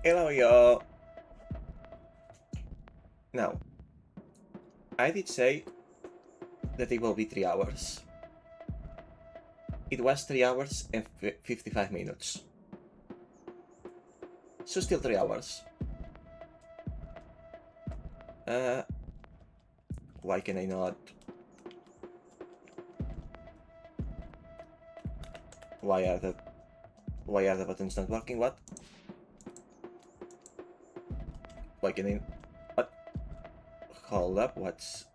Hello, yo. Now, I did say that it will be 3 hours. It was 3 hours and 55 minutes. So still 3 hours. Why can I not? Why are the buttons not working? What? Why can I? What? Hold up, what's...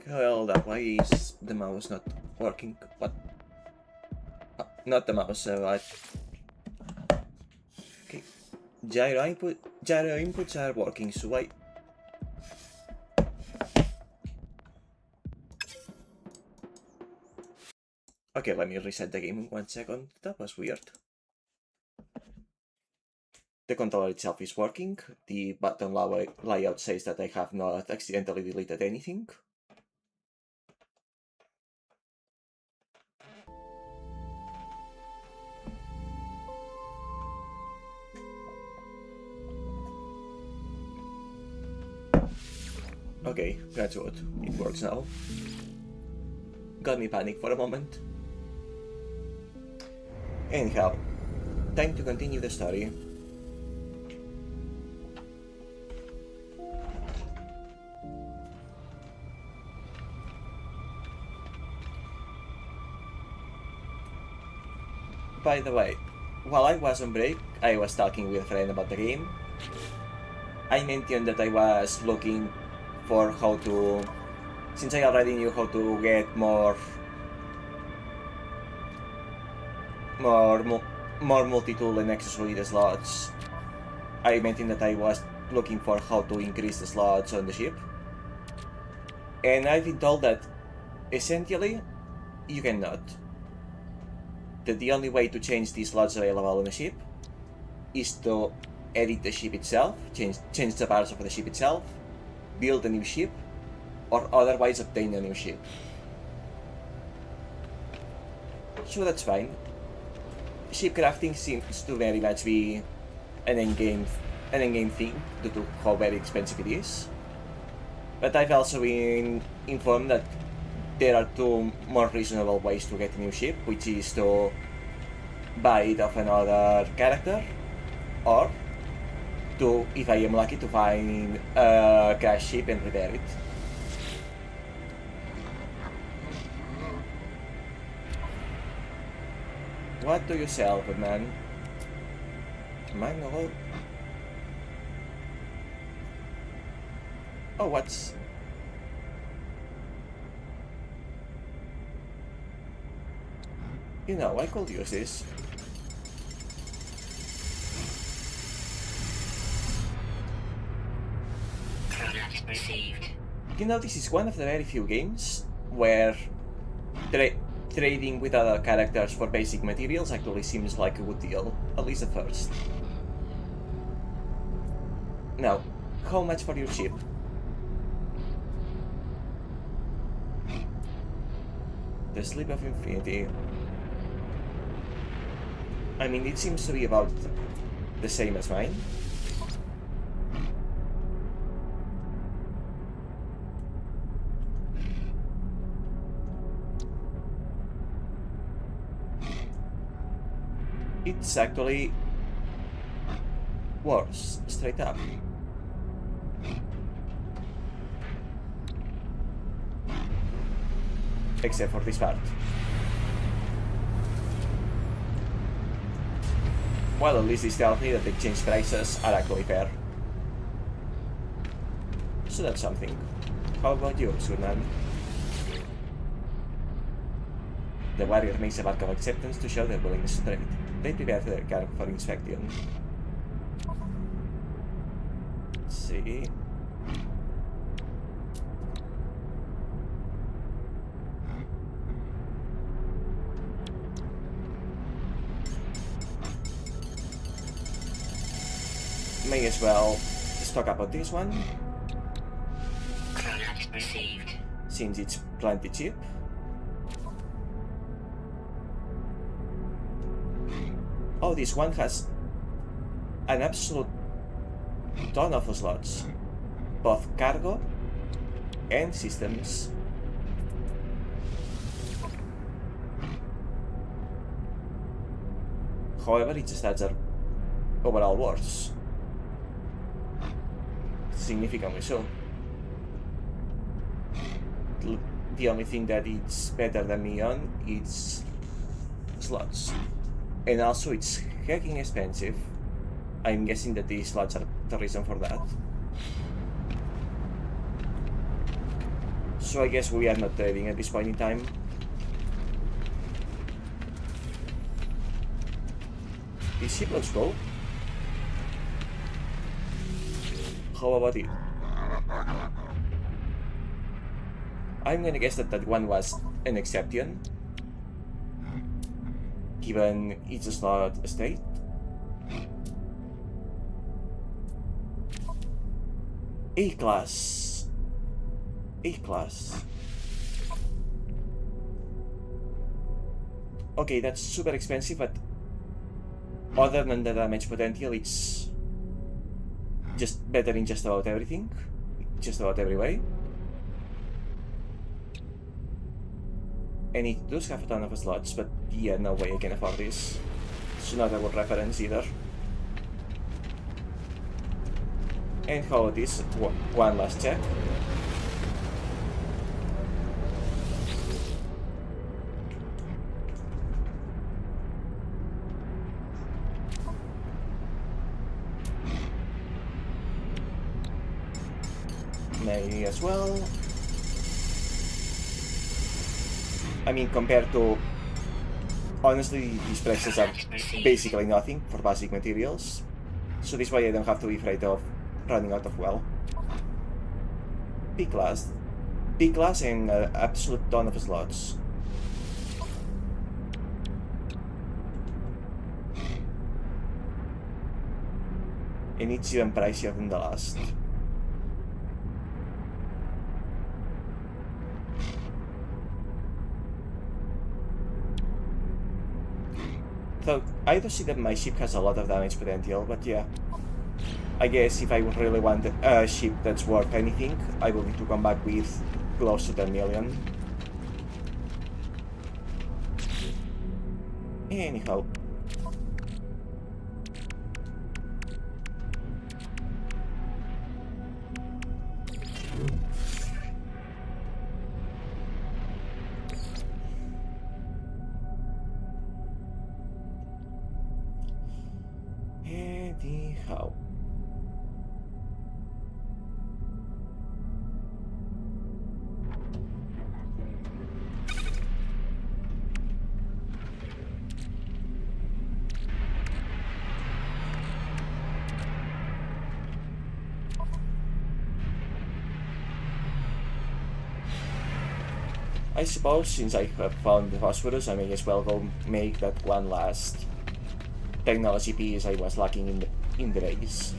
Hold up, why is the mouse not working? What? Not the mouse, what? Okay. Gyro inputs are working, so why... Okay, let me reset the game in 1 second. That was weird. The controller itself is working. The button layout says that I have not accidentally deleted anything. Okay, that's good. It works now. Got me panicked for a moment. Anyhow, time to continue the story. By the way, while I was on break, I was talking with a friend about the game. I mentioned that I was looking for how to... Since I already knew how to get more multi-tool and accessory slots, I mentioned that I was looking for how to increase the slots on the ship. And I've been told that, essentially, you cannot. That the only way to change the slots available on the ship is to edit the ship itself, change the parts of the ship itself, build a new ship, or otherwise obtain a new ship. So that's fine. Ship crafting seems to very much be an endgame thing due to how very expensive it is. But I've also been informed that there are 2 more reasonable ways to get a new ship, which is to buy it off another character, or to, if I am lucky, to find a crashed ship and repair it. What do you sell, good man? Mine no. Oh, what's... You know, I could use this. Product received. You know, this is one of the very few games where trading with other characters for basic materials actually seems like a good deal, at least at first. Now, how much for your ship? The Sleep of Infinity. I mean, it seems to be about the same as mine. It's actually worse, straight up. Except for this part. Well, at least it's tells me that the exchange prices are actually fair. So that's something. How about you, Surnan? The warrior makes a mark of acceptance to show their willingness to trade. They prepare their car for inspection. Let's see. may as well stock up on this one, Product received. since it's plenty cheap. Oh, this one has an absolute ton of slots, both cargo and systems. However, its stats are overall worse. Significantly so. The only thing that it's better than me on is slots. And also it's hecking expensive. I'm guessing that these slots are the reason for that. So I guess we are not trading at this point in time. This ship looks cool. How about it? I'm gonna guess that that one was an exception, given it's a slot state. A-class. A-class. Okay, that's super expensive, but other than the damage potential, it's just better in just about everything. Just about every way. And it does have a ton of slots, but yeah, no way I can afford this. It's not a good reference either. And how about this? One last check. May as well. I mean, compared to... Honestly, these prices are basically nothing for basic materials. So this way I don't have to be afraid of running out of well. B-class. B-class and an absolute ton of slots. And it's even pricier than the last. So I do see that my ship has a lot of damage potential, but yeah. I guess if I would really want a ship that's worth anything, I will need to come back with close to 10 million. Anyhow. Anyhow. I suppose since I have found the phosphorus, I may as well go make that one last technology piece I was lacking in the race.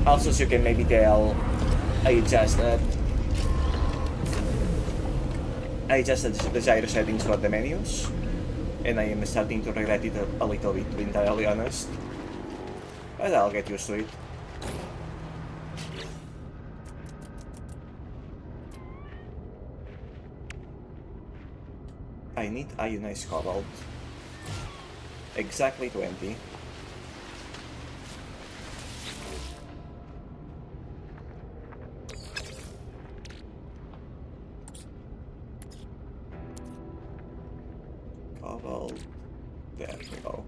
Also, as you can maybe tell, I adjusted the gyro settings for the menus, and I am starting to regret it a little bit, to be entirely honest. But I'll get used to it. I need ionized cobalt. Exactly 20. Cobalt. There we go.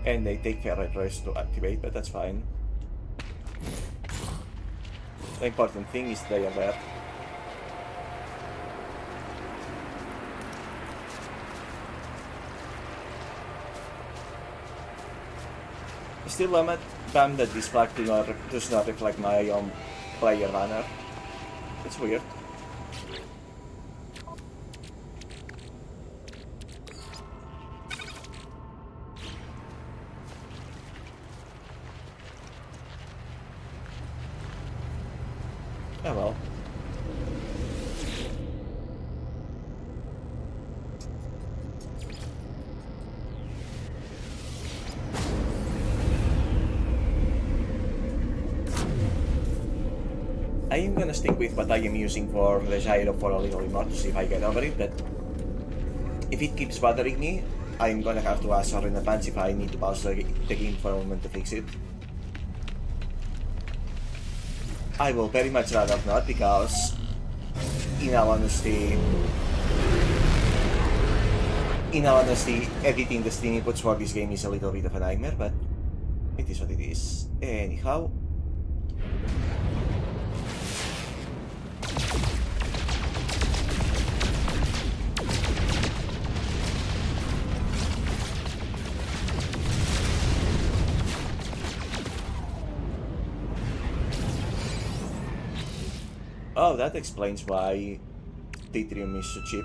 And they take fair rest to activate, but that's fine. The important thing is they are there. Still, I'm bummed that this flag does not reflect my player banner. It's weird. Oh well. I am gonna stick with what I am using for the gyro for a little more to see if I get over it, but if it keeps bothering me, I'm gonna have to ask her in advance if I need to pause the game for a moment to fix it. I will very much rather not, because in all honesty, editing the stream inputs for this game is a little bit of a nightmare, but it is what it is. Anyhow. Oh, that explains why Deuterium is so cheap.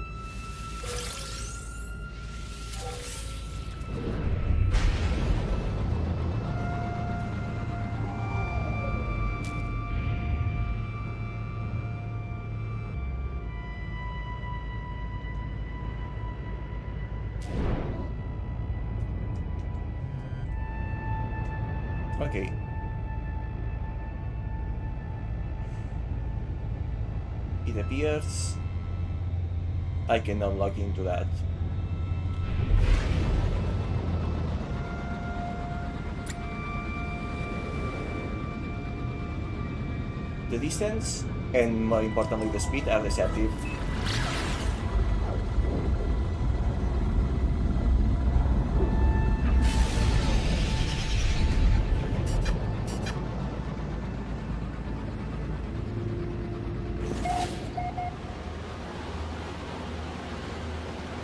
Okay. It appears I cannot log into that. The distance and more importantly the speed are deceptive.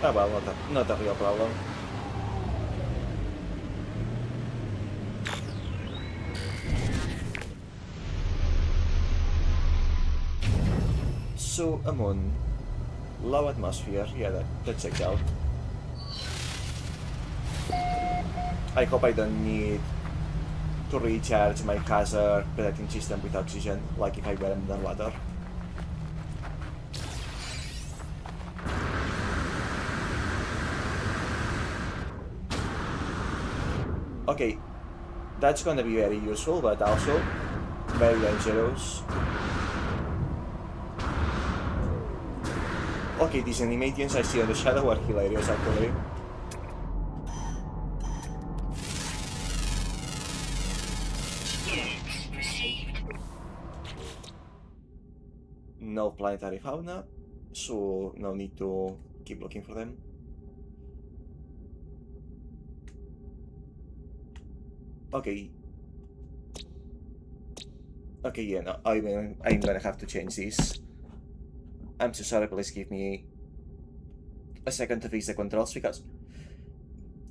Oh well, not a real problem. So, Amon, low atmosphere, yeah, that checks out. I hope I don't need to recharge my hazard protecting system with oxygen, like if I were underwater. Okay, that's gonna be very useful, but also very dangerous. Okay, these animations I see on the shadow are hilarious actually. Yes, received. No planetary fauna, so no need to keep looking for them. Okay. Okay, yeah, no, I'm gonna have to change this. I'm so sorry, please give me a second to fix the controls, because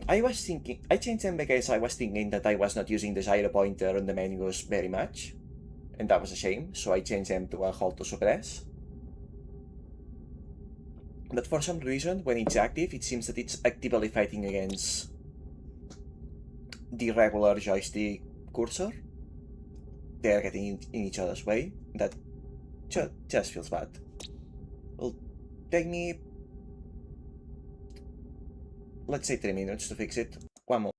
I was thinking, I changed them because I was thinking that I was not using the gyro pointer on the menus very much, and that was a shame, so I changed them to a hold to suppress. But for some reason, when it's active, it seems that it's actively fighting against the regular joystick cursor. They're getting in each other's way. That just feels bad. It'll take me, let's say, 3 minutes to fix it. One more.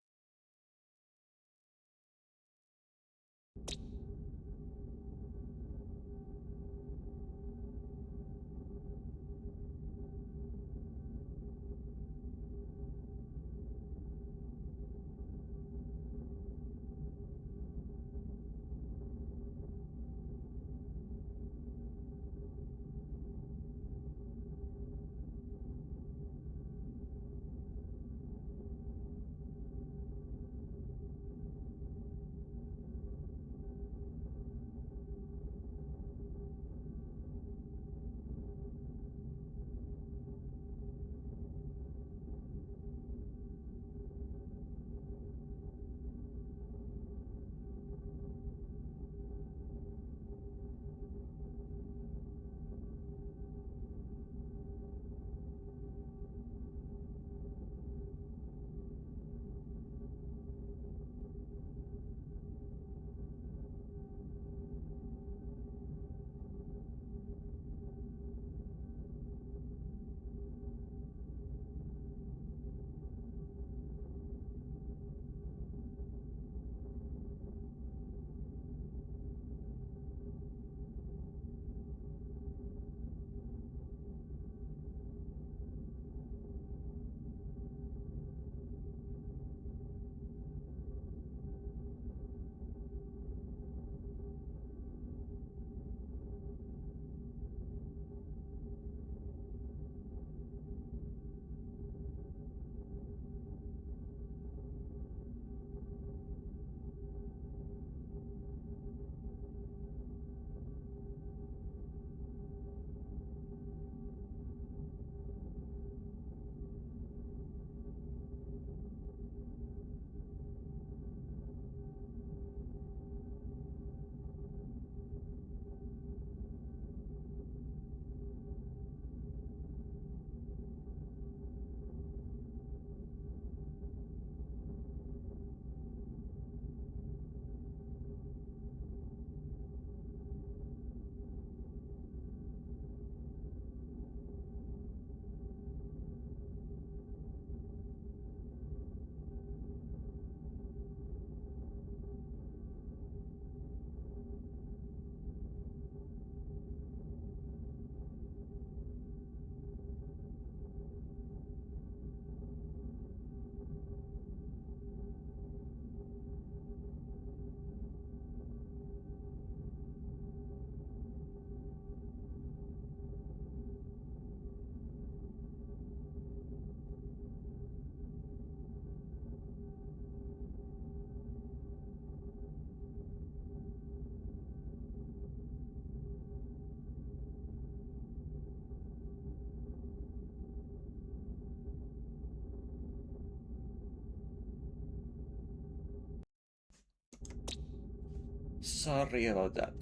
Sorry about that.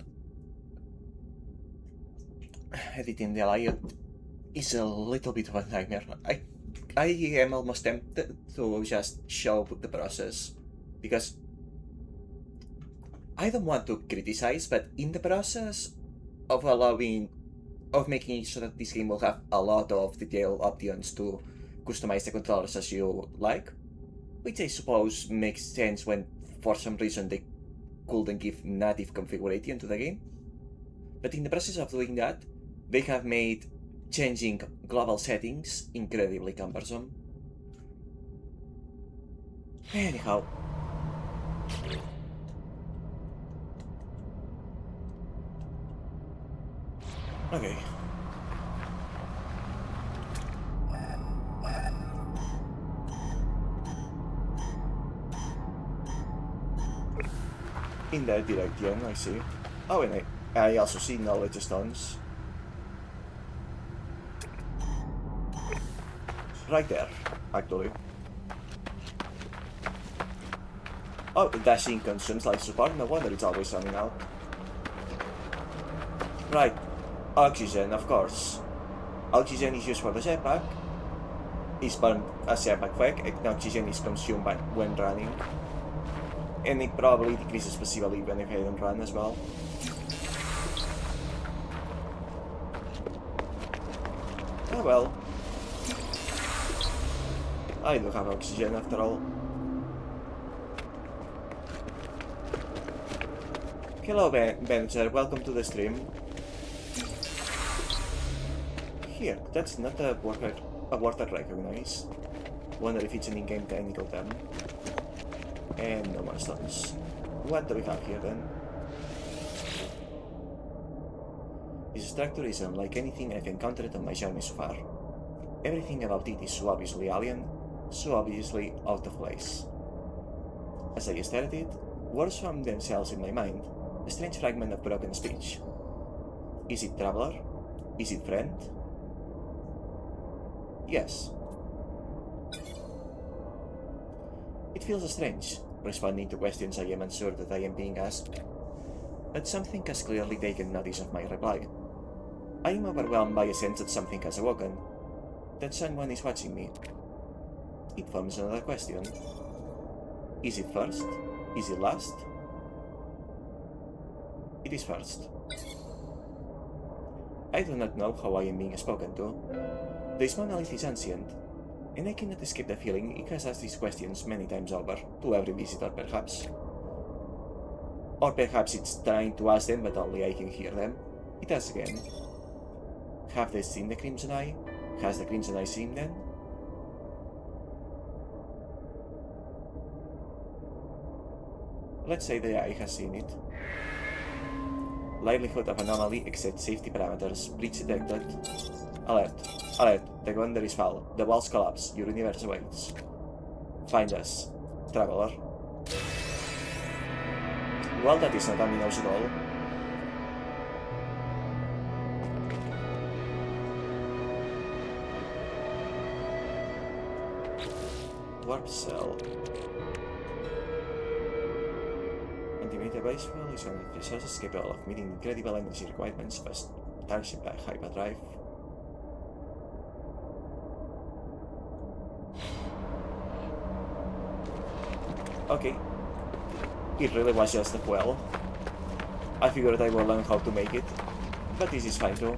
Editing the layout is a little bit of a nightmare. I am almost tempted to just show the process, because I don't want to criticize, but in the process of making sure that this game will have a lot of detailed options to customize the controllers as you like, which I suppose makes sense when for some reason they couldn't give native configuration to the game. But in the process of doing that, they have made changing global settings incredibly cumbersome. Anyhow. Okay. In that direction, I see. Oh, and I also see knowledge stones. Right there, actually. Oh, dashing consumes life support, no wonder it's always running out. Right, oxygen, of course. Oxygen is used for the jetpack. Is burned as jetpack fuel, and oxygen is consumed when running. And it probably decreases passively when if I don't run as well. Oh well. I do have oxygen after all. Hello, Bencher, welcome to the stream. Here, that's not a word I recognize. Wonder if it's an in-game technical term. And no more stones. What do we have here then? This structure is unlike anything I've encountered on my journey so far. Everything about it is so obviously alien, so obviously out of place. As I stared at it, words formed themselves in my mind, a strange fragment of broken speech. Is it traveler? Is it friend? Yes. It feels strange, responding to questions I am unsure that I am being asked, but something has clearly taken notice of my reply. I am overwhelmed by a sense that something has awoken, that someone is watching me. It forms another question. Is it first? Is it last? It is first. I do not know how I am being spoken to. This monolith is ancient, and I cannot escape the feeling it has asked these questions many times over, to every visitor perhaps. Or perhaps it's trying to ask them but only I can hear them. It asks again. Have they seen the Crimson Eye? Has the Crimson Eye seen them? Let's say the Eye has seen it. Likelihood of anomaly exceeds safety parameters. Breach detected. Alert. Alert. The wonder is foul. The walls collapse. Your universe awaits. Find us. Traveler. Well, that is not ominous at all. Warp cell. Intimate baseball is one of the resources capable of meeting incredible energy requirements of a starship by hyperdrive. Okay. It really was just a fuel. I figured I will learn how to make it, but this is fine too.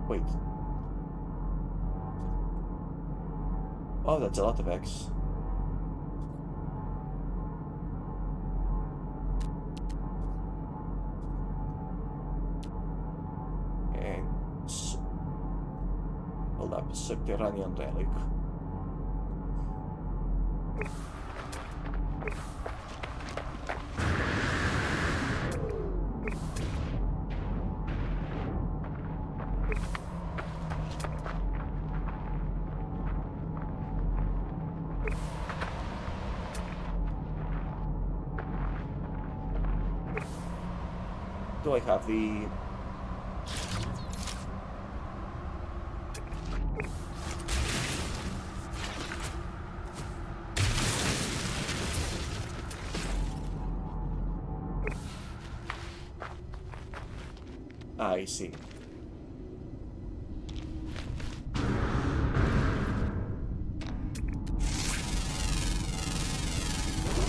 Wait. Oh, that's a lot of X. And hold up, subterranean relic. Do I have the... I see.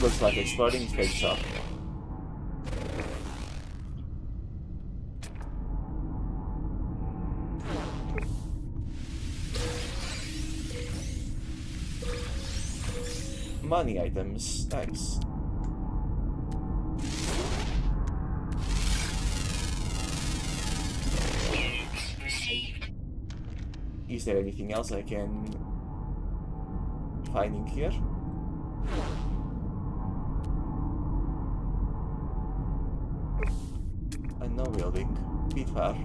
Looks like exploding trade shop. Money items, nice. Is there anything else I can find in here? No building. Bit far.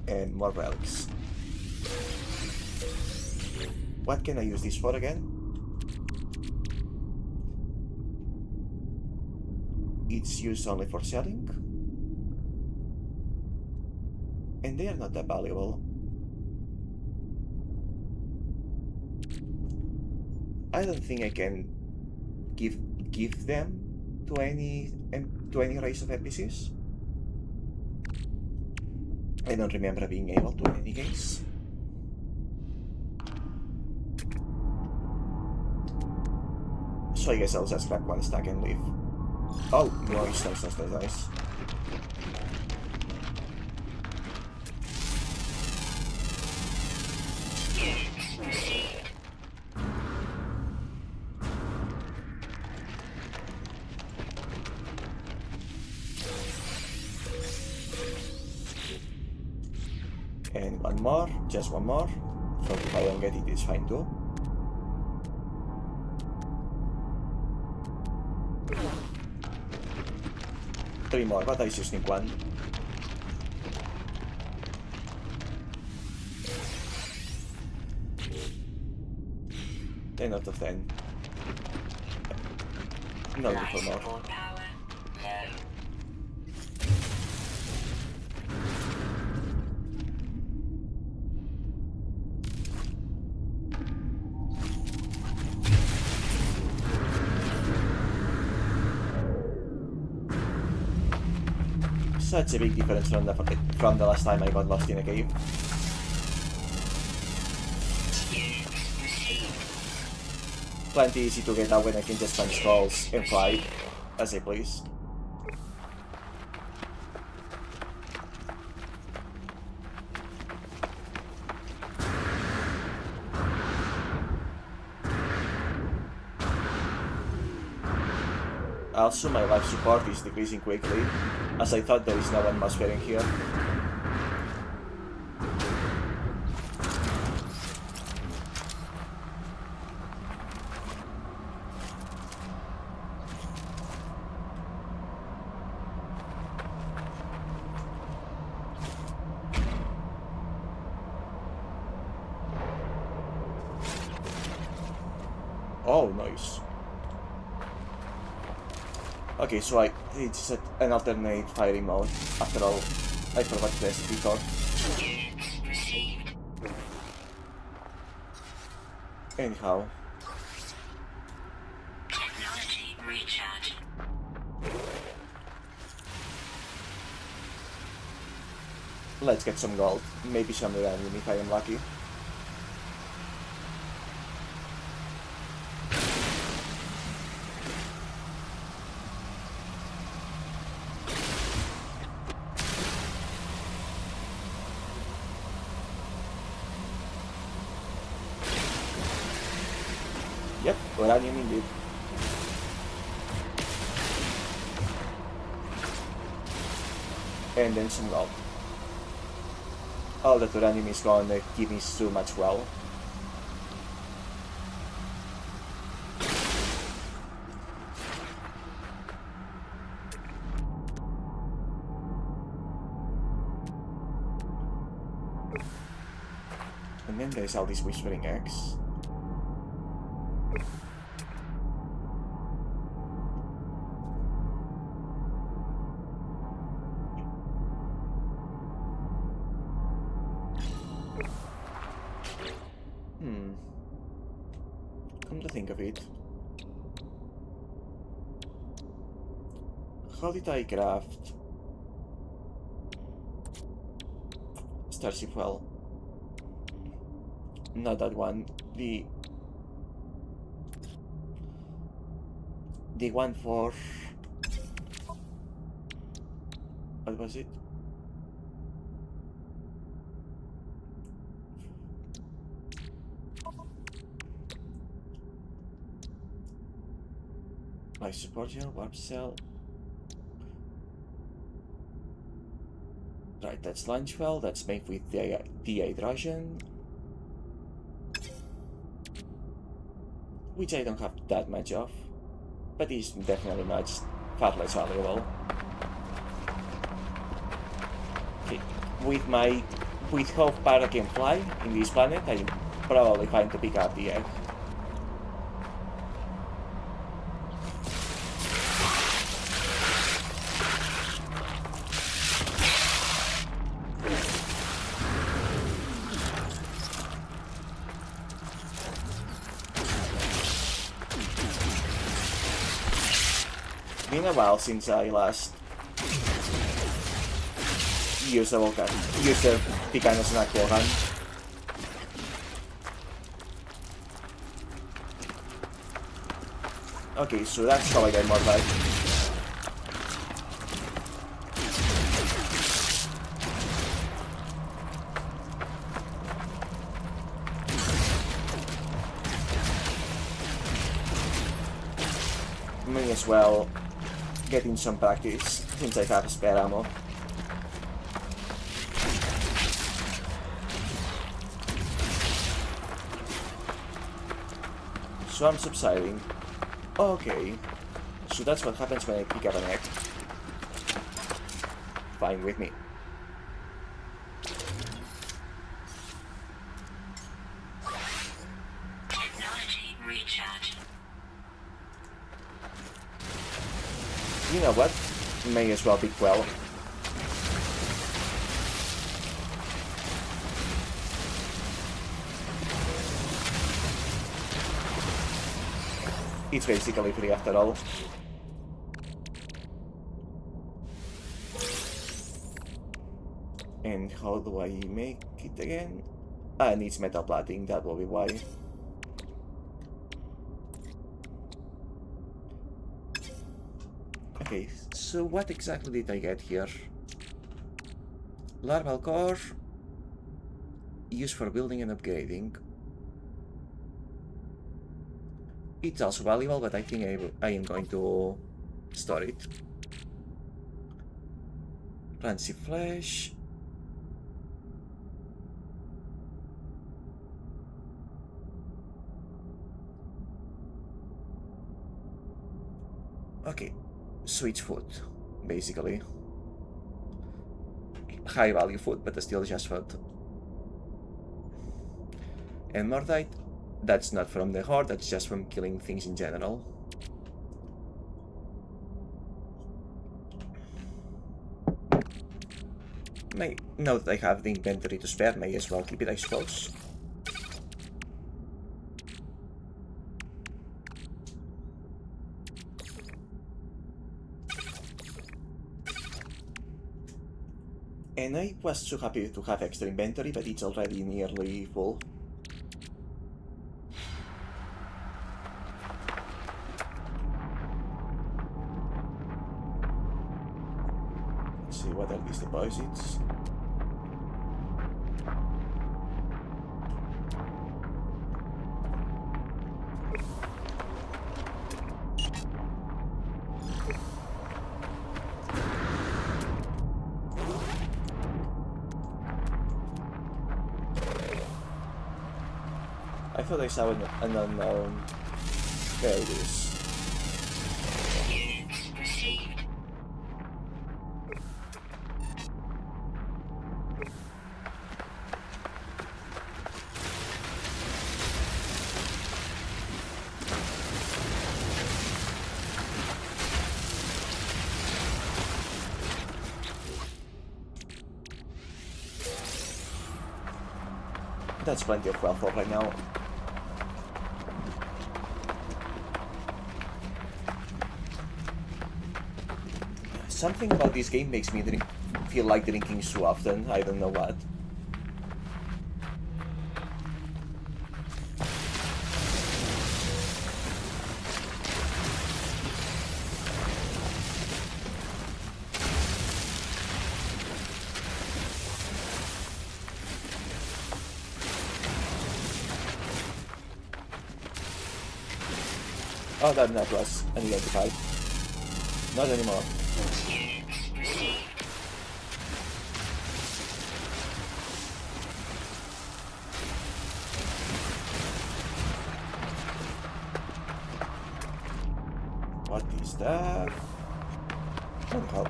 And more relics. What can I use this for again? It's used only for selling? And they are not that valuable. I don't think I can give them to any race of NPCs. I don't remember being able to in any case. So I guess I'll just grab one stack and leave. Oh, nice. And one more, just one more. So if I don't get it, it's fine too. Three more, but I just need one. Ten out of 10. No need for more. Such a big difference from the last time I got lost in a cave. Plenty easy to get out when I can just punch skulls and fly as I please. Also, my life support is decreasing quickly, as I thought there is no atmosphere in here. Oh, nice. Okay, so it's an alternate firing mode. After all, I forgot to test it before. Anyhow. Technology recharge. Let's get some gold. Maybe some uranium if I am lucky. Yep, uranium indeed. And then some gold. All that uranium is gonna give me so much well. And then there's all these whispering eggs. Come to think of it, how did I craft starship? Well, not that one. The one for, what was it? Life support gel, warp cell. Right, that's lunch well. That's made with dehydration, which I don't have that much of, but is definitely far less valuable. Okay, with how far I can fly in this planet, I'm probably fine to pick up the egg. Been a while since I last used the kind of snack gun. Okay, so that's how I get more life. May as well get in some practice since I have spare ammo. So I'm subsiding. Okay, so that's what happens when I pick up an egg. Fine with me. Technology recharge. You know what? May as well pick well. It's basically free after all. And how do I make it again? Ah, it needs metal plating, that will be why. Okay, so what exactly did I get here? Larval core, used for building and upgrading. It's also valuable, but I think I am going to store it. Fancy flesh. Okay, sweet food, basically. High value food, but still just food. And mordite. That's not from the horde, that's just from killing things in general. Now that I have the inventory to spare, may as well keep it, I suppose. And I was so happy to have extra inventory, but it's already nearly full. What are these deposits? I thought I saw an unknown. There it is. That's plenty of wealth right now. Something about this game makes me feel like drinking too often. I don't know what. Oh, that was unidentified. Not anymore. What is that? Oh, help.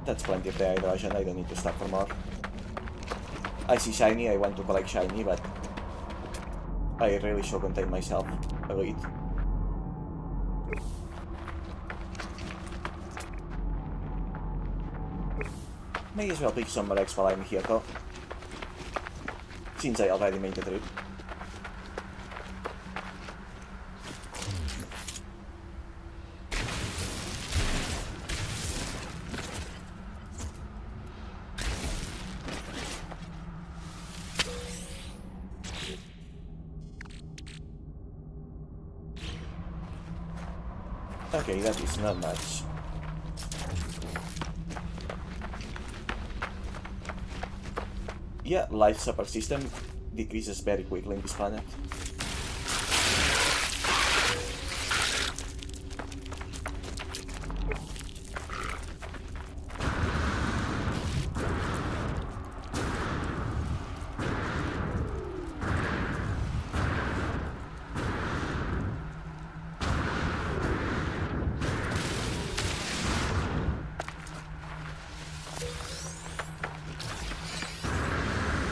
That's plenty of the hydrogen. I don't need to stop for more. I see shiny, I want to collect shiny, but I really should contain myself a bit. May as well pick some Rex while I'm here though, since I already made the trip. Okay, that is not much. Yeah, life support system decreases very quickly in this planet.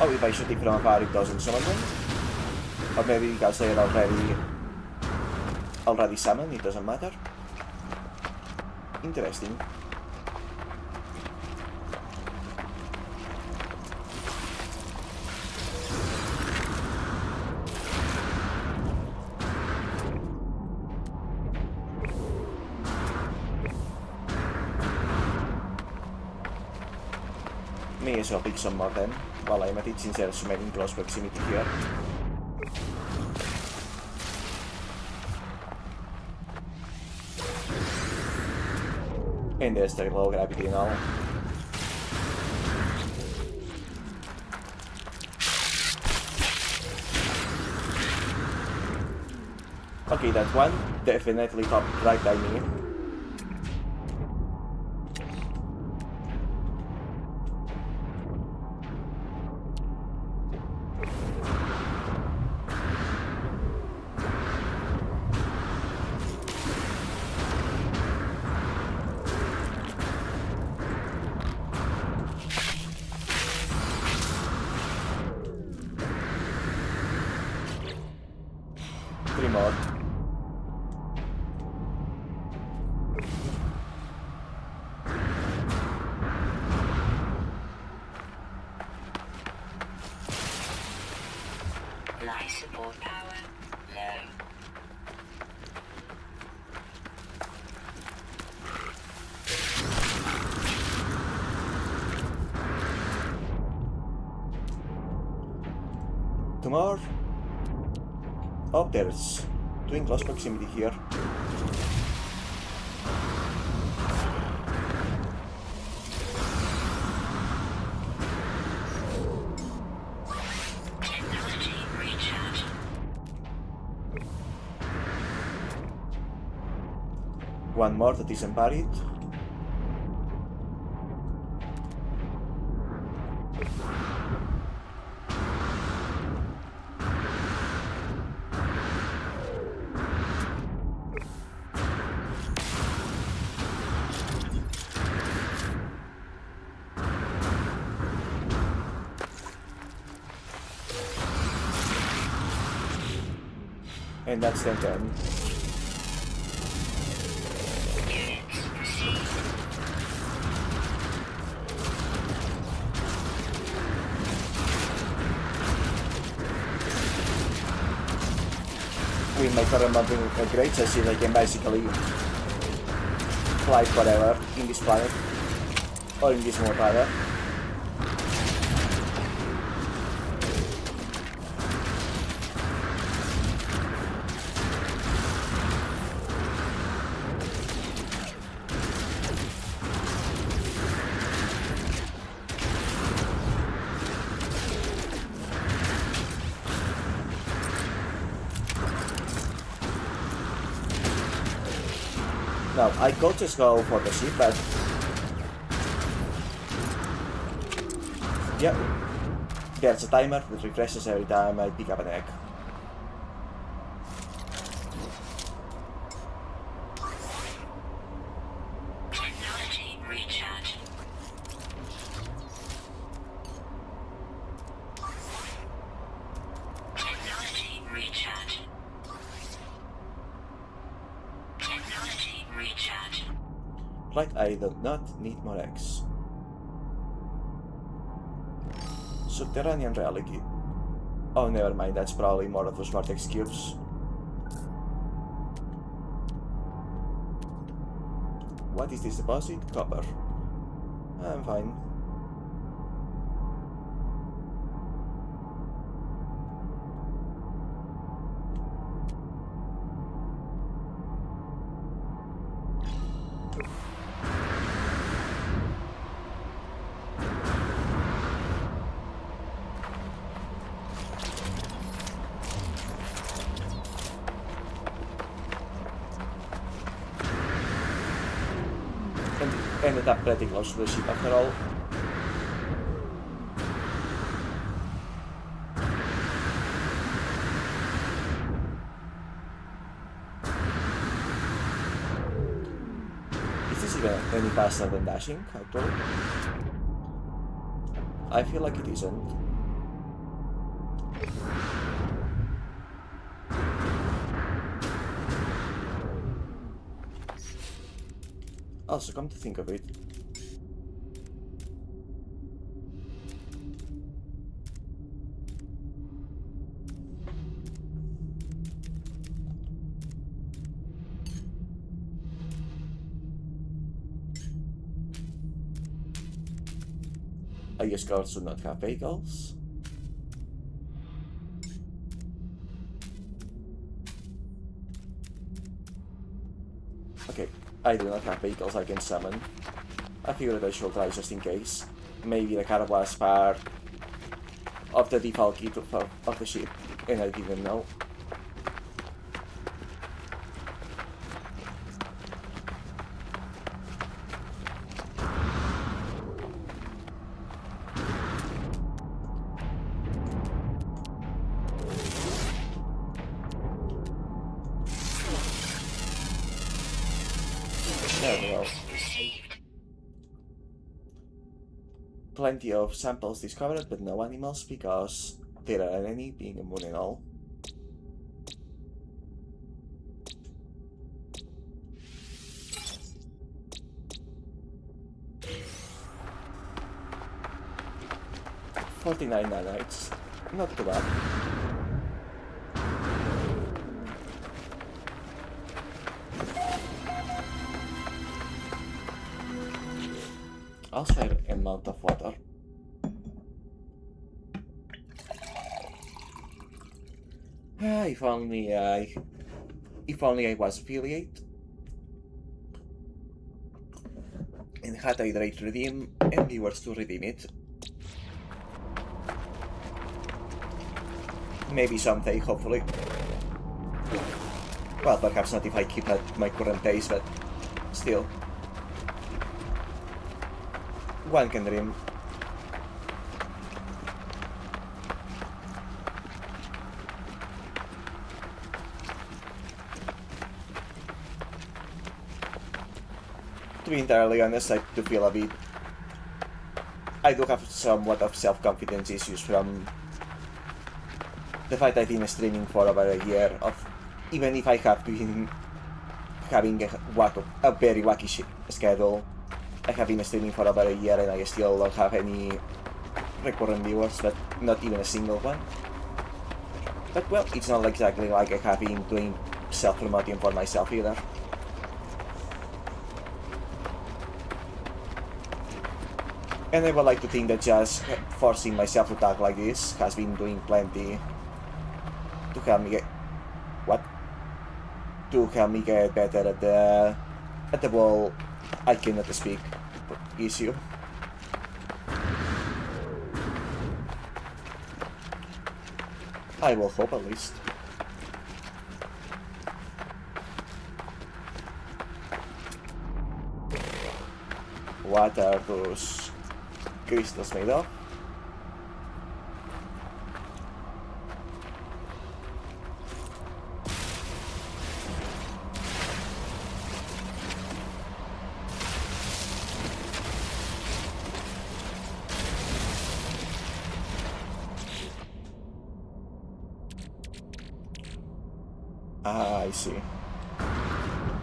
Oh, if I shoot it from afar, it doesn't summon them? Or maybe because they are already summoned, it doesn't matter? Interesting. May as well pick some more then, while I'm at it, since there's so many in close proximity here. And there's the low gravity now. Okay, that one definitely top right by me. Three more. Life support power low. Two more. Oh, there's two in close proximity here. Technology recharge. One more that isn't buried. And that's them done. Units proceed. between my current bumping upgrades, I see I can basically fly forever in this planet, or in this mode rather. Now, I could just go for the ship, but... yeah, there's a timer that refreshes every time I pick up an egg. Technology recharge. Technology recharge. Technology recharge. Right, I do not need more eggs. Subterranean reality. Oh, never mind, that's probably more of those vortex cubes. What is this deposit? Copper. I'm fine. Ended up pretty close to the ship after all. Is this even any faster than dashing, actually? I feel like it isn't. Also, come to think of it, I guess cars do not have vehicles. Okay, I do not have vehicles I can summon. I figured I should try just in case. Maybe the car was part of the default kit of the ship, and I didn't know. There we go. Plenty of samples discovered, but no animals because there aren't any, being a moon and all. $49 nanites, not too bad. Also an amount of water. If only I was affiliate and had hydrate redeem and viewers to redeem it. Maybe someday, hopefully. Well, perhaps not if I keep at my current pace, but still. One can dream. To be entirely honest, I do feel a bit... I do have somewhat of self-confidence issues from the fact I've been streaming for over a year of... Even if I have been having a very wacky schedule, I have been streaming for over a year and I still don't have any recurrent viewers, but not even a single one. But well, it's not exactly like I have been doing self-promoting for myself either. And I would like to think that just forcing myself to talk like this has been doing plenty to help me get... What? To help me get better at the whole I cannot speak issue. I will hope at least. What are those crystals made of? Ah, I see.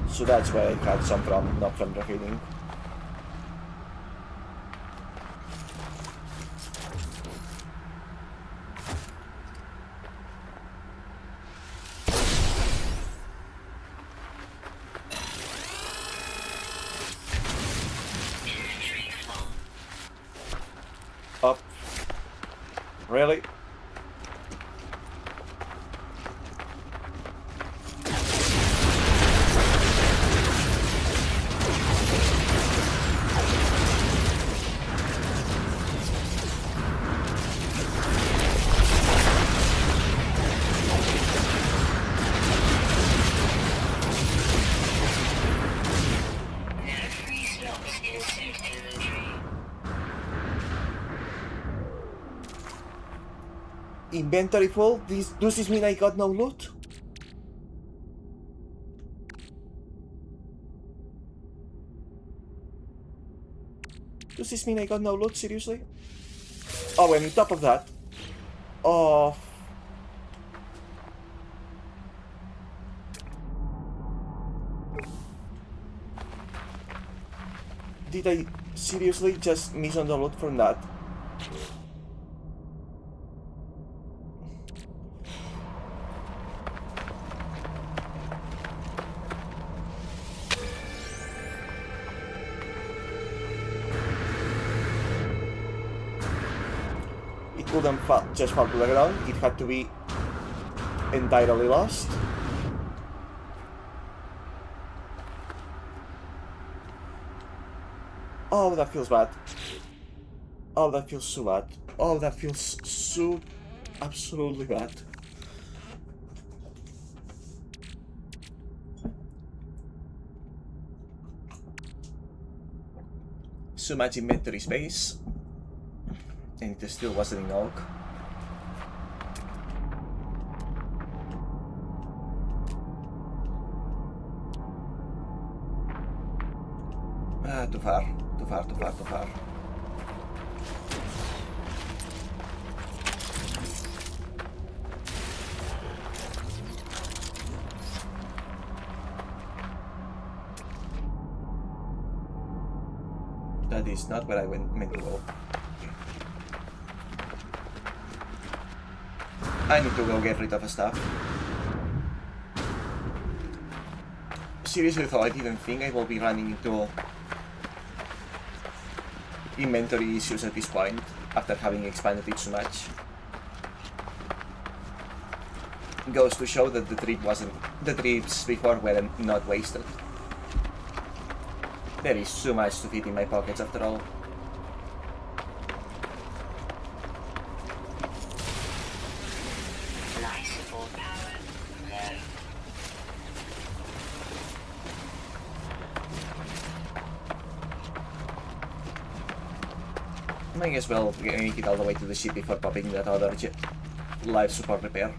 So that's where I had some from, not from the healing. Up. Really? Inventory full? Does this mean I got no loot? Does this mean I got no loot? Seriously? Oh, and on top of that... Oh... Did I seriously just miss on the loot from that? Couldn't just fall to the ground, it had to be entirely lost. Oh, that feels bad. Oh, that feels so bad. Oh, that feels so absolutely bad. So much inventory space. And it still wasn't in oak. Ah, too far, too far, too far, too far. That is not where I meant to go. I need to go get rid of stuff. Seriously though, I didn't think I will be running into inventory issues at this point, after having expanded it so much. Goes to show that the trips before were not wasted. There is so much to fit in my pockets after all. Might as well make it all the way to the ship before popping that other life support repair.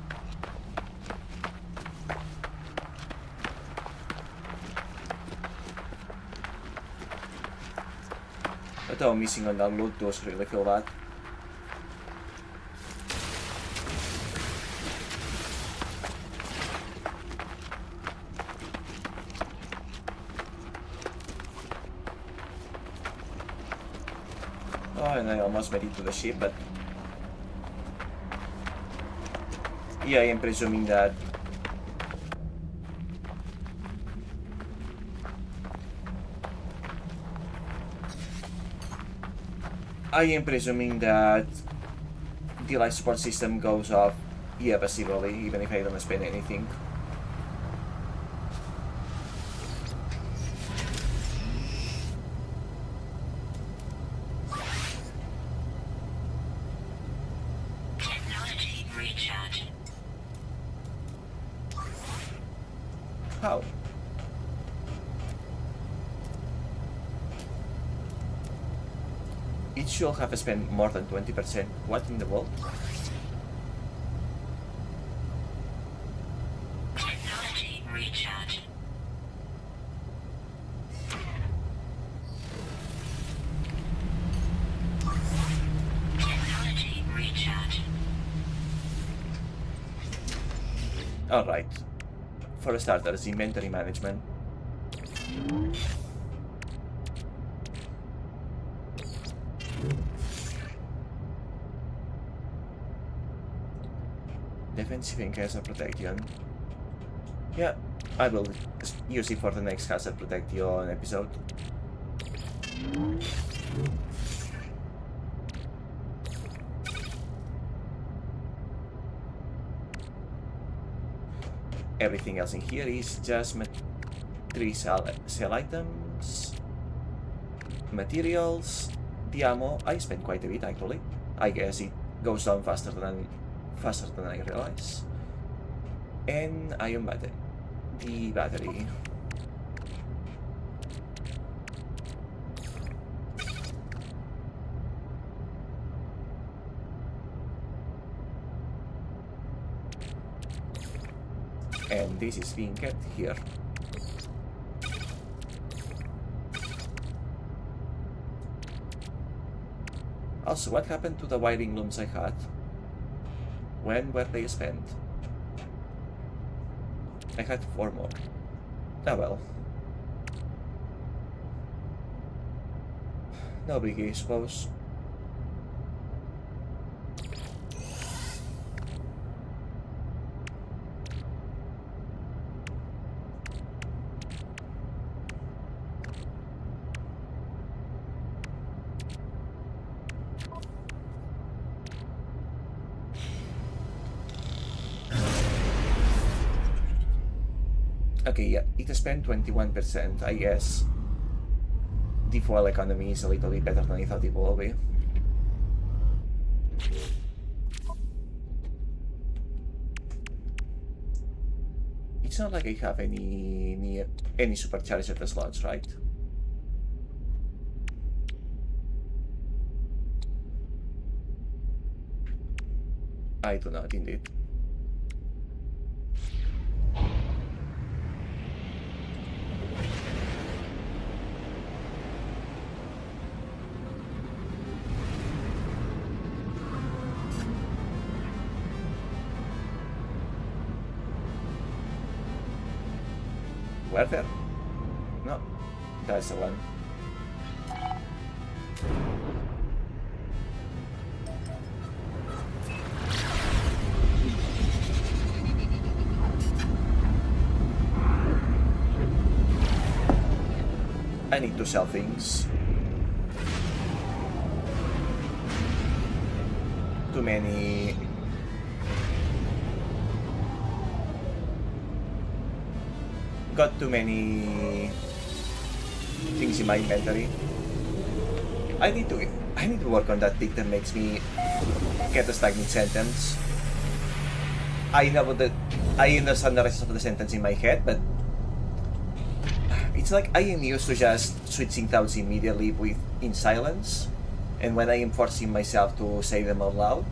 But oh, missing on that loot does really feel bad. Oh, and I almost made it to the ship, but Yeah, I am presuming that. I am presuming that the life support system goes off, yeah, passively, even if I don't spend anything. Technology recharge. How? It should have spent more than 20%. What in the world? Technology recharge. Technology recharge. Alright. For starters, inventory management. Defensive and hazard protection. Yeah, I will use it for the next hazard protection episode. Everything else in here is just 3 sell items, materials, the ammo. I spent quite a bit actually. I guess it goes down faster than I realize. And ion battery. The battery. And this is being kept here. Also, what happened to the wiring looms I had? When were they spent? I had 4 more. Ah well. No biggie, I suppose. Okay, yeah, it spent 21%, I guess. The fuel economy is a little bit better than I thought it would be. It's not like I have any supercharger slots, right? I do not, indeed. Were there? No, that's the one. I need to sell things. Too many. Got too many things in my inventory. I need to work on that thing that makes me get a stagnant sentence. I know that I understand the rest of the sentence in my head, but it's like I am used to just switching thoughts immediately in silence, and when I am forcing myself to say them out loud,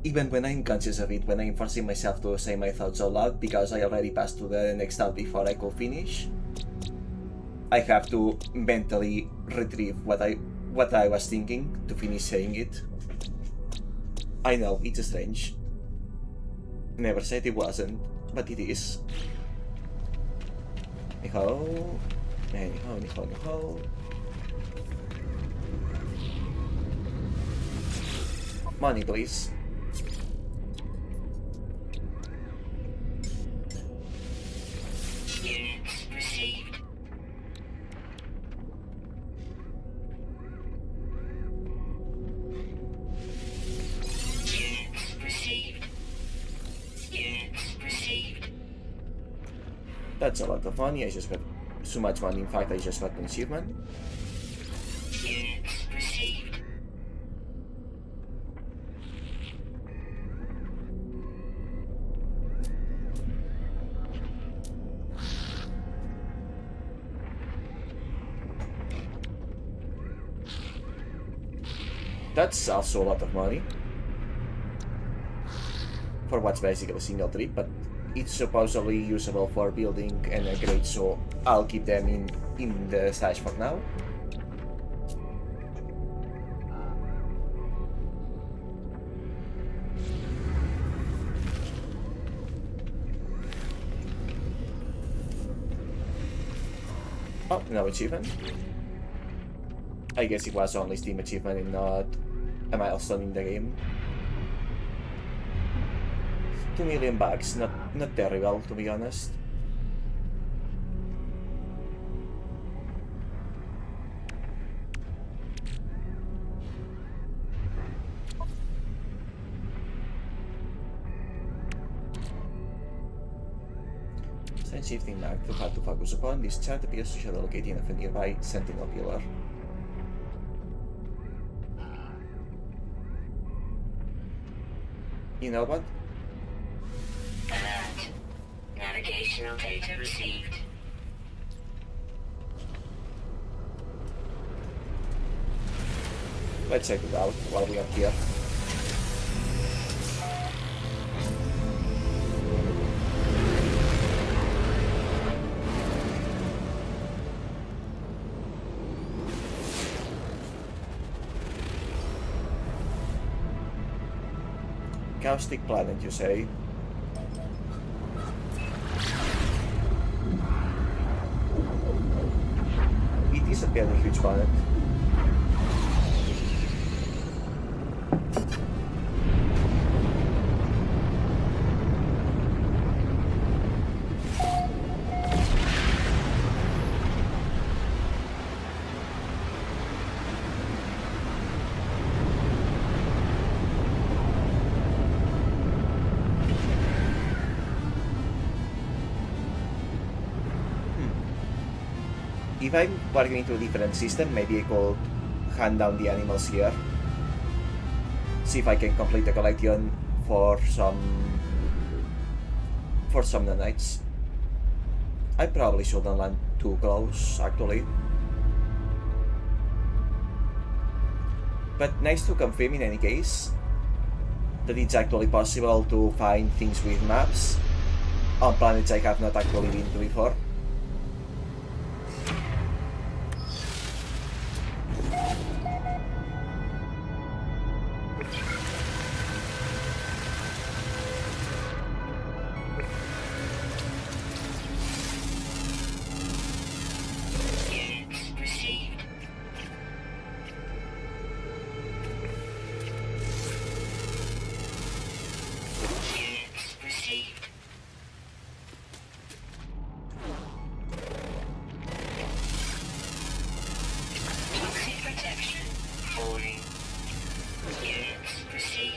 even when I'm conscious of it, when I'm forcing myself to say my thoughts out loud because I already passed to the next thought before I could finish, I have to mentally retrieve what I was thinking to finish saying it. I know, it's strange. Never said it wasn't, but it is. Anyhow. Money, please. Units received. Units received. Units received. That's a lot of money. I just got so much money. In fact, I just got an achievement. Units received. That's also a lot of money. For what's basically a single trip, but it's supposedly usable for building and upgrades, so I'll keep them in the stash for now. Oh, no achievement. I guess it was only Steam achievement and not a milestone in the game. 2 million bucks, not terrible to be honest. Send shifting back to how to focus upon. This chart appears to show the location of a nearby sentinel pillar. You know what? Alert. Navigational data received. Let's check it out while we are here. Caustic planet, you say? It is a fairly huge planet. If I'm working into a different system, maybe I could hunt down the animals here. See if I can complete the collection for some nanites. I probably shouldn't land too close, actually. But nice to confirm in any case that it's actually possible to find things with maps on planets I have not actually been to before.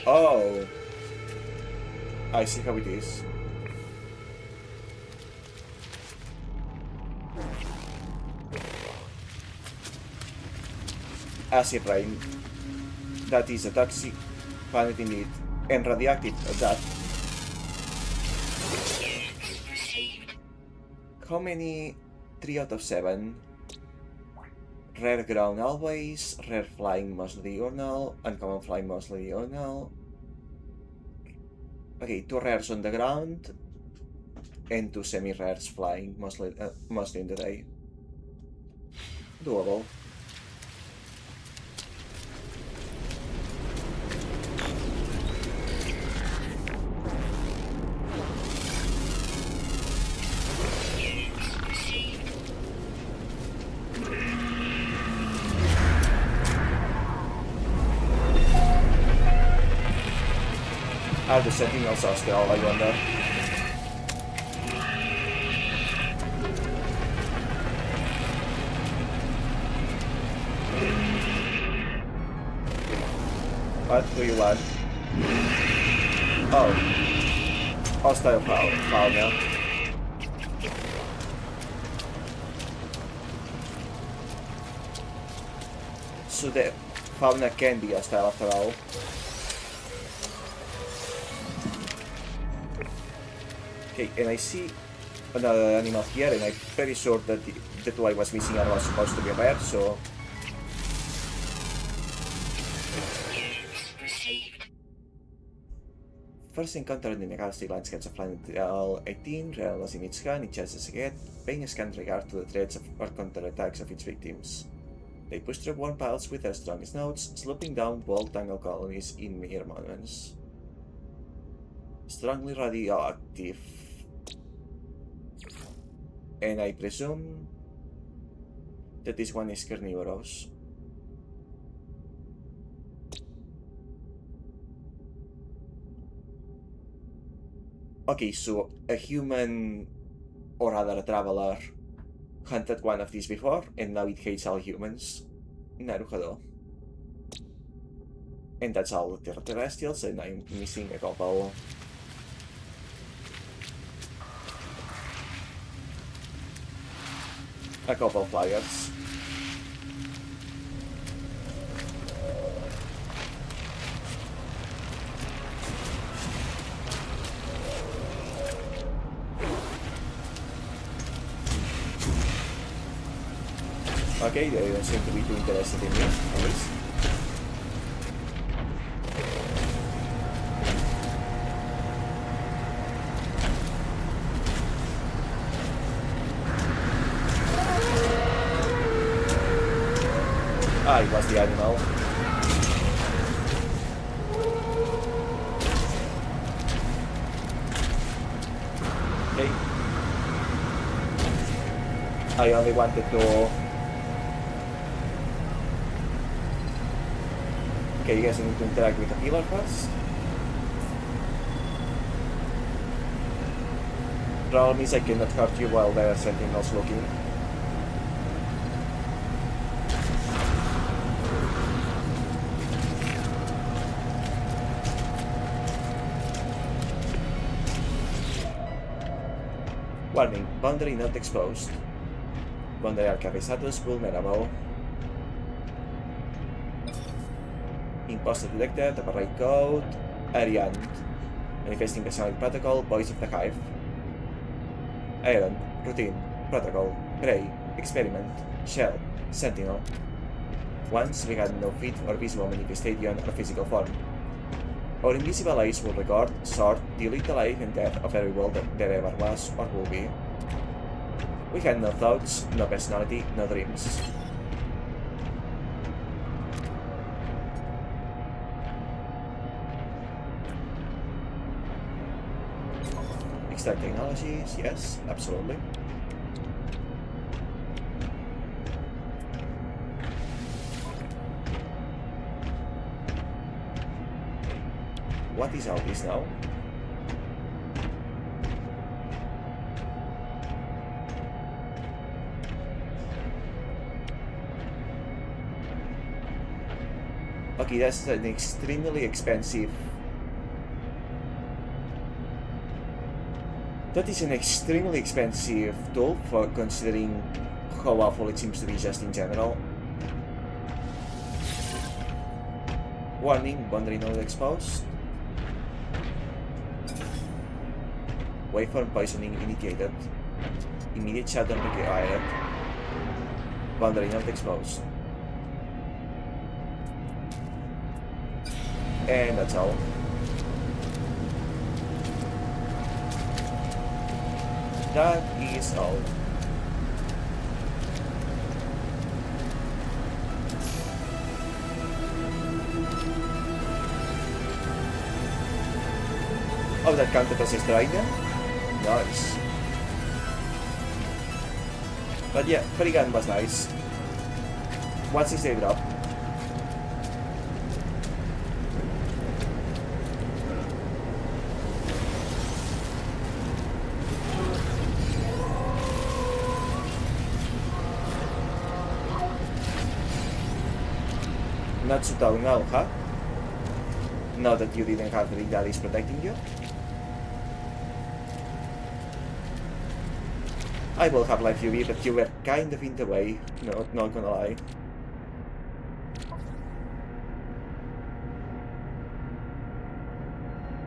Oh, I see how it is. Acid rain. That is a toxic planet indeed, and radioactive at that. How many? 3 out of 7. Rare ground always, rare flying mostly diurnal, uncommon flying mostly diurnal. Okay, 2 rares on the ground, and 2 semi-rares flying mostly in the day. Doable. Are the sentinels hostile, I wonder? What do you want? Oh. Hostile fauna. So the fauna can be hostile after all. Okay, and I see another animal here, and I'm very sure that the two I was missing are supposed to be rare, so... First encountered in the galactic landscapes of planet L-18, realizing its scan, it chases ahead, paying a scant regard to the threats or counterattacks of its victims. They push through worm piles with their strongest notes, sloping down wall tangle colonies in mere moments. Strongly radioactive. And I presume that this one is carnivorous. Okay, so a human or rather a traveler hunted one of these before, and now it hates all humans. Naruhodo. And that's all the terrestrials, and I'm missing a couple. A couple flyers. Okay, they don't seem to be too interested in me, at least. Ah, it was the animal. Okay. I only wanted to... Okay, you guys need to interact with the healer first. Problem is I cannot hurt you while there are sentinels looking. Warning, boundary not exposed. Boundary archivistatus vulnerable. Imposter detected, operate code, Ariant. Manifesting personality protocol, voice of the hive. Iron, routine, protocol, prey, experiment, shell, sentinel. Once we had no fit or visible manifestation or physical form. Our invisible eyes will record, sort, delete the life and death of every world that there ever was or will be. We had no thoughts, no personality, no dreams. Extract technologies, yes, absolutely. What is all this now? Okay, that's an extremely expensive... That is an extremely expensive tool for considering how awful it seems to be just in general. Warning, boundary node exposed. Waveform poisoning indicated. Immediate shutdown required. Boundary node exposed. And that's all. That is all. Oh, that counted as a strike then? Nice. But yeah, free gun was nice. What's his day drop? Not so down now, huh? Now that you didn't have the ring that is protecting you. I will have life UV, but you were kind of in the way. No, not gonna lie.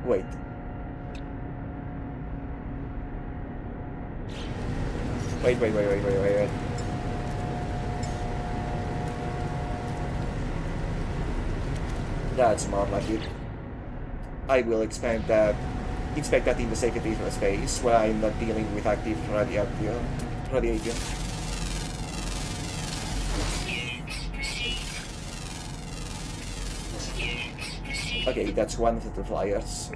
Wait. Wait. That's more like it. I will inspect that in the safety space where I'm not dealing with active radiation. Okay, that's one of the flyers.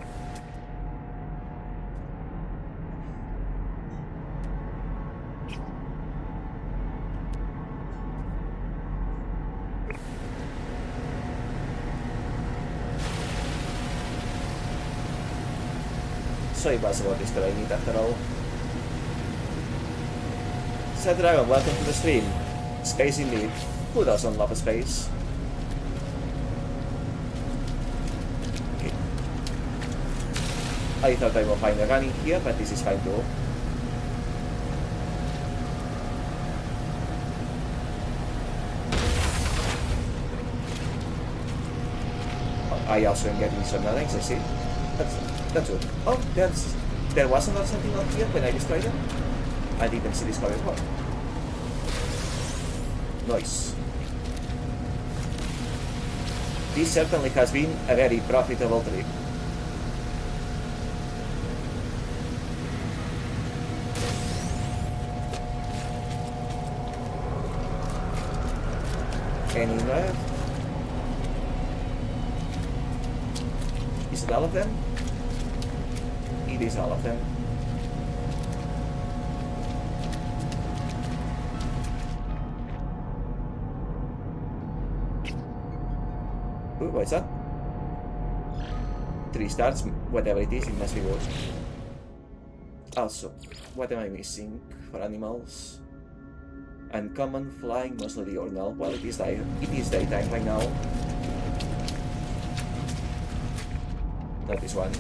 So it was about destroying it after all. Sad Dragon, welcome to the stream. Space indeed. Who doesn't love a space? Okay. I thought I will find a gun in here, but this is fine too. I also am getting some knowledge, I see. That's good. Oh, there was another something out here when I destroyed it. I didn't see this coming before. Nice. This certainly has been a very profitable trip. Any left? Is it all of them? It is all of them. Ooh, what's that? 3 stars, whatever it is, it must be good. Also, what am I missing for animals? Uncommon, flying, mostly diurnal. Well, it is daytime right now. Not this one.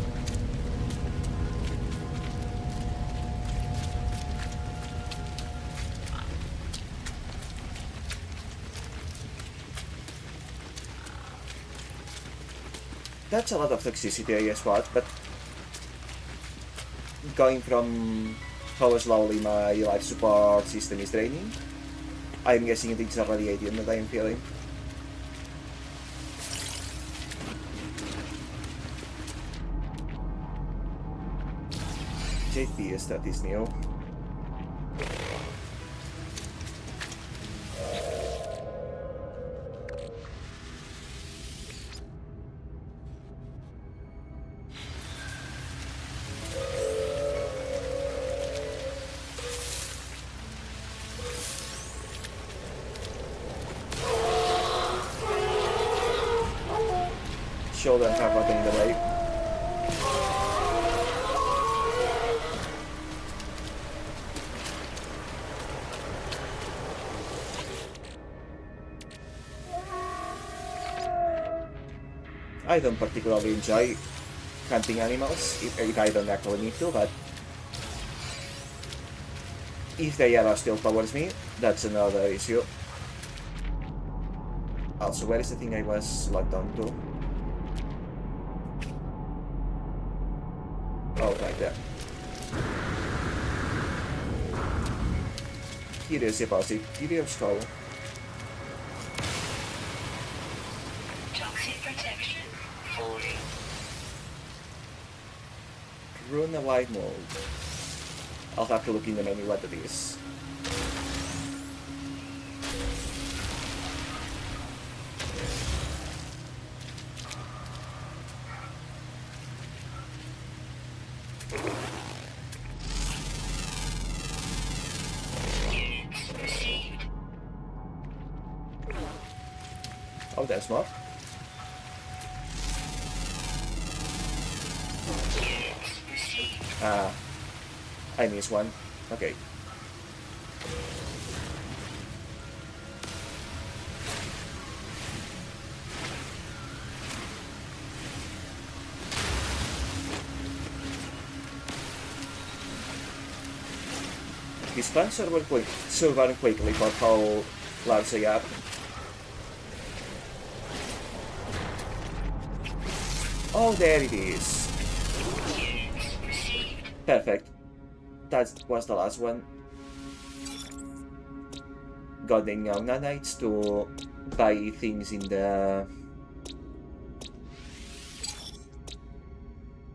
That's a lot of toxicity, I guess what, but going from how slowly my life support system is draining, I'm guessing it's a radiation that I'm feeling. JPS, that is new. Shouldn't have gotten in the way. I don't particularly enjoy hunting animals if I don't actually need to, but if they are hostile towards me, that's another issue. Also, where is the thing I was locked on to? Oh, right there. Curious about it. Curious how. Toxic protection falling. Runa white mold. I'll have to look in the menu what it is. Oh, there's more. Ah, I missed one. Okay. distance server quickly for how large they are. Oh, there it is. Units received. Perfect. That was the last one. Got the now nanites to buy things in the...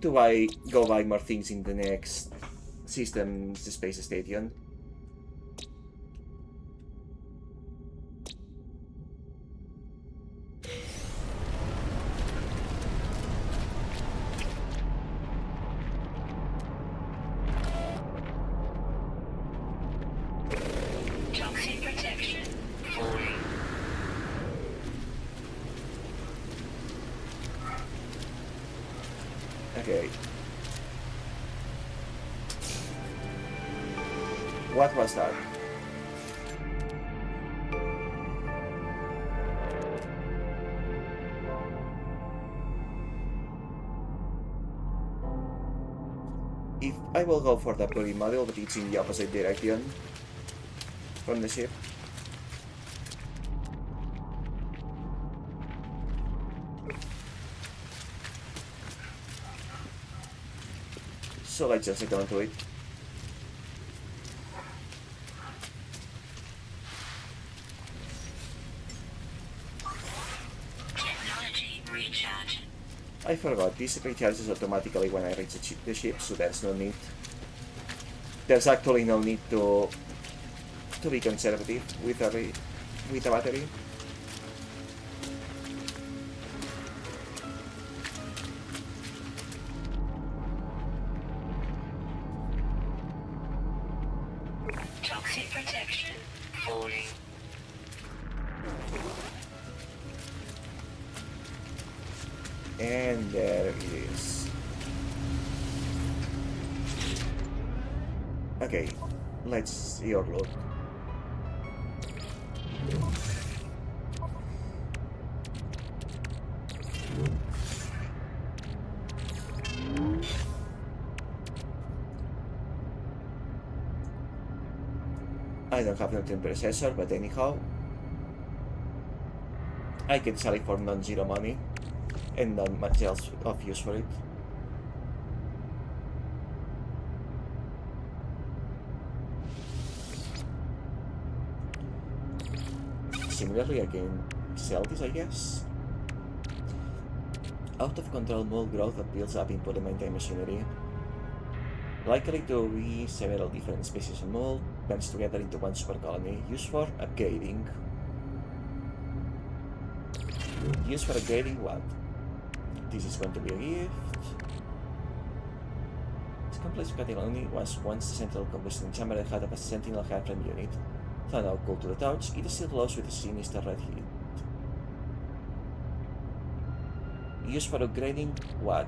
go buy more things in the next system, the Space Station. Toxic protection falling. Okay. What was that? If I will go for the pretty model, but it's in the opposite direction from the ship. So let's just get on to it. Technology recharge. I forgot, this recharges automatically when I reach the ship, so there's no need. There's actually no need to be conservative with a battery. Toxic protection falling. And there it is. Okay, let's see your look. I don't have an processor, but anyhow, I can sell it for non-zero money and not much else of use for it. Similarly, I can sell this, I guess. Out of control mold growth that builds up input and maintain machinery. Likely to be several different species of mold banded together into one super colony. Used for upgrading. Used for upgrading what? This is going to be a gift. This complex colony was once the central combustion chamber and had a sentinel airframe unit. So now cool to the touch, it still glows with a sinister red heat. Used for upgrading what?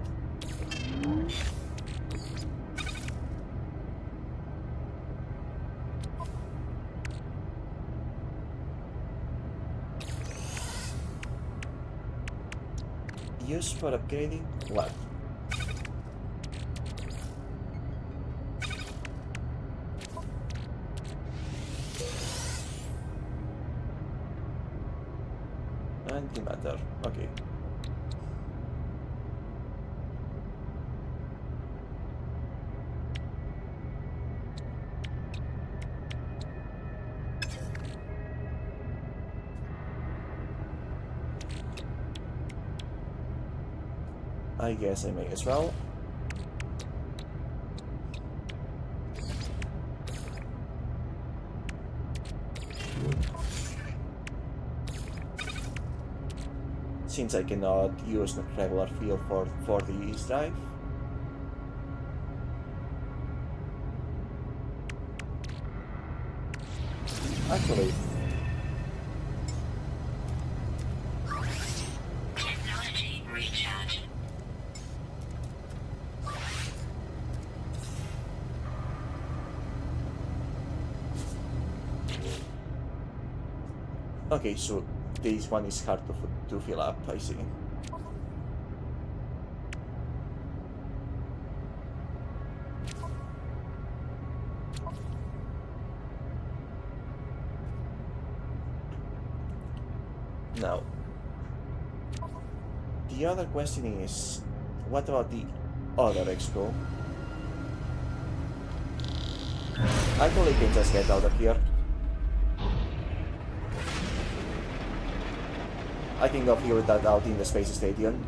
Used for upgrading what? Antimatter, okay. I guess I may as well. Since I cannot use the regular fuel for the drive. Actually, Technology recharge. okay, so this one is hard to fill up, I see. Now, the other question is, what about the other expo? I probably can just get out of here. I can go figure that out in the Space Station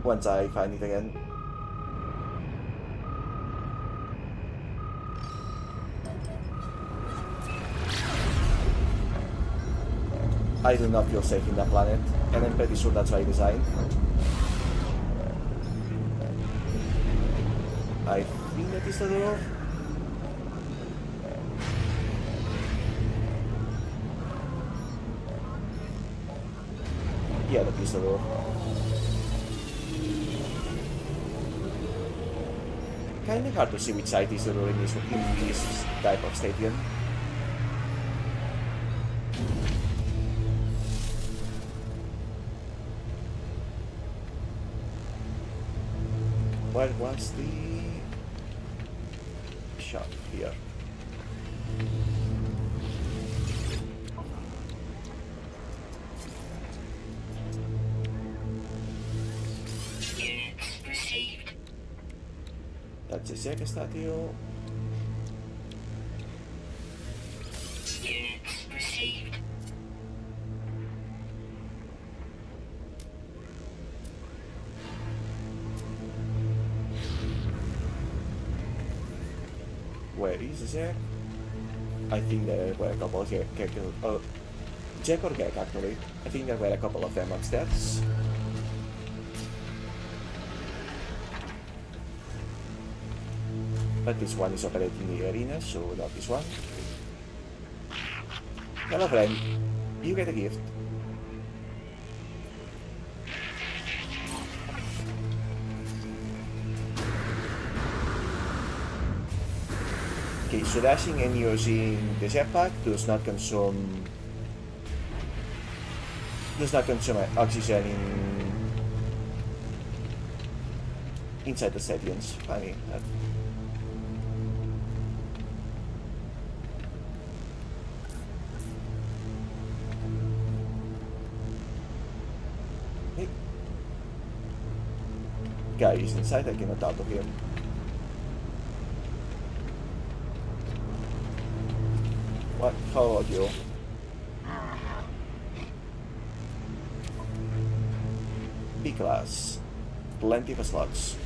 once I find it again. I do not feel safe in that planet, and I'm pretty sure that's by design. I think that is the door. Yeah, that is the door. Kinda hard to see which side is the door in this type of stadium. Where was the shop here? Units received. That's a second statue. Units received. Where is Jack? I think there were a couple of Jack or Gag actually. I think there were a couple of them upstairs. But this one is operating the arena, so not this one. Hello friend, you get a gift. Okay, so dashing and using the jetpack does not consume oxygen inside the stadiums. Funny. Hey. Guy is inside, I cannot talk to him. What? How about you? B class. Plenty of slots.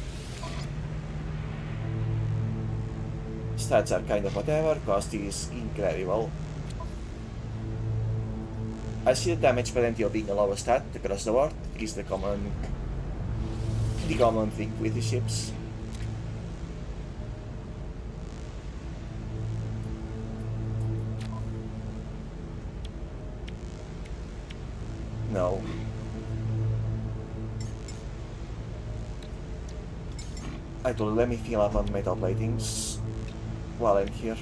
Stats are kind of whatever, cost is incredible. I see the damage penalty of being a lower stat across the board is the common thing with the ships. No. I told let me fill up on metal platings while I'm here.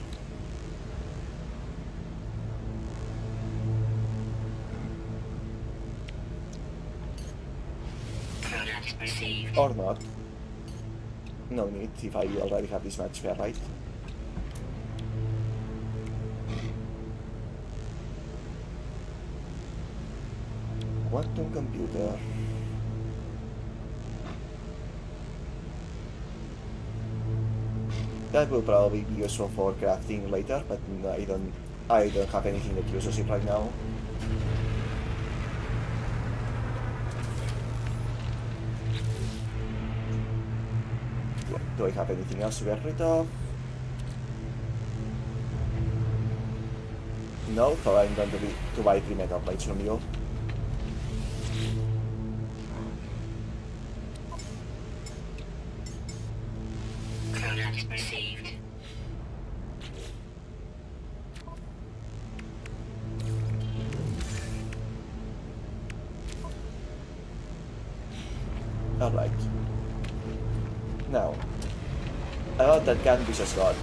Product received. Or not. No need if I already have this match fair, right? Quantum computer. That will probably be useful for crafting later, but I don't have anything that uses it right now. Do I have anything else to get rid of? No, so I'm going to buy 3 metal plates from you. Product received. Alright. Now, about that gun we just got.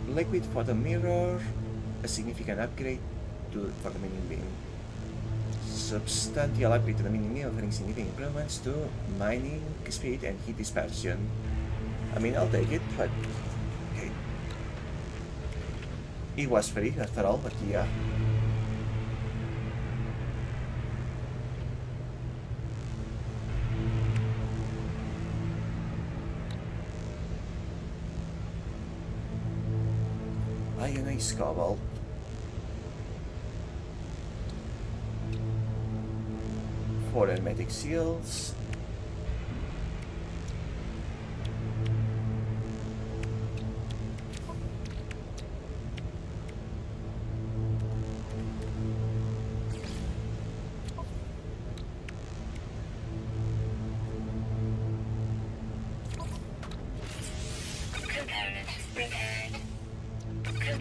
Liquid for the mirror, a significant upgrade for the mini beam. substantial upgrade to the mini offering significant improvements to mining speed and heat dispersion. I mean, I'll take it, but okay. It was free after all, but yeah. Ionized cobalt. For hermetic seals. Component repaired.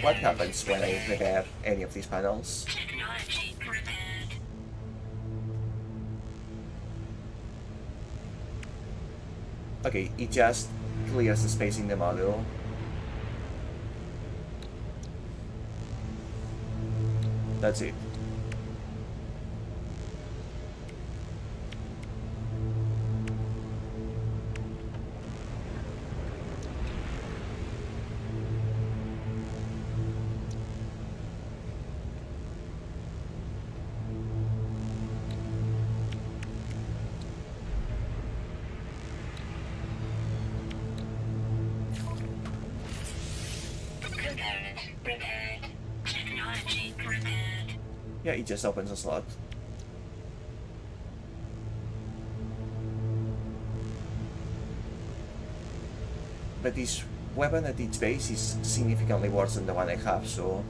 What happens when I repair any of these panels? Technology repaired. Okay, it just clears the space in the module. That's it. Component repaired. Technology repaired. Yeah, it just opens a slot. But this weapon at its base is significantly worse than the one I have, so...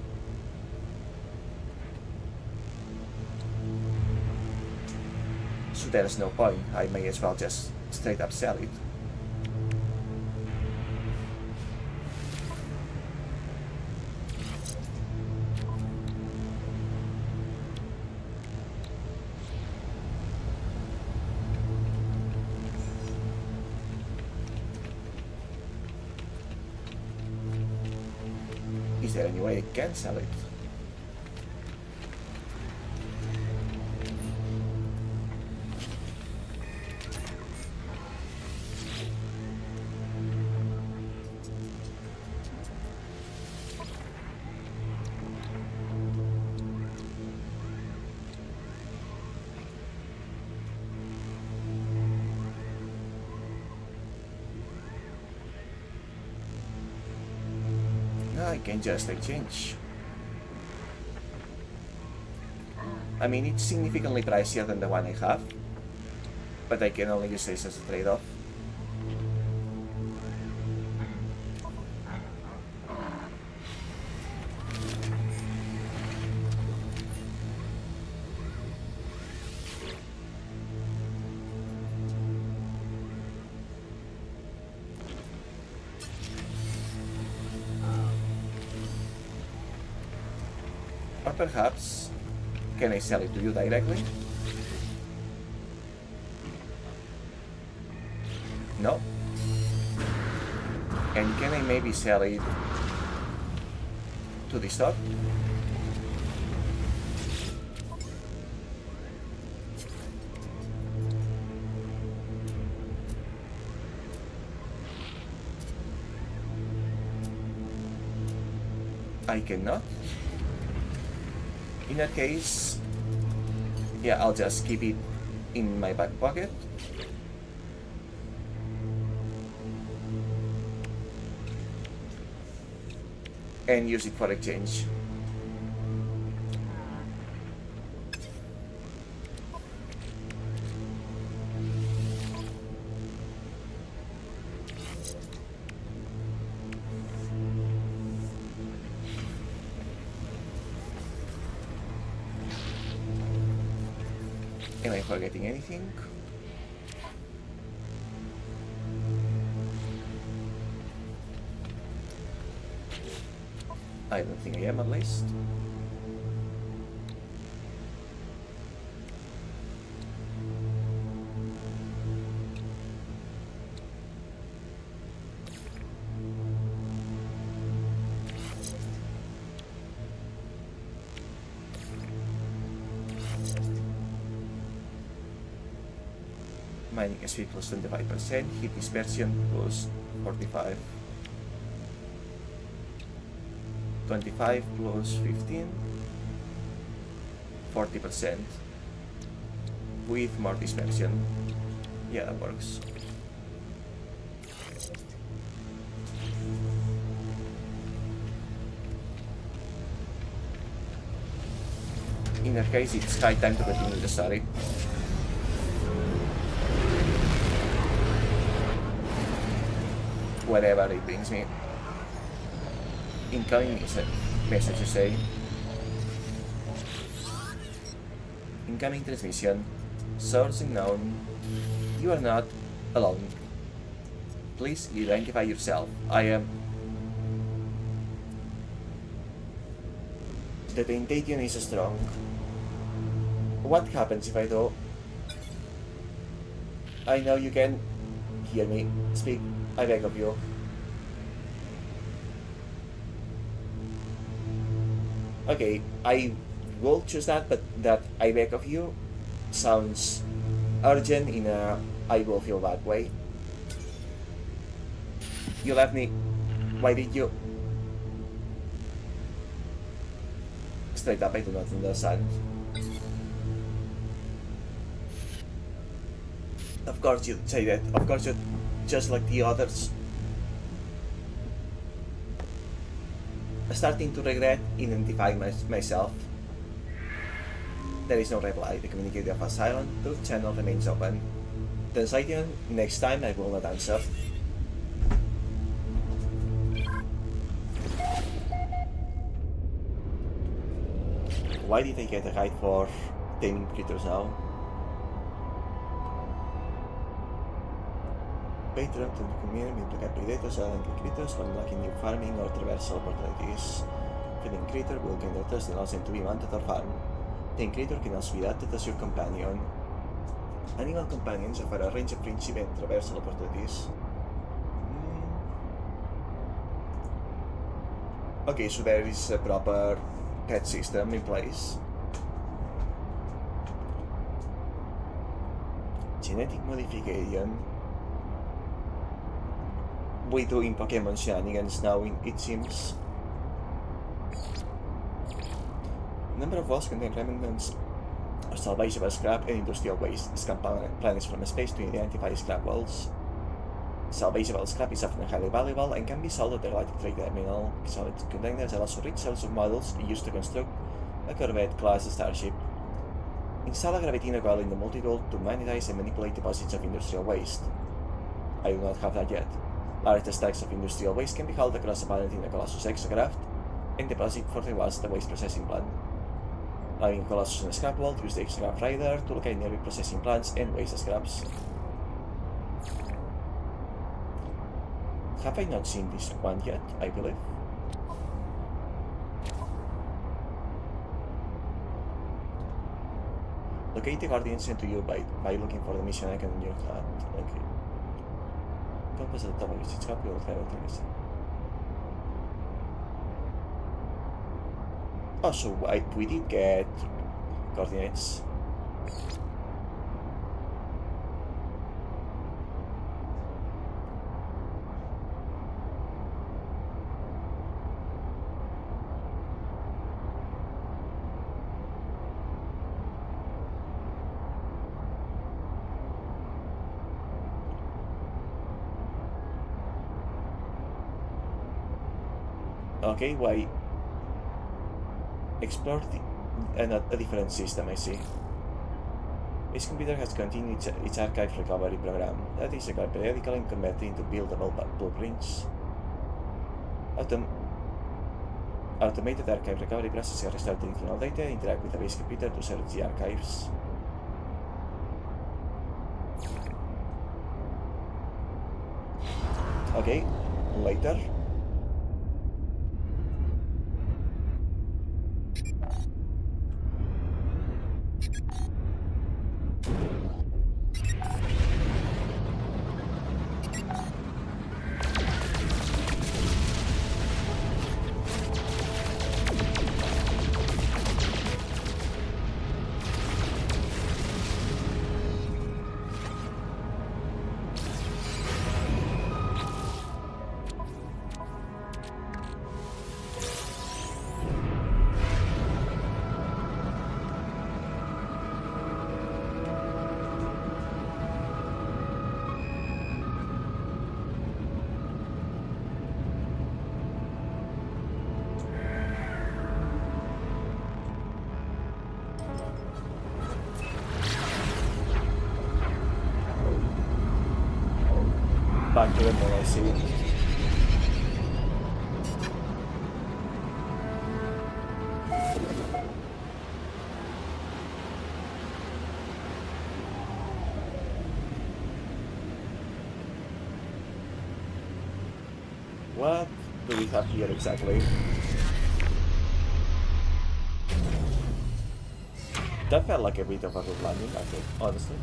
So there's no point. I may as well just straight up sell it. Is there any way I can sell it? No, I can just exchange. I mean, it's significantly pricier than the one I have, but I can only use this as a trade-off. Or perhaps, can I sell it to you directly? No. And can I maybe sell it to the stock? I cannot. In that case, yeah, I'll just keep it in my back pocket. And use it for exchange. Am I forgetting anything? I don't think I am, at least. Mining SP plus 25%. Heat dispersion plus 45. 25 plus 15. 40%. With more dispersion. Yeah, that works. In that case, it's high time to continue the story. Wherever it brings me. Incoming message to say. Incoming transmission. Source unknown. You are not alone. Please identify yourself. I am... The temptation is strong. What happens if I do? I know you can hear me. Speak. I beg of you. Okay, I will choose that, but that I beg of you sounds urgent in a I will feel bad way. You left me. Why did you? Straight up, I do not understand. Of course you'd say that. Of course you'd just like the others. Starting to regret identifying myself. There is no reply. The communicator was silent. The channel remains open. Translation, next time I will not answer. Why did I get a guide for taming critters now? Patron to the community, implicate predators, and critters when lacking new farming or traversal opportunities. Feeding critter will gain their trust and allows them to be mounted or farmed. Tame critter can also be adopted as your companion. Animal companions offer a range of friendship and traversal opportunities. Okay, so there is a proper pet system in place. Genetic modification. We doing Pokemon shenanigans now, it seems. Number of walls contain remnants of salvageable scrap and industrial waste. Scan planets from space to identify scrap walls. Salvageable scrap is often highly valuable and can be sold at the Galactic Trade Terminal. Solid containers are also rich cells of models used to construct a Corvette-class starship. Install a gravitino coil in the multi-tool to magnetize and manipulate deposits of industrial waste. I do not have that yet. Large stacks of industrial waste can be hauled across a planet in a Colossus exocraft and deposit for the waste at the waste processing plant. Having a Colossus on a scrap vault, use the exocraft radar to locate nearby processing plants and waste scraps. Have I not seen this one yet, I believe? Locate the Guardian sent to you by looking for the mission icon on your HUD. Okay. Compass at the top of its copy will travel through this. Oh, so we did get coordinates. Okay, why? Explore a different system, I see. This computer has continued its archive recovery program. That is required periodically and converted into buildable blueprints. Automated archive recovery process has restarted internal data, interact with the base computer to search the archives. Okay, later. back to the mall, I see. What do we have here exactly? That felt like a bit of a good landing, I think, honestly.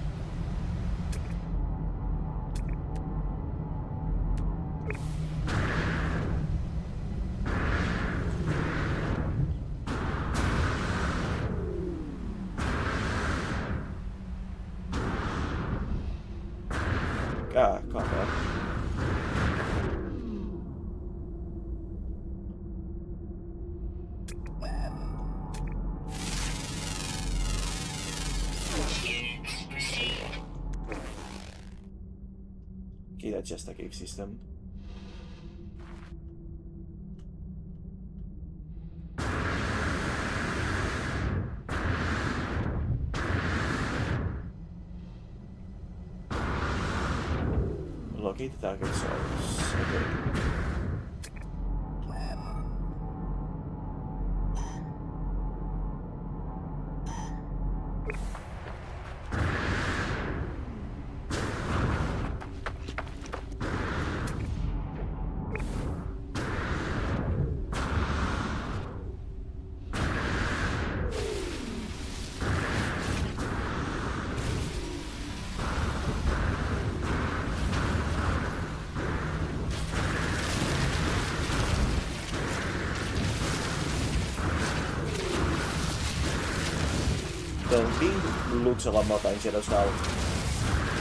Ah, come on. Okay, that's just a cave system. Locate the target source. Okay. The thing looks a lot more dangerous now.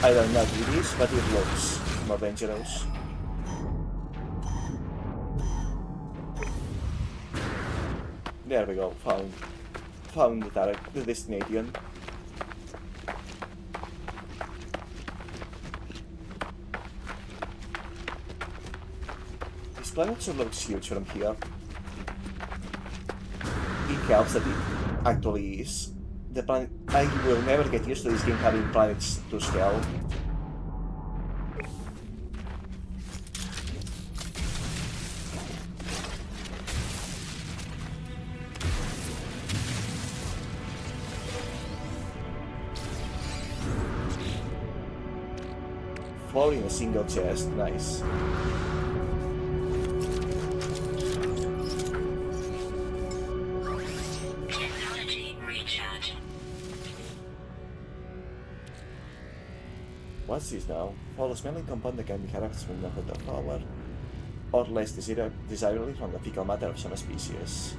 I don't know what it is, but it looks more dangerous. There we go, found the destination. This planet sure looks huge from here. It helps that it actually is. The planet, I will never get used to this game having planets to scale. Floor in a single chest, nice. Technology recharge. What's this now? For a smelling compound that can be harvested from the hot of power, or less desirably from the fecal matter of some species.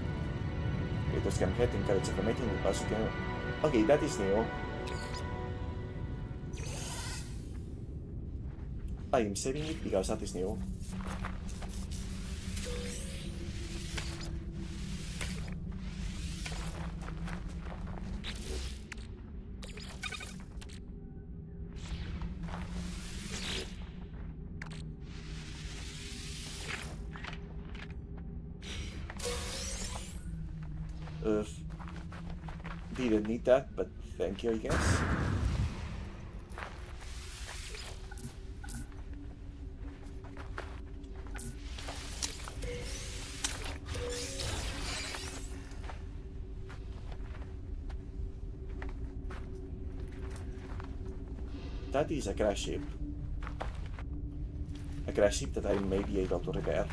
Creatures can get encourage fermenting the positive. Okay, that is new. I am saving it because that is new. Didn't need that, but thank you, I guess. That is a crash ship. A crash ship that I may be able to repair.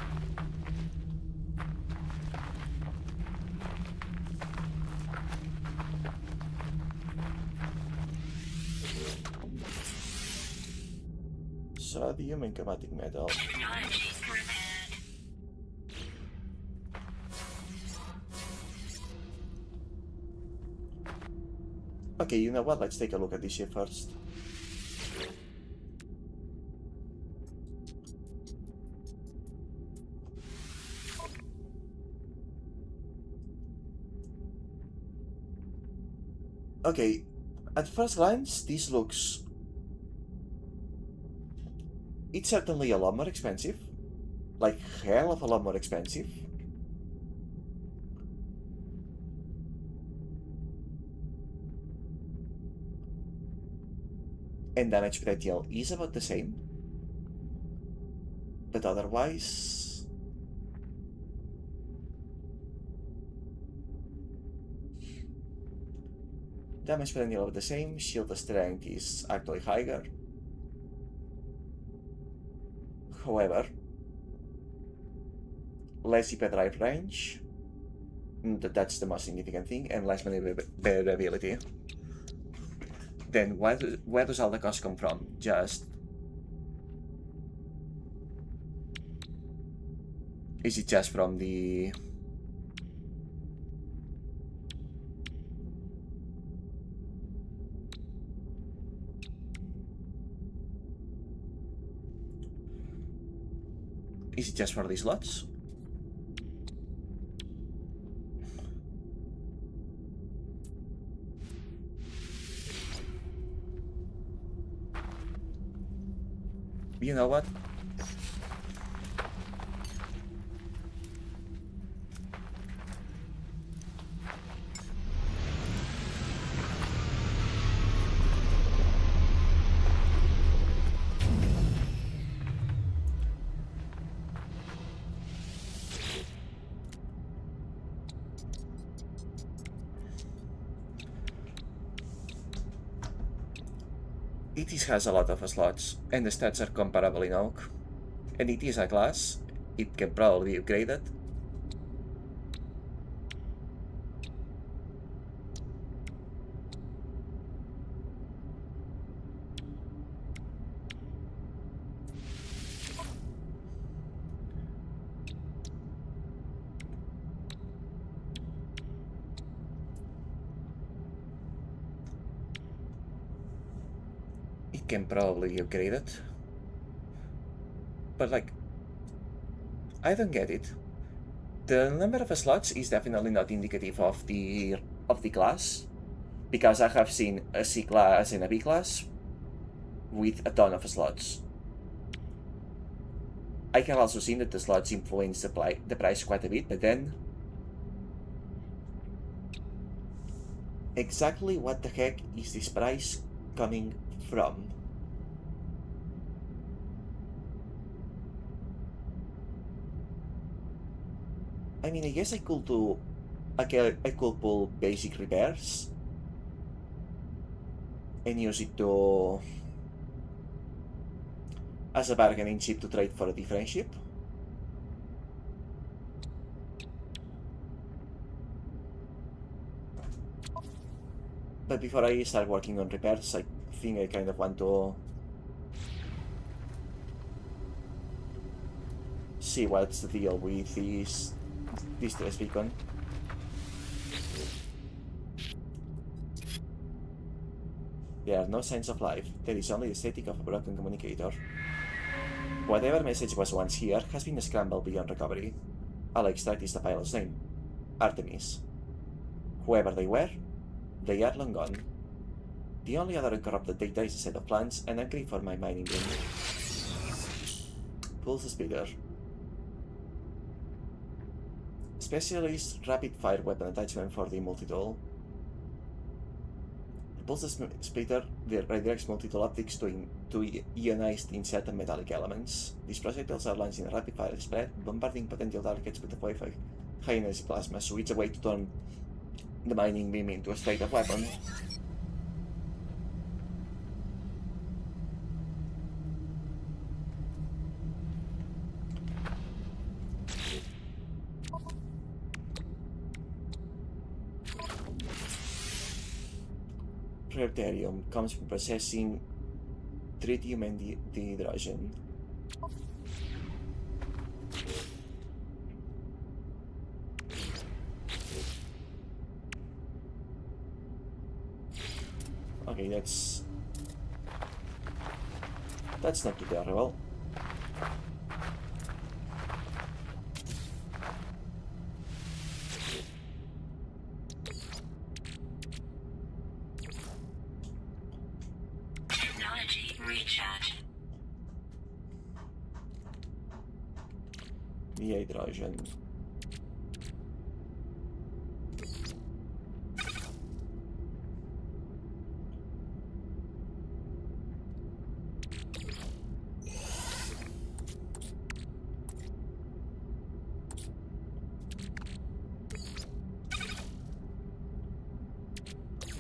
Sodium and chromatic metal. Technology repaired. Okay, you know what? Let's take a look at this ship first. Okay, at first glance, this looks... It's certainly a lot more expensive. Like, hell of a lot more expensive. And damage potential is about the same. But otherwise... Damage per nearly the same, shield strength is actually higher. However, less hyperdrive range, that's the most significant thing, and less maneuverability. Then where does all the cost come from? Just... Is it just from the... Is it just for these slots? You know what? It has a lot of slots, and the stats are comparable in Oak. And it is a class, it can probably be upgraded. It can probably be upgraded. But like, I don't get it. The number of slots is definitely not indicative of the class, because I have seen a C class and a B class with a ton of slots. I have also seen that the slots influence the price quite a bit, but then exactly what the heck is this price coming from? I mean, I guess I could pull basic repairs and use it to as a bargaining chip to trade for a different ship. But before I start working on repairs, I think I kind of want to see what's the deal with this distress beacon. There are no signs of life. There is only the static of a broken communicator. Whatever message was once here has been scrambled beyond recovery. I'll extract is the pilot's name. Artemis. Whoever they were, they are long gone. The only other uncorrupted data is a set of plans, and I'm great for my mining room. Pulse speeder. Specialist rapid-fire weapon attachment for the multi-tool. The pulse splitter redirects multi-tool optics to ionized in certain metallic elements. These projectiles are launched in a rapid-fire spread, bombarding potential targets with a wave of high-energy plasma, so it's a way to turn the mining beam into a straight-up weapon. Prettier comes from processing tritium and dehydrogen. Okay, that's not too terrible. Technology recharge. Dehydrogen.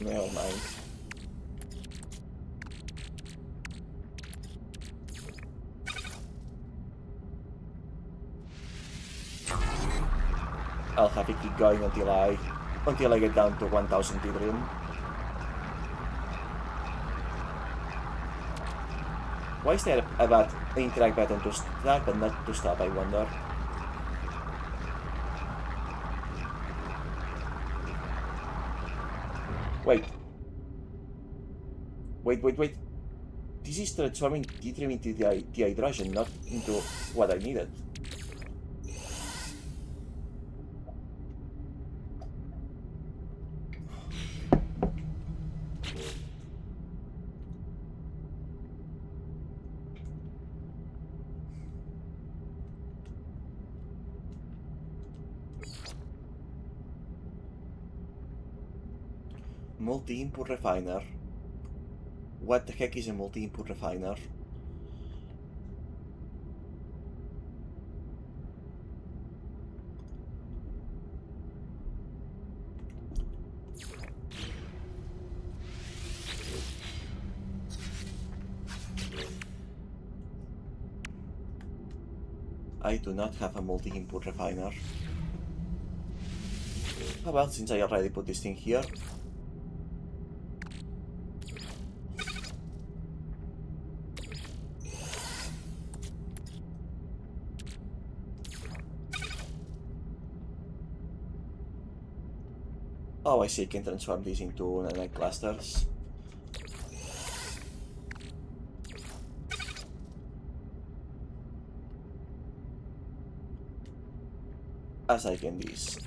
Never mind. I'll have it keep going until I get down to 1000 Ethereum. Why is there an interact button to start but not to stop, I wonder? Wait. Wait. This is transforming deuterium into the hydrogen, not into what I needed. Multi-input refiner. What the heck is a multi-input refiner? I do not have a multi-input refiner. Oh well, since I already put this thing here. Oh, I see, I can transform these into nanite clusters. As I can these.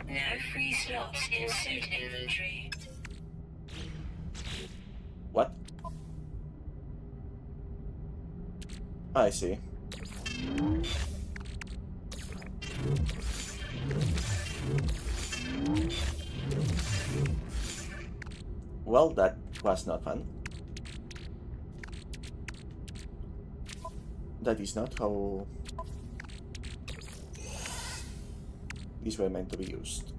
No free slots in suit inventory. What? I see. Well, that was not fun. That is not how these were meant to be used.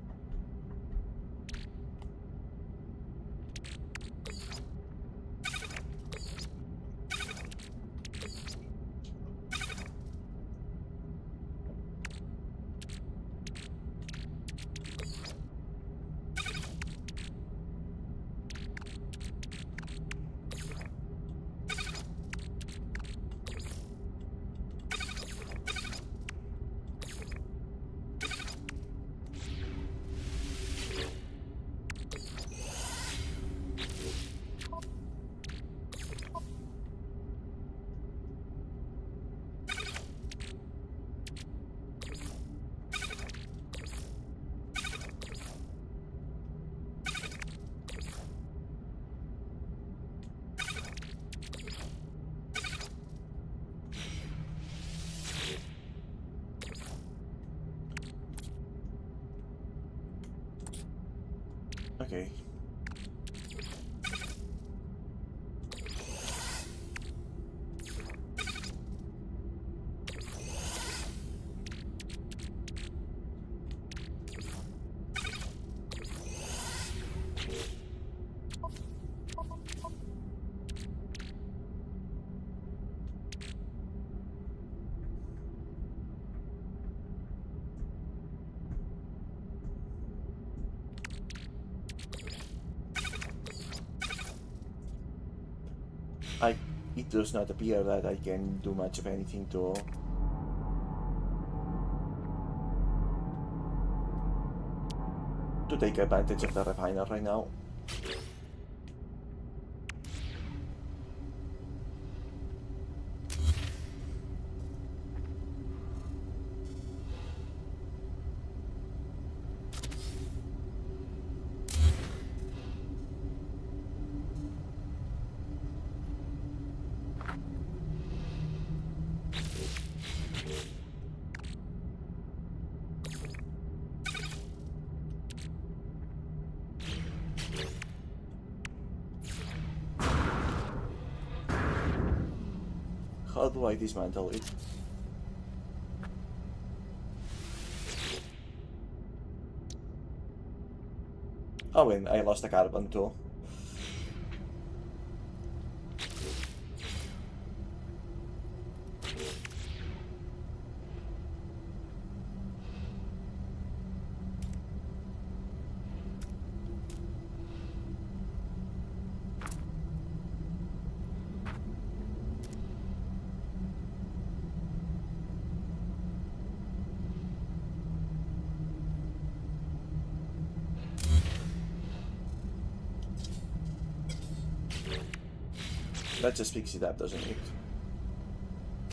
Okay. It does not appear that I can do much of anything to take advantage of the refiner right now. How do I dismantle it? Oh, and I lost a carbon too. That just picks it up, doesn't it?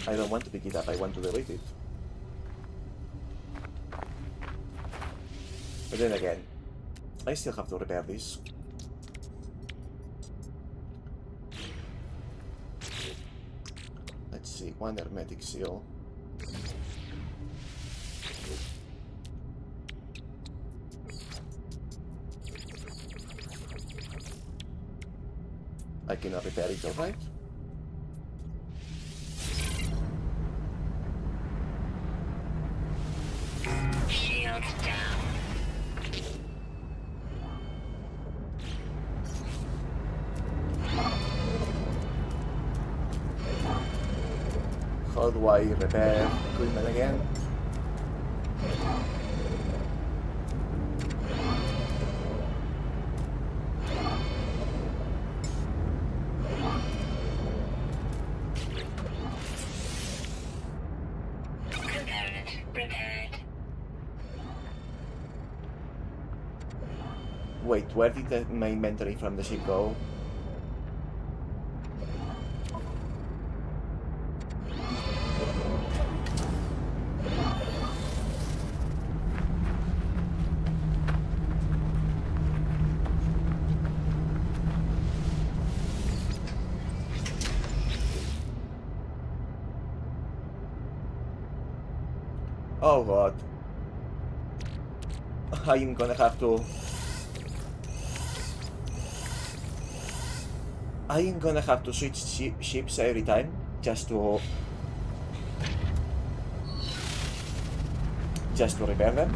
I don't want to pick it up, I want to delete it. But then again, I still have to repair this. Let's see, one hermetic seal. I cannot repair it, alright? Shield down. How do I repair equipment again? Component repaired. Wait, where did my inventory from the ship go? Oh god. I'm gonna have to... I am gonna have to switch ships every time just to repair them.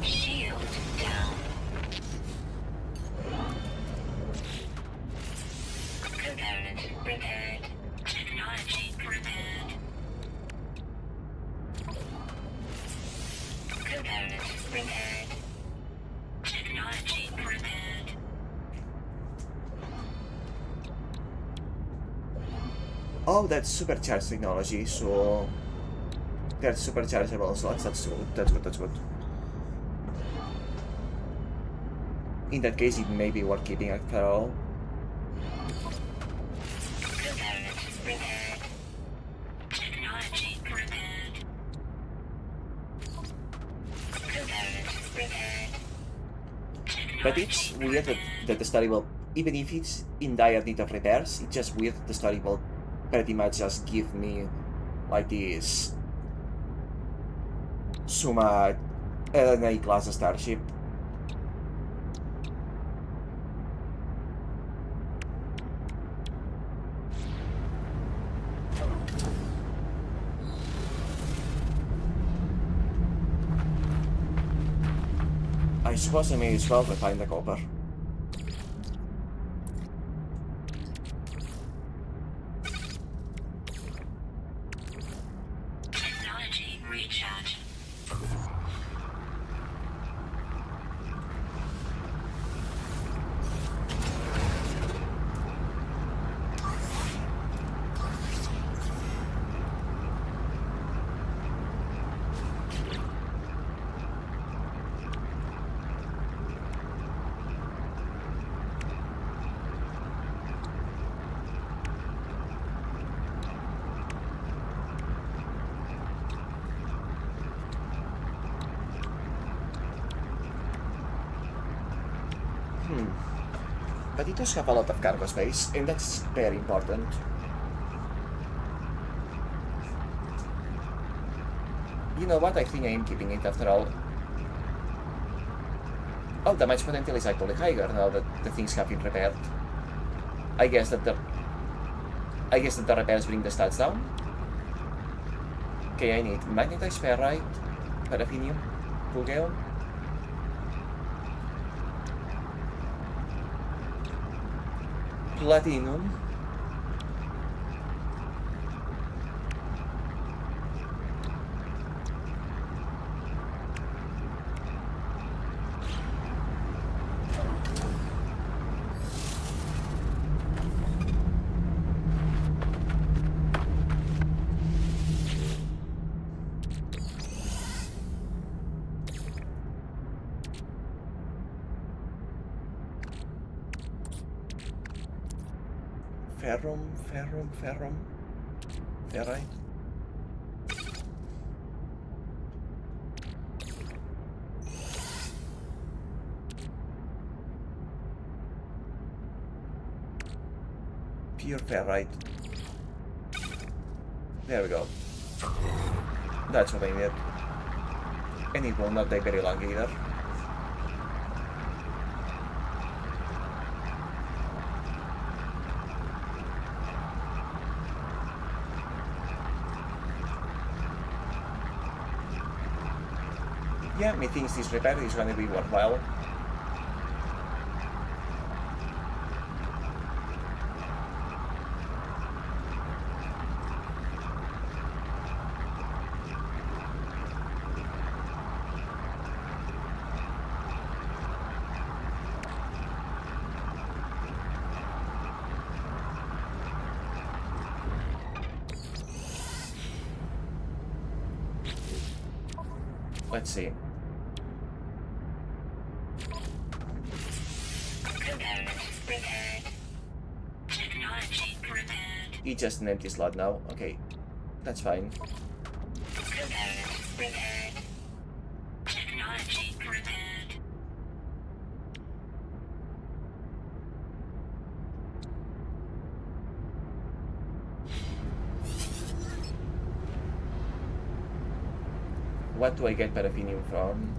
Shield down. Component repaired. Technology repaired. Component repaired. Technology repaired. Oh, that's supercharged technology, so that's superchargeable slots. That's good. That's good. That's good. In that case, it may be worth keeping after all. Component repaired. Technology repaired. Component repaired. But it's weird that the story will, even if it's in dire need of repairs, it's just weird that the story will pretty much just give me like this Suma LNA class starship. I suppose I may as well refine the copper. Technology recharge. But it does have a lot of cargo space, and that's very important. You know what? I think I am keeping it after all. Oh, damage potential is actually higher now that the things have been repaired. I guess that the repairs bring the stats down. Okay, I need magnetized ferrite, paraffinium, bugeon. Platinum. Ferrum. Ferrite. Pure ferrite. There we go. That's what I need. And it will not take very long either. Yeah, methinks this repair is gonna be worthwhile. Let's see. He just an empty slot now. Okay, that's fine. Technology prepared. What do I get paraffinium from?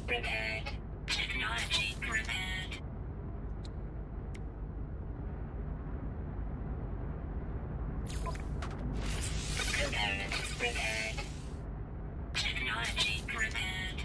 Prepared. Technology prepared. Prepared. Technology prepared.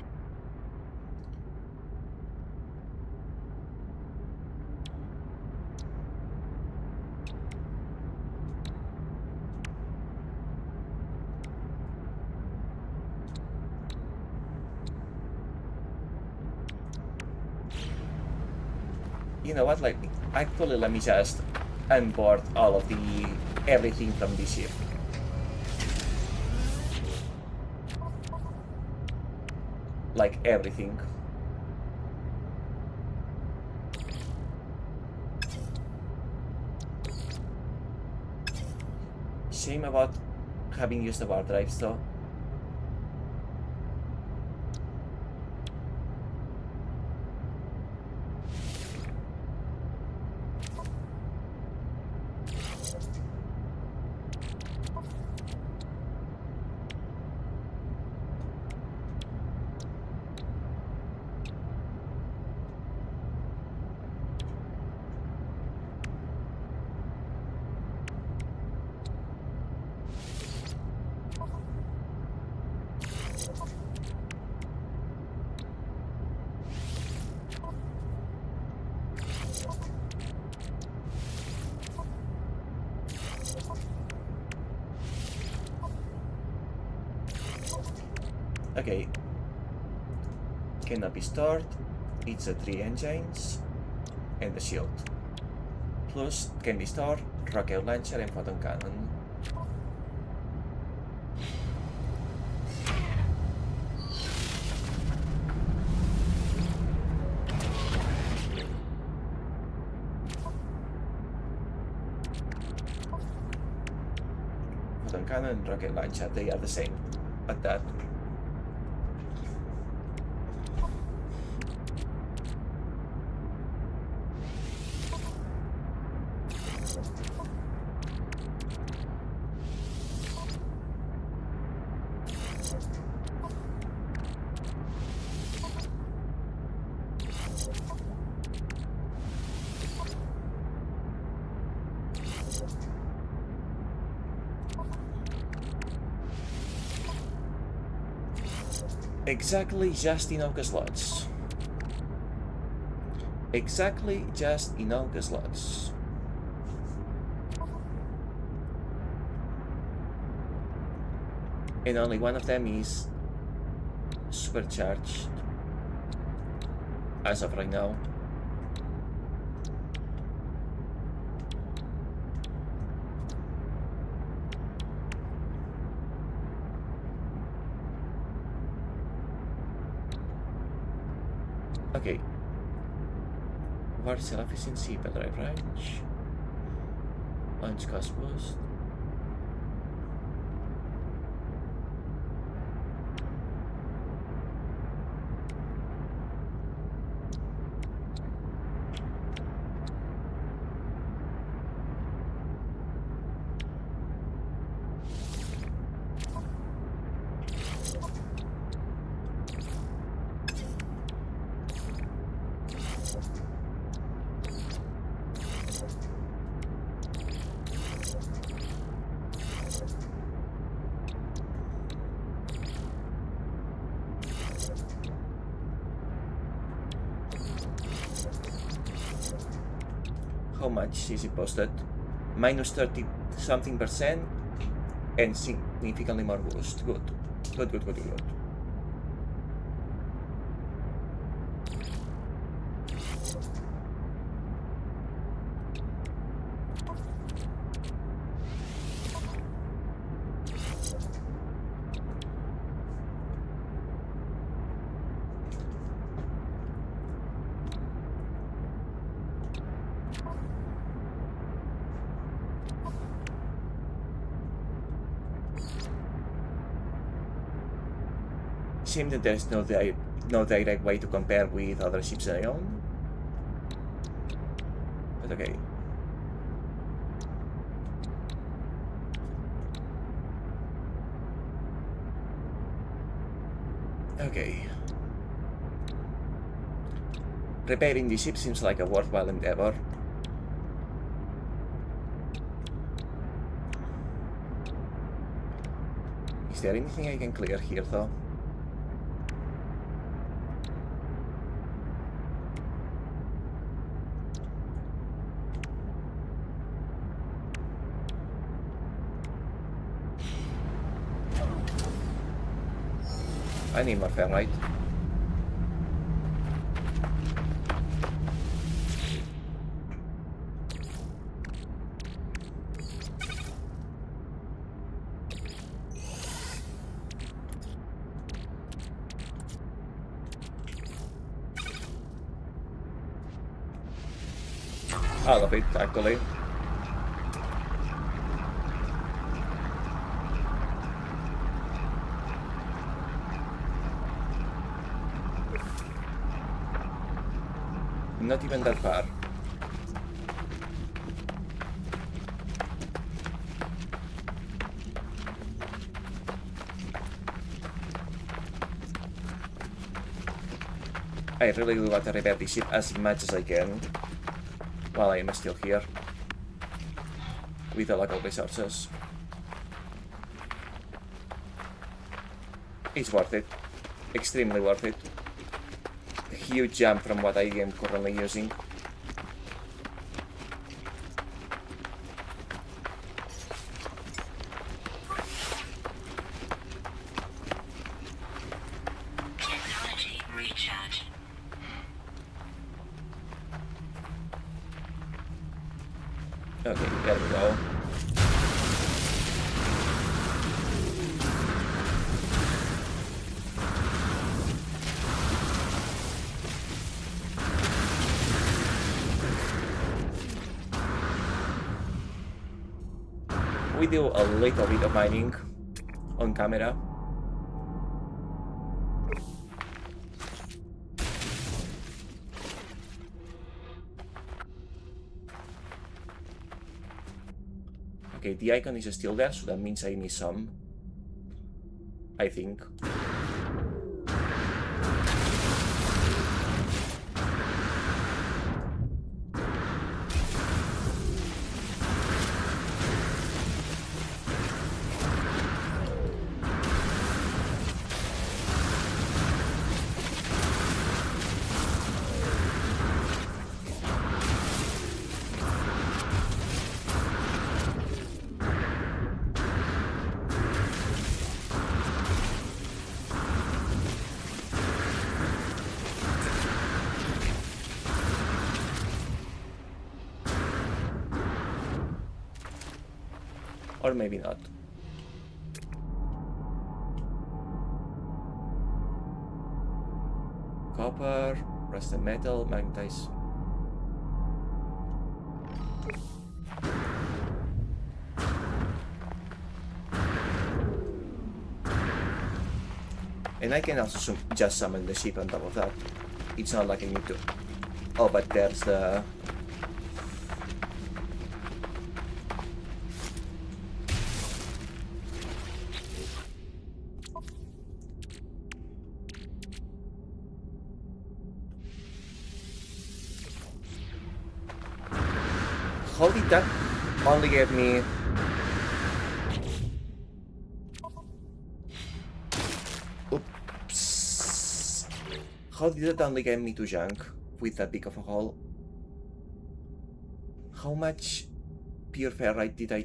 You know what, like, actually let me just onboard all of everything from this ship. Like, everything. Shame about having used the warp drives though. Okay. Cannot be stored. It's the 3 engines and the shield. Plus can be stored rocket launcher and photon cannon. Photon cannon and rocket launcher, they are the same at that. Exactly just enough slots. Exactly just enough slots. And only one of them is supercharged as of right now. Okay. War cell efficiency, battery range, launch cost boost. How much is it posted? Minus 30 something percent and significantly more boost. Good. Good, good, good, good. Seems that there's no direct way to compare with other ships I own. But okay. Okay. Repairing the ship seems like a worthwhile endeavor. Is there anything I can clear here though? I need more ferrite. All of it, actually. Not even that far. I really do want to repair the ship as much as I can while I am still here with the local resources. It's worth it. Extremely worth it. A huge jump from what I am currently using. Technology recharge. Okay, there we go. We do a little bit of mining on camera. Okay, the icon is still there, so that means I need some. I think. Or maybe not. Copper, rusted metal, magnetized. And I can also just summon the ship on top of that. It's not like I need to. Oh, but there's the... How did that only give me... Oops. How did that only get me to junk with that big of a hole? How much pure ferrite did I...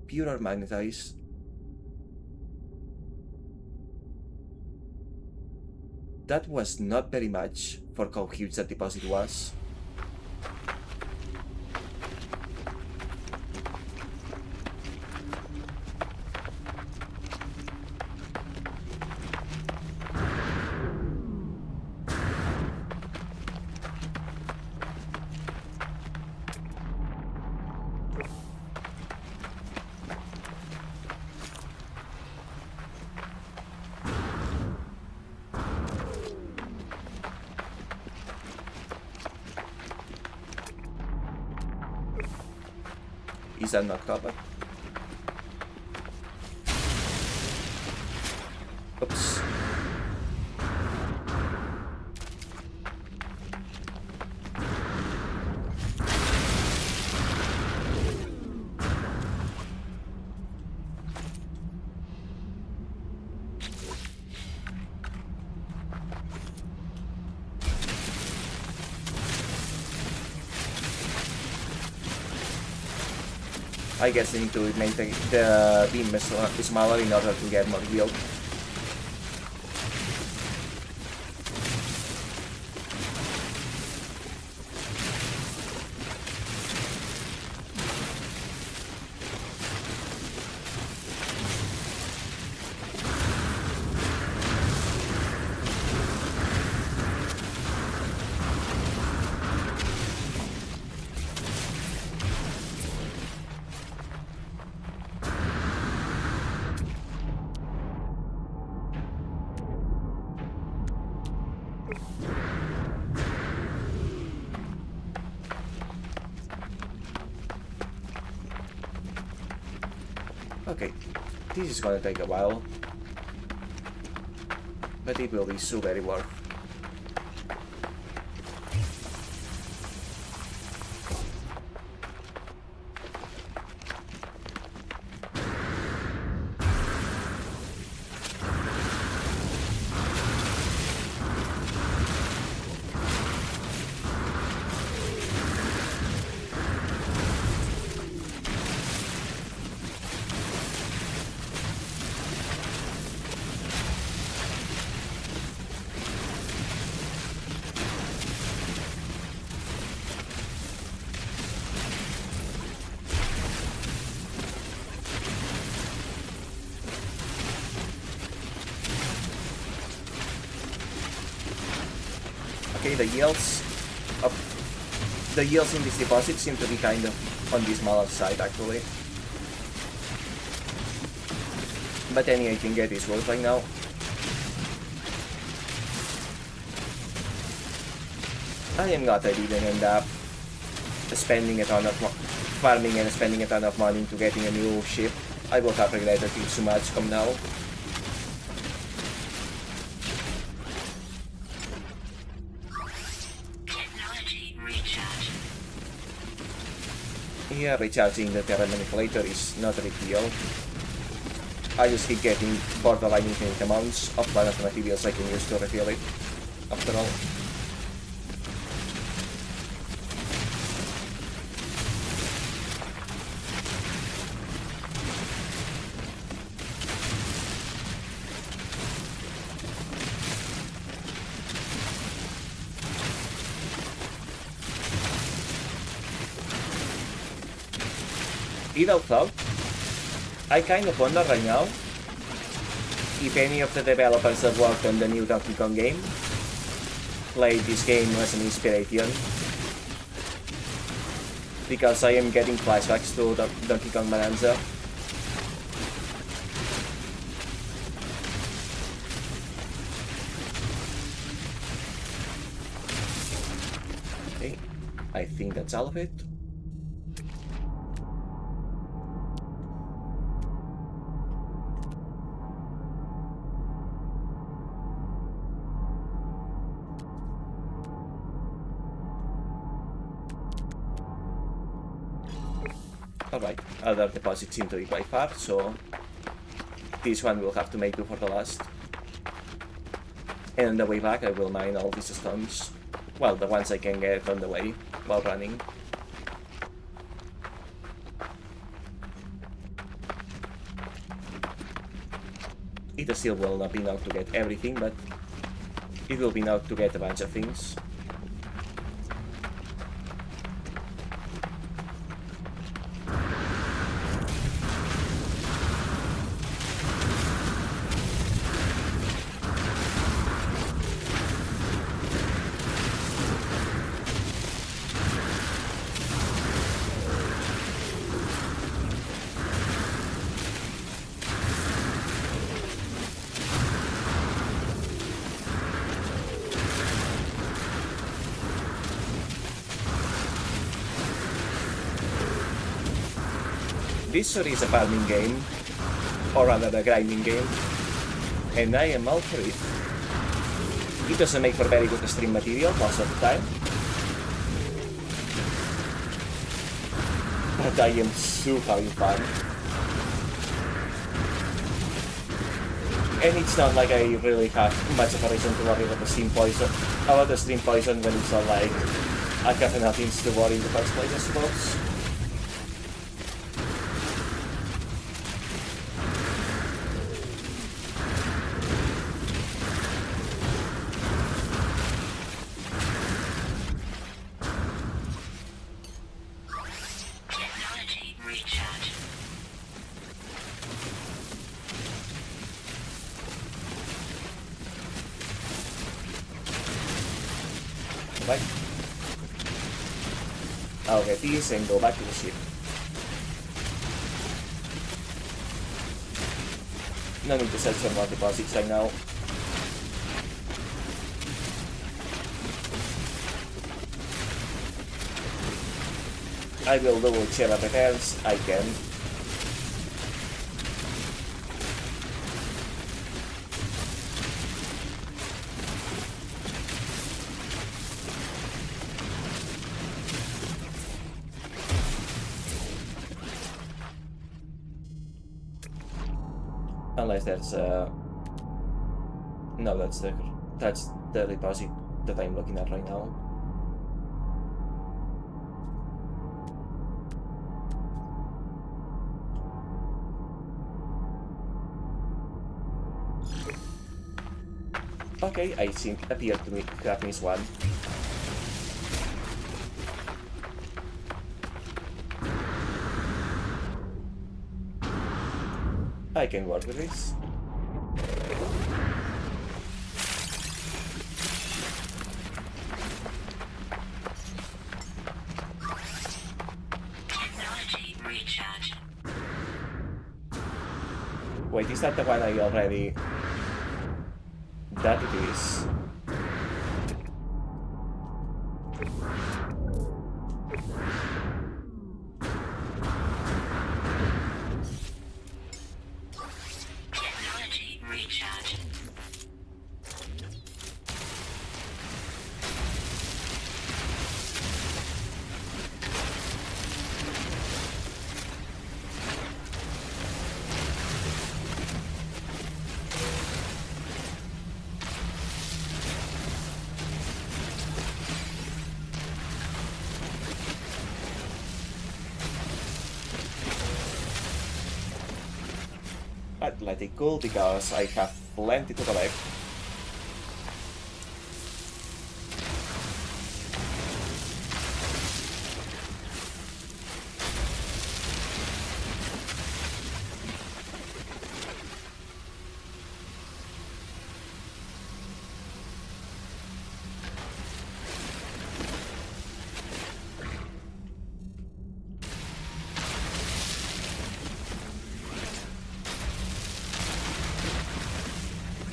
Pure or magnetized? That was not very much for how huge that deposit was. Is that not copper? Oops. I guess I need to make the beam smaller in order to get more yield. Okay, this is gonna take a while, but it will be so very worth. Okay, the yields in this deposit seem to be kind of on the smaller side actually. But any I can get is worth right now. I am glad I didn't end up spending a ton of farming and spending a ton of money to getting a new ship. I would have regretted it so much come now. Yeah, recharging the Terra Manipulator is not a big deal. I just keep getting borderline infinite amounts of planet materials I can use to refill it, after all. Without thought, I kind of wonder right now if any of the developers that worked on the new Donkey Kong game played this game as an inspiration. Because I am getting flashbacks to Donkey Kong Bonanza. Okay, I think that's all of it. Alright, other deposits seem to be quite far, so this one we'll have to make before the last. And on the way back I will mine all these stones. Well, the ones I can get on the way while running. It still will not be enough to get everything, but it will be enough to get a bunch of things. This sure is a farming game, or rather a grinding game, and I am all for it. It doesn't make for very good stream material most of the time, but I am so having fun. And it's not like I really have much of a reason to worry about the stream poison, when it's not like I have enough things to worry in the first place, I suppose. Right. I'll get these and go back to the ship. No need to search for more deposits right now. I will do whichever repairs I can. Unless there's no, that's the deposit that I'm looking at right now. Okay, I think it appeared to have missed one. I can work with this. Technology recharge. Wait, is that the one I already... That it is. Technology recharge. I'd let it cool because I have plenty to collect.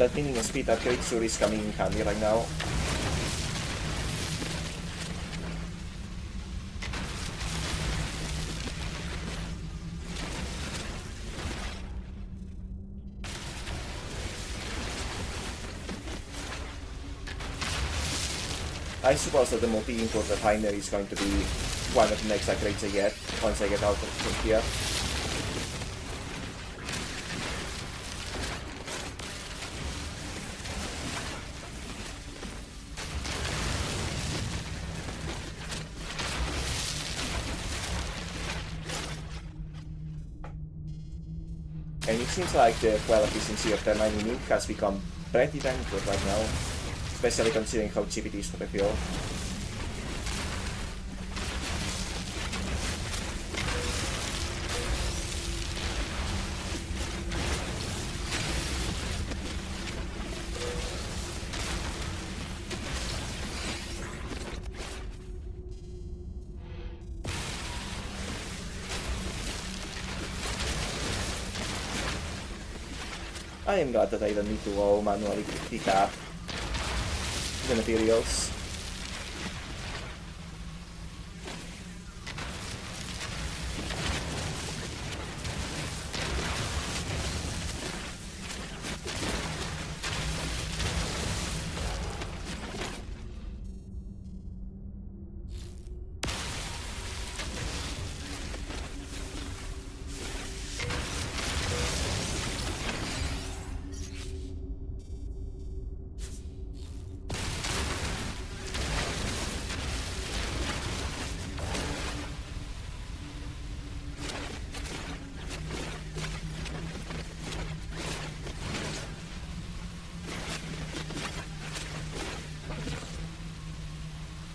That meaning a speed upgrade Suri is coming in handy right now. I suppose that the multi-input refinery is going to be one of the next upgrades I get once I get out of here. And it seems like the fuel efficiency of the mining unit has become pretty damn good right now, especially considering how cheap it is to refuel. I am glad that I don't need to go manually pick up the materials.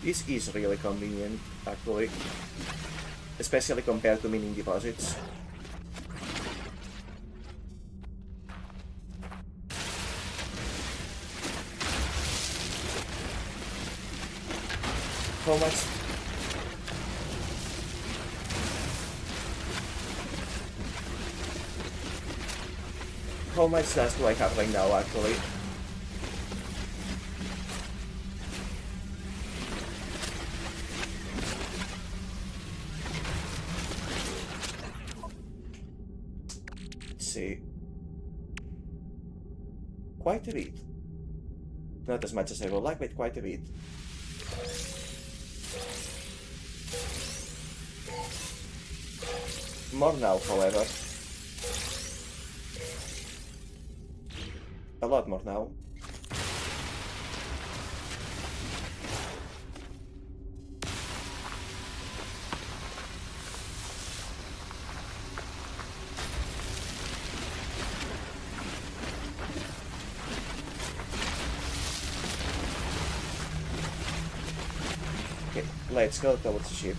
This is really convenient, actually, especially compared to mining deposits. How much? How much dust do I have right now, actually? See, quite a bit. Not as much as I would like, but quite a bit. More now, however. A lot more now. Let's go towards the ship.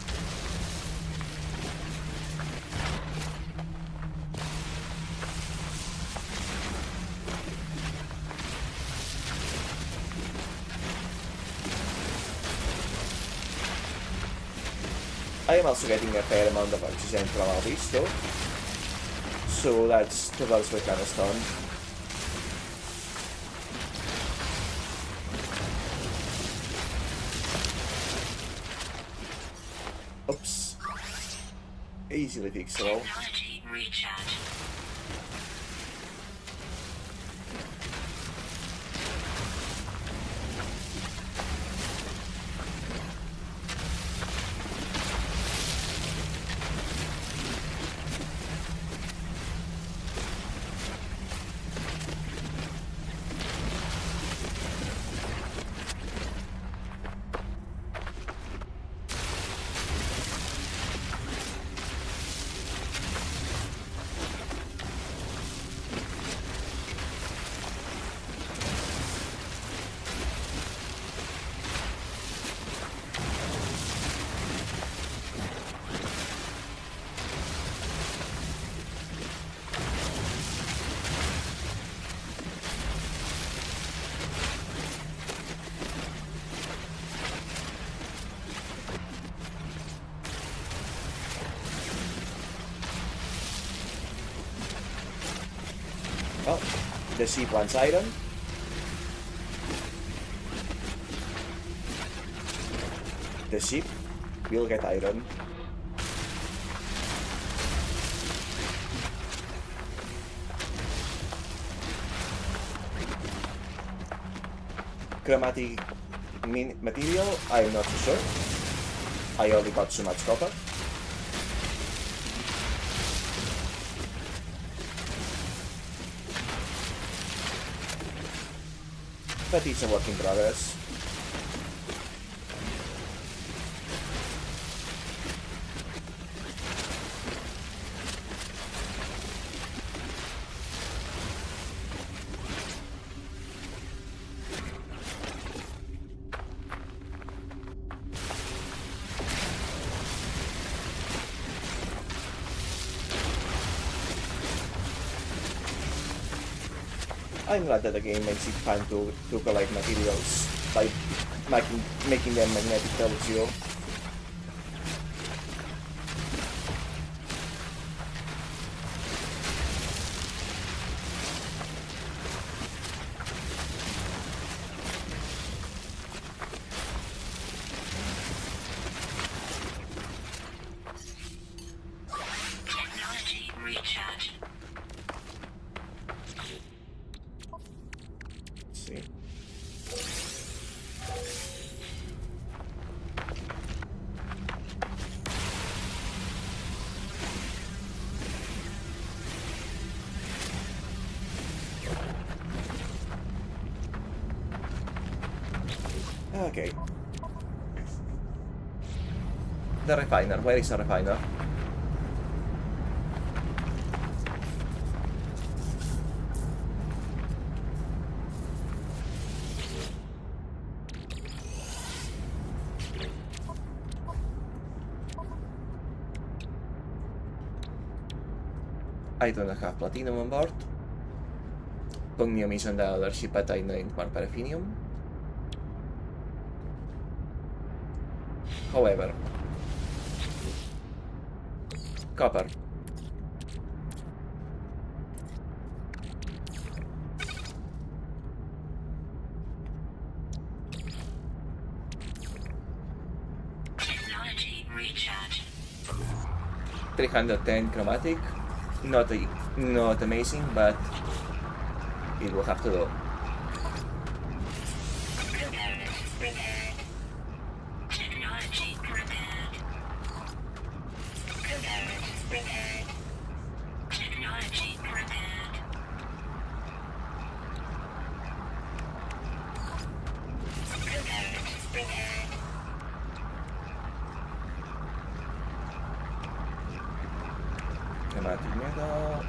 I am also getting a fair amount of oxygen from all these though, so that's the most we kind of stunned. Oops. Easily fixable. Technology recharge. Well, the ship wants iron, the ship will get iron. Chromatic material, I'm not so sure. I only got so much copper. But it's a work in progress. I'm glad that the game makes it fun to collect materials by making them magnetic towards you. Technology recharge. See. Okay. The refiner. Where is the refiner? I do not have platinum on board. Cognium is on the other ship, but I need more paraffinium. However, copper. Technology recharge. 310 chromatic. Not amazing, but it will have to do. Component repaired. Technology repaired. Component repaired. Technology repaired. Component repaired. Chromatic metal,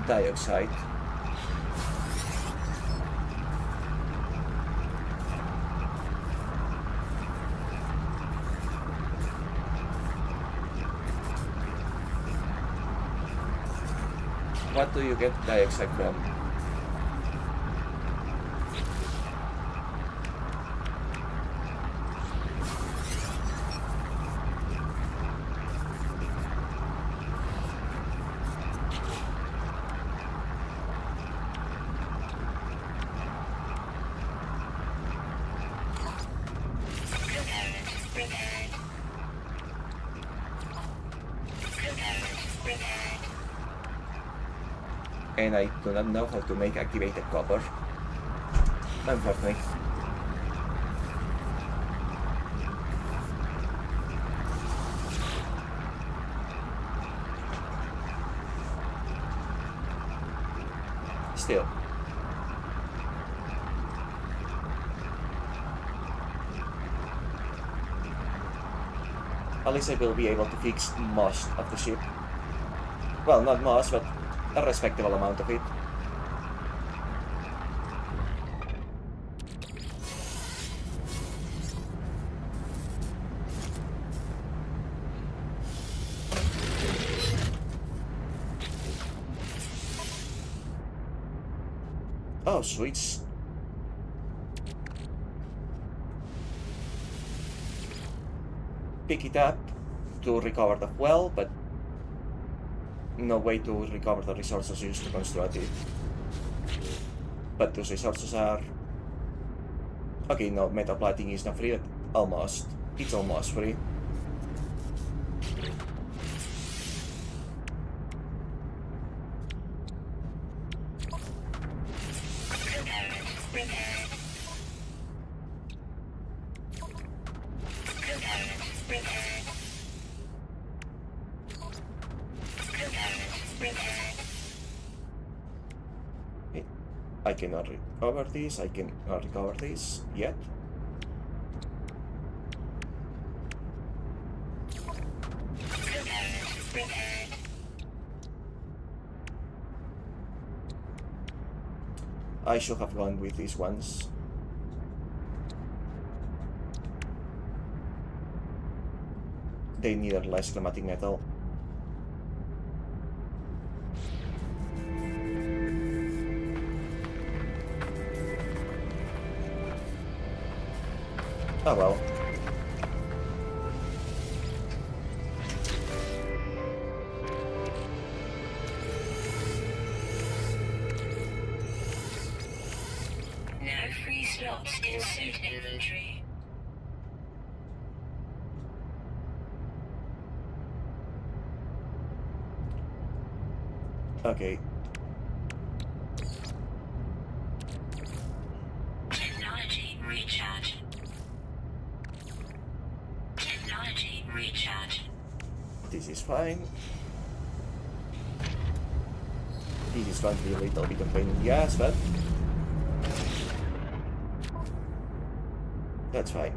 dioxide. What do you get dioxide from? Component repaired. Component repaired. And I do not know how to make activated copper. Unfortunately. Still. At least I will be able to fix most of the ship. Well, not most, but a respectable amount of it. Oh, sweets. Pick it up to recover the fuel, but no way to recover the resources used to construct it. But those resources are... Okay, no, metal plating is not free, but almost. It's almost free. I cannot recover this. I cannot recover this yet. I should have gone with these ones. They needed less chromatic metal. Oh well. No free slots in suit inventory. Okay. Technology recharge. Technology recharge. This is fine. This is going to be a little bit of pain in the ass, but that's fine.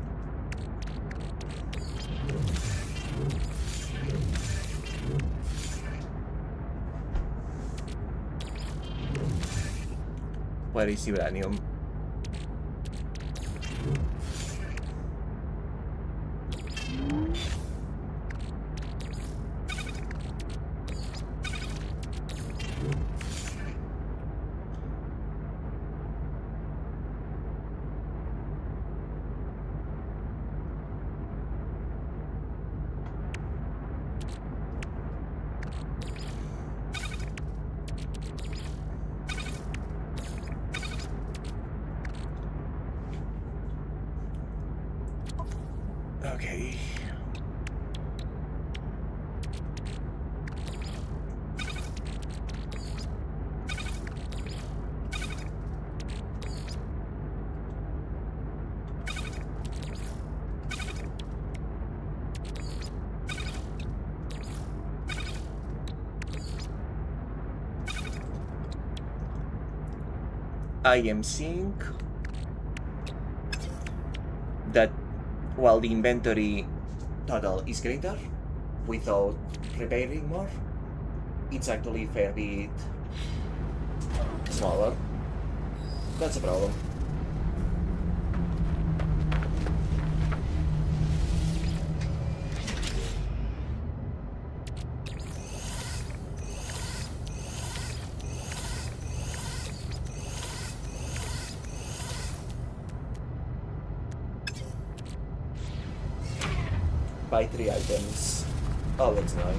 Where is uranium? Okay. I am seeing that while the inventory total is greater, without preparing more, it's actually a fair bit smaller. That's a problem. Buy 3 items. Oh, that's annoying.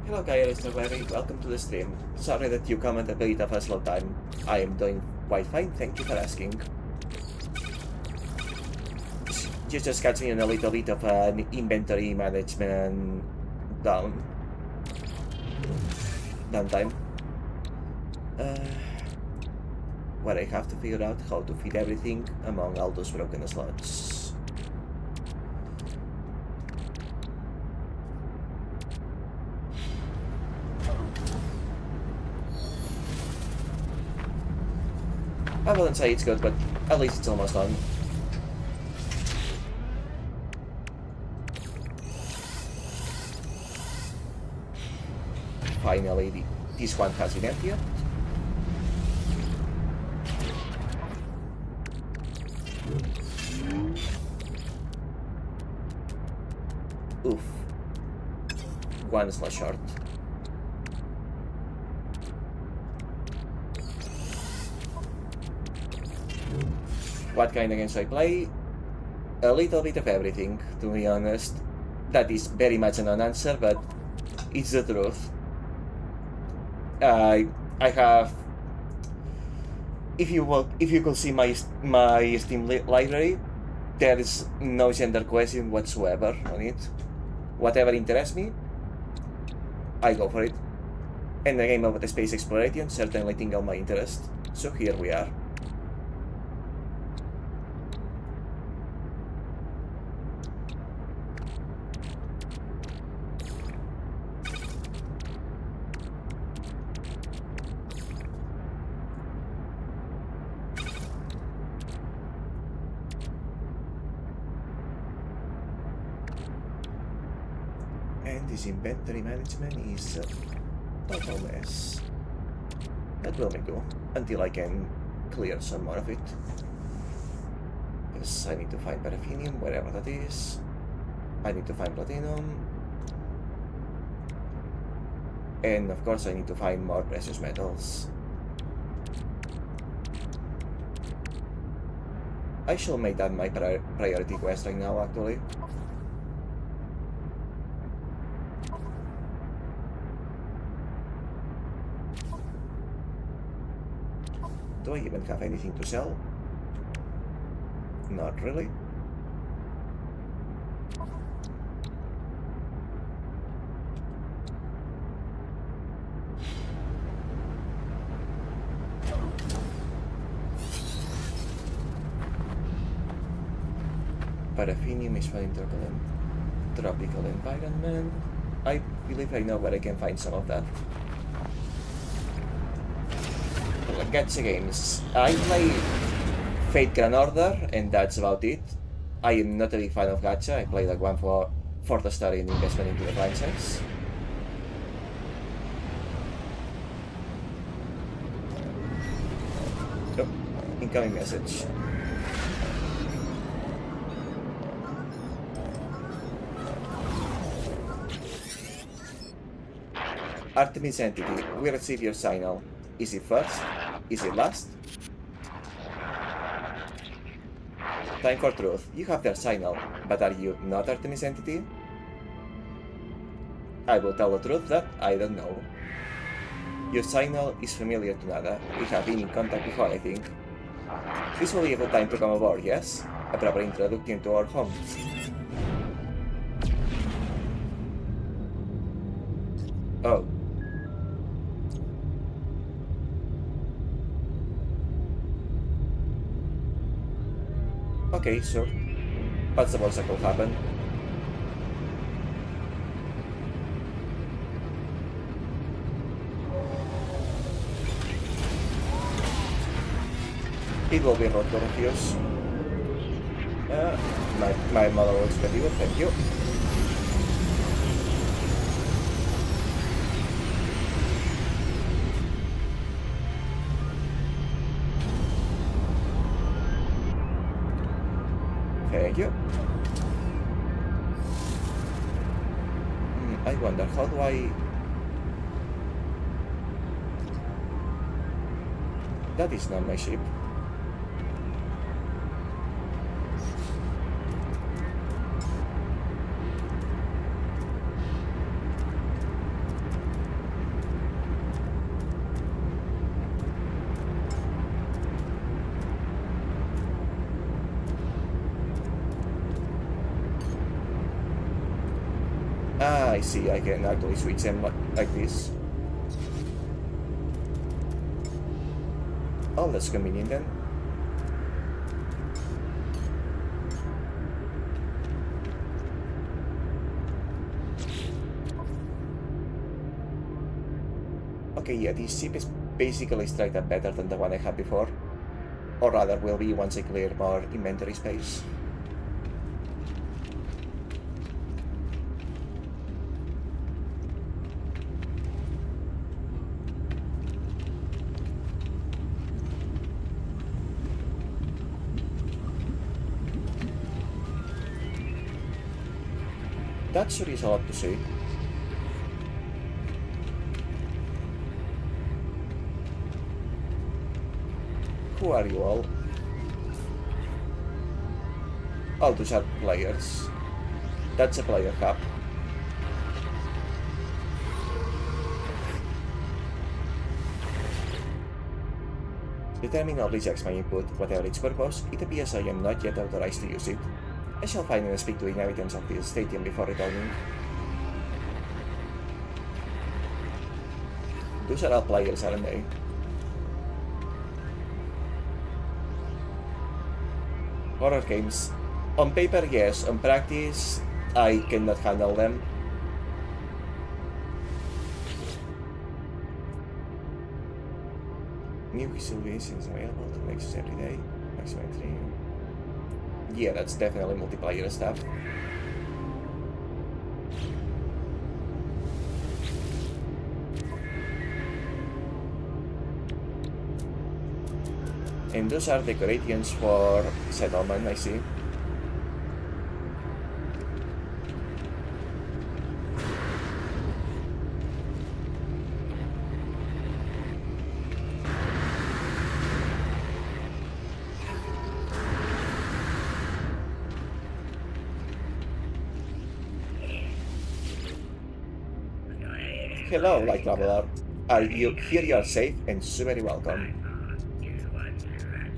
Hello, Kyle, Mr. Larry. Welcome to the stream. Sorry that you come at a bit of a slow time. I am doing quite fine, thank you for asking. You just catch me in a little bit of an inventory management downtime. Where I have to figure out how to fit everything among all those broken slots. I wouldn't say it's good, but at least it's almost done. Finally, this one has been emptied. Oof. One slot short. What kind of games I play? A little bit of everything, to be honest. That is very much a non-answer, but it's the truth. I have. If you could see my Steam library, there is no gender question whatsoever on it. Whatever interests me, I go for it. And the game of the space exploration certainly tingled my interest. So here we are. This inventory management is a total mess. That will make do until I can clear some more of it. Because I need to find paraffinium wherever that is. I need to find platinum. And of course I need to find more precious metals. I shall make that my priority quest right now, actually. Do I even have anything to sell? Not really. Paraffinium is found in tropical environment. I believe I know where I can find some of that. Gacha games. I play Fate Grand Order, and that's about it. I am not a big fan of gacha. I play like one for the story and investment into the franchise. Oh, incoming message. Artemis Entity, we receive your signal. Is it first? Is it last? Time for truth. You have their signal, but are you not Artemis Entity? I will tell the truth that I don't know. Your signal is familiar to Nada. We have been in contact before, I think. This will be a good time to come aboard, yes? A proper introduction to our home. Oh. Okay, sure. What's the worst that could happen? It will be hard to refuse. My mother looks pretty good, thank you. Thank you. I wonder, how do I... That is not my ship. I see, I can actually switch them like this. Oh, that's convenient then. Okay, yeah, this ship is basically straight up better than the one I had before. Or rather, will be once I clear more inventory space. That sure is a lot to say. Who are you all? Oh, those are players. That's a player hub. The terminal rejects my input, whatever its purpose. It appears I am not yet authorized to use it. I shall find and speak to inhabitants of this stadium before returning. Those are all players, aren't they? Horror games. On paper, yes. On practice, I cannot handle them. New solutions available to Nexus every day. Maximum 3. Yeah, that's definitely multiplayer stuff. And those are decorations for settlement, I see. Hello, light traveler. Here you are safe and so very welcome.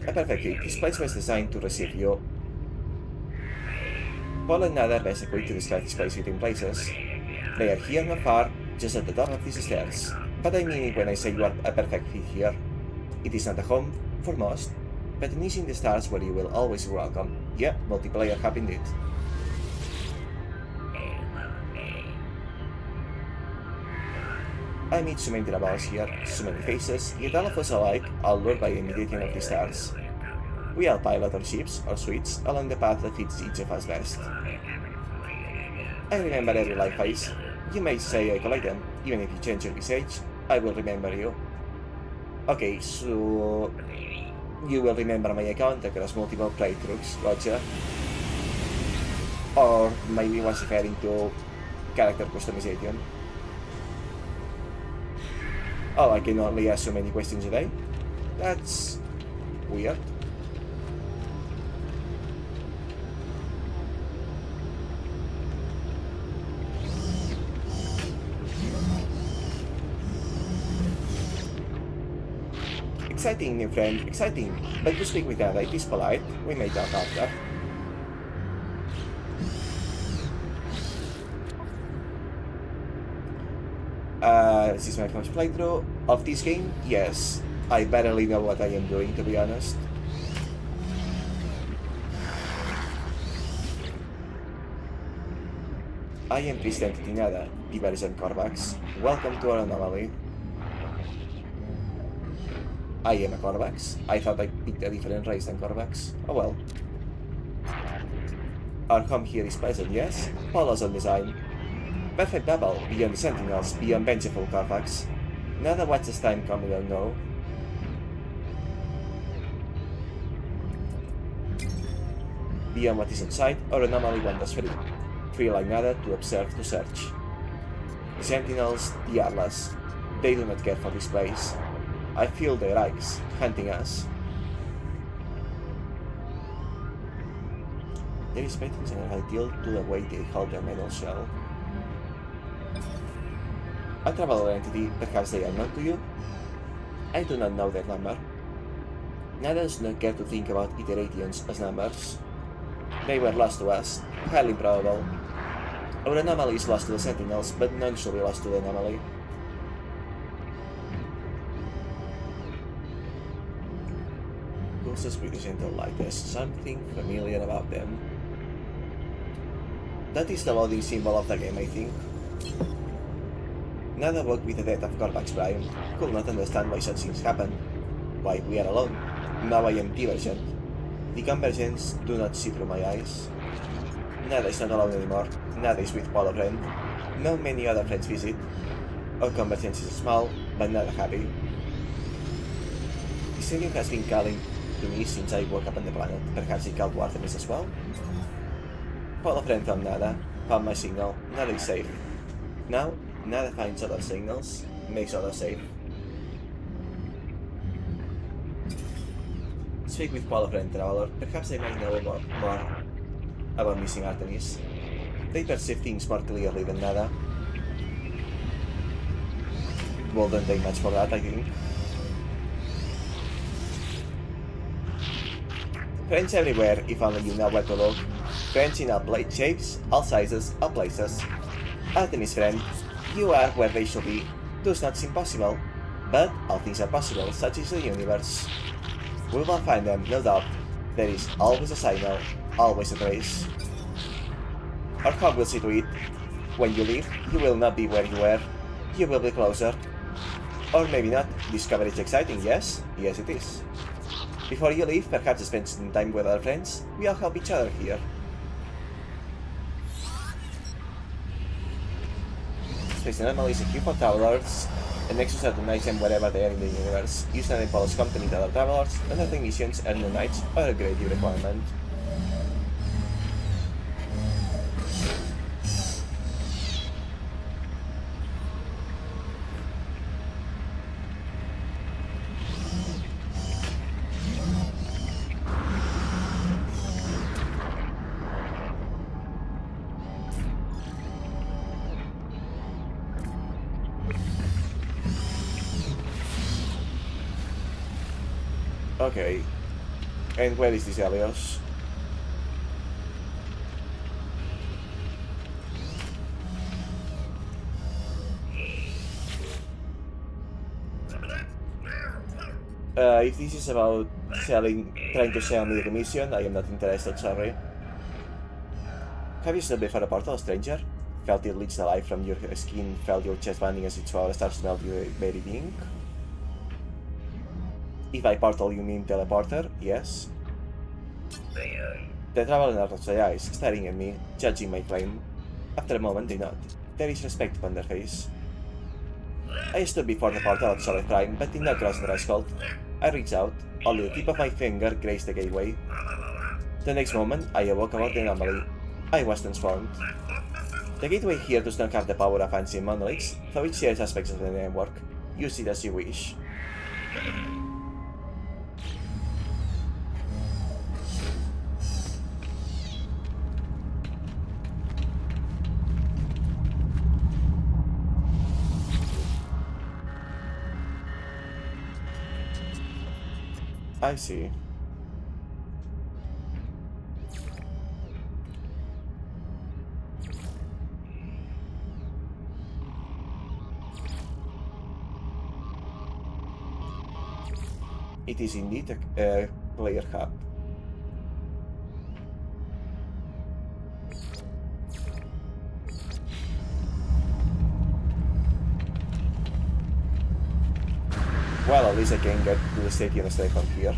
Perfectly, this place was designed to receive you. Paul and Nada best equipped to describe this place within places. They are here not far, just at the top of these stairs. But I mean it when I say you are a perfect fit here. It is not a home, for most, but a niche in the stars where you will always be welcome. Yeah, multiplayer hub indeed. I meet so many troubles here, so many faces, yet all of us alike are lured by the meditation of the stars. We all pilot our ships, or suites, along the path that fits each of us best. I remember every life phase. You may say I collect them, even if you change your visage, I will remember you. Okay, so... you will remember my account across multiple playthroughs, gotcha. Or maybe was referring to character customization. Oh, I can only ask so many questions a day? That's... weird. Exciting, new friend, exciting. But to speak with that, it is polite. We may talk after. This is my first playthrough of this game. Yes, I barely know what I am doing, to be honest. I am Christian Titinada, Divers and Corvax. Welcome to our anomaly. I am a Corvax. I thought I picked a different race than Corvax. Oh well. Our home here is pleasant, yes? Follows on design. Perfect double, beyond the Sentinels, beyond vengeful Corvax. Nada watches time come, we don't know. Beyond what is outside, our anomaly wanders free. Free like nada, to observe, to search. The Sentinels, the Atlas. They do not care for this place. I feel their eyes, hunting us. There is paintings and ideal to the way they hold their metal shell. A traveler entity, perhaps they are known to you? I do not know their number. Nada does not care to think about iterations as numbers. They were lost to us, highly probable. Our anomaly is lost to the sentinels, but none shall be lost to the anomaly. Pulses British Intel like there's something familiar about them. That is the loading symbol of the game, I think. None of work with the death of Corvax Prime could not understand why such things happen. Why we are alone. Now I am divergent. The convergence do not see through my eyes. Nada is not alone anymore. Nada is with Polo Friend. No many other friends visit. Our convergence is small, but not happy. The Stadium has been calling to me since I woke up on the planet. Perhaps it called Artemis as well? Polo Friend found Nada, found my signal. Nada is safe. Now, Nada finds other signals, makes others safe. Speak with Polo Friend, Traveler. Perhaps they might know more about missing Artemis. They perceive things more clearly than Nada. Well, don't take much for that, I think. Friends everywhere, if only you know where to look. Friends in all shapes, all sizes, all places. Artemis friend, you are where they should be. Does not seem possible, but all things are possible, such is the universe. We will find them, no doubt. There is always a signal, always a trace. Our hub will see to it. When you leave, you will not be where you were. You will be closer. Or maybe not. Discovery is exciting, yes? Yes, it is. Before you leave, perhaps spend some time with our friends. We all help each other here. Space anomalies are for travelers. The Nexus recognizes them wherever they are in the universe. Use them in Polo's company to other travelers. Undertake missions, earn the nights, are a great new requirement. Okay. And where is this Elios? If this is about trying to sell me the mission, I am not interested, sorry. Have you stood before a portal, stranger? Felt it leach the life from your skin, felt your chest burning as its power starts to melt your very being? If by portal you mean teleporter, yes. The traveler narrows their eyes, staring at me, judging my claim. After a moment they nod. There is respect upon their face. I stood before the portal at Solid Prime, but did not cross the threshold. I reached out, only the tip of my finger grazed the gateway. The next moment, I awoke about the anomaly. I was transformed. The gateway here does not have the power of ancient monoliths, though it shares aspects of the network. Use it as you wish. I see. It is indeed a player hub. Well, at least I can get to the stadium straight from here,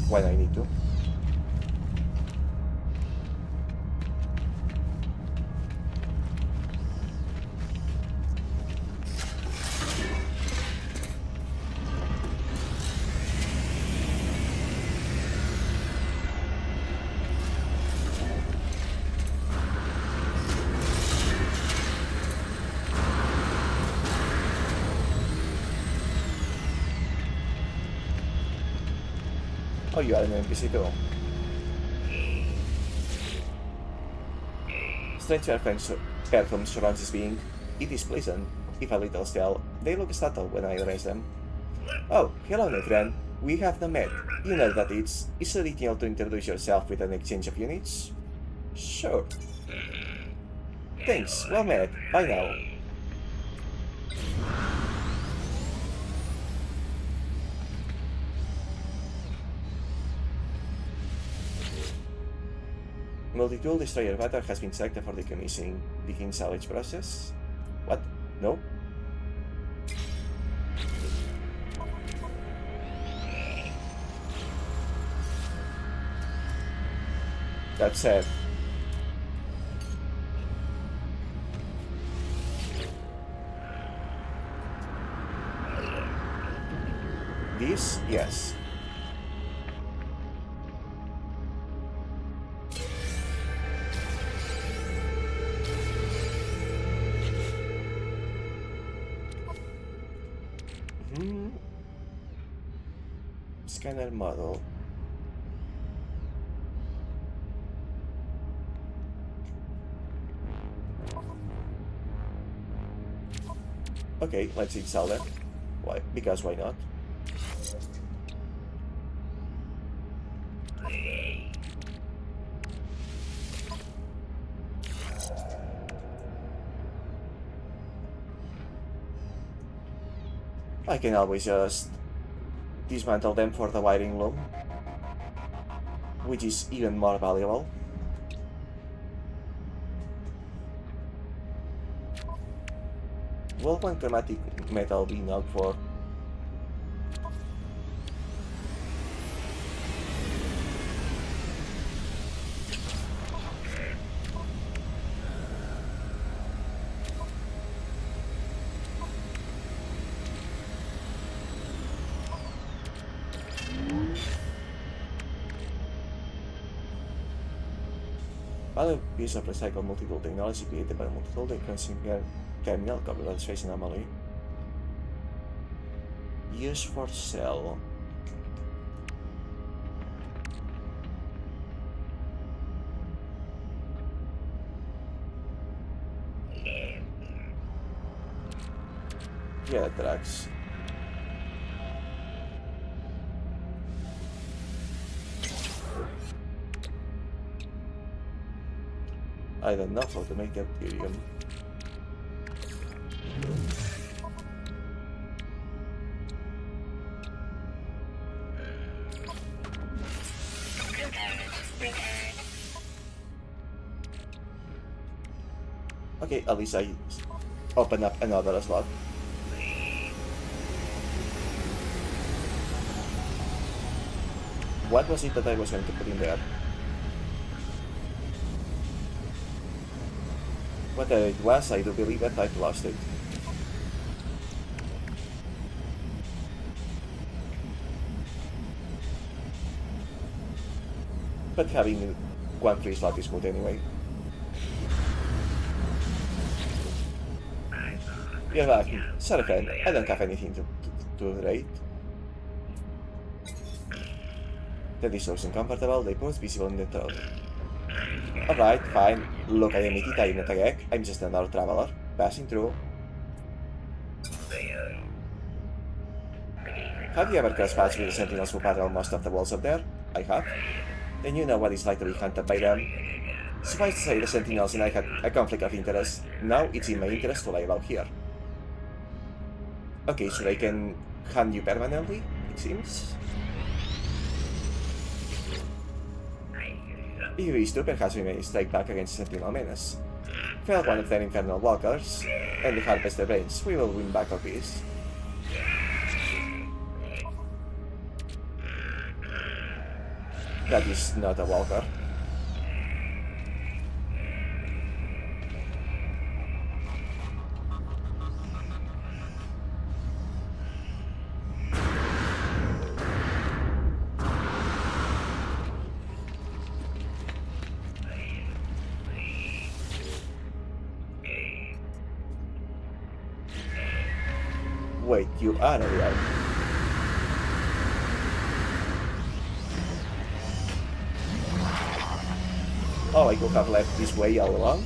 when I need to. Oh, you are an NPC too. Strange perfume surrounds this being. It is pleasant, if a little stale. They look startled when I raise them. Oh, hello, my friend. We have not met. You know that it's ideal to introduce yourself with an exchange of units? Sure. Thanks, well met. Bye now. Multi-tool destroyer avatar has been selected for the decommissioning salvage process. What? No? That's sad. This? Yes. Scanner model. Okay, let's install that. Why? Because why not? I can always just dismantle them for the wiring loom, which is even more valuable. Will one chromatic metal be known for? Other piece of recycled multi-tool technology created by the multi-tool terminal covered by the space anomaly. Use for sale. Yeah, that tracks. I don't know how to make that helium. Okay, at least I open up another slot. What was it that I was going to put in there? Whatever it was, I do believe that I've lost it. But having one free slot is good anyway. You're welcome. Sorry friend, I don't have anything to rate. That is so uncomfortable, they both visible in the throat. Alright, fine. Look, I admit it, I'm not a geek. I'm just another traveler, passing through. Have you ever crossed paths with the sentinels who patrol most of the walls up there? I have. Then you know what it's like to be hunted by them. Suffice to say, the sentinels and I had a conflict of interest. Now it's in my interest to lay low here. Okay, so they can hunt you permanently, it seems. If you wish to, perhaps we may strike back against Sentinel Menace. Fell one of their infernal walkers, and harvest their brains. We will win back our peace. That is not a walker. Wait, you are alive. Oh, I could have left this way all along.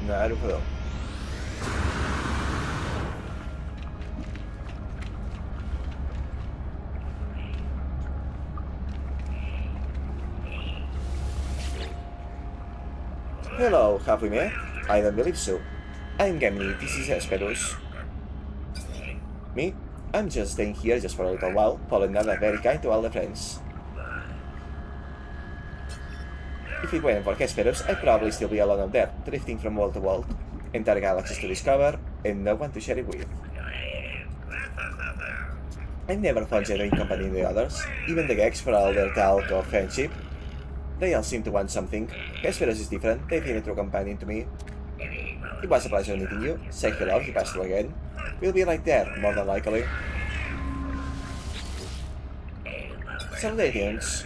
Naruhodo. Hello, have we met? I don't believe so. I'm Gemini, this is Hesperus. Me? I'm just staying here just for a little while. Paul and Nana are very kind to all the friends. If it weren't for Hesperus, I'd probably still be alone up there, drifting from world to world. Entire galaxies to discover, and no one to share it with. I've never found genuine company in the others, even the Gex for all their talk of friendship. They all seem to want something. Hesperus is different, they've been a true companion to me. It was a pleasure meeting you. Say hello if you pass through again. We'll be right there, more than likely. Salutations.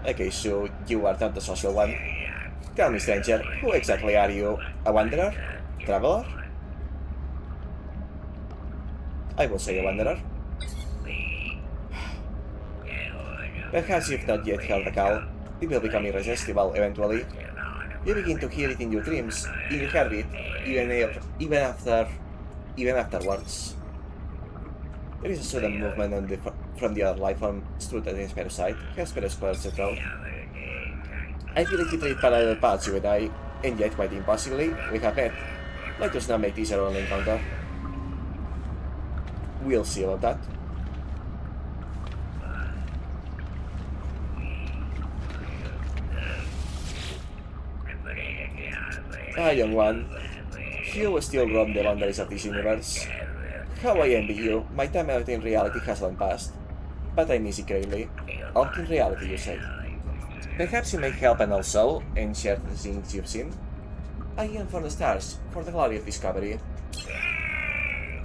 Okay, so you are not the social one. Tell me, stranger, who exactly are you? A wanderer? Traveler? I will say a wanderer. Perhaps you've not yet heard the call. It will become irresistible eventually. You begin to hear it in your dreams, in your heartbeat, even afterwards. There is a sudden movement from the other life form stood at Hesperus' side. Hesperus clears the throat. I feel like you trade parallel paths, you and I, and yet quite impossibly, we have met. Let us not make this our only encounter. We'll see about that. Ah, young one. You still roam the boundaries of this universe. How I envy you. My time out in reality has long passed. But I miss it greatly. Out in reality, you say. Perhaps you may help an old soul and share the things you've seen. I am for the stars, for the glory of discovery.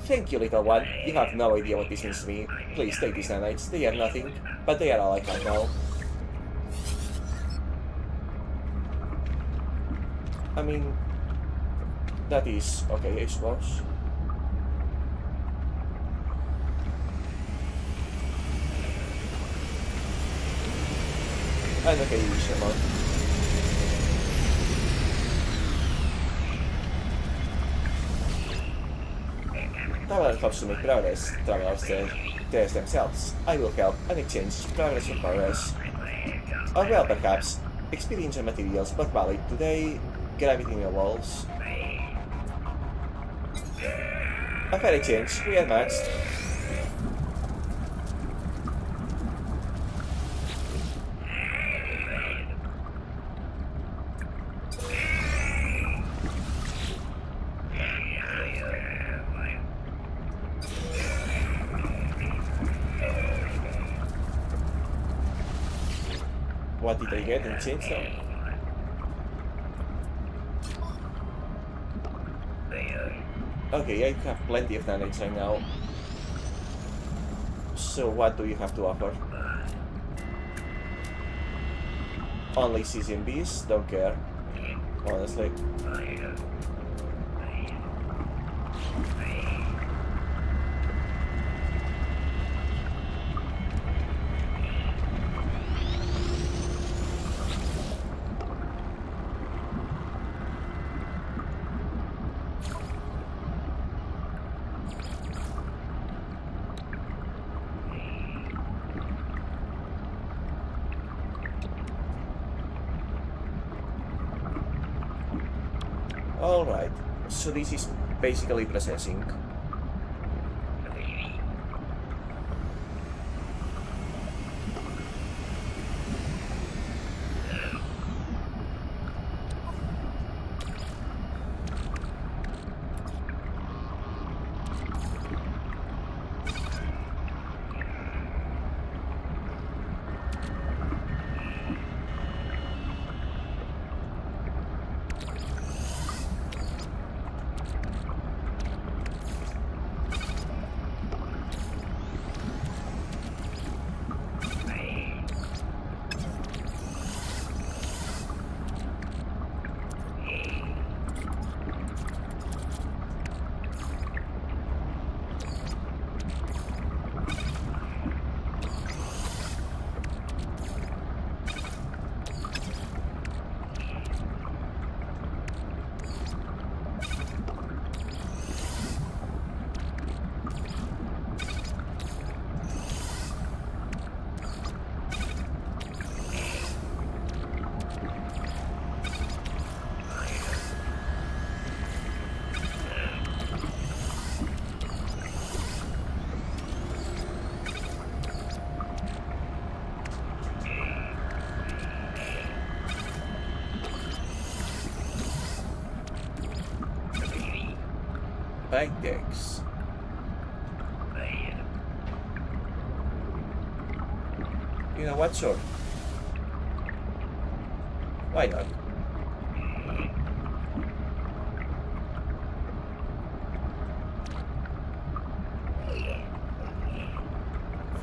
Thank you, little one. You have no idea what this means to me. Please take these nanites. They are nothing, but they are all I have now. I mean, that is okay, I suppose. I'm okay with this amount. Traveler helps to make progress. Travelers test themselves. I will help and exchange progress for progress. Or well, perhaps, experience and materials but valid today. Gravity in the walls. A fair exchange, we are matched. What did I get in exchange though? Okay, I have plenty of nanites right now. So what do you have to offer? Only CCMBs? Don't care. Honestly. Alright, so this is basically processing. Right, Dex. You know what, sure. Why not?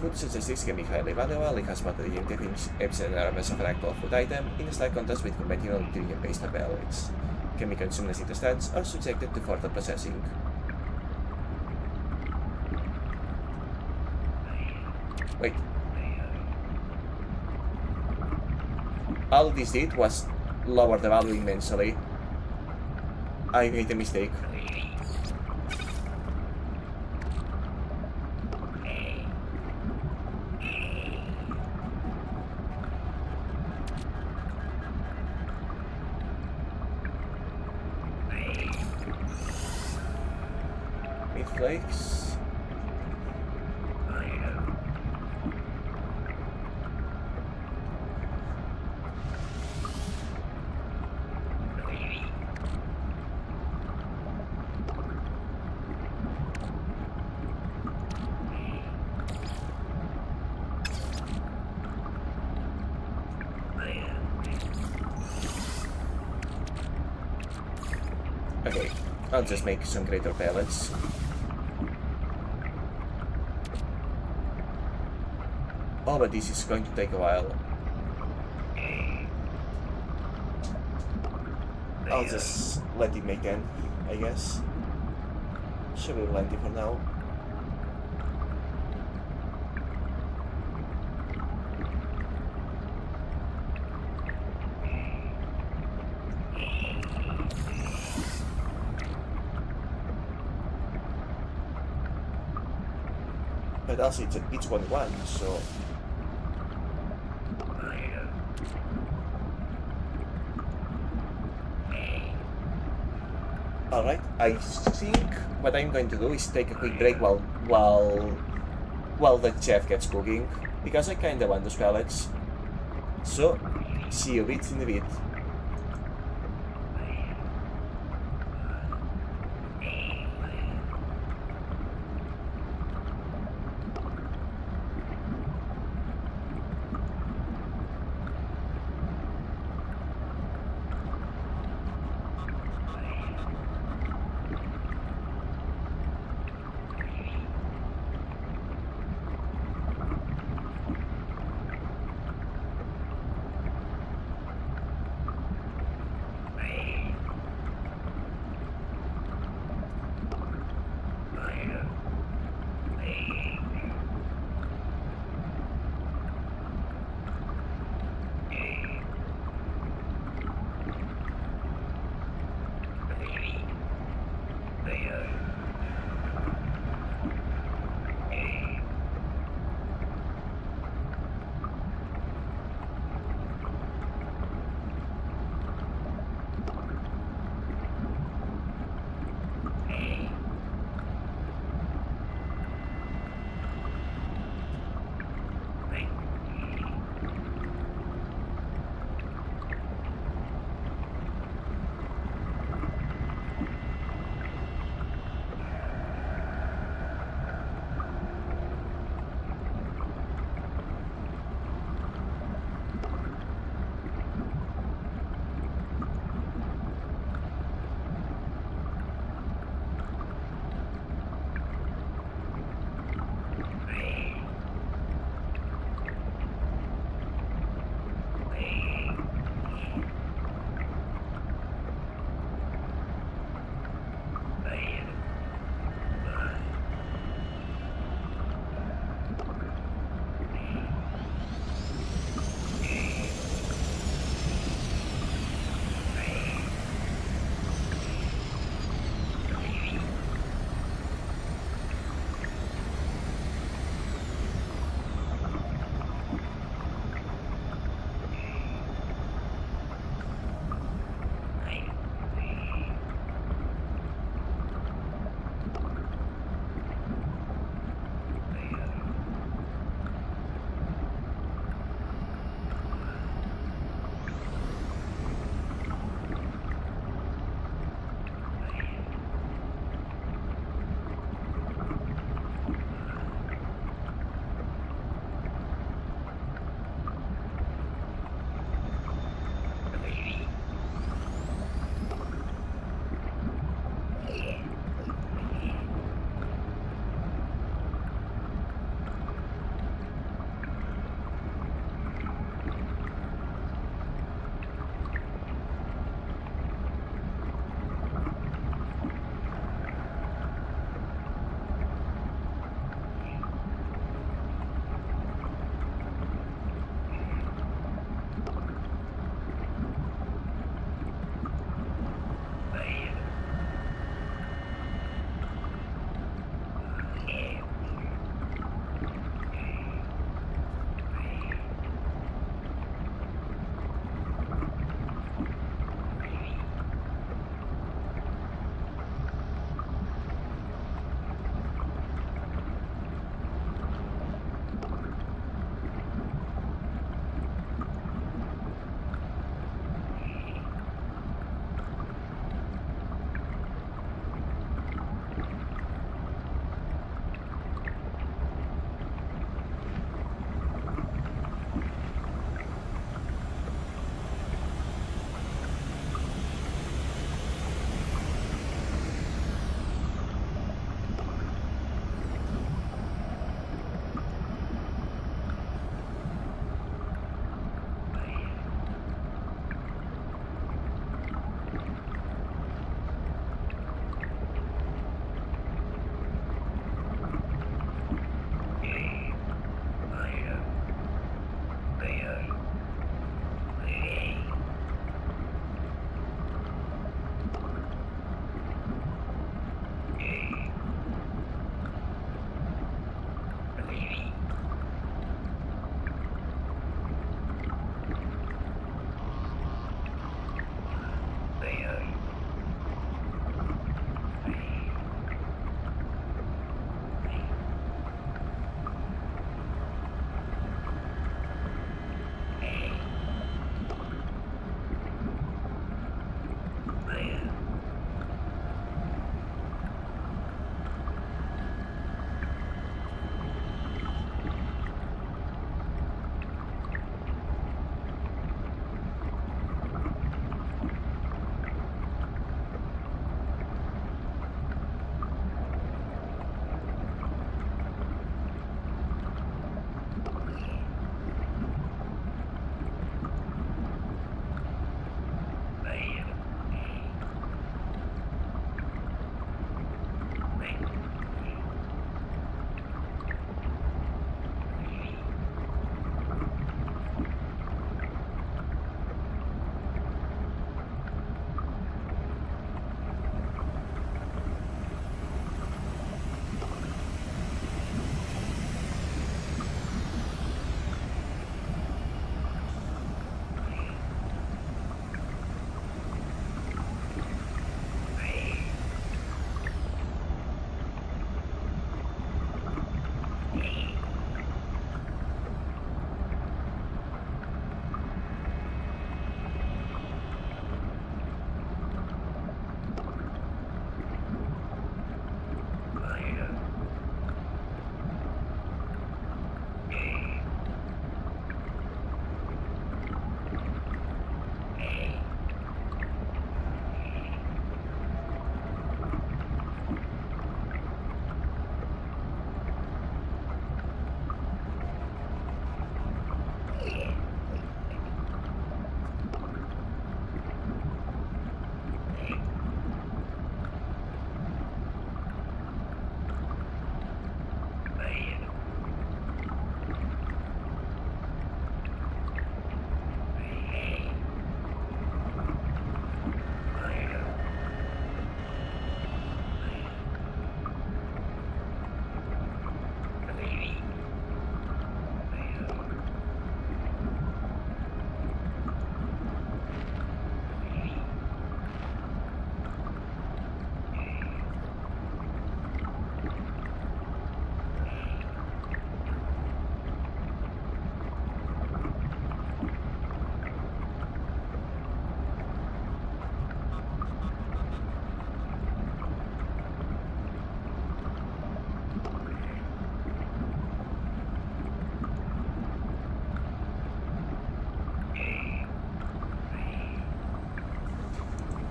Food statistics can be highly valuable. It has multiple efficient elements of an actual food item in slight contrast with conventional ingredient-based pellets. Can be consumed as it stands or subjected to further processing. Wait. All this did was lower the value immensely. I made a mistake. Meat flakes. Okay, I'll just make some greater pellets. Oh, but this is going to take a while. I'll just let it make 10, I guess. Should be plenty for now. But also it's 1-1, so... Alright, I think what I'm going to do is take a quick break while the chef gets cooking, because I kinda want those pellets. So, see you bits in a bit.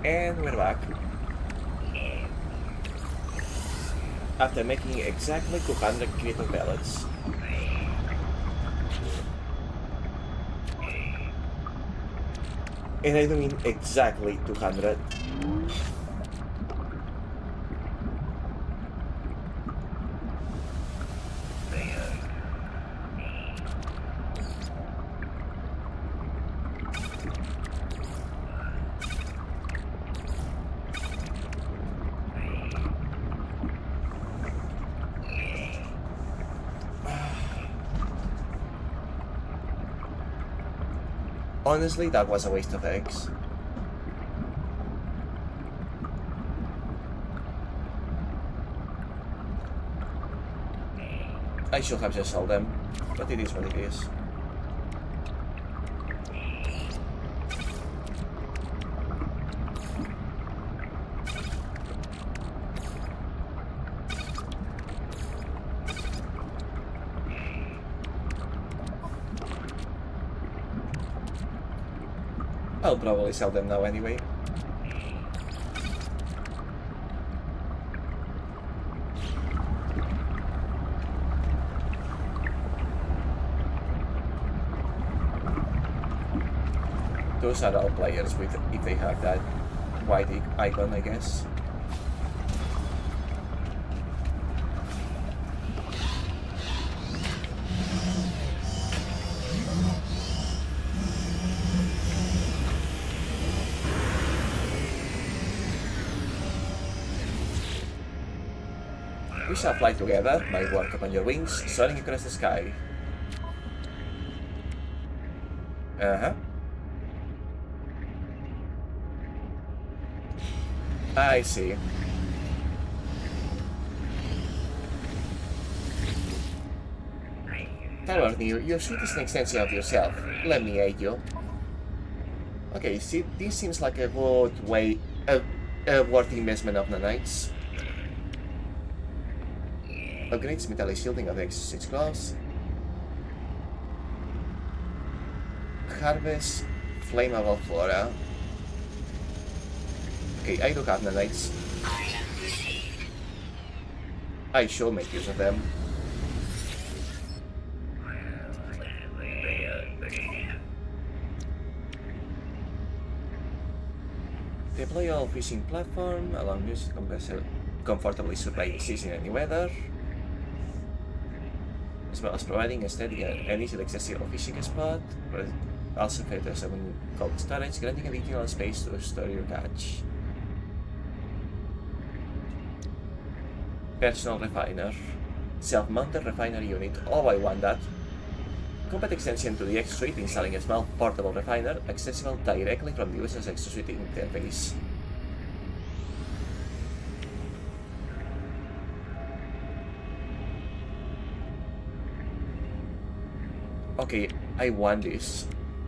And we're back. After making exactly 200 critical pellets. And I don't mean exactly 200. Honestly, that was a waste of eggs. I should have just sold them, but it is what it is. I'll probably sell them now anyway. Those are all players with, if they have that white icon, I guess. We shall fly together, my work upon your wings, soaring across the sky. Uh-huh. I see. Toward your suit is an extension of yourself. Let me aid you. Okay, see, this seems like a worth investment of nanites. Upgrades metallic shielding of exosuit gloves. Harvest flammable flora. Okay, I do have nanites. I shall make use of them. Deploy all fishing platform along this comfortably survive seas in any weather, as well as providing a steady and easily accessible fishing spot, but also features a cold storage, granting additional space to store your catch. Personal refiner. Self-mounted refiner unit. Oh, I want that. Combat extension to the exosuit, installing a small portable refiner accessible directly from the user's exosuit interface. Okay, I want this.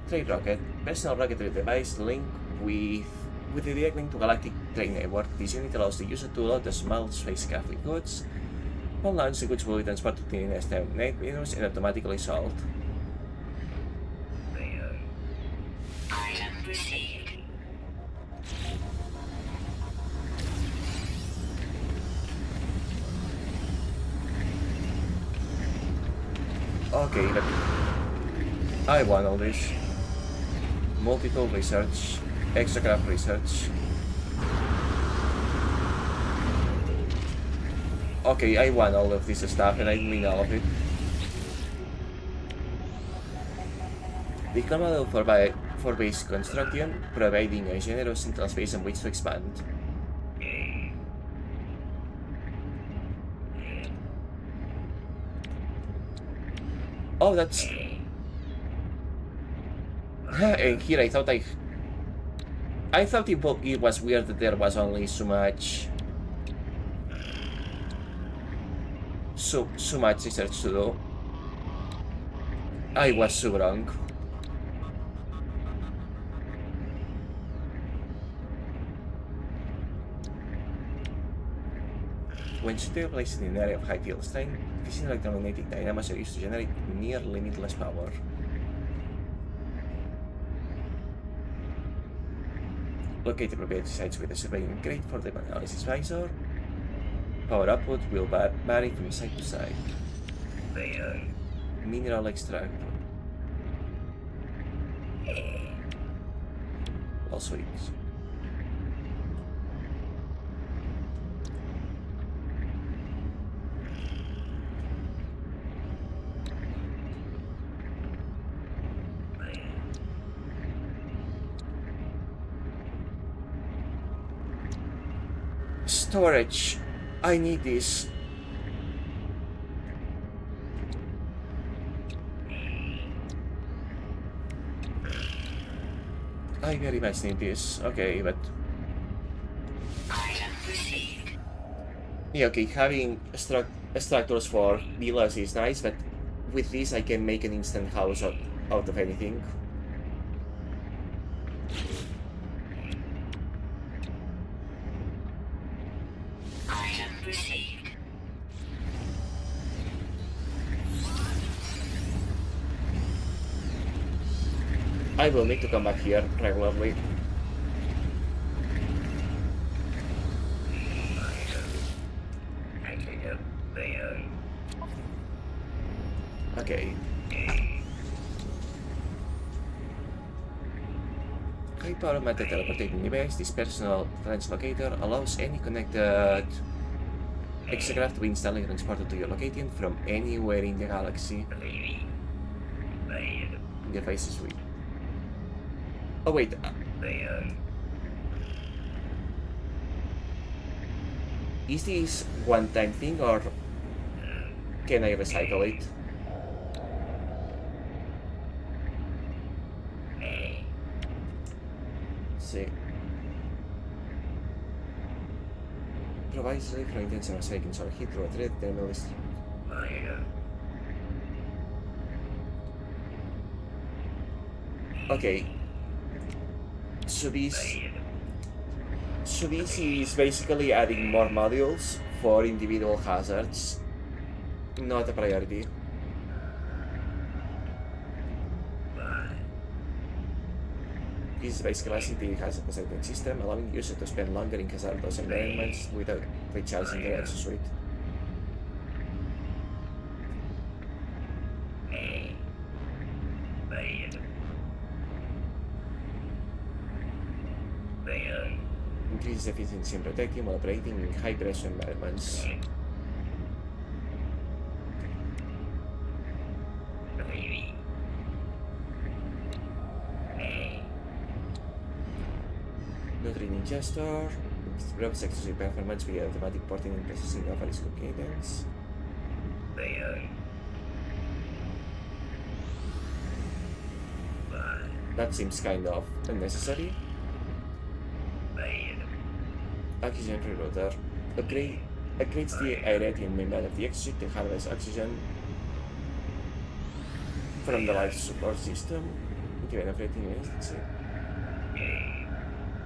Trade rocket. Personal rocketry device link with the direct link to Galactic Trade Network. This unit allows the user to load a small spacecraft with goods. Upon launch, the goods will be transported to the nearest terminators and automatically sold. Item received. Okay, but I want all this. Multi-tool research, extracraft research. Okay, I want all of this stuff and I mean all of it. The model for base construction, providing a generous central space on which to expand. Oh, that's... And here I thought it was weird that there was only so much research to do. I was so wrong. When shooting placed in an area of high field strain, fishing electromagnetic dynamos are used to generate near limitless power. Locate the appropriate sites with a surveying crate for the analysis visor. Power output will vary from site to site. Mineral extract. All sweets. Storage. I need this. I very much need this. Okay, but... Item received. Yeah, okay, having structures for villas is nice, but with this I can make an instant house out of anything. Item received. I will need to come back here regularly. Okay. High-power method teleportating device. This personal translocator allows any connected extracraft to be instantly transported to your location from anywhere in the galaxy. The device is weak. Oh wait. Is this one-time thing or can I recycle it? See. Provides relief from intense and recycling solar heat through a thread thermal district. Okay. So this is basically adding more modules for individual hazards. Not a priority. This is basically the hazard perception system, allowing the user to spend longer in hazardous environments without recharging their exosuit. Increases efficiency in protecting while operating in high pressure environments. Nutrient ingester improves exosuit performance via automatic porting and processing of its cadence. That seems kind of unnecessary. Oxygen reloader. Upgrades the aerate and membrane of the exosuit to harvest oxygen. from the life support system. Activate everything emergency.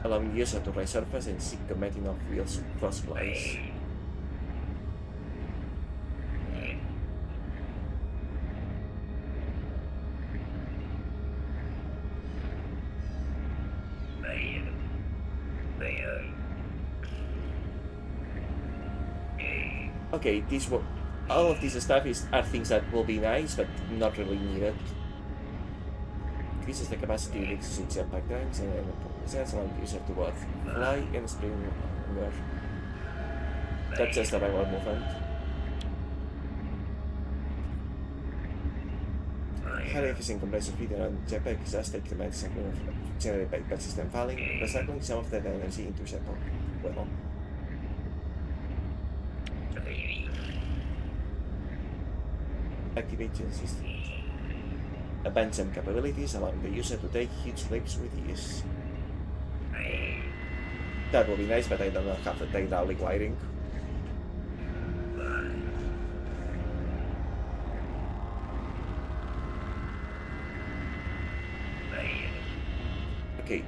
Allowing user to resurface and seek committing of real cross supplies. Okay, all of this stuff are things that will be nice, but not really needed. Increases the capacity to execute jetpack tanks and possess allowing the user to both fly and spring under. That's just a backward movement. Highly efficient compressor feed around jetpack just take the max generated by the system falling, recycling some of that energy into jetpack. Well. Activate gen system. Abandon capabilities, allowing the user to take huge leaps with ease. That will be nice, but I don't have the hydraulic wiring. Okay.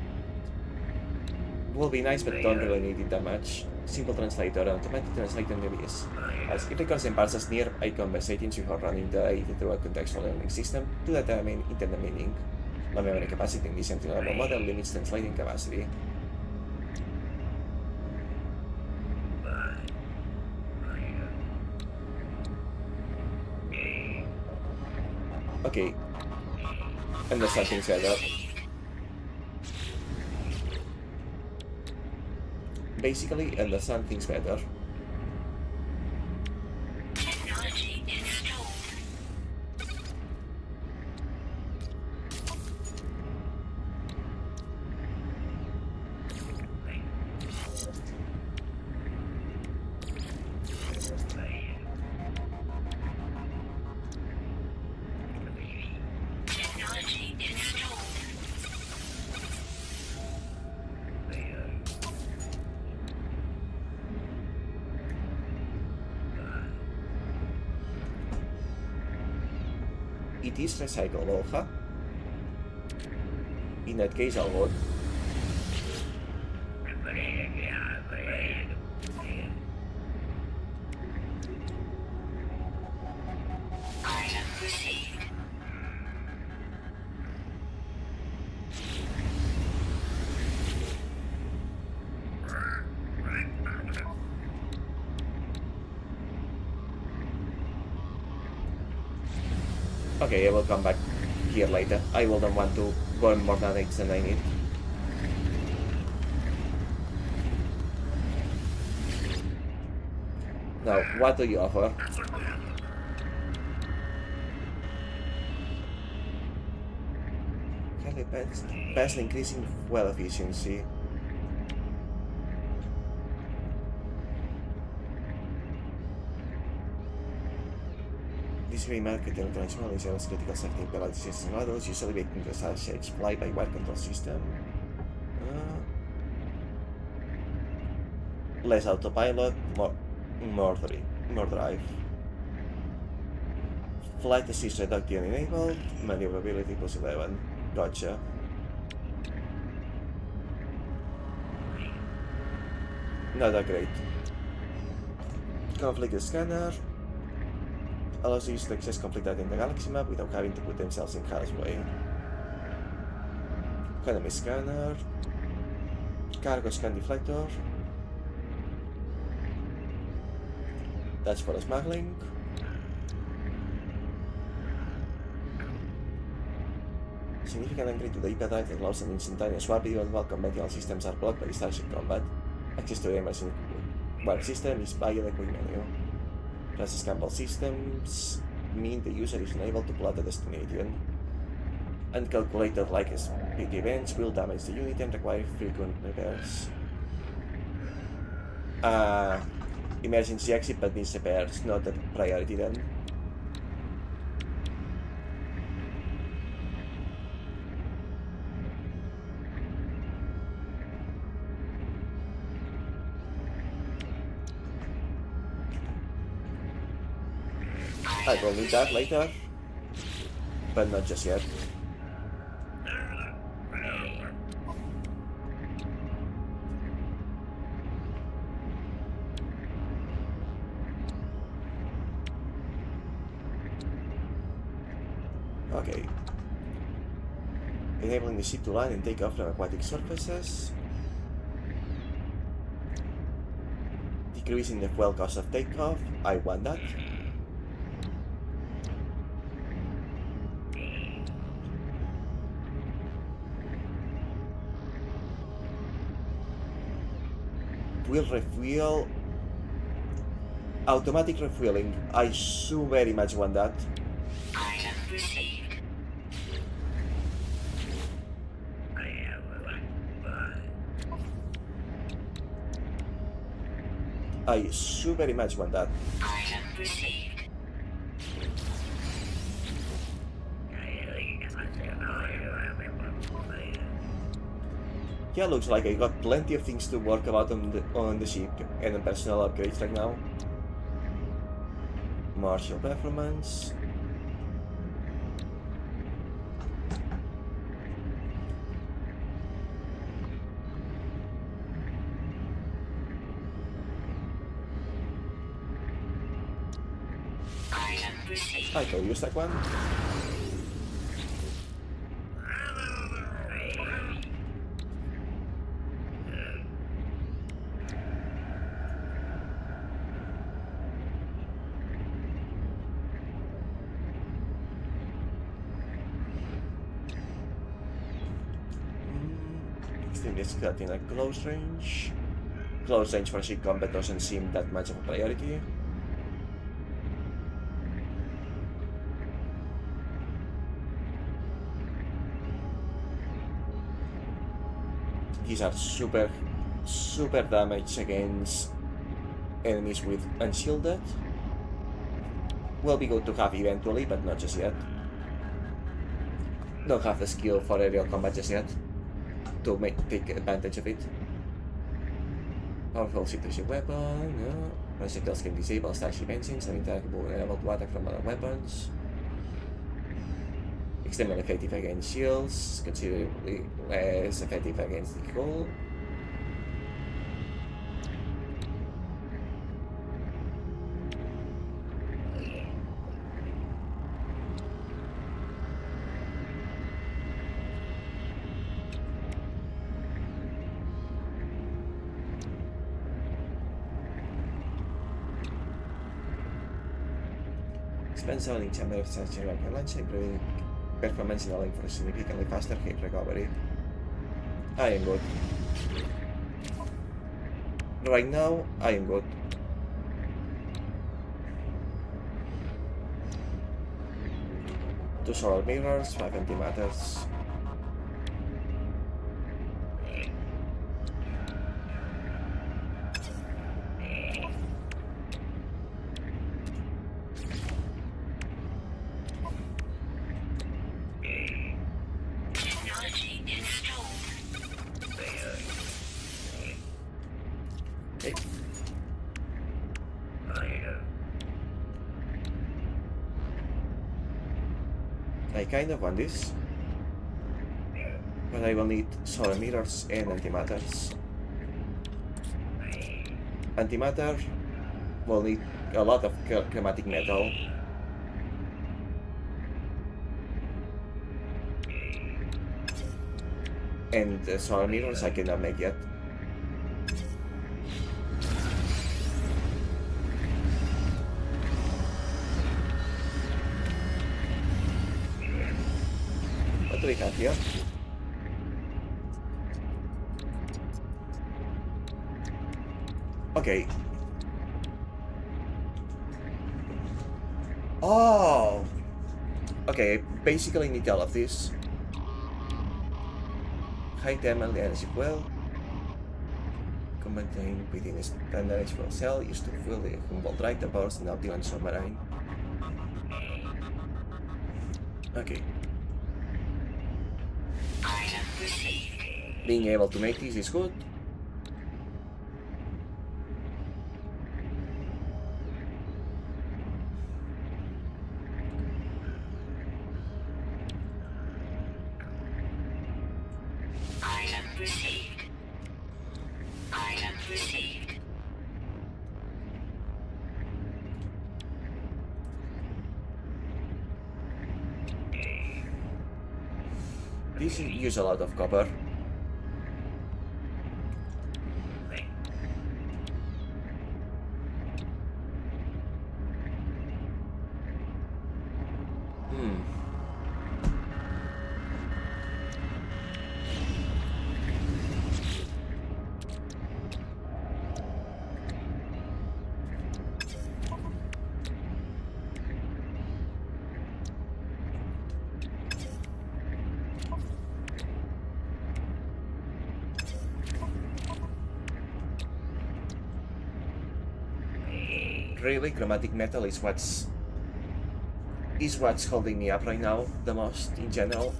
Will be nice, but don't really need it that much. Simple translator, automatic translator nearest. As it records and parses nearby conversations before running the data through a contextual learning system to determine intended meaning. Low memory capacity in this entry-level model limits translating capacity. Okay. Understand things better. Basically, understand things better. Technology installed. Technology installed. It is recyclable, huh? In that case, I'll work. Item received. Okay, I will come back here later. I will not want to burn more nanites than I need. Now, what do you offer? Highly best increasing fuel efficiency. This remarket electronics model is critical safety impelled system models usually baked into starship's fly-by-wire control system. Less autopilot, more drive. Flight assist reduction enabled, maneuverability plus 11. Gotcha. Not that great. Conflict scanner. Allows the user to access complete data in the galaxy map without having to put themselves in harm's way. Economy scanner. Cargo scan deflector. That's for smuggling. Significant entry to the hyperdrive that allows an instantaneous swap even while conventional systems are blocked by starship combat. Access to the emergency warp system is via the quick menu. Process scannable systems mean the user is unable to plot the destination. Uncalculated like speed events will damage the unit and require frequent repairs. Emergency exit but needs repairs, not a priority then. I will need that later. but not just yet. Okay. Enabling the ship to land and take off from aquatic surfaces. Decreasing the fuel cost of takeoff. I want that. Will refuel. Automatic refueling. I so very much want that. Item received. I so very much want that. Item received. Yeah, looks like I got plenty of things to work about on the ship and on personal upgrades right now. Martial performance. Item received. I can use that one. Extremely skilled in a close range. Close range for ship combat doesn't seem that much of a priority. These are super damage against enemies with unshielded. Will be good to have eventually, but not just yet. Don't have the skill for aerial combat just yet to take advantage of it. Powerful ship-to-ship weapon, no. Projectiles can disable starship engines and interactable and able to attack from other weapons. Extremely effective against shields, considerably less effective against the hull. Spend zoning chamber of such a rocket launcher, improving performance in allowing for significantly faster heat recovery. I am good. Right now, I am good. Two solar mirrors, 5 antimatters. Technology installed. Okay. I kind of want this, but I will need solar mirrors and antimatters. Antimatter will need a lot of chromatic metal. And the solar mirrors I cannot make yet. What do we have here? Okay. Oh! Okay, I basically need all of this. High thermal energy well. Contained within a standard fuel cell used to fuel the Humboldt Drive that powers the Nautilus submarine. Okay. Item received. Being able to make this is good. These use a lot of copper. Really, chromatic metal is what's holding me up right now the most in general.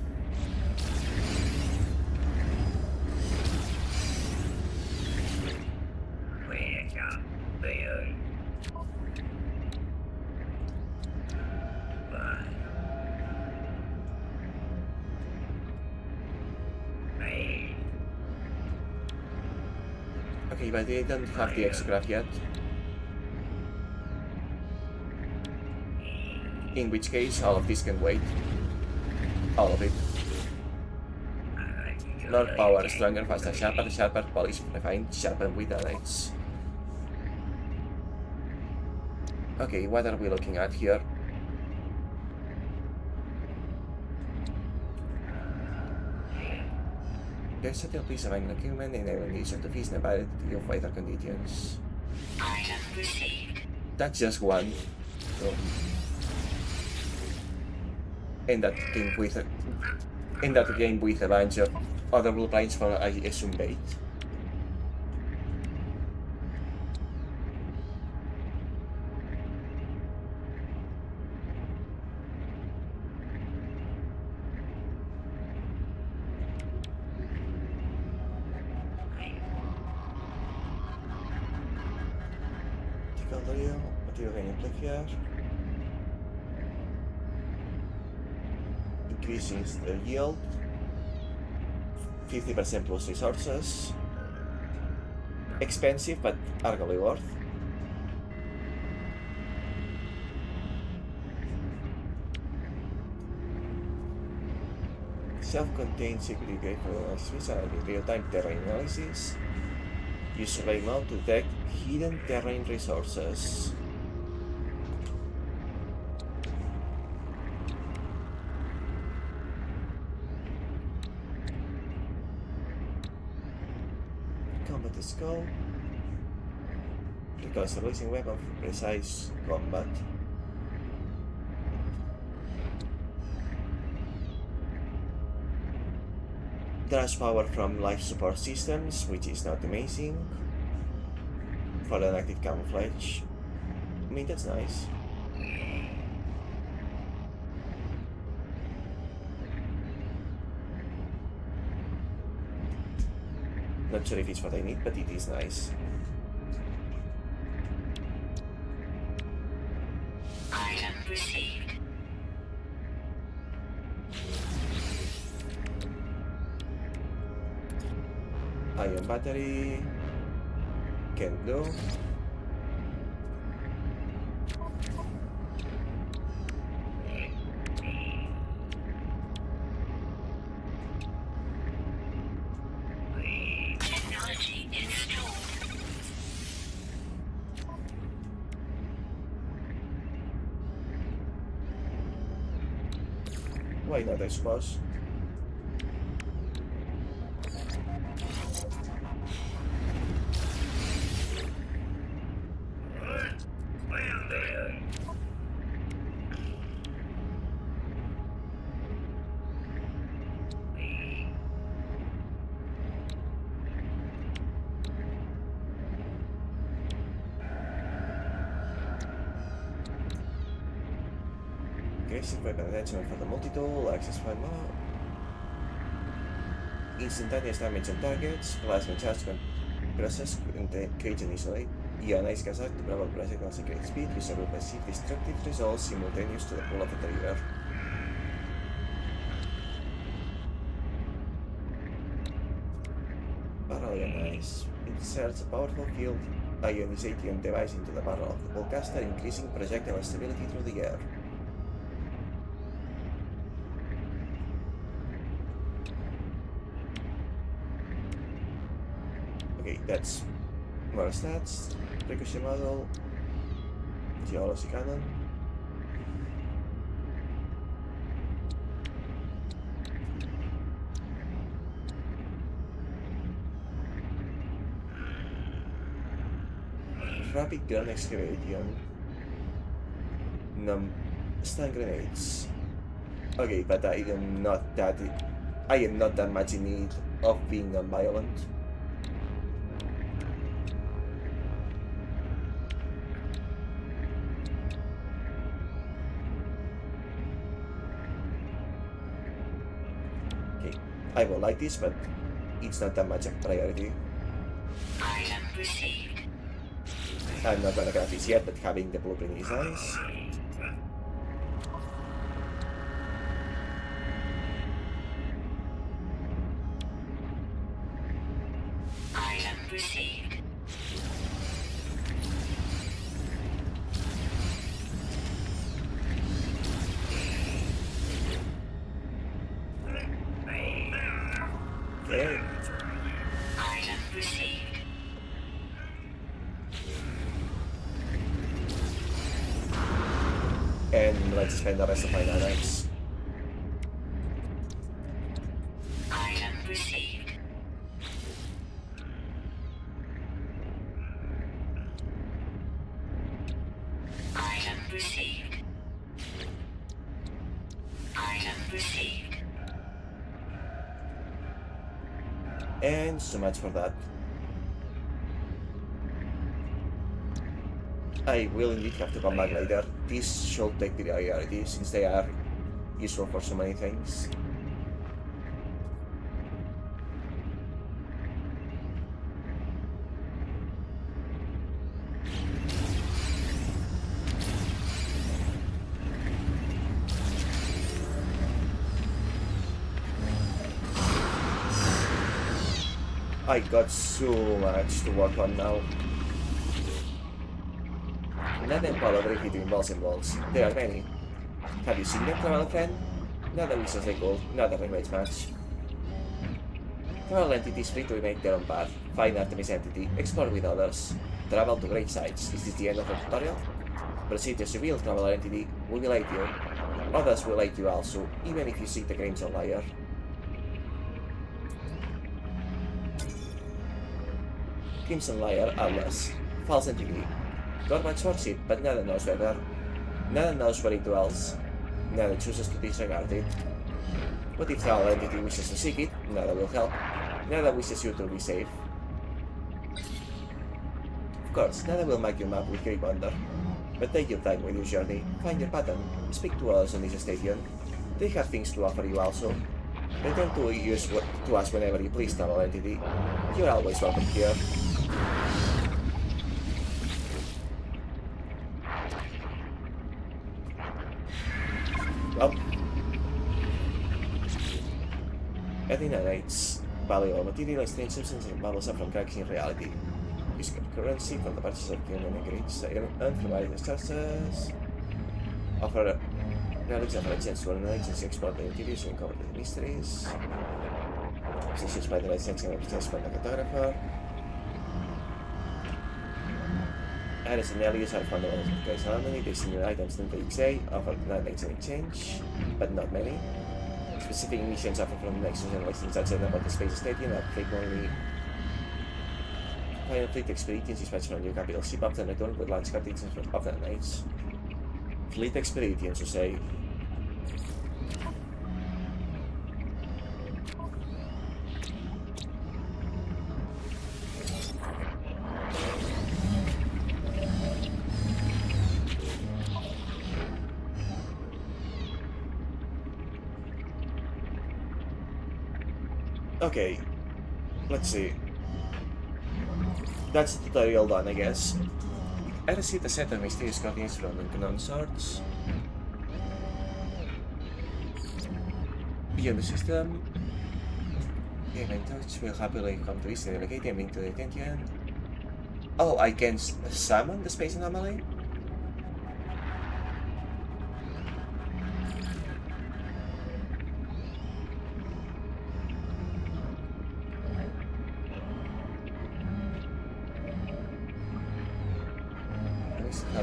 Okay, but they don't have the exocraft yet. In which case, all of this can wait. All of it. More power, stronger, faster, sharper, sharper, polished, refined, sharpened with highlights. Okay, what are we looking at here? There's a piece of equipment enabling the use of the fees and ability of vital conditions. Item received. That's just one. So, end that game with a bunch of other blueprints for I assume bait. Material gain here. Increasing the yield, 50% plus resources. Expensive, but arguably worth. Self-contained security grade for analysis and real-time terrain analysis. Use survey mode to detect hidden terrain resources. Combat skill. Because releasing weapon for precise combat. Draws power from life support systems, which is not amazing. For an active camouflage. I mean, that's nice. Not sure if it's what I need, but it is nice. Item received. Ion battery. Can do. Technology installed. Why not, I suppose? Aggressive weapon attachment for the multi-tool, access by mod. Instantaneous damage on targets, plasma charge process, cage and isolate. Ionize gas to provide projectiles at great speed, user will perceive destructive results simultaneous to the pull of the trigger. Barrel ionize. Inserts a powerful field ionization device into the barrel of the ballcaster, increasing projectile stability through the air. Okay, that's more stats. Ricochet model. Geology cannon. Rapid gun excavation. Stun grenades. Okay, but I am not that much in need of being non-violent. Okay, I will like this, but it's not that much of a priority. Item received. I'm not gonna craft this yet, but having the blueprint is nice. Item received. Okay. Item received. And let's spend the rest of my nanites. Item received. Item received. Item received. And so much for that. I will indeed have to come back later. These should take priority since they are useful for so many things. I got so much to work on now. Not empowered between walls and walls. There are many. Have you seen them, travel friend? Not a reason they go, not a remains match. Travel entities free to make their own path. Find Artemis entity, explore with others. Travel to great sites. Is this the end of the tutorial? Proceed as reveal traveler entity will aid you. Others will aid you also, even if you seek the Crimson Liar. Crimson Liar, Atlas. False entity. Dormant worship, but Nada knows better. Nada knows where it dwells. Nada chooses to disregard it. What if our entity wishes to seek it? Nada will help. Nada wishes you to be safe. Of course, Nada will make your map with great wonder. But take your time with your journey. Find your pattern. Speak to others on this station. They have things to offer you also. Return to us whenever you please, travel entity. You're always welcome here. Well, adding nanites, valuable material, strange substance, and bubbles up from cracks in reality. Use currency from the purchase of human engaged and from various charges. Offer relics and legends to knowledge and explore the interiors and uncover the mysteries. Obsessions by the license and represents by the cartographer. Alice and Elias are fundamental to place harmony. They send items in the XA, offer nanites in exchange, but not many. Specific missions offered from the next generation, such as about the space station, are frequently Final Fleet Expeditions dispatched from your capital ship after return with large cartridges of the nanites. Fleet Expeditions, you say? Okay, let's see. That's the tutorial done, I guess. I received a set of mysterious copies from unknown source. Beyond the system, game in touch will happily come to easily relocate them into the attention. Oh, I can summon the space anomaly?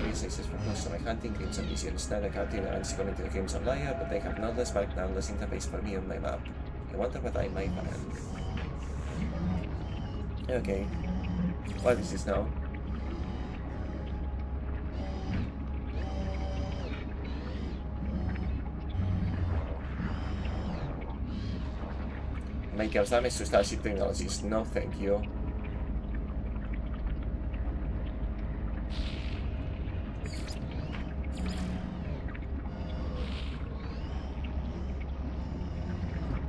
resources for close my hunting, Crimson Visions. Now the captain runs according to the Crimson Liar, but they have not less marked down the interface for me on my map. I wonder what I might find. Okay. What is this now? Make your damage to Starship Technologies. No, thank you.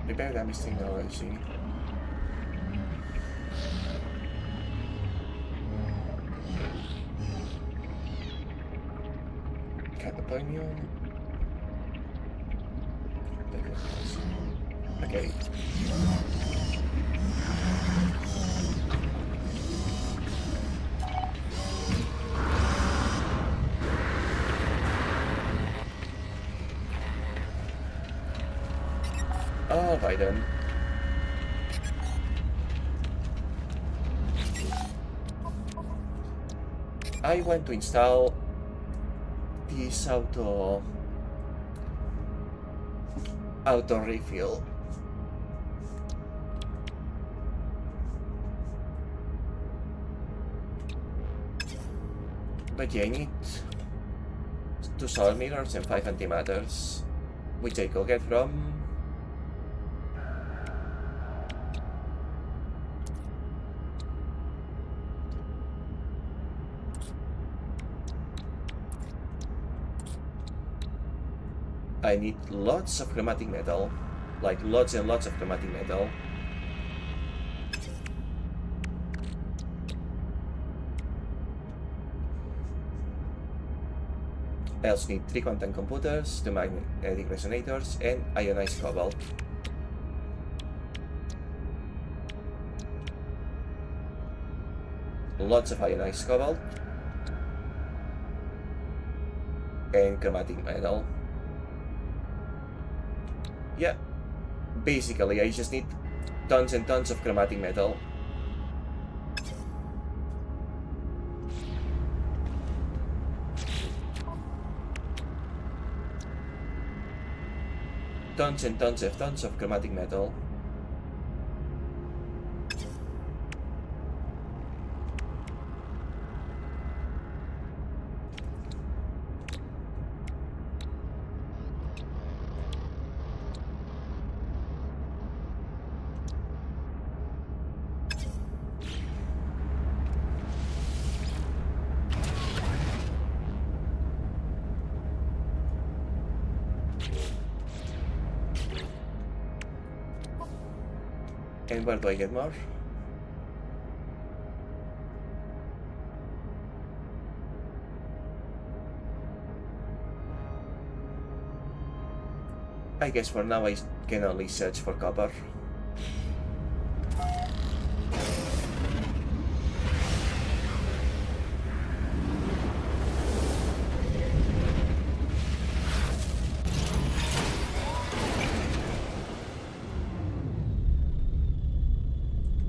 Repair damage technology. Cut the ponion. Okay. Alright then. I want to install this auto refill. But yeah, I need 2 solar mirrors and 5 antimatters, which I could get from I need lots of chromatic metal, like lots and lots of chromatic metal. I also need 3 quantum computers, 2 magnetic resonators, and ionized cobalt. Lots of ionized cobalt and chromatic metal. Yeah, basically I just need tons and tons of chromatic metal. Tons and tons of chromatic metal. And where do I get more? I guess for now I can only search for copper.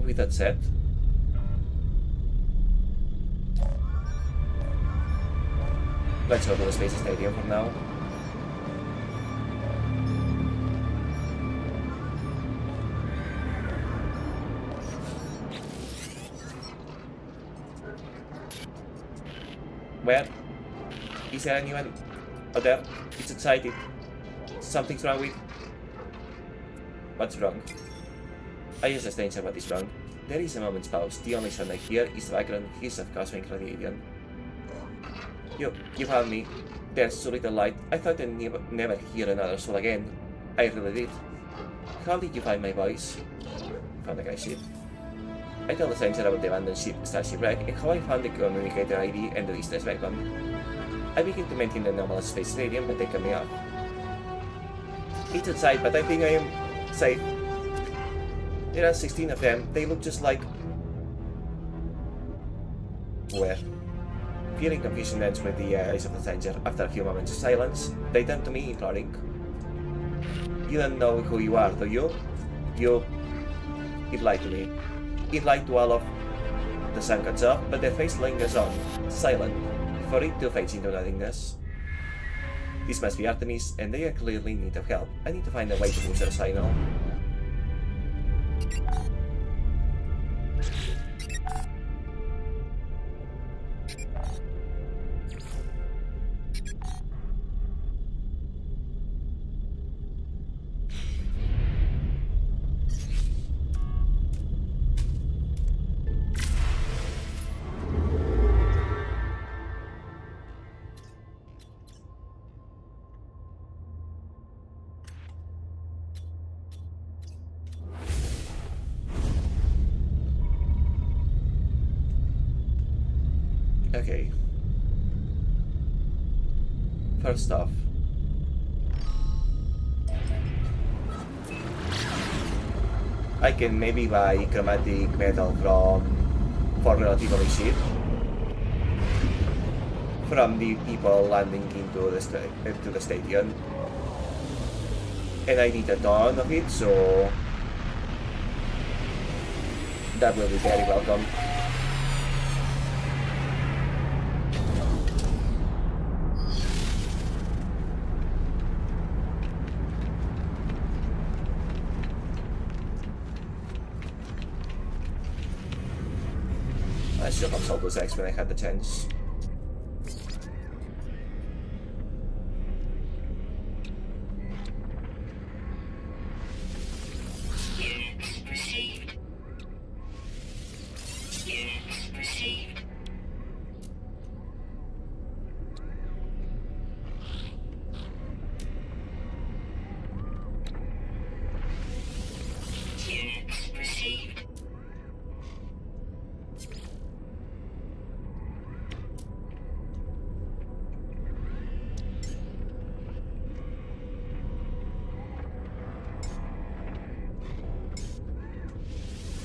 With that said, let's go to the Space Stadium for now. Where? Is there anyone out there? It's excited. Something's wrong with... What's wrong? I just answer what is wrong. There is a moment's pause. The only sound I hear is the background hiss of cosmic radiation. You found me. There's so little light. I thought I'd never hear another soul again. I really did. How did you find my voice? Found the guy's ship. I tell the stranger about the abandoned ship, Starship wreck, and how I found the communicator ID and the distress beacon. I begin to maintain the normal Space Stadium, but they cut me off. It's outside, but I think I am safe. There are 16 of them. They look just like... Where? Feeling confusion ends with the eyes of the stranger. After a few moments of silence, they turn to me, imploring. You don't know who you are, do you? It lied to me. It lied to all of... The sun cuts off, but their face lingers on, silent, For it to fade into nothingness. This must be Artemis, and they are clearly in need of help. I need to find a way to boost their signal. Okay. First off, I can maybe buy chromatic metal for relatively cheap from the people landing into the stadium, and I need a ton of it, so that will be very welcome. I should have sold those eggs when I had the chance. Units received. Units received. Units received.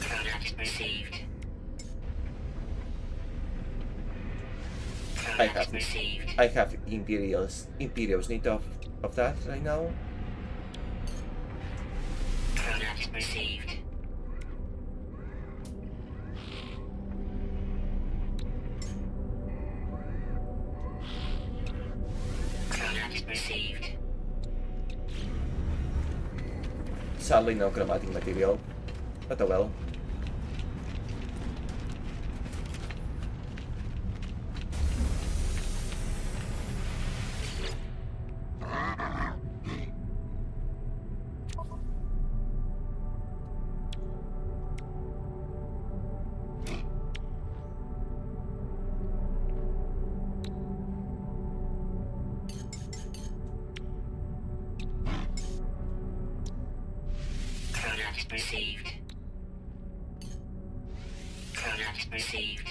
Product received. Product received. I have Imperials need of that right now. Product received. Product received. Sadly, no chromatic material, but oh well. Product received. Product received.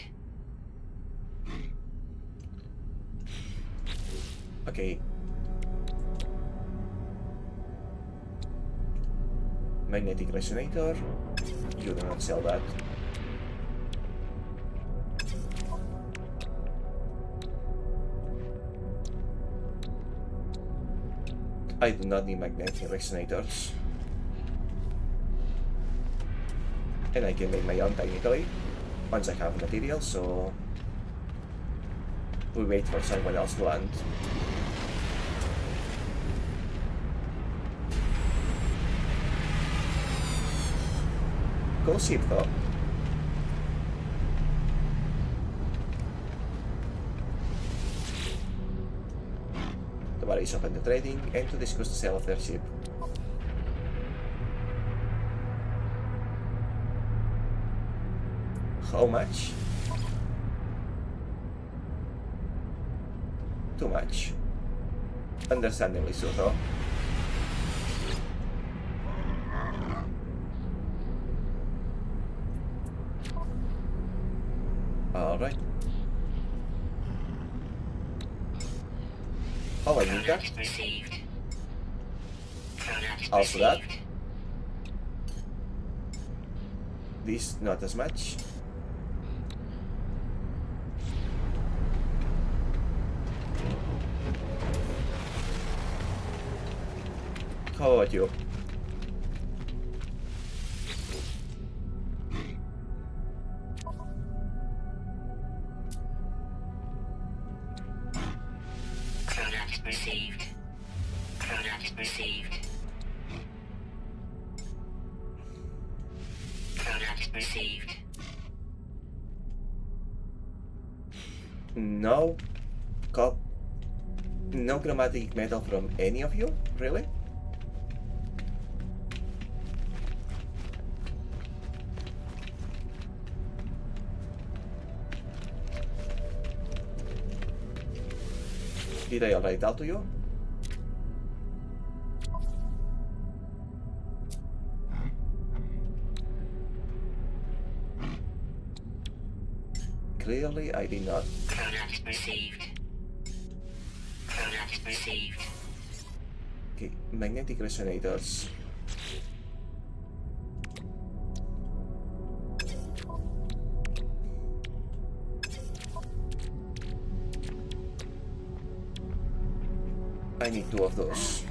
Okay. Magnetic resonator. You do not sell that. I do not need magnetic resonators. And I can make my own technically once I have material, so we wait for someone else to land. Cool ship though. The bar is open to trading and to discuss the sale of their ship. How much? Too much. Understandably so though. Alright. Oh, I need that. Product received. Product Also that. received. This not as much. How about you? Product received. Product received. No no chromatic metal from any of you, really? Did I already tell to you? Clearly, I did not. Product received. Product received. Okay, magnetic resonators. I need 2 of those.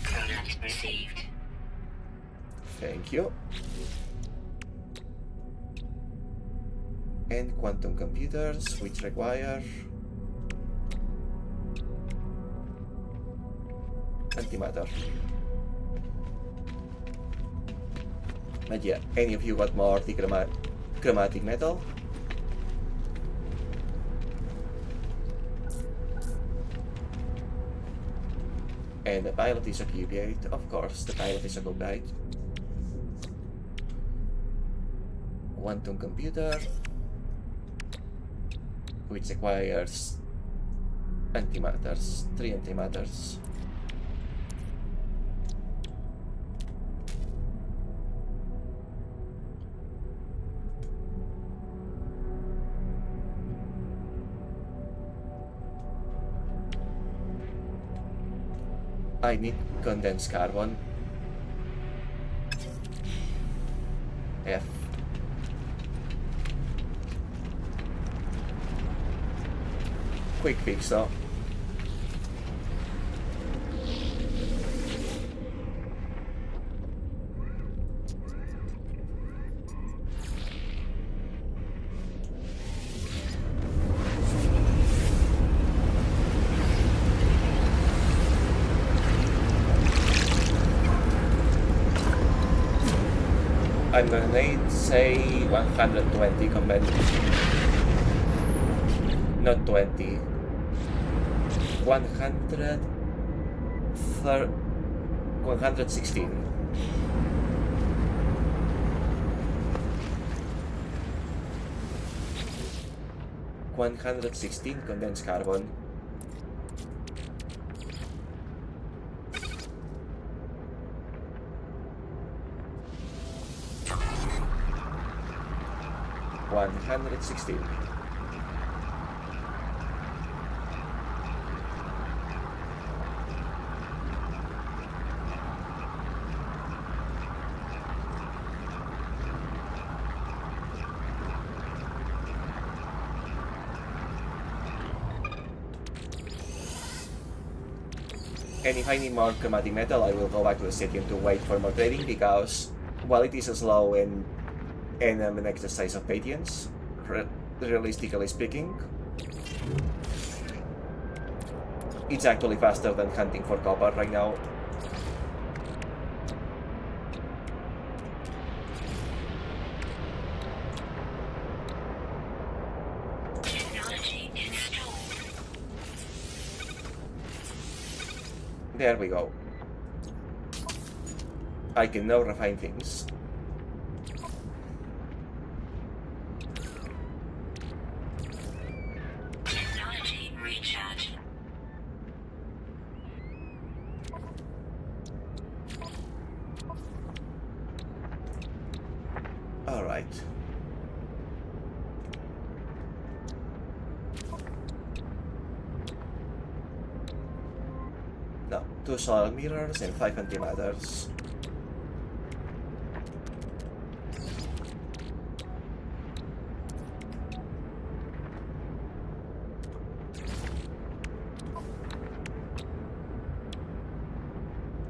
Product received. Thank you. And quantum computers, which require antimatter. But yeah, any of you got more chromatic metal? And the pilot is a cubite, of course, the pilot is a cubite. Quantum computer, which requires antimatters, 3 antimatters. I need condensed carbon. F. Quick fix though. I'm gonna need, say, 120 combined. Not 20. 116. $116 condensed carbon. $116. And if I need more chromatic metal, I will go back to the stadium to wait for more trading, because while it is slow and an exercise of patience, realistically speaking, it's actually faster than hunting for copper right now. Technology installed. There we go. I can now refine things. Technology recharged. All right. Now, 2 solar mirrors and 5 antimatters.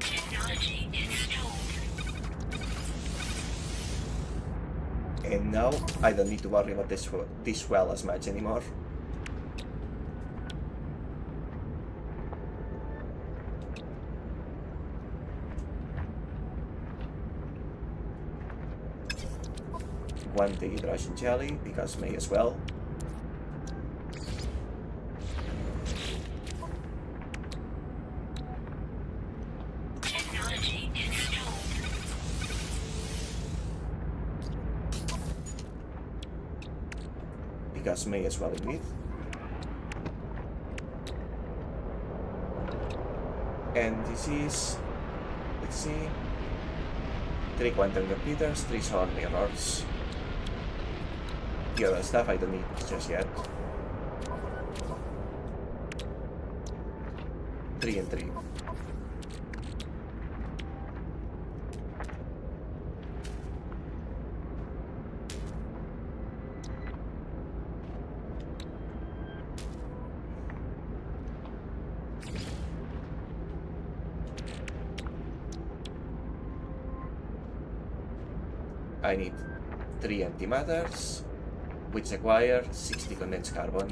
Technology installed. And now I don't need to worry about this well as much anymore. One dehydration jelly, because may as well. Technology installed. Because may as well indeed. And this is, let's see, 3 quantum computers, 3 solar mirrors. The other stuff I don't need just yet. 3 and 3. I need 3 antimatters, which require 60 condensed carbon.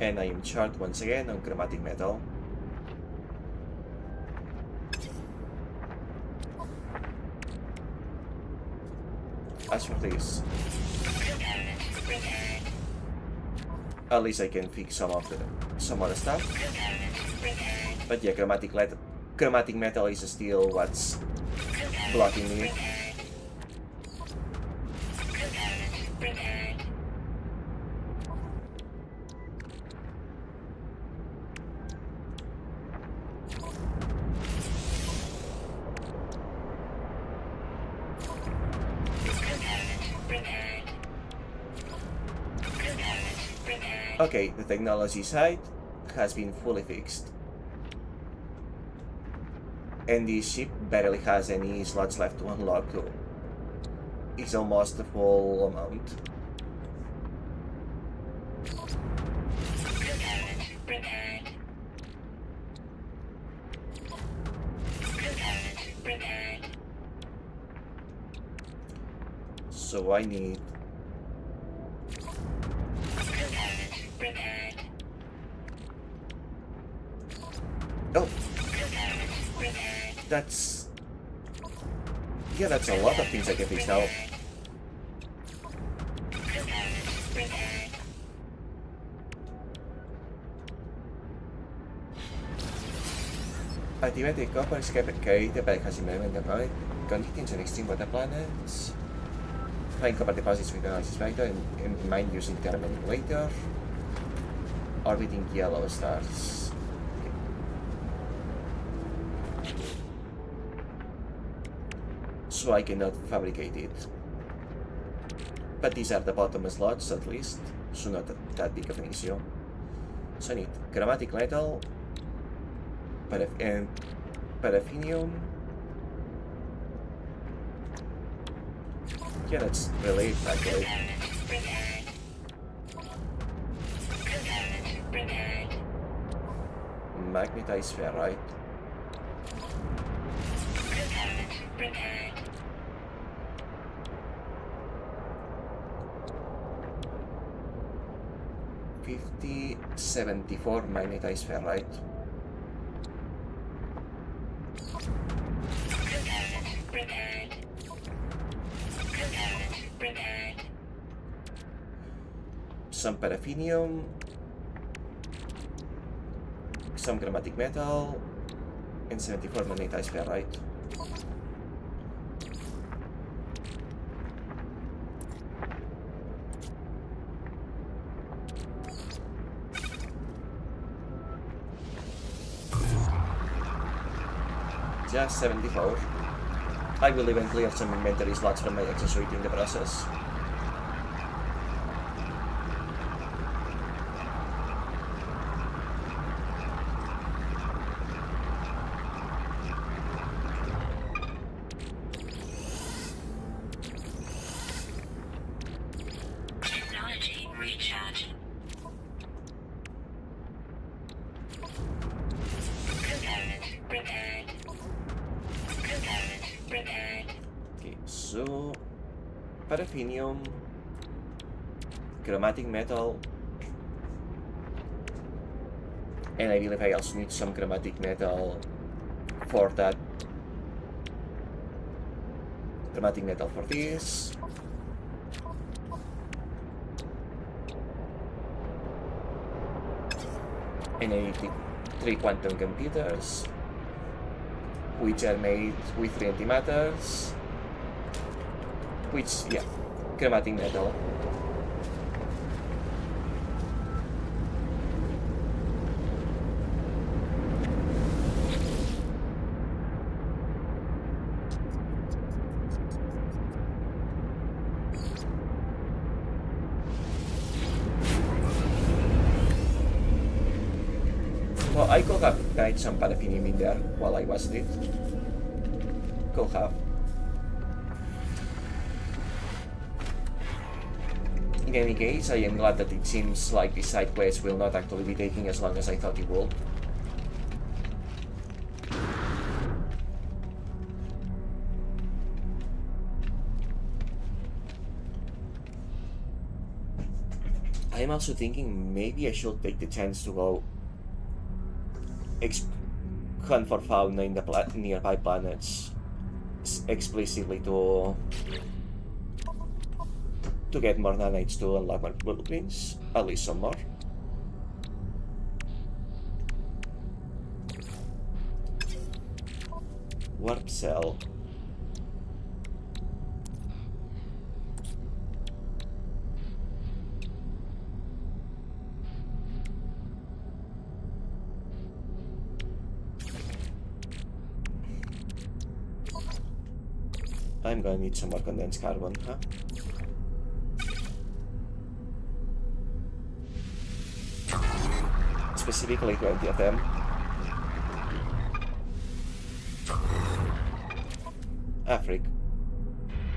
And I am short once again on chromatic metal. As for this, at least I can fix some other stuff. But yeah, chromatic metal is still what's blocking me. Okay, the technology side has been fully fixed. And this ship barely has any slots left to unlock too. It's almost the full amount. So I need that's a lot of things I can fix now. Activated copper escape carried the bag has emerged right. Conditions on extreme water planets. Find copper deposits with analysis vector and mine using thermal manipulator. Orbiting yellow stars. So I cannot fabricate it. But these are the bottom slots at least, so not that big of an issue. So I need chromatic metal, and paraffinium. Yeah, that's really accurate. Magnetized ferrite. $50.74 magnetized ferrite. Some paraffinium, some chromatic metal, and 74 magnetized ferrite. Just 74. I will even clear some inventory slots from my exosuit in the process. Recharge. Component repaired. Component repaired. Okay, so paraffinium, chromatic metal, and I believe I also need some chromatic metal for that. Chromatic metal for this. And I need 3 quantum computers, which are made with 3 antimatters, which, yeah, chromatic metal. Well, I could have tried some paraffinium in there while I was lit. Could have. In any case, I am glad that it seems like this side quest will not actually be taking as long as I thought it would. I am also thinking maybe I should take the chance to go hunt for fauna in the nearby planets explicitly to get more nanites to unlock more blueprints, at least some more. Warp cell. I'm gonna need some more condensed carbon, huh? Specifically 20 of them. Freak.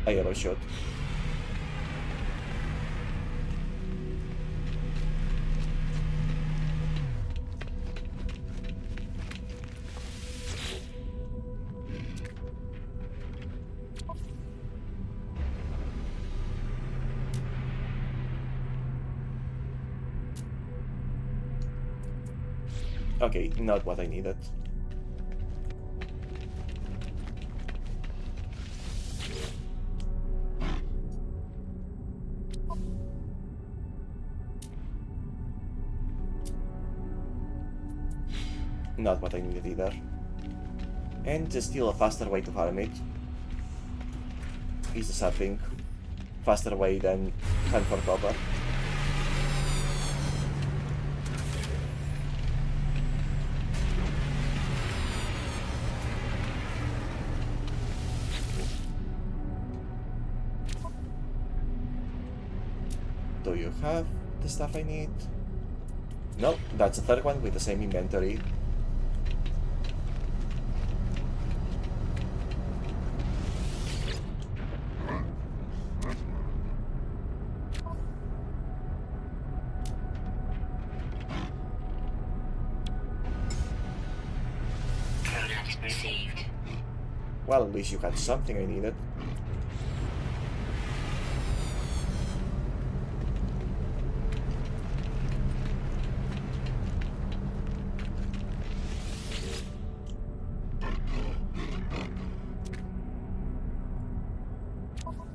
I overshot. Okay, not what I needed. Not what I needed either. And just still a faster way to farm it is the sad thing. Faster way than hunt for copper. Do you have the stuff I need? No, that's the third one with the same inventory. Product received. Well, at least you had something I needed.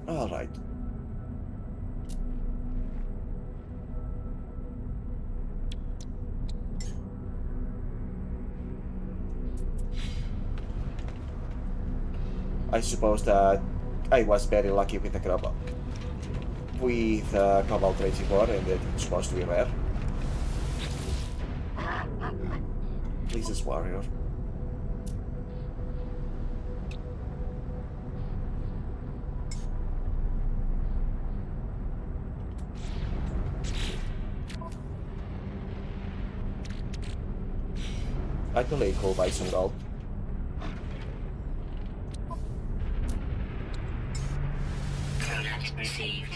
Alright. I suppose that I was very lucky with the crop with Cobalt 34 and that it's supposed to be rare. Lisa's warrior. Actually, cool, buy some gold. Product received.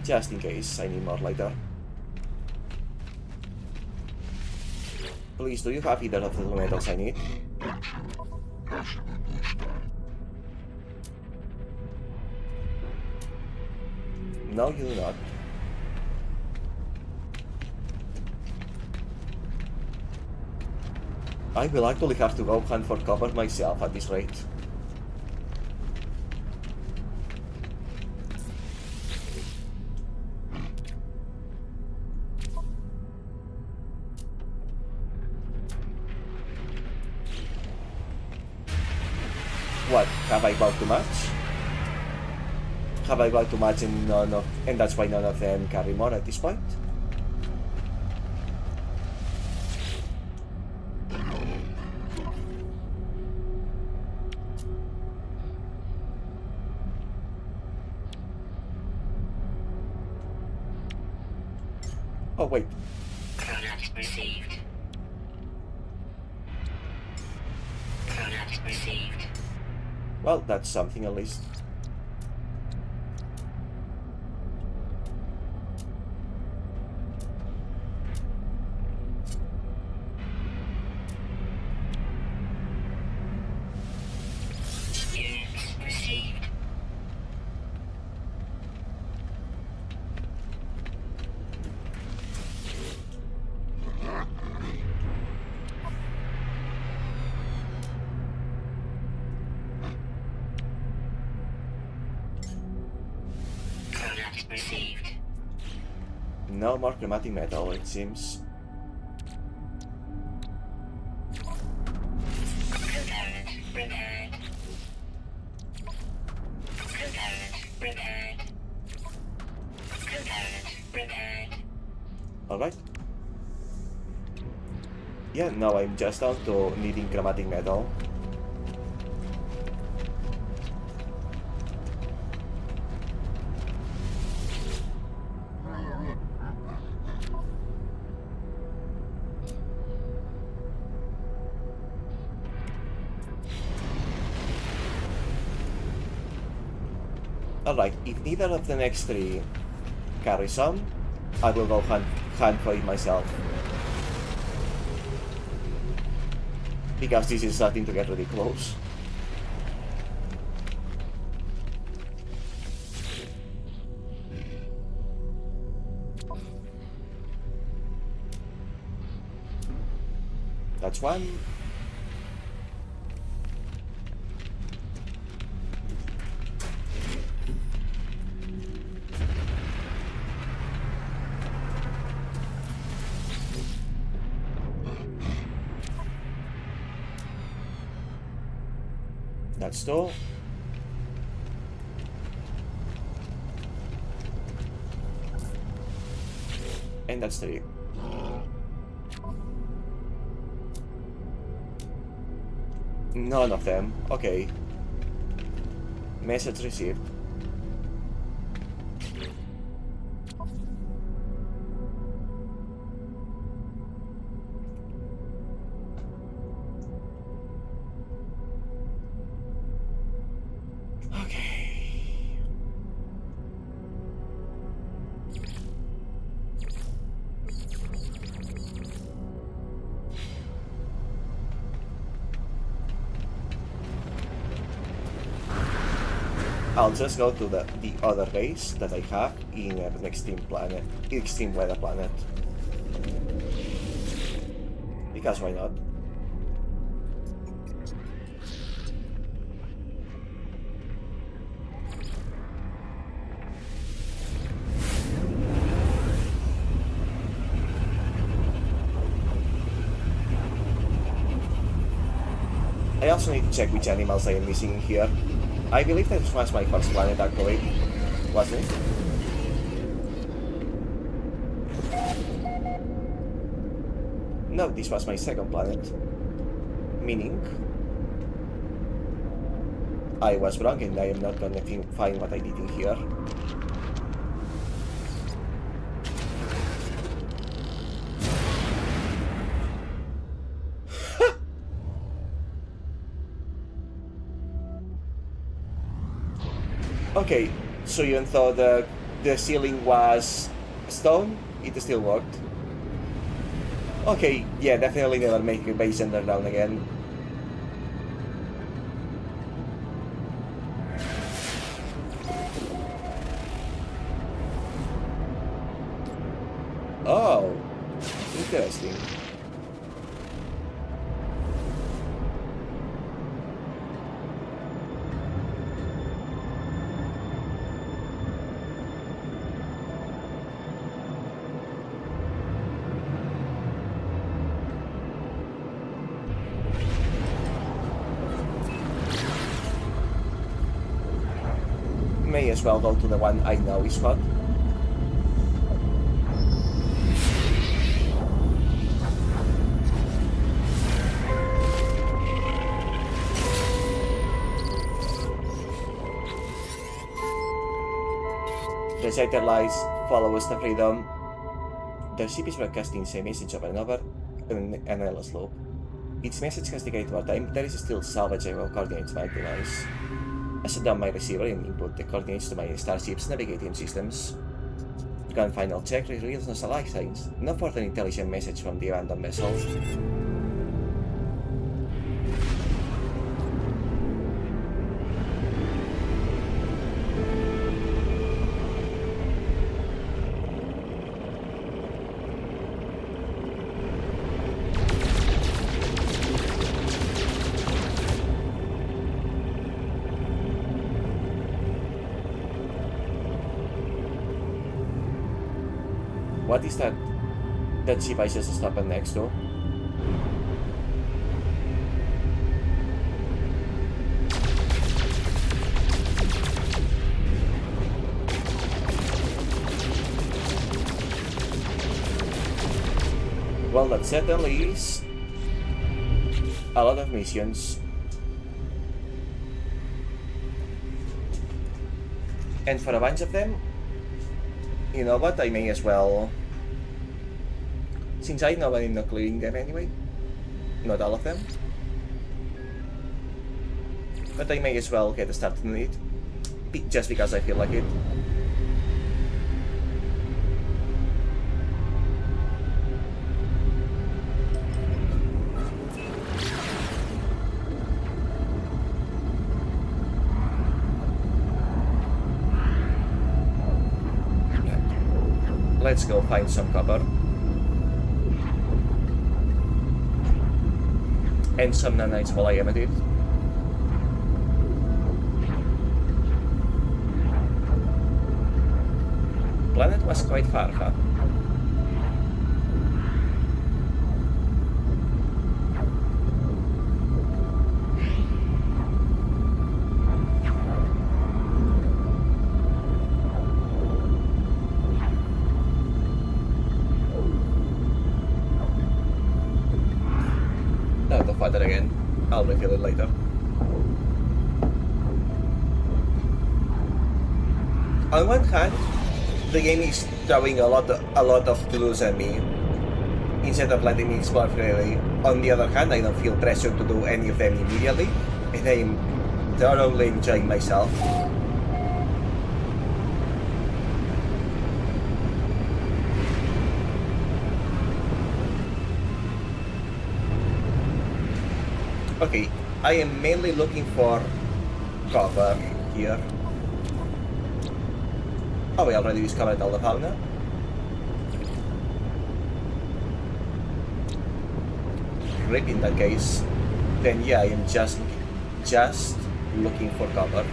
Just in case I need more later. Please, do you have either of the metals I need? No, you do not. I will actually have to go hunt for cover myself at this rate. What? Have I bought too much? Have I bought too much and that's why none of them carry more at this point? Oh wait. Product received. Product received. Well, that's something at least. Units received. Product received. No more chromatic metal, it seems. Component repaired. Component repaired. Component repaired. Alright. Yeah, now I'm just down to needing chromatic metal. Alright, if neither of the next three carry some, I will go hunt for it myself. Because this is starting to get really close. That's one. That's two. And that's three. None of them. Okay. Message received. I'll just go to the other base that I have in an extreme weather planet. Because why not? I also need to check which animals I am missing in here. I believe this was my first planet actually, wasn't it? No, this was my second planet. Meaning, I was wrong and I am not gonna find what I did in here. Okay, so even though the the ceiling was stone, it still worked. Okay, yeah, definitely never make a base underground again. Oh, interesting. May as well go to the one I know is hot. The Scyther lies, follow us to freedom. The ship is broadcasting a message over and over an endless loop. Its message has decayed over time, but there is still salvageable coordinates by device. I shut down my receiver and input the coordinates to my starship's navigating systems. Gun final check reveals no life signs, no further intelligent message from the abandoned vessel. What is that ship I just stopped next to? Well, that certainly is a lot of missions. And for a bunch of them, you know what, I may as well, since I know I'm not clearing them anyway, not all of them, but I may as well get started on it, just because I feel like it. Let's go find some copper. And some nanites while I am at it. Planet was quite far, huh? That again. I'll reveal it later. On one hand, the game is throwing a lot of clues at me instead of letting me explore freely. On the other hand, I don't feel pressure to do any of them immediately, and I'm thoroughly enjoying myself. Okay, I am mainly looking for copper here. Oh, we already discovered all the fauna. Rip in that case. Then yeah, I am just looking for copper.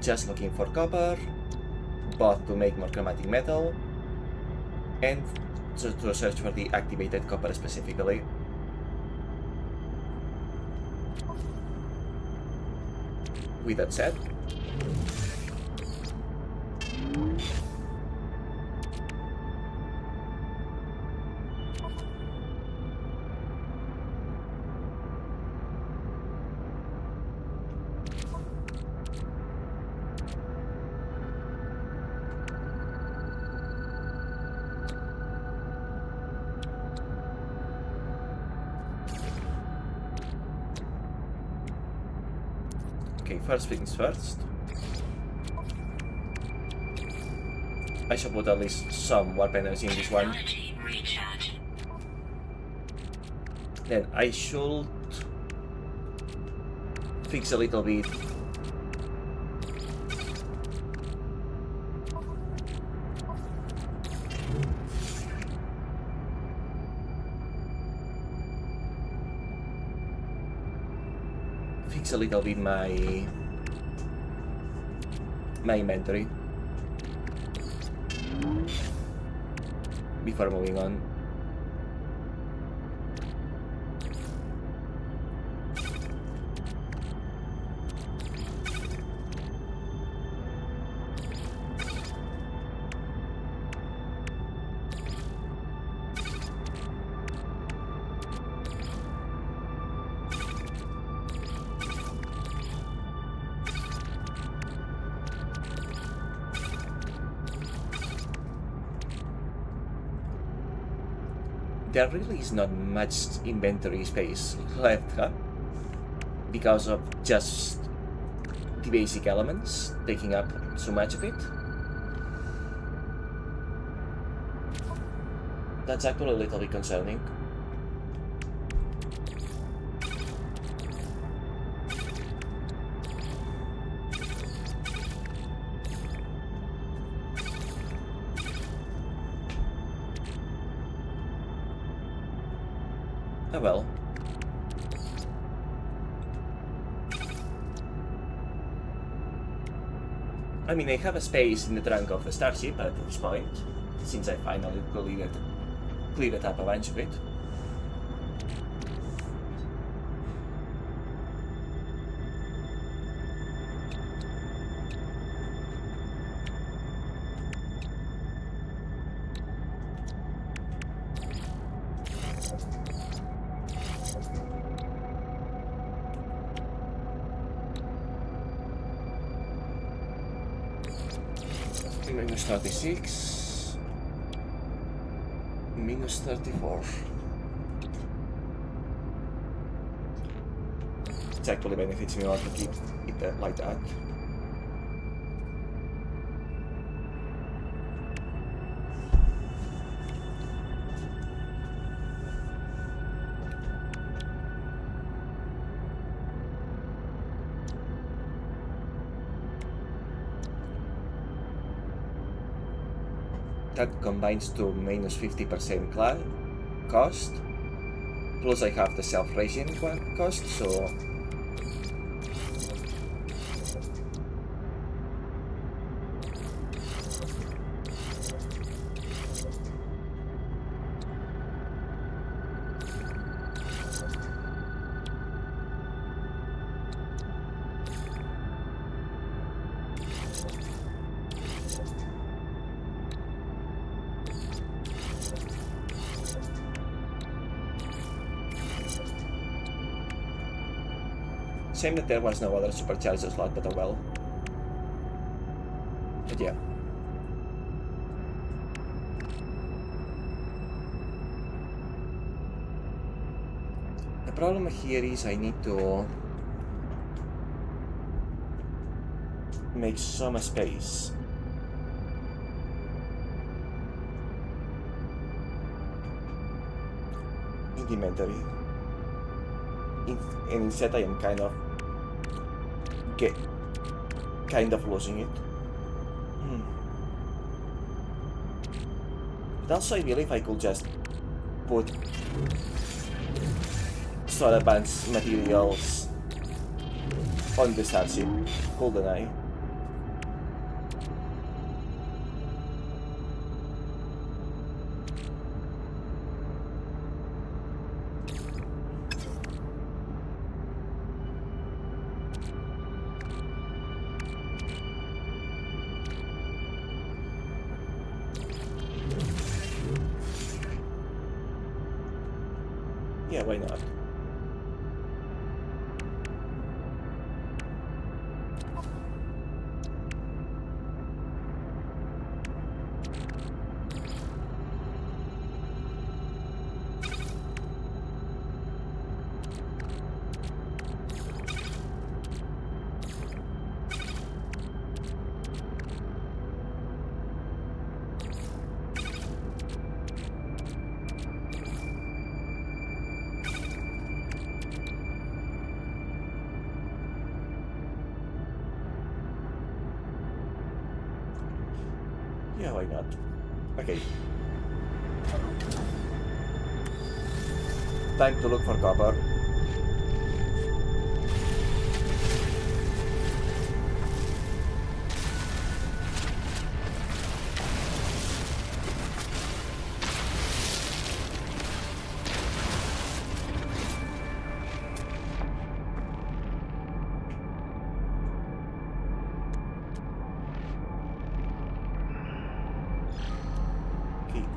Just looking for copper, both to make more chromatic metal, and to search for the activated copper specifically. With that said, Okay, first things first. I should put at least some warp energy in this one. Technology recharge. Then I should fix a little bit. Fix a little bit my inventory before moving on. There really is not much inventory space left, huh? Because of just the basic elements taking up so much of it. That's actually a little bit concerning. Oh well. I mean, I have a space in the trunk of the starship at this point, since I finally cleared up a bunch of it. Minus 36, minus 34. It actually benefits me more to keep it like that. That combines to minus 50% cost, plus I have the self-raising cost, so shame that there was no other supercharger slot, but oh well. But yeah. The problem here is I need to make some space. In the inventory. And instead I am kind of losing it. But also I believe I could just put solar bands materials on the starship, couldn't I? Yeah, why not? Yeah, why not? Okay. Time to look for copper.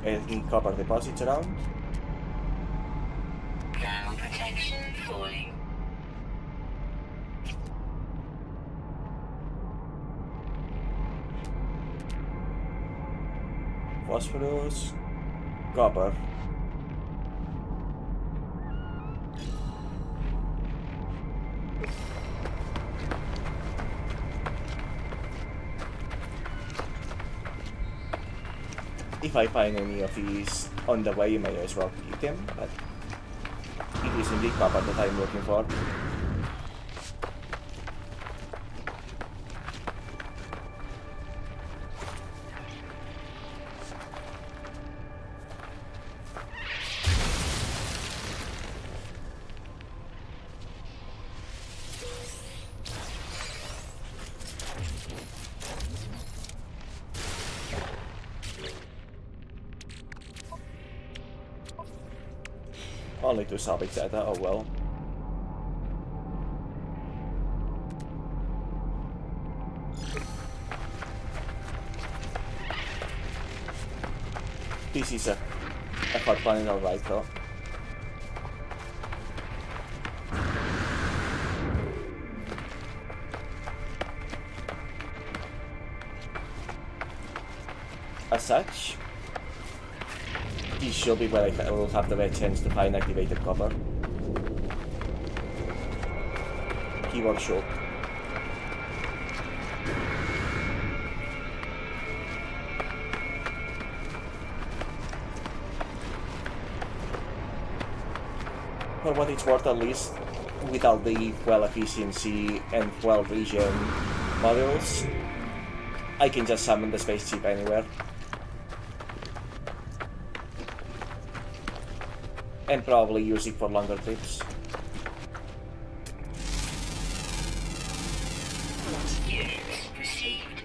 Any copper deposits around? Ground protection falling. Phosphorus, copper. If I find any of these on the way, you may as well keep them, but it is indeed copper that I'm looking for. Only to salvage that, oh well. This is a hot planet, alright though. As such, this should be where I will have the best chance to find activated copper. Keyword should. For what it's worth, at least, without the fuel efficiency and fuel regen modules, I can just summon the spaceship anywhere. And probably use it for longer trips. Units received.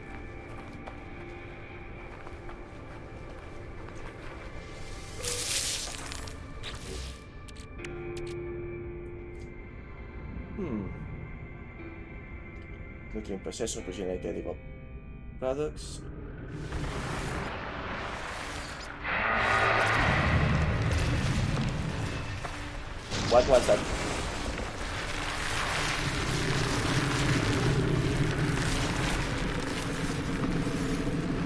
Nutrient processor to generate edible products. What was that?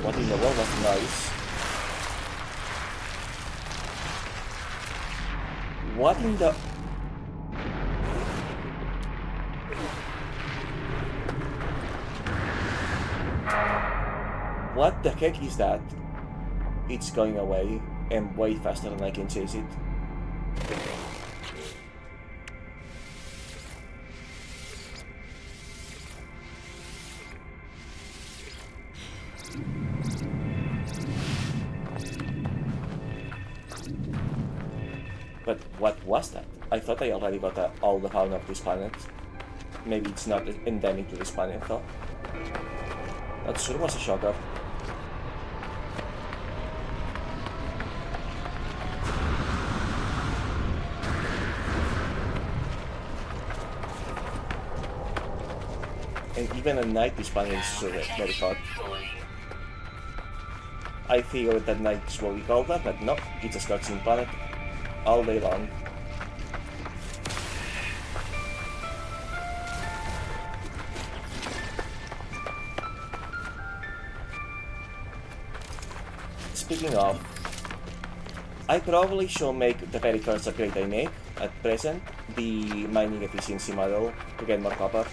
What in the world was the noise? What in the... What the heck is that? It's going away, and way faster than I can chase it. But what was that? I thought I already got all the fauna of this planet. Maybe it's not endemic to this planet though. That sure was a shocker. And even at night this planet is so very hot. I figured that night's what we call that, but no, it's a scorching planet all day long. Speaking of, I probably should make the very first upgrade I make at present, the mining efficiency model, to get more copper.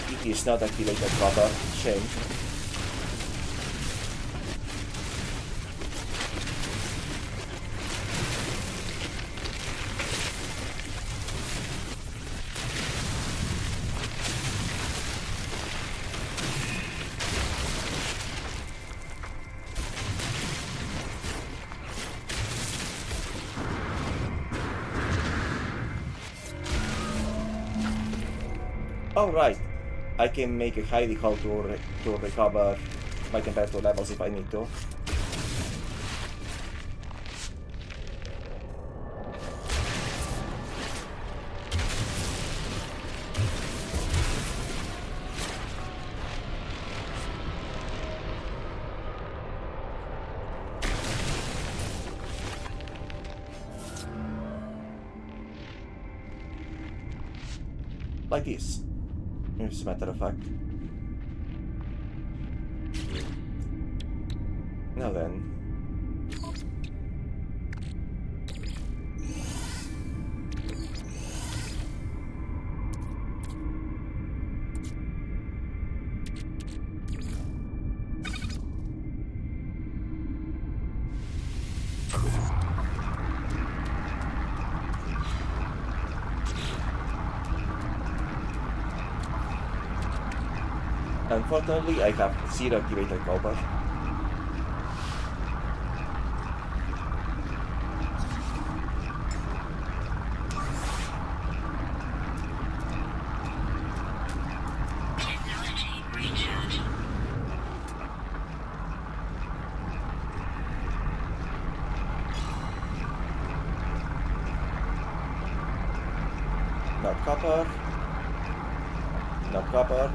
It is not activated copper, shame. Oh right, I can make a hidey hole to recover my temperature levels if I need to. Like this, as a matter of fact. Now then. Unfortunately, I have 0 activated copper. Technology recharge. Not copper. Not copper.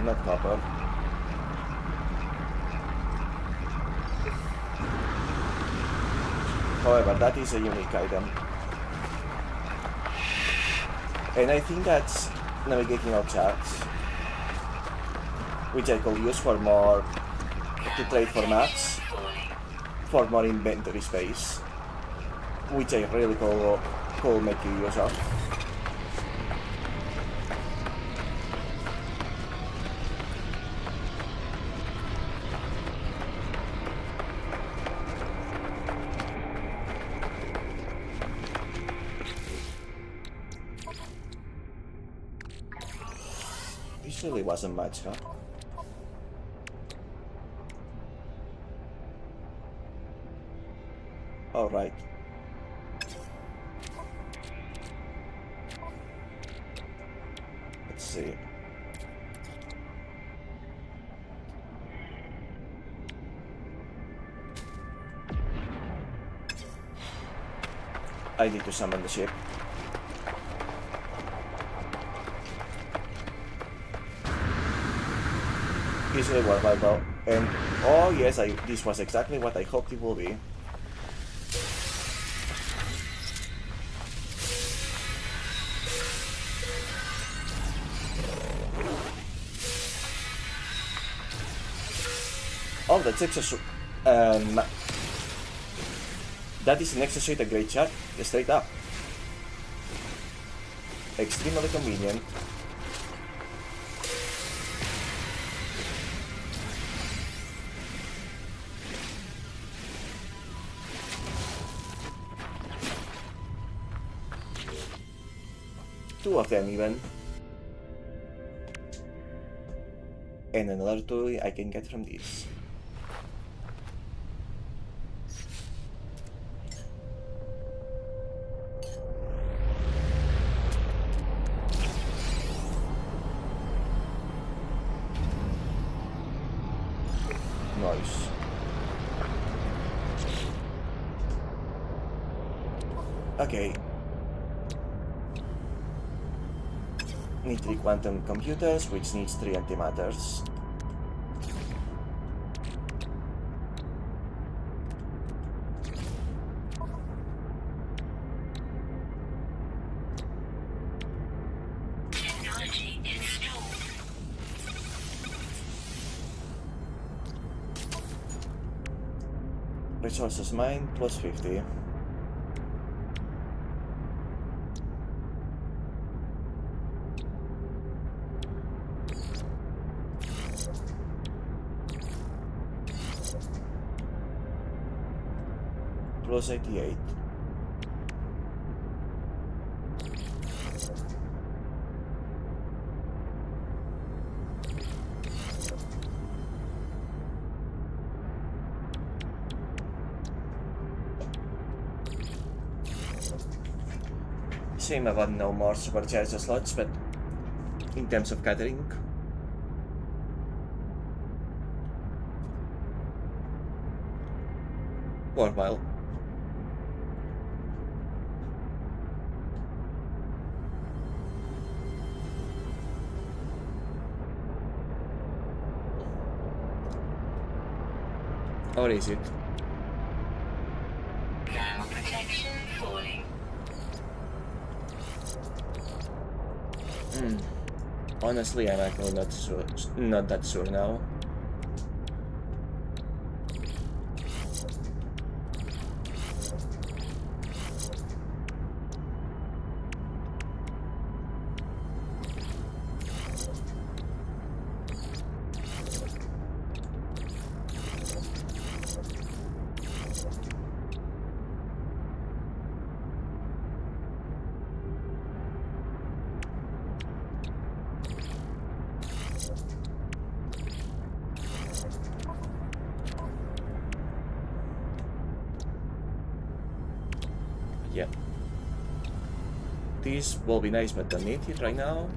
Not copper. However, that is a unique item. And I think that's navigational charts, which I could use for more, to trade for maps, for more inventory space, which I really could make use of. This really wasn't much, huh? Alright. Let's see. I need to summon the ship. Easily workable, and oh yes, this was exactly what I hoped it would be. Oh, that's that is an extra a great shot, straight up. Extremely convenient. Two of them even. And another two I can get from this. Nice. Okay. Need 3 quantum computers, which needs 3 antimatters. Technology installed. Resources mined plus 50. Plus 88. Shame about no more supercharger slots, but in terms of catering. Worthwhile. Or is it? Now protection falling. Honestly, I'm actually not that sure now. Yeah. This will be nice, but don't need it right now.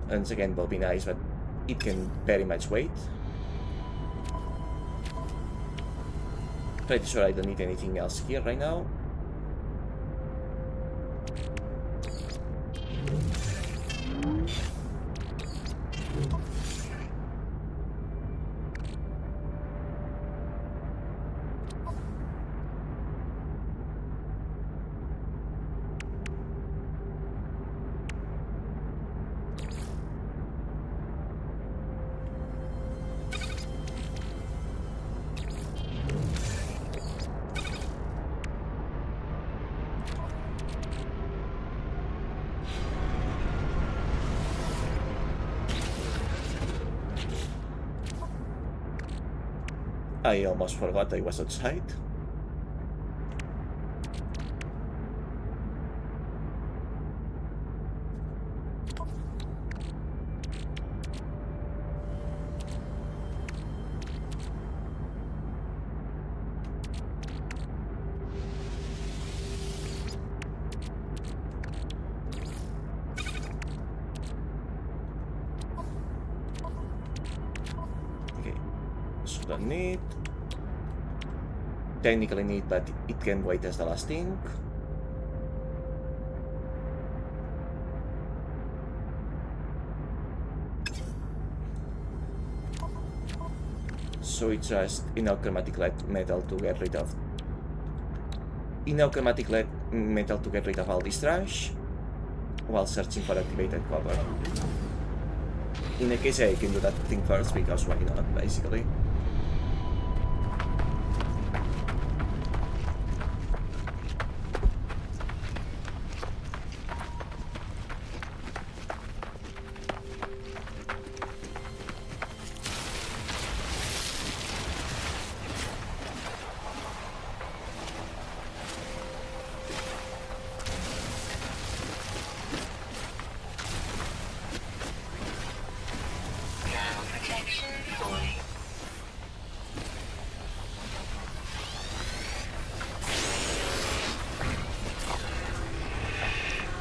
And again, will be nice, but it can very much wait. Pretty sure I don't need anything else here right now. I almost forgot I was outside. Okay, so don't need. Technically need, but it can wait as the last thing. So it's just inauchromatic metal to get rid of. Inauchromatic metal to get rid of all this trash while searching for activated cover. In the case I can do that thing first because why not, basically.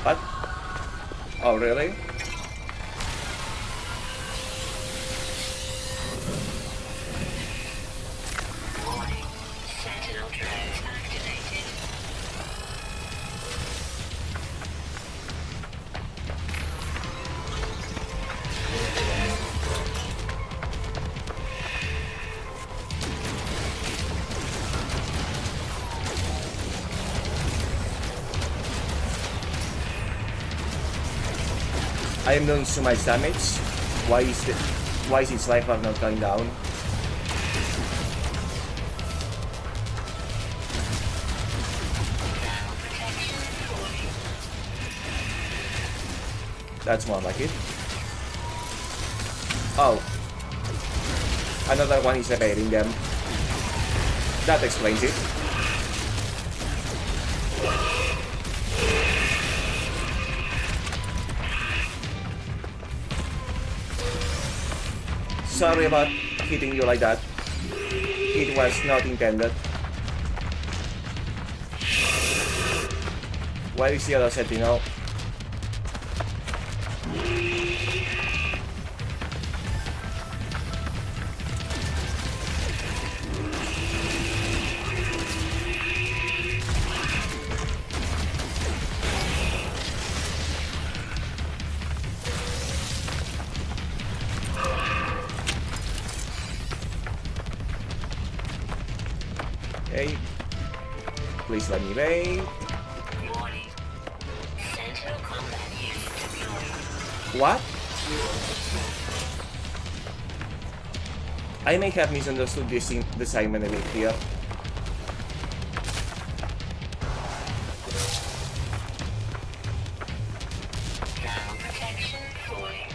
What? Oh, really? Warning. Sentinel drones activated. I am doing so much damage. Why is its life bar not going down? That's more like it. Oh. Another one is evading them. That explains it. Sorry about hitting you like that. It was not intended. Where is the other sentinel? Okay. Please let me wait. Warning. Sentinel combat unit deployed. What? I may have misunderstood this assignment a bit here. Thermal protection falling.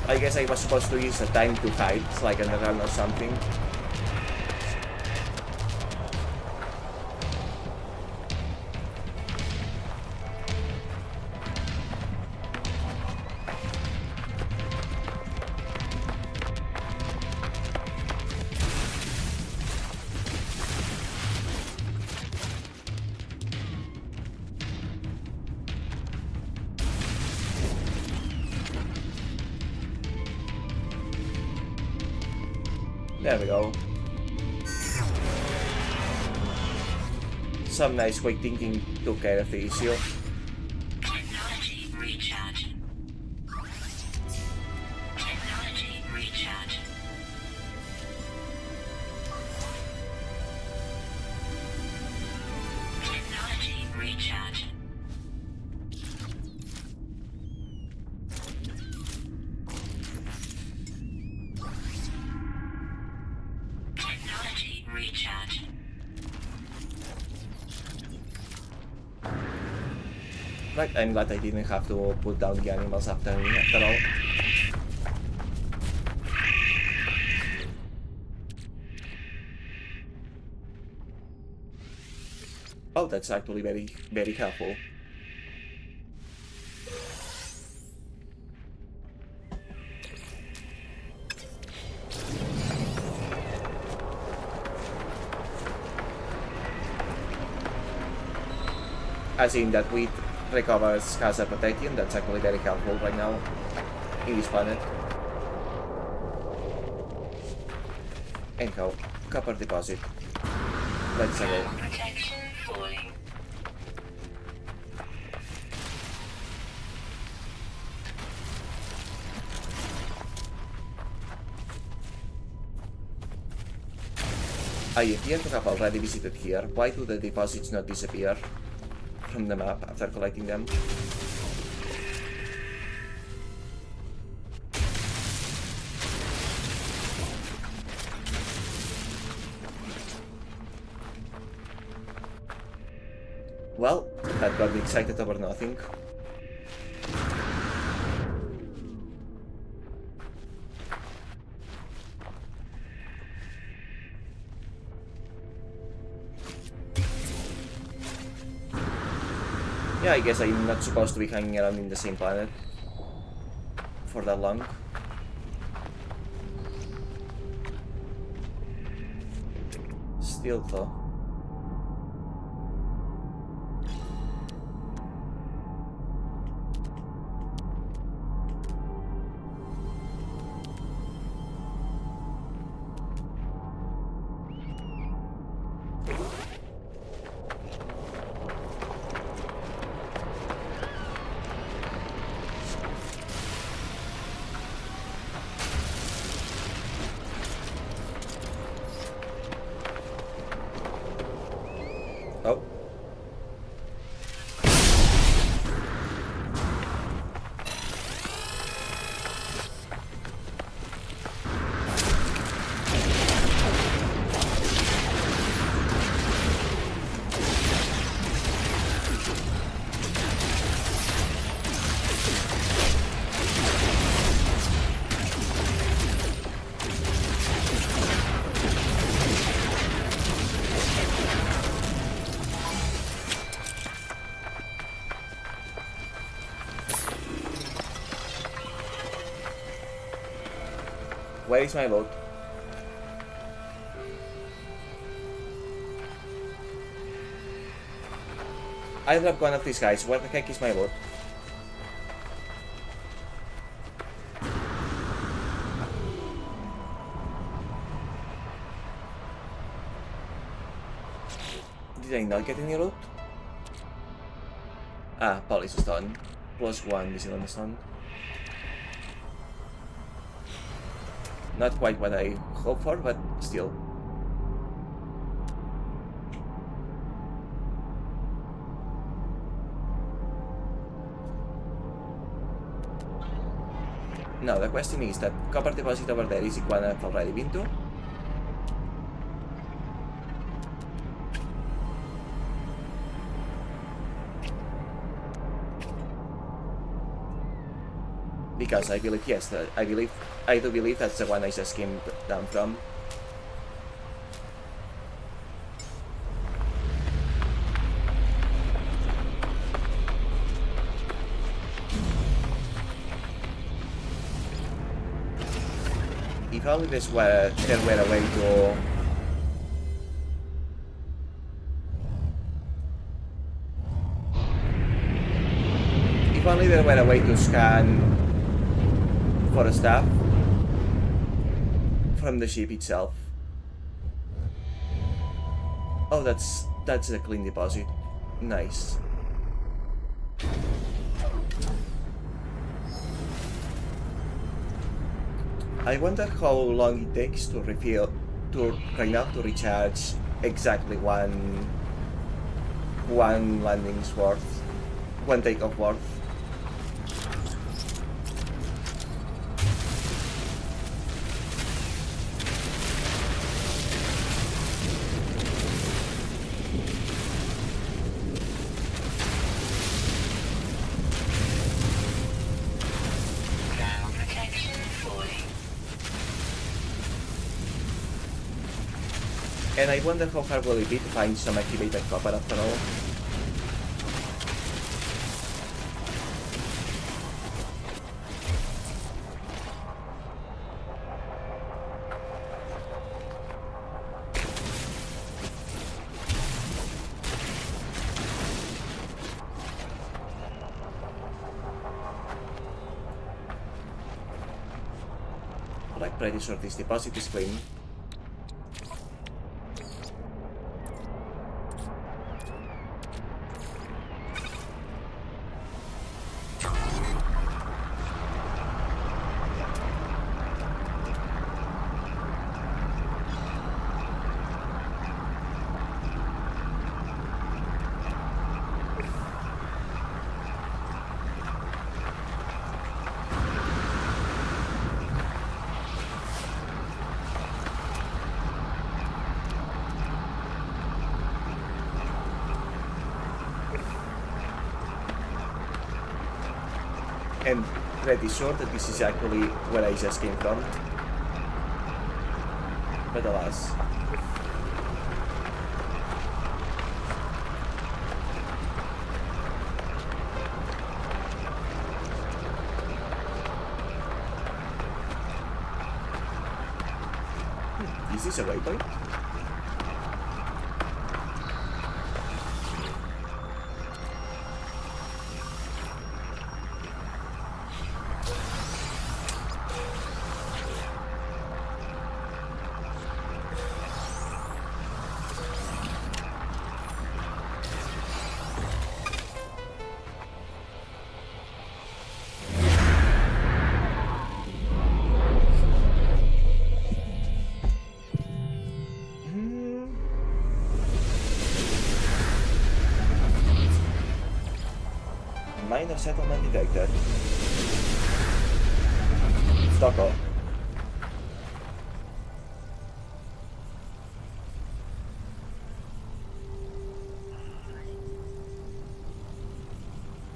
I guess I was supposed to use a time to hide, like an run or something. There we go. Some nice quick thinking took care of the issue. Technology recharge. Technology recharge. Technology recharge. Technology recharge. Right, I'm glad I didn't have to put down the animals after me, after all. Oh, that's actually very, very helpful. As in that we recovers Casa Protection, that's actually very helpful right now in this planet. Anyhow, copper deposit. Let's go. Thermal protection falling. I appear to have already visited here. Why do the deposits not disappear from the map after collecting them? Well, that got me excited over nothing. Yeah, I guess I'm not supposed to be hanging around in the same planet for that long. Still though. Oh. Where is my load? I dropped one of these guys. Where the heck is my loot? Did I not get any loot? Ah, polish stone. +1 missing stone. Not quite what I hoped for, but still. Now the question is that copper deposit over there, is it one I've already been to? Because I believe, yes, I do believe that's the one I just came down from. If only there were a way to... If only there were a way to scan for stuff from the ship itself. Oh, that's a clean deposit. Nice. I wonder how long it takes to refill, to recharge exactly one landing's worth, one takeoff worth. And I wonder how hard will it be to find some activated copper after all. But I'm pretty sure this deposit is clean. And pretty sure that this is actually where I just came from. But alas. Is this a waypoint? Minor settlement detected. Stockholm.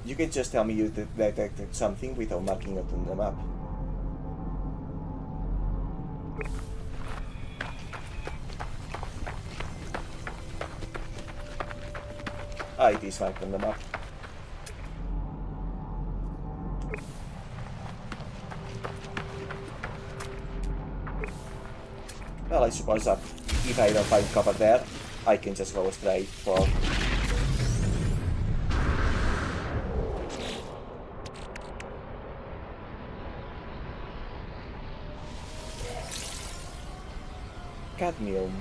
You can just tell me you detected something without marking it on the map. Ah, it is marked on the map. Well, I suppose that if I don't find cover there, I can just go straight for Cadmium.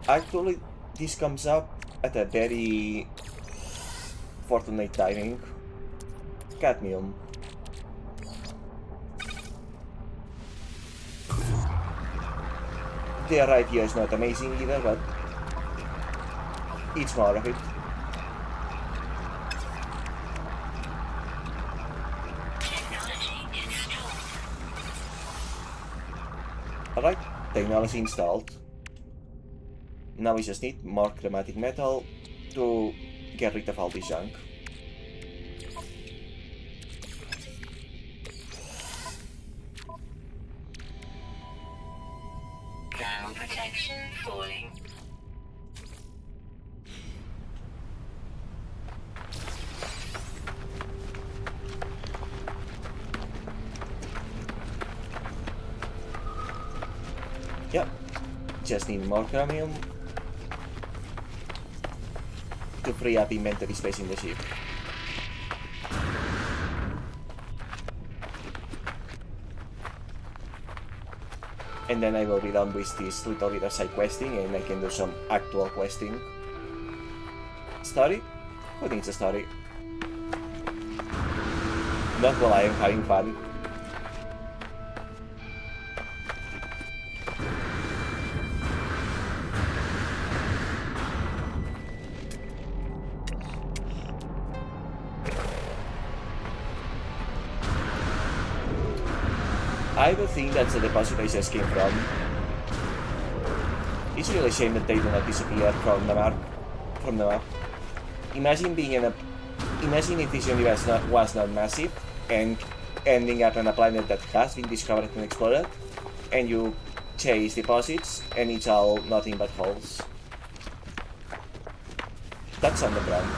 Actually, this comes up at a very fortunate timing. Cadmium. The right here is not amazing either, but it's more of it. Alright, technology installed. Now we just need more chromatic metal to get rid of all this junk. Ground protection falling. Yep, just need more chromium to free up inventory space in the ship. And then I will be done with this little bit of side questing and I can do some actual questing. Story? Who needs a story? Not while I am having fun. I would think that's the deposit I just came from. It's really a shame that they do not disappear from the map. Imagine if this universe was not massive and ending up on a planet that has been discovered and explored, and you chase deposits and it's all nothing but holes. That's underground.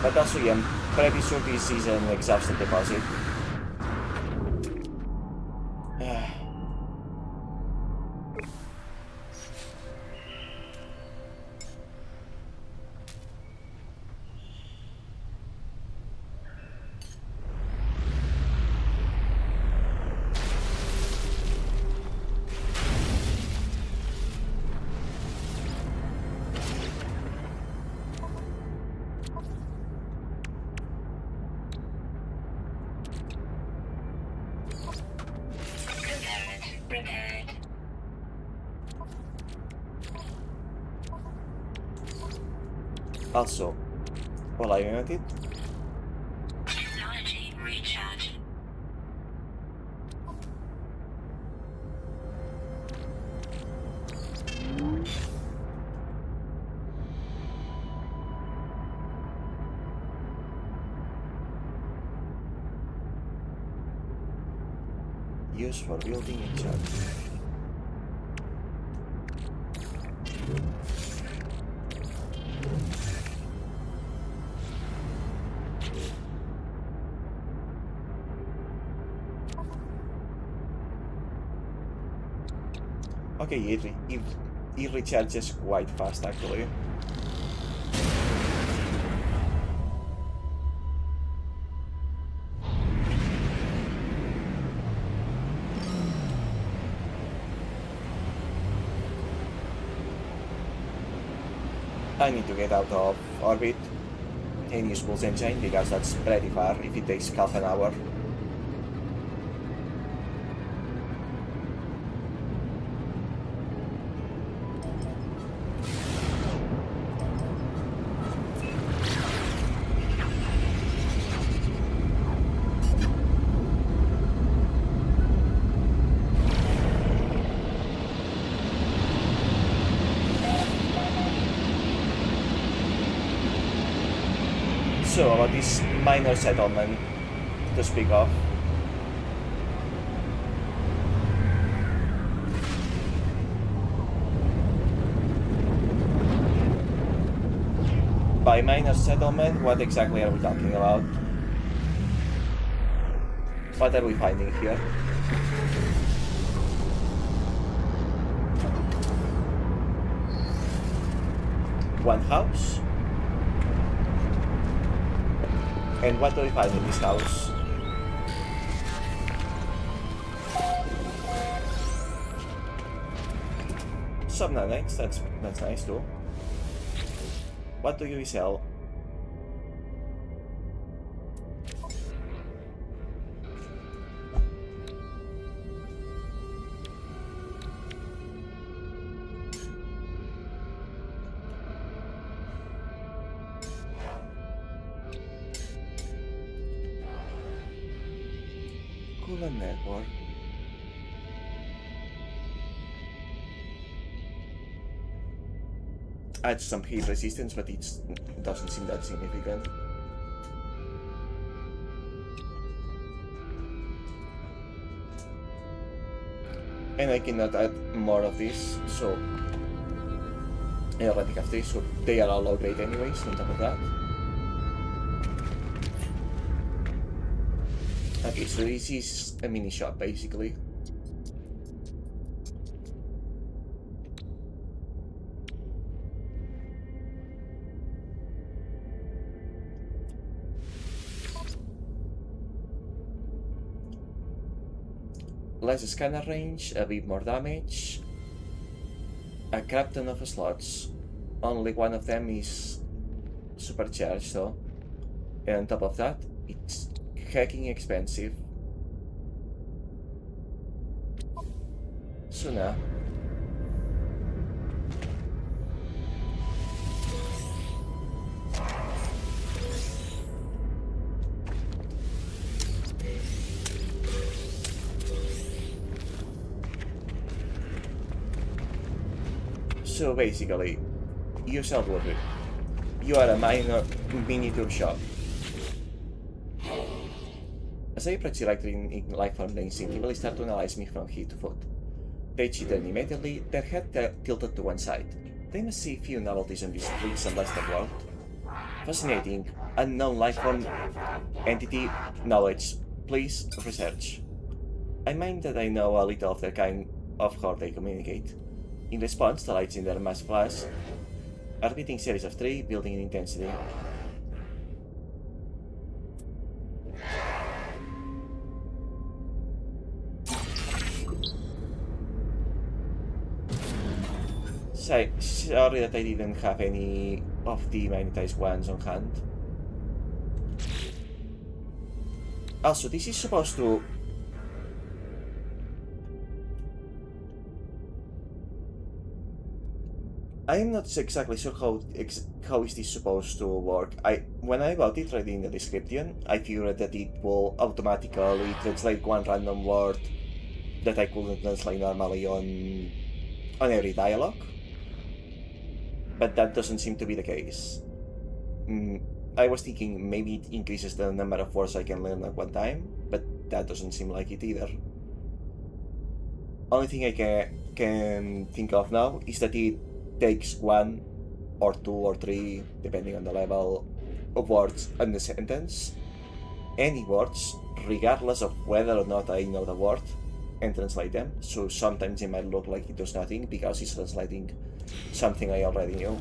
But also, yeah, I'm pretty sure this is an exhausted deposit. Prepared. Also, while I'm at it, Technology recharge. use for building and charge. Okay, it recharges quite fast actually. I need to get out of orbit and use Pulse Engine because that's pretty far if it takes half an hour. So about this minor settlement to speak of. By minor settlement, what exactly are we talking about? What are we finding here? One house. And what do we find in this house? Some nanites, that's nice too. What do you sell? Cool network. Adds some heat resistance, but it doesn't seem that significant. And I cannot add more of this, so I already have this, so they are all low grade anyways on top of that. Okay, so this is a mini shop basically. Less scanner range, a bit more damage, a crap ton of slots. Only one of them is supercharged though. And on top of that, it's hacking expensive. So now. So basically, you sell water. You are a minor miniature shop. As I approach the in life form, they instinctively start to analyze me from head to foot. They cheated immediately, their head tilted to one side. They must see few novelties on these streets unless they're world. Fascinating, unknown life form, entity, knowledge. Please research. I mind that I know a little of the kind of how they communicate. In response, the lights in their mass flash are repeating series of 3, building in intensity. Sorry that I didn't have any of the magnetized ones on hand. Also, this is supposed to... I'm not exactly sure how is this supposed to work. When I bought it, reading the description, I figured that it will automatically translate one random word that I couldn't translate normally on every dialogue. But that doesn't seem to be the case. I was thinking maybe it increases the number of words I can learn at one time, but that doesn't seem like it either. Only thing I can think of now is that it takes 1 or 2 or 3, depending on the level of words in the sentence, any words, regardless of whether or not I know the word, and translate them. So sometimes it might look like it does nothing because it's translating something I already knew.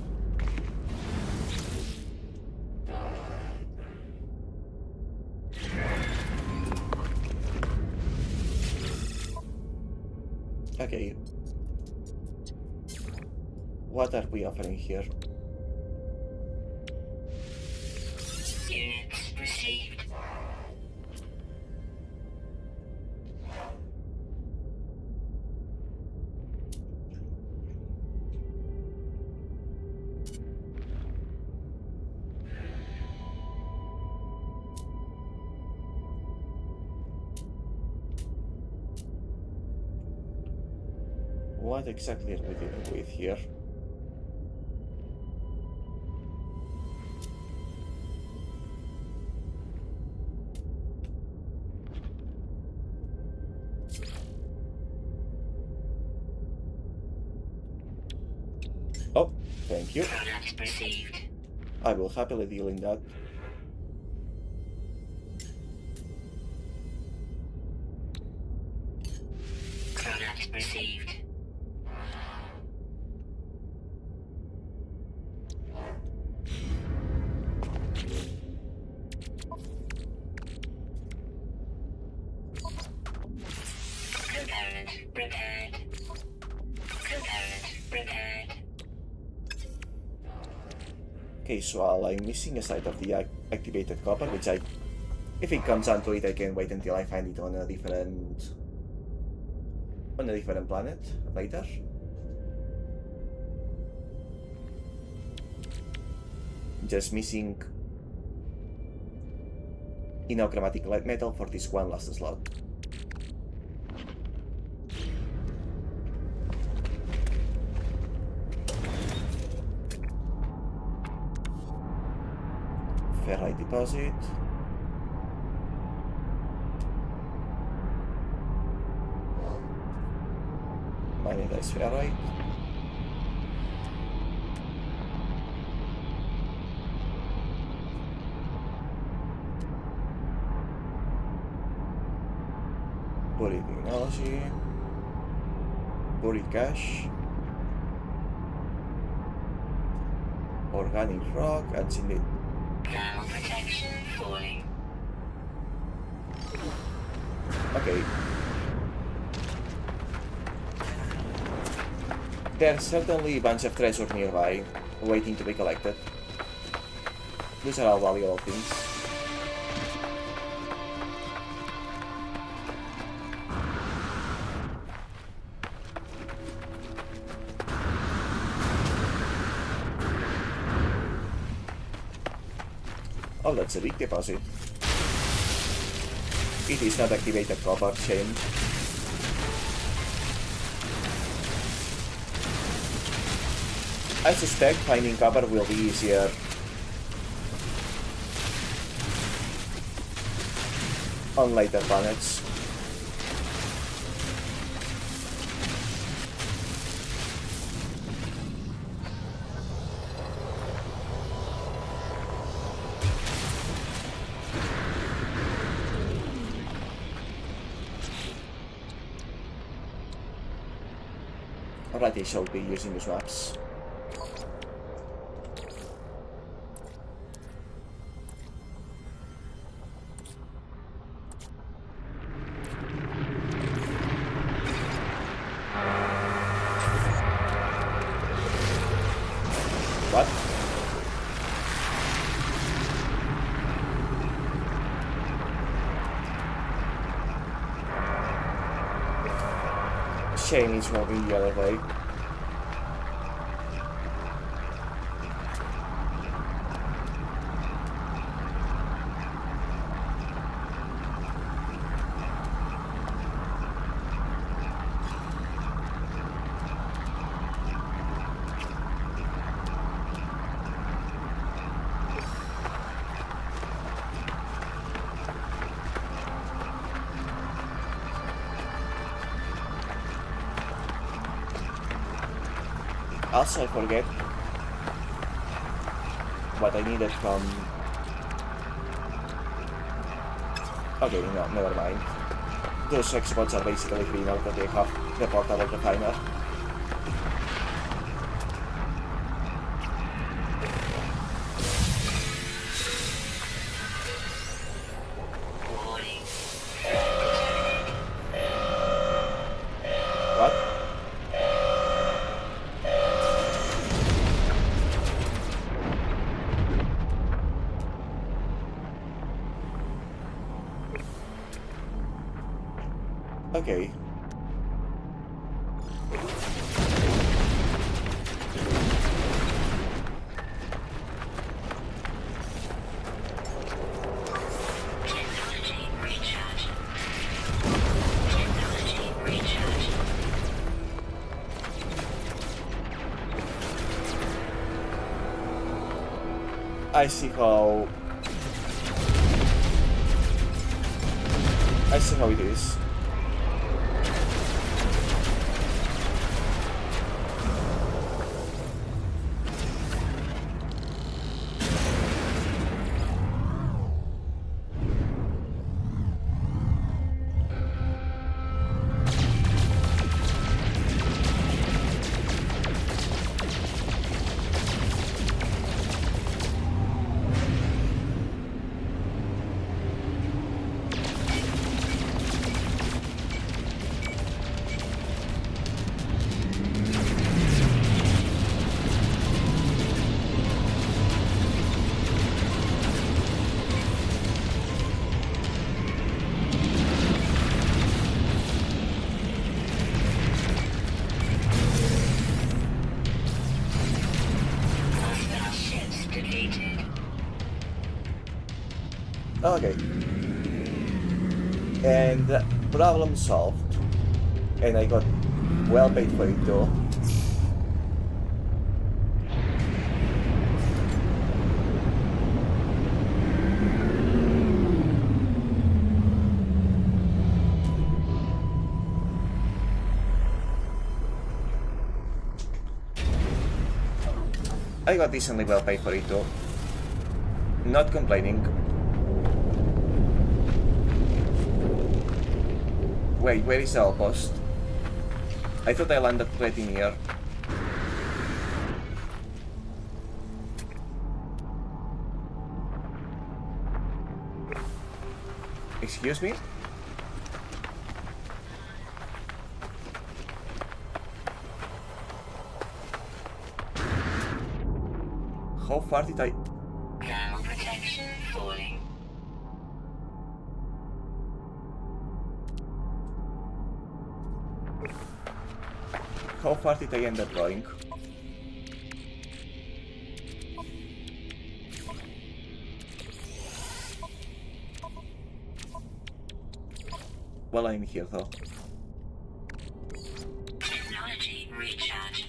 Okay. What are we offering here? Units received. What exactly are we dealing with here? Oh, thank you. Product received. I will happily deal in that. Product received. repaired. Component repaired. Okay, so I'm missing a side of the activated copper, which if it comes onto it, I can wait until I find it on a different planet later. Just missing chromatic light metal for this one last slot. Ferrite deposit. Magnetized ferrite. Buried technology. Buried cache. Organic rock and indeed. Thermal protection falling. Okay. There's certainly a bunch of treasure nearby, waiting to be collected. These are all valuable things. Oh, that's a big deposit. It is not activated copper, shame. I suspect finding copper will be easier on later planets. Alright, I shall be using these maps. What? Shane is moving the other way. Also, I forget what I needed from... Okay, no, never mind. Those exports are basically free now that they have the portable refiner. What? Okay. Technology recharge. Technology recharge. I see how it is. Okay. And problem solved. And I got well paid for it though. I got decently well paid for it though. Not complaining. Wait, where is the outpost? I thought I landed pretty near. Excuse me? How far did I... Thermal protection falling. How far did I end up going? Well, I'm here though. Technology recharge.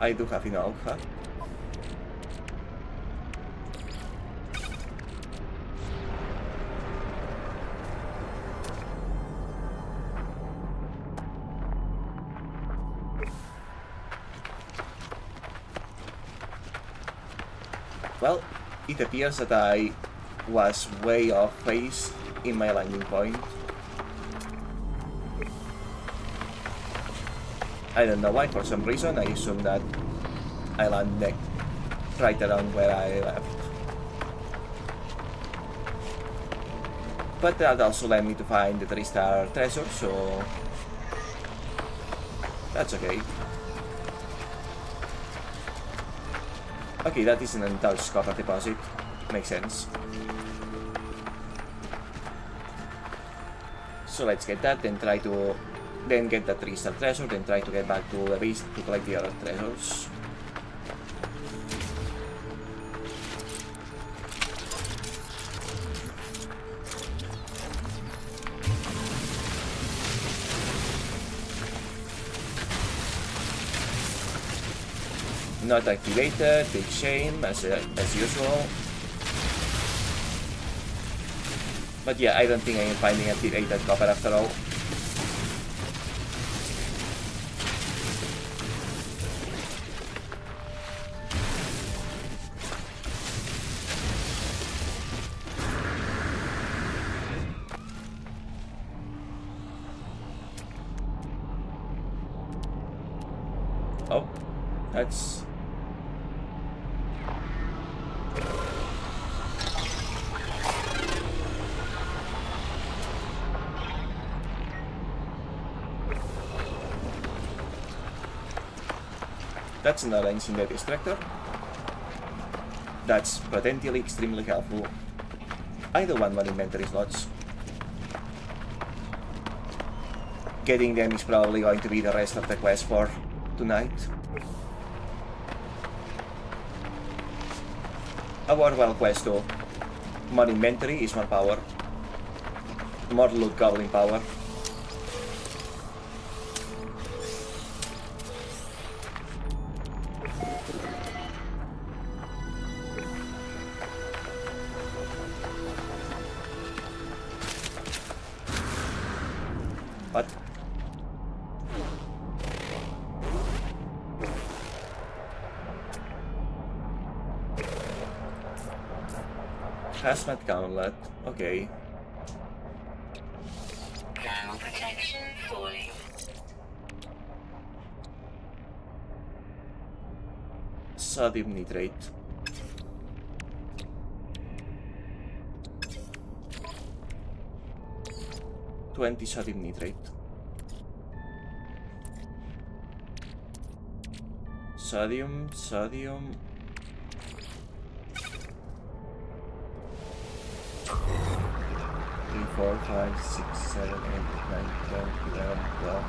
I do have enough, huh? Well, it appears that I was way off base in my landing point. I don't know why, for some reason I assumed that I landed right around where I left. But that also led me to find the 3-star treasure, so that's okay. Okay, that is an untouched copper deposit. Makes sense. So let's get that, then try to... then get the 3-star treasure, then try to get back to the base to collect the other treasures. Not activated, big shame, as usual. But yeah, I don't think I am finding activated copper after all. Oh, that's... that's another incendiary extractor. That's potentially extremely helpful. I don't want more inventory slots. Getting them is probably going to be the rest of the quest for tonight. A worthwhile quest though. More inventory is more power. More loot goblin power. What? Hazmat gauntlet. Okay. Thermal protection falling. Sodium nitrate. $20 sodium nitrate. Sodium. 4, 5, 6, 7, 8, 9, 10, 11, 12,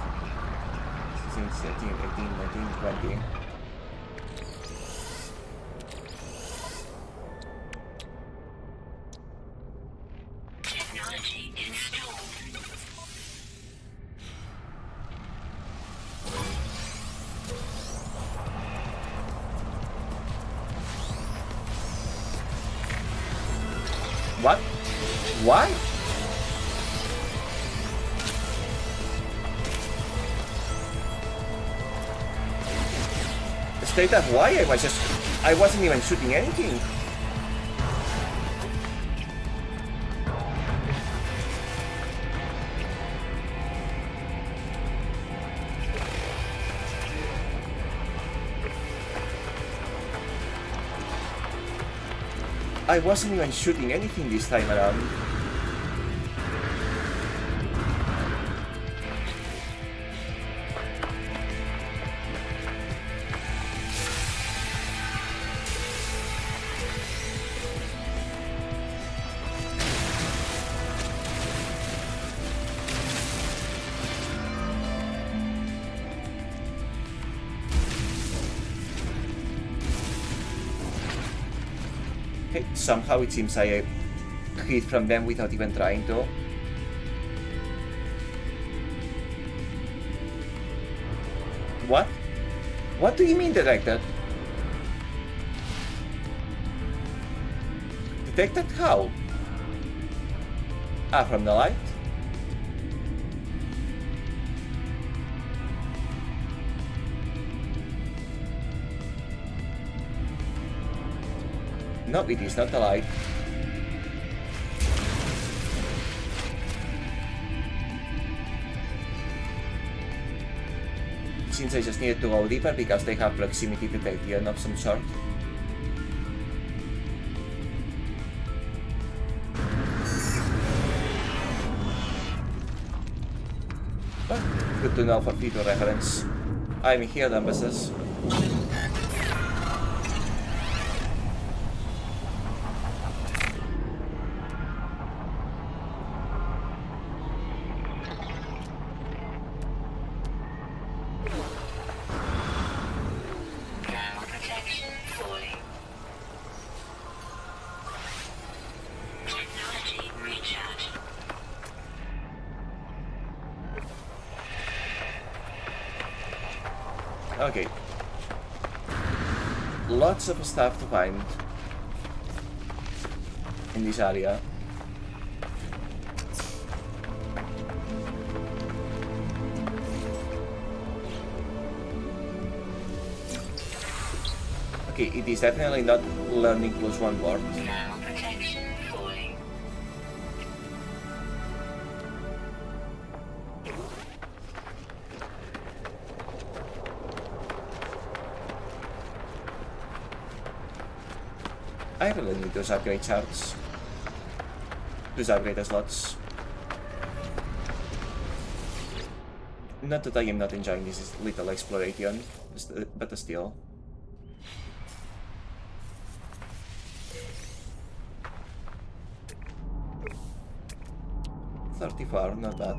16, 17, 18, 19, 20. Technology installed. What? Why? Straight up, why? I wasn't even shooting anything. I wasn't even shooting anything this time around. Okay, somehow it seems I hid from them without even trying to. What? What do you mean detected? Detected how? Ah, from the light? No, it is not the light. Since I just needed to go deeper because they have proximity detection of some sort. But good to know for future reference. I'm here, Ambassadors. Protection falling. Technology recharge. Okay. Lots of stuff to find in this area. Okay, it is definitely not learning plus one word. Thermal protection falling. I really need those upgrade charts. Those upgrade slots. Not that I am not enjoying this little exploration, but still. $34, not bad.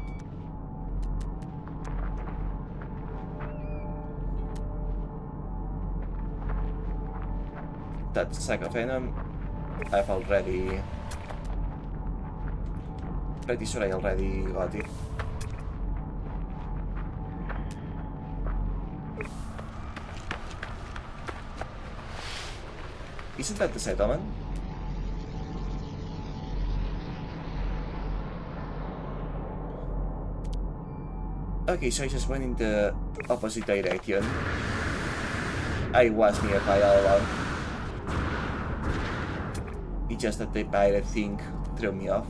That sack of venom, I've already... pretty sure I already got it. Isn't that the settlement? Okay, so I just went in the opposite direction. I was nearby all along. It's just that the pirate thing threw me off.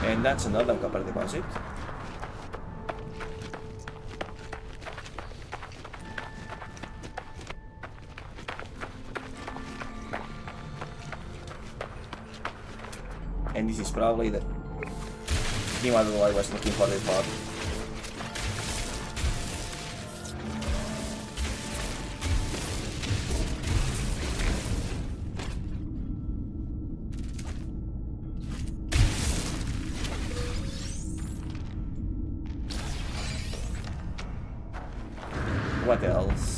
And that's another copper deposit. and this is probably the model I was looking for before. What else?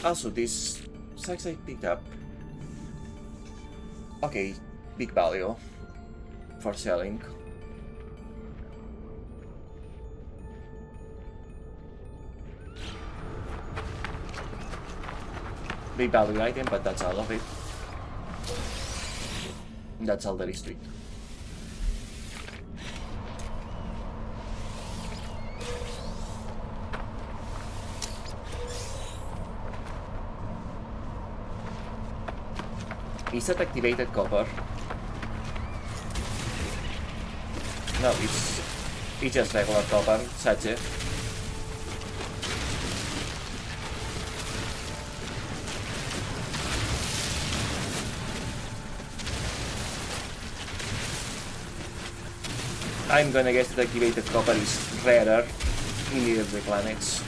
Also, these sacks I picked up. Okay, big value for selling. Big value item, but that's all of it. That's all there is to it. Is that activated copper? No, it's just regular copper, such it. I'm gonna guess that activated copper is rarer in either of the planets.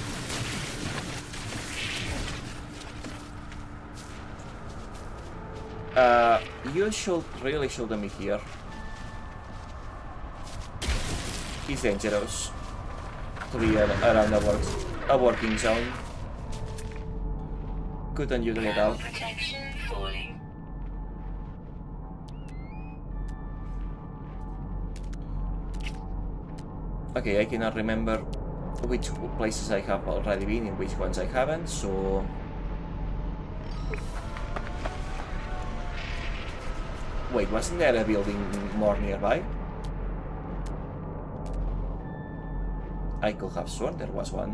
You really shouldn't be here. It's dangerous to be around a working zone. Couldn't you get out? Protection falling. Okay, I cannot remember which places I have already been and which ones I haven't, so... Wait, wasn't there a building more nearby? I could have sworn there was one.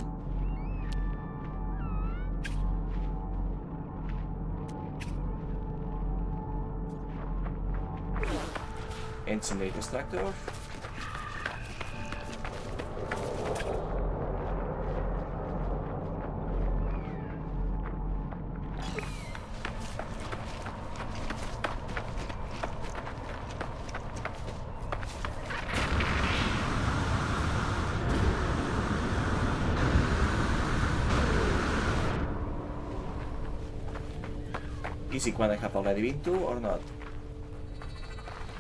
Incendiate extractor. Is it one I have already been to or not?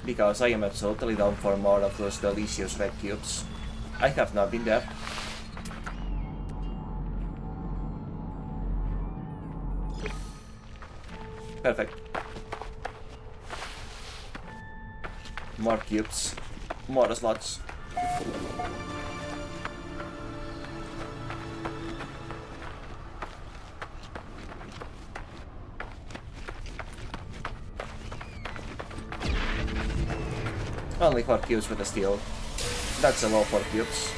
Because I am absolutely down for more of those delicious red cubes. I have not been there. Perfect. More cubes. More slots. Only 4 cubes with a steel. That's a low 4 cubes.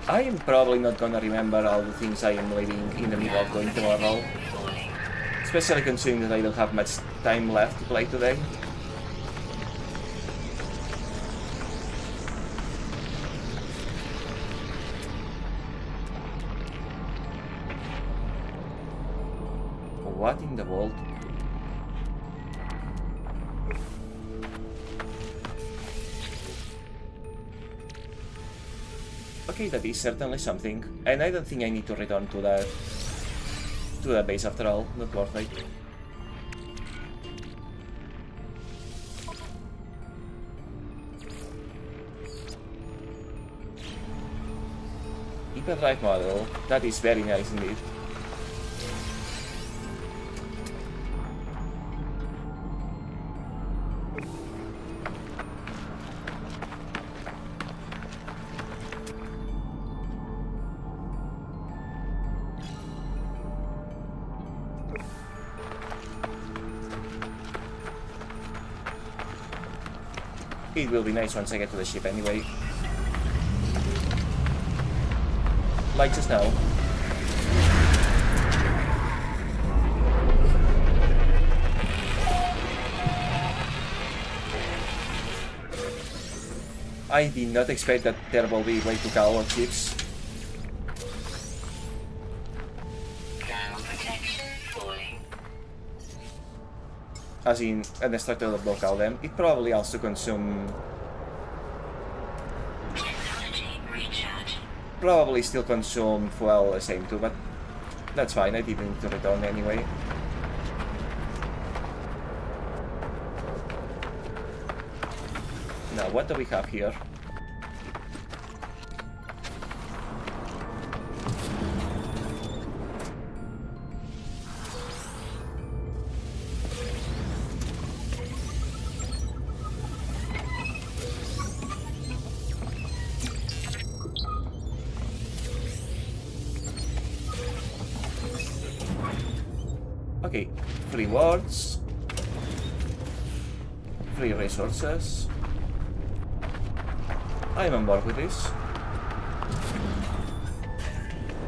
I am probably not gonna remember all the things I am leaving in the middle of going tomorrow. Especially considering that I don't have much time left to play today. What in the world? Okay, that is certainly something, and I don't think I need to return to the base after all, not worth it. Hyperdrive model, that is very nice indeed. It will be nice once I get to the ship anyway. Like just now. I did not expect that there will be way to call on ships. As in, a destructor will block all them. It probably also consume... Probably still consume fuel the same too, but that's fine, I didn't need to return anyway. Now, what do we have here? Okay, free wards, free resources. I'm on board with this.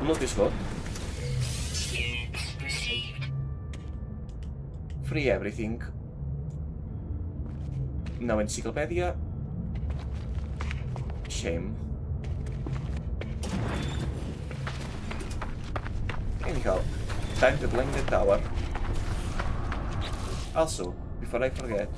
Loot is good. Free everything. No encyclopedia. Shame. Anyhow, time to blink the tower. Also, before I forget,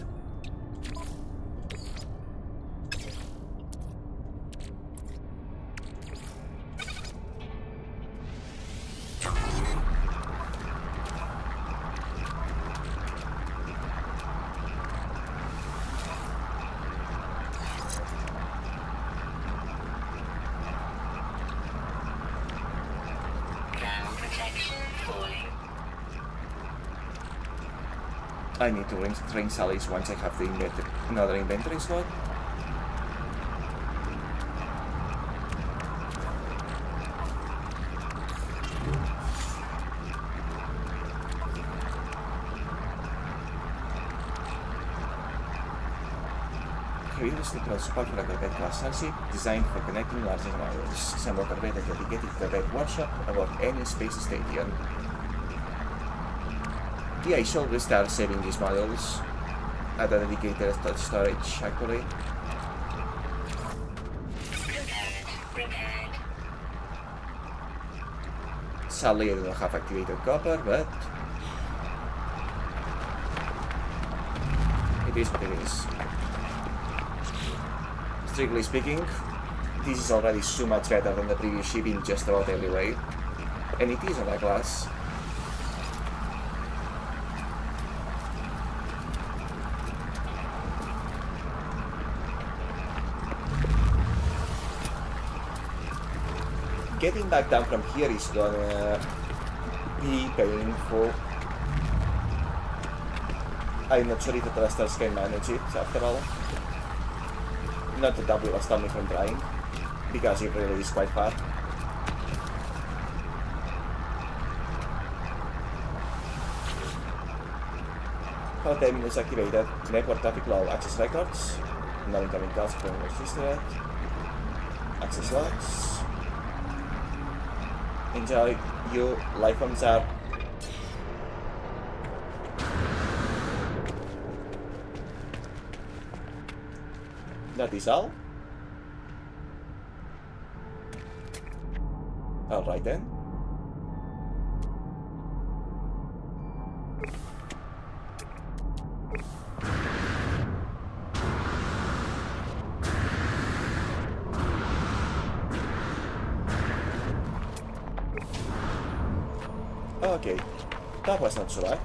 I need to train Sally's once I have the another inventory slot. Create a structural support for a corvette class starship designed for connecting larger models. Assemble a corvette at a dedicated corvette workshop aboard any space station. Yeah, I shall start saving these models at a dedicated storage, actually. Sadly, I don't have activated copper, but it is what it is. Strictly speaking, this is already so much better than the previous ship in just about every way, and it is on a class. Getting back down from here is gonna be painful. I'm not sure if the thrusters can manage it after all. Not that that will stop me from trying, because it really is quite far. All terminals activated. Network traffic low. Access records. No incoming calls from registered. Access logs. Enjoy your life on Zap. That is all. Alright then. Okay, that was not so bad.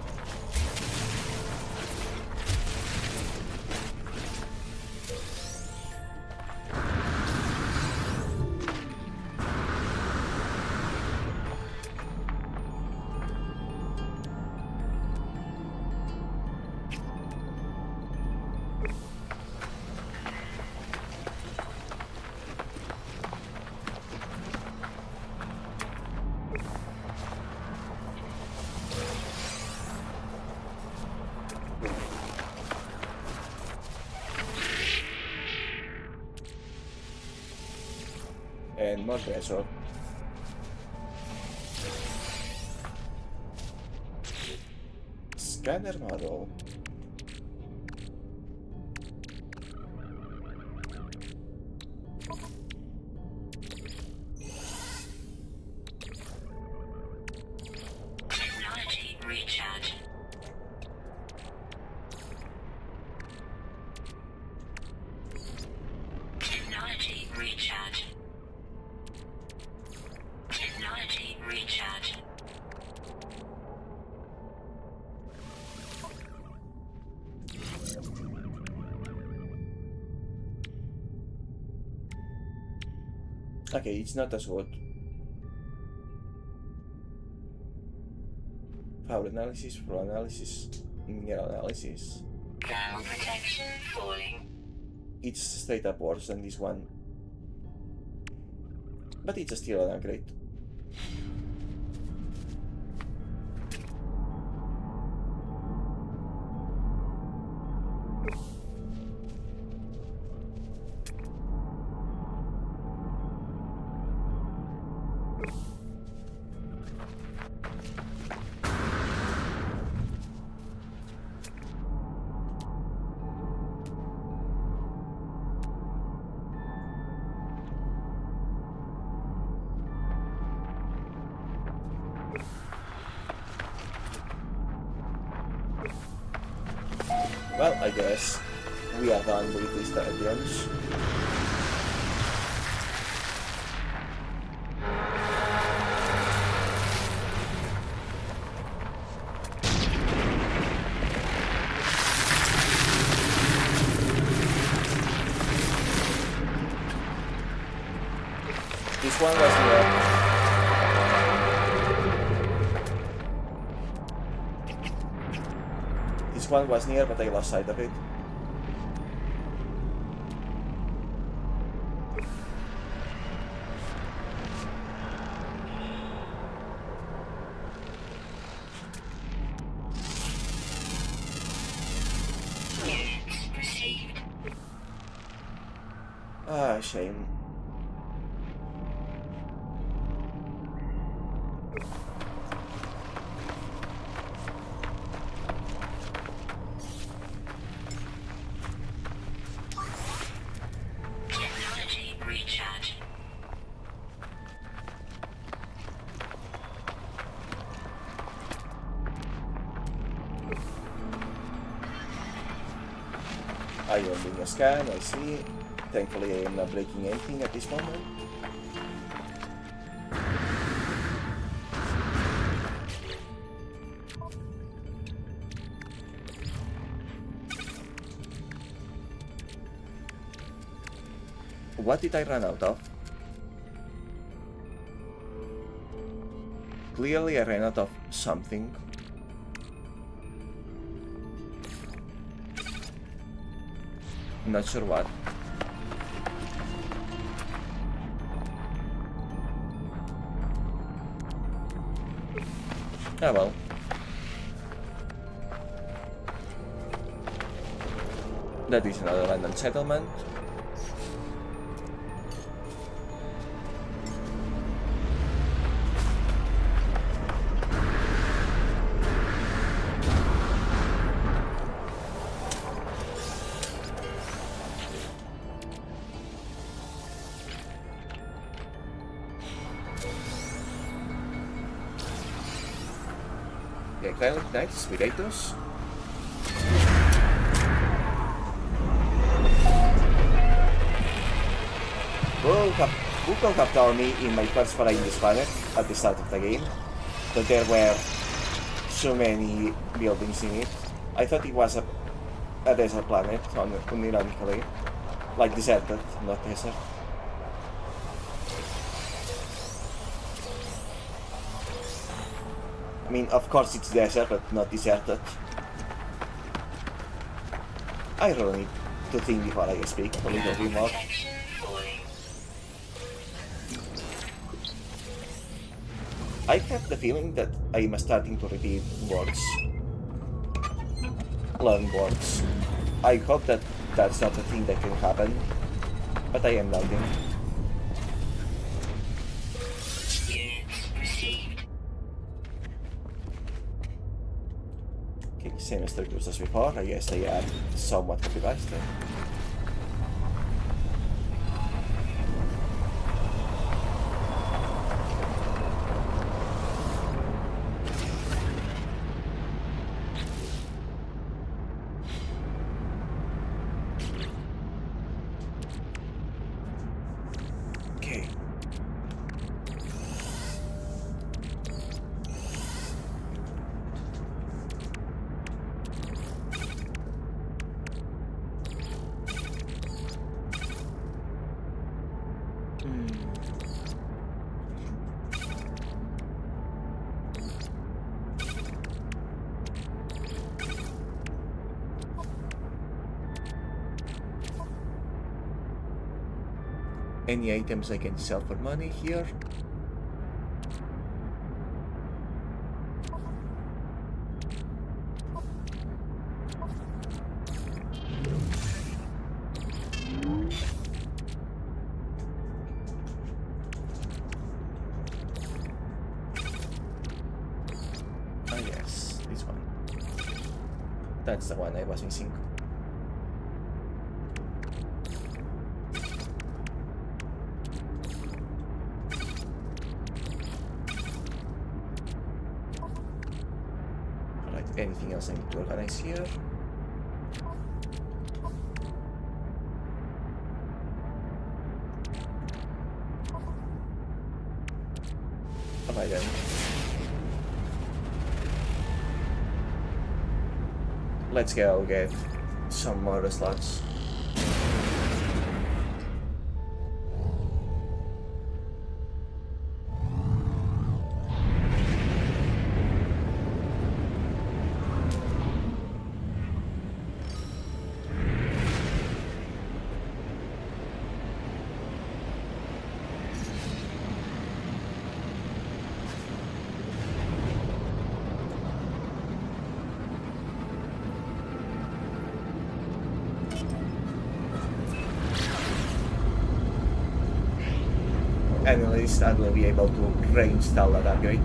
more treasure. Scanner model. Technology recharge. Technology recharge. Technology recharge. Okay, it's not as good. Power analysis, flow analysis, mineral analysis. Thermal protection falling. It's straight up worse than this one. But it's still an upgrade. Well, I guess we are done with these dungeons. This one was near. This one was near, but I lost sight of it. Units received. Ah, shame. Technology recharge. I am doing a scan, I see. Thankfully I am not breaking anything at this moment. What did I run out of? Clearly I ran out of something. Not sure what. Ah well. That is another random settlement. Yeah, Climate Knights, Predators. Who could have told me in my first foray in this planet at the start of the game that there were so many buildings in it? I thought it was a desert planet, unironically. Like deserted, not desert. I mean, of course it's desert, but not deserted. I really need to think before I speak a little bit more. Protection falling. I have the feeling that I am starting to repeat words. Learn words. I hope that that's not a thing that can happen, but I am doubting. Same structures as before. I guess they are somewhat copy-pasted. Okay. Any items I can sell for money here? Ah yes, this one. That's the one I was missing. Alright, anything else I need to organize here? Alright then. Let's go get some more slots. And at least I will be able to reinstall that upgrade.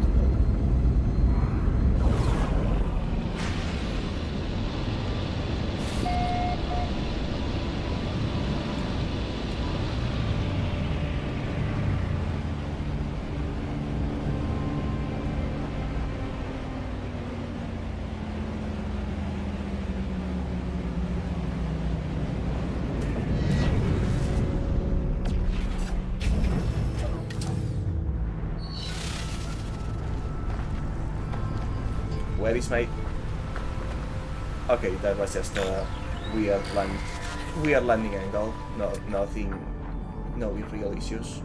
Where is my... Okay, that was just a weird landing angle. No, nothing, no real issues.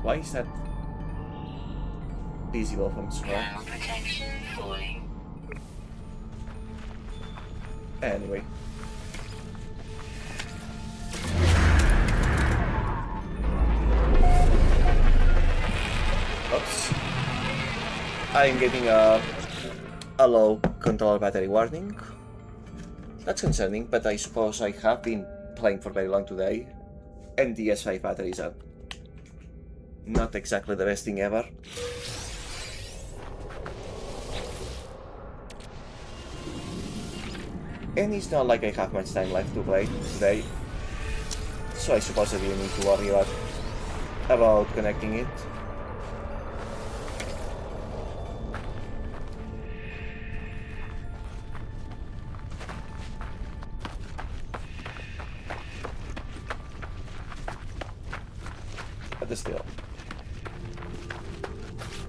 Why is that visible from small? Protection falling. Anyway. Oops. I'm getting a low controller battery warning. That's concerning, but I suppose I have been playing for very long today, and the S5 batteries are not exactly the best thing ever. And it's not like I have much time left to play today, so I suppose I didn't need to worry about connecting it. But still.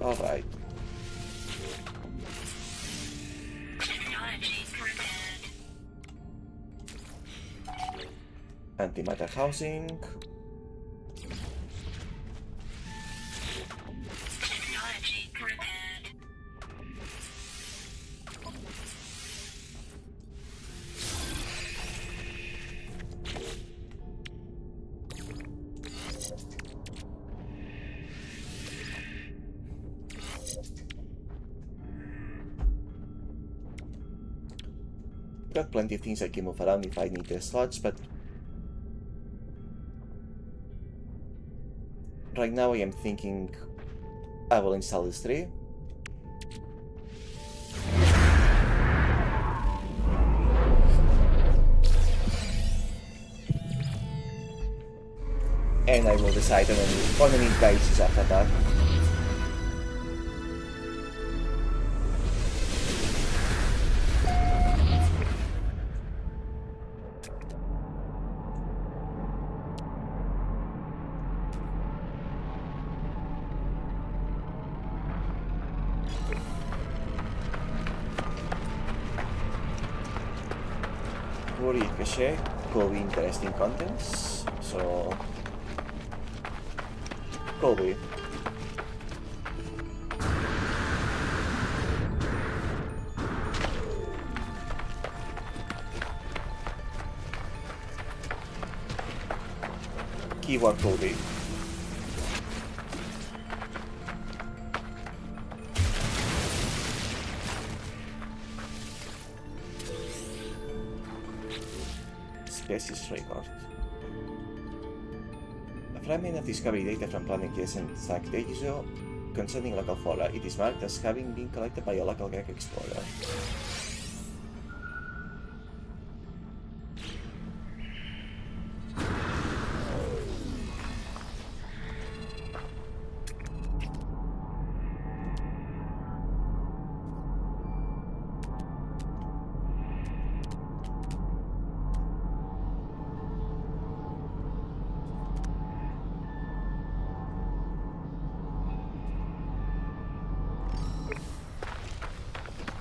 Alright. Antimatter housing. Technology prepared. got plenty of things I can move around if I need the slots, but right now I am thinking I will install this tree. And I will decide on a need basis after that. Cache could be interesting contents, so could be. Keyword could be. Species record. A fragment of discovery data from planet Crescent Stack Degiso concerning local flora. It is marked as having been collected by a local Greek explorer.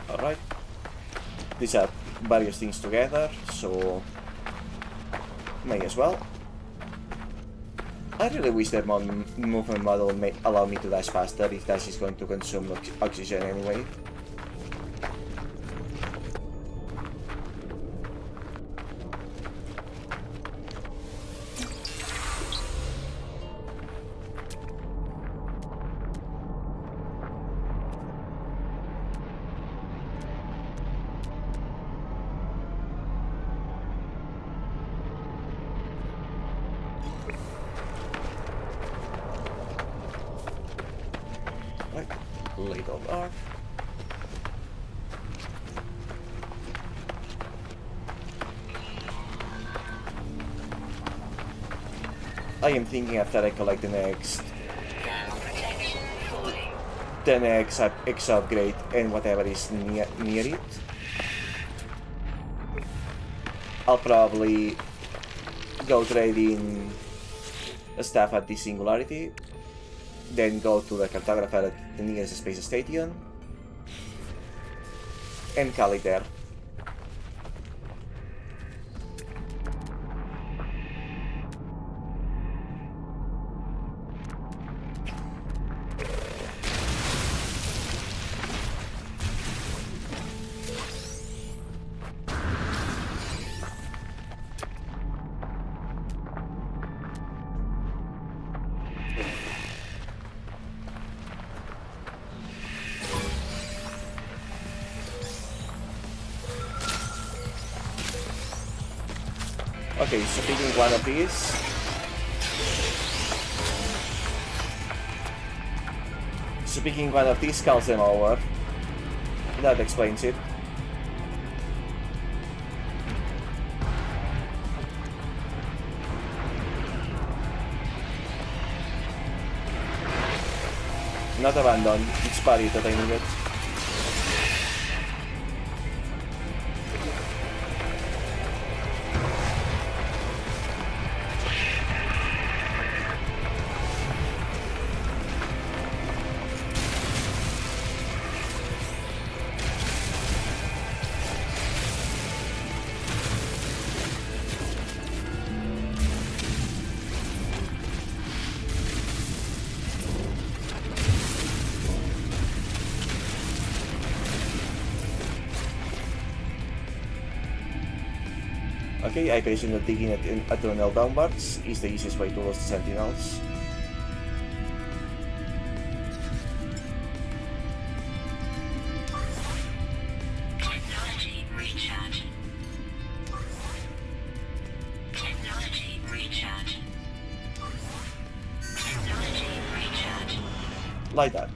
Alright, these are various things together, so may as well. I really wish that movement model may allow me to dash faster if dash is going to consume oxygen anyway. Late of arc. I am thinking after I collect the next X upgrade and whatever is near it, I'll probably go trade in a staff at the Singularity, then go to the cartographer at the nearest space station, and call it there. Okay, so picking one of these. So picking one of these calls them over. That explains it. Not abandoned, it's buried that I needed. Okay, I presume that digging a tunnel downwards is the easiest way to lose the sentinels. Technology recharge. like that.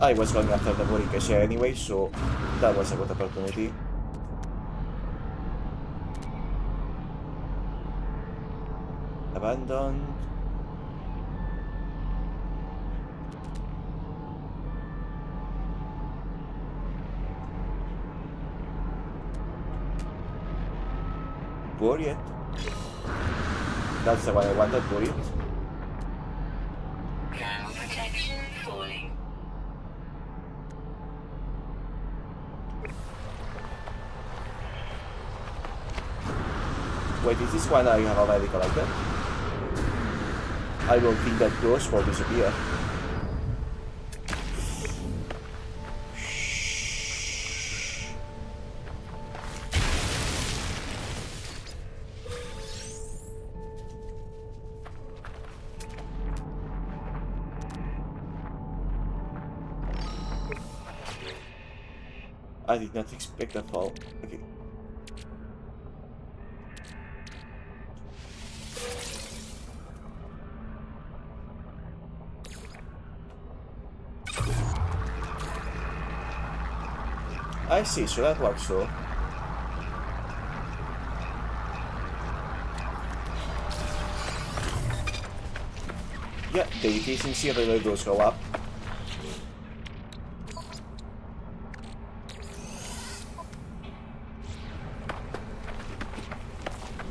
I was going after the body cache anyway, so that was a good opportunity. Abandoned. Buried. That's the one I wanted, buried. Ground protection falling. Wait, is this one I have already collected? I will think that those will disappear. I did not expect a fall. Okay. I see, so that works so. Yeah, the efficiency really does go up.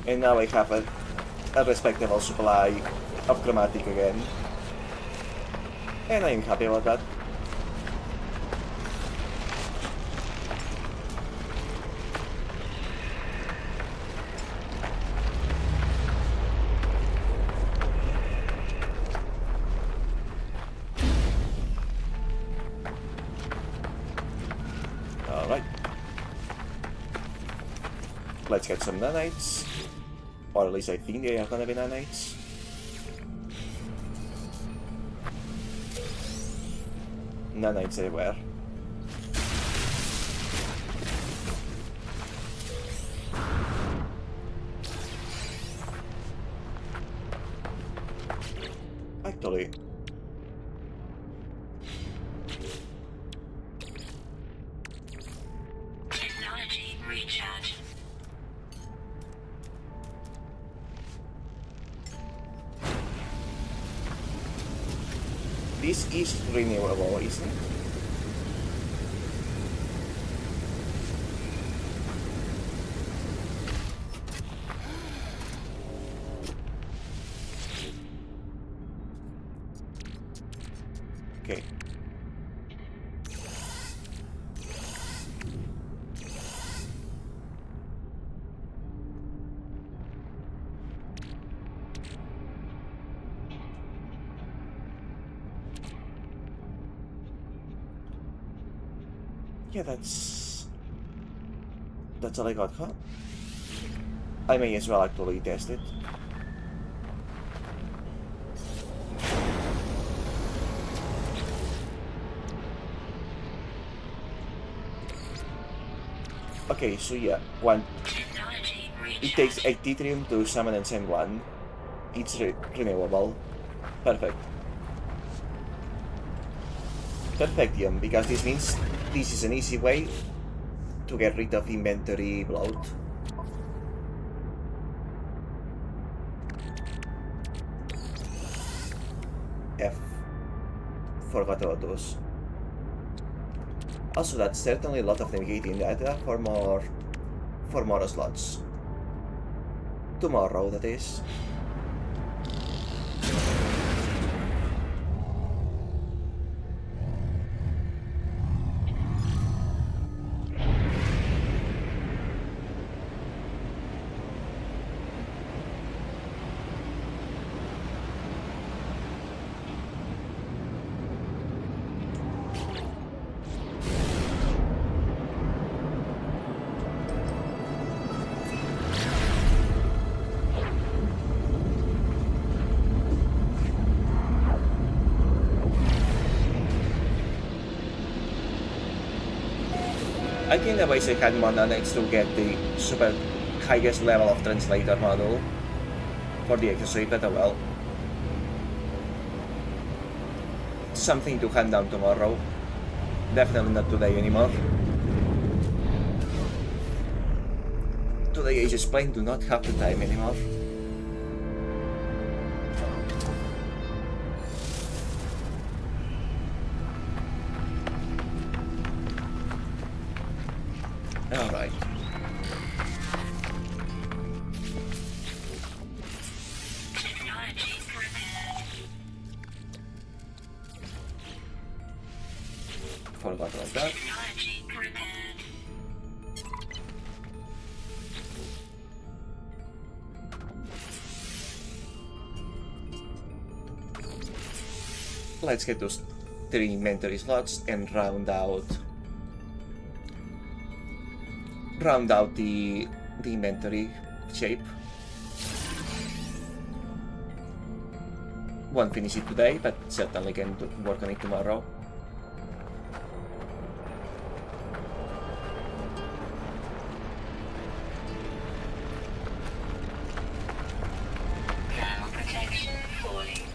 And now I have a respectable supply of chromatic again. And I'm happy about that. Alright. Let's get some nanites. Or at least I think they are gonna be nanites. Nanites everywhere. Actually, Technology recharge. this is renewable, isn't it? Okay. Yeah, that's all I got, huh? I may as well actually test it. Okay, so yeah, one. Technology It recharge. takes 8 Deuterium to summon and send one. It's renewable. Perfect. Perfectium, because this means this is an easy way to get rid of inventory bloat. F. Forgot about those. Also, that's certainly a lot of navigating data for more slots. Tomorrow, that is. I think the ways I had more nanites to get the super highest level of translator module for the accessory, but well. Something to hand down tomorrow. Definitely not today anymore. Today I just plain do not have the time anymore. Alright. Technology prepared. Forgot about that. Technology prepared. Let's get those 3 inventory slots and round out the inventory shape. Won't finish it today, but certainly can work on it tomorrow. Thermal protection falling.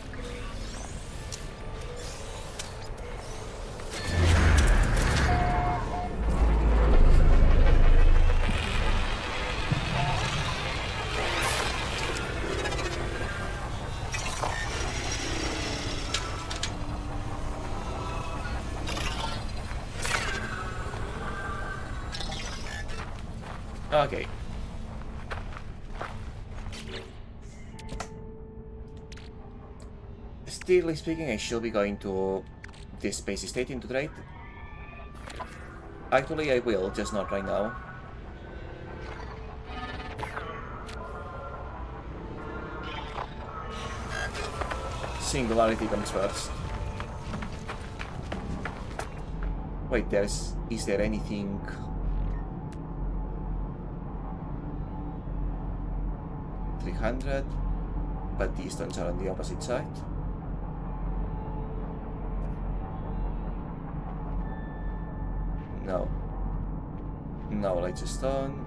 Okay. Strictly speaking, I should be going to this space station to trade. Actually, I will, just not right now. Singularity comes first. Wait, is there anything? $300, but these stones are on the opposite side. No. No, like a stone.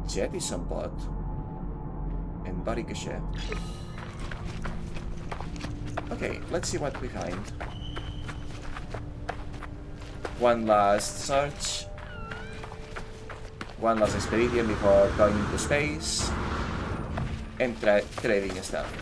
Jettison pot. And barricochet. Okay, let's see what we find. One last search. One last expedition before going into space. And trading stuff.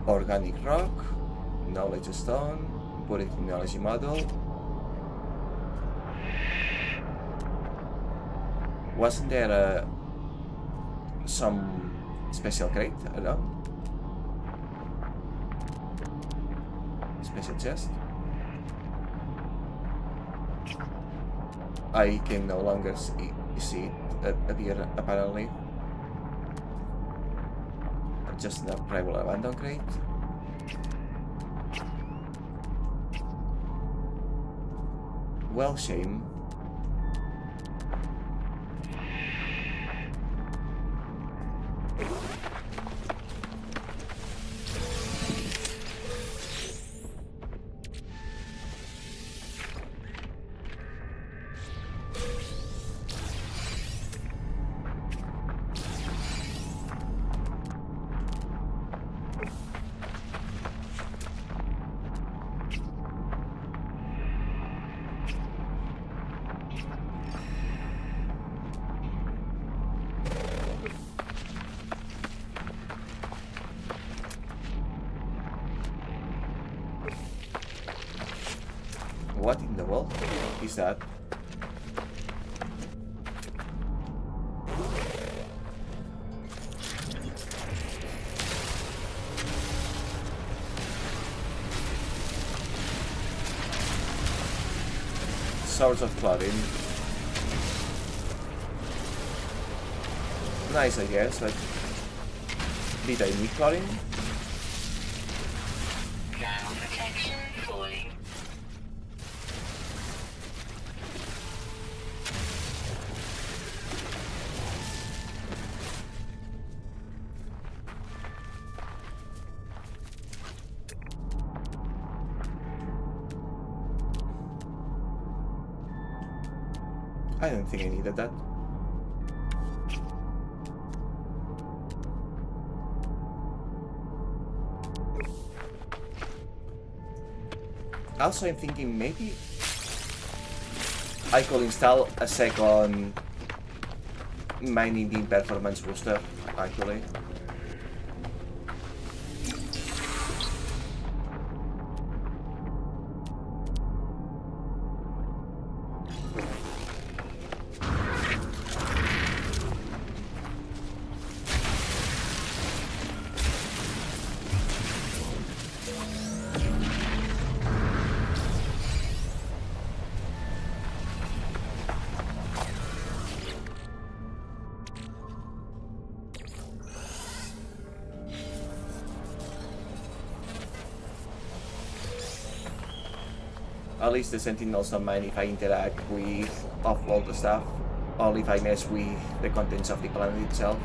Organic rock, knowledge stone, put it in knowledge model. Wasn't there some special crate around? Special chest? I can no longer see it appear apparently. Just a regular random crate. Well, shame. What in the world is that? Source of clothing. Nice, I guess, but Did I need chlorine? Thermal protection falling. I don't think I needed that. Also, I'm thinking maybe I could install a second mining beam performance booster, actually. At least the sentinels don't mind if I interact with off-world stuff, or if I mess with the contents of the planet itself.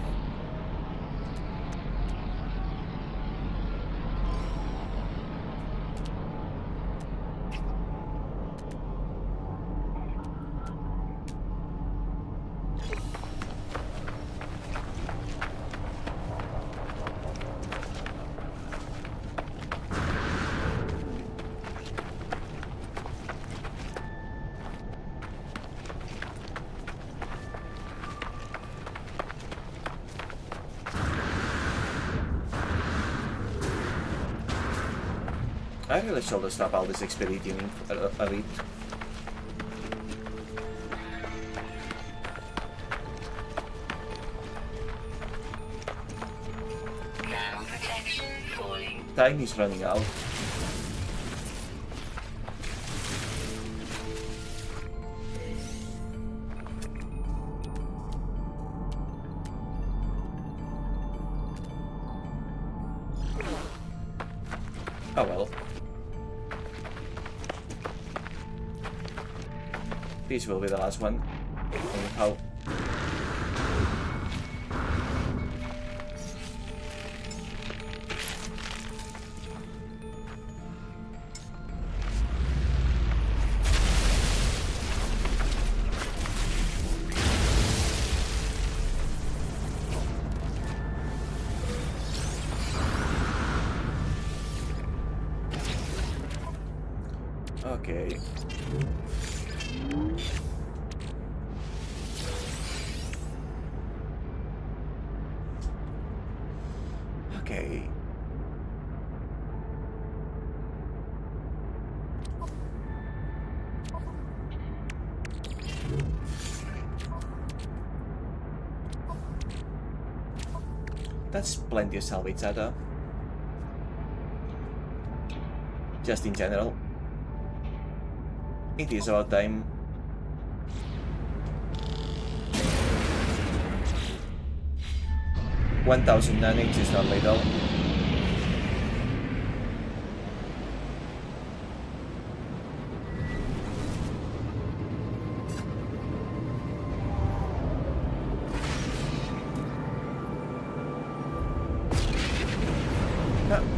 I really should have stopped all this expediting a bit. Thermal protection falling. Time is running out. Oh well. This will be the last one. Anyhow. Okay. Okay. That's plenty of salvage data. Just in general. It is about time. $1,000 nanics is not lethal.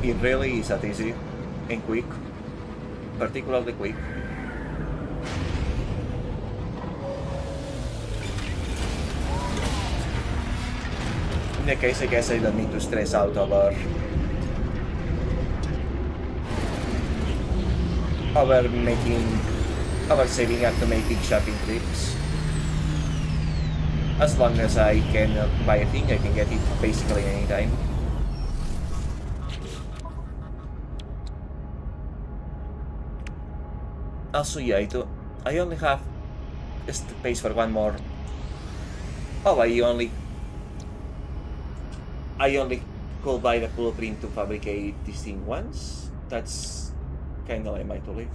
It really is that easy and quick, particularly quick. In the case, I guess I don't need to stress out over saving up to make big shopping trips. As long as I can buy a thing, I can get it basically anytime. Also, yeah, I only have space for one more. Oh, I only could buy the blueprint to fabricate this thing once. That's kinda like my to live.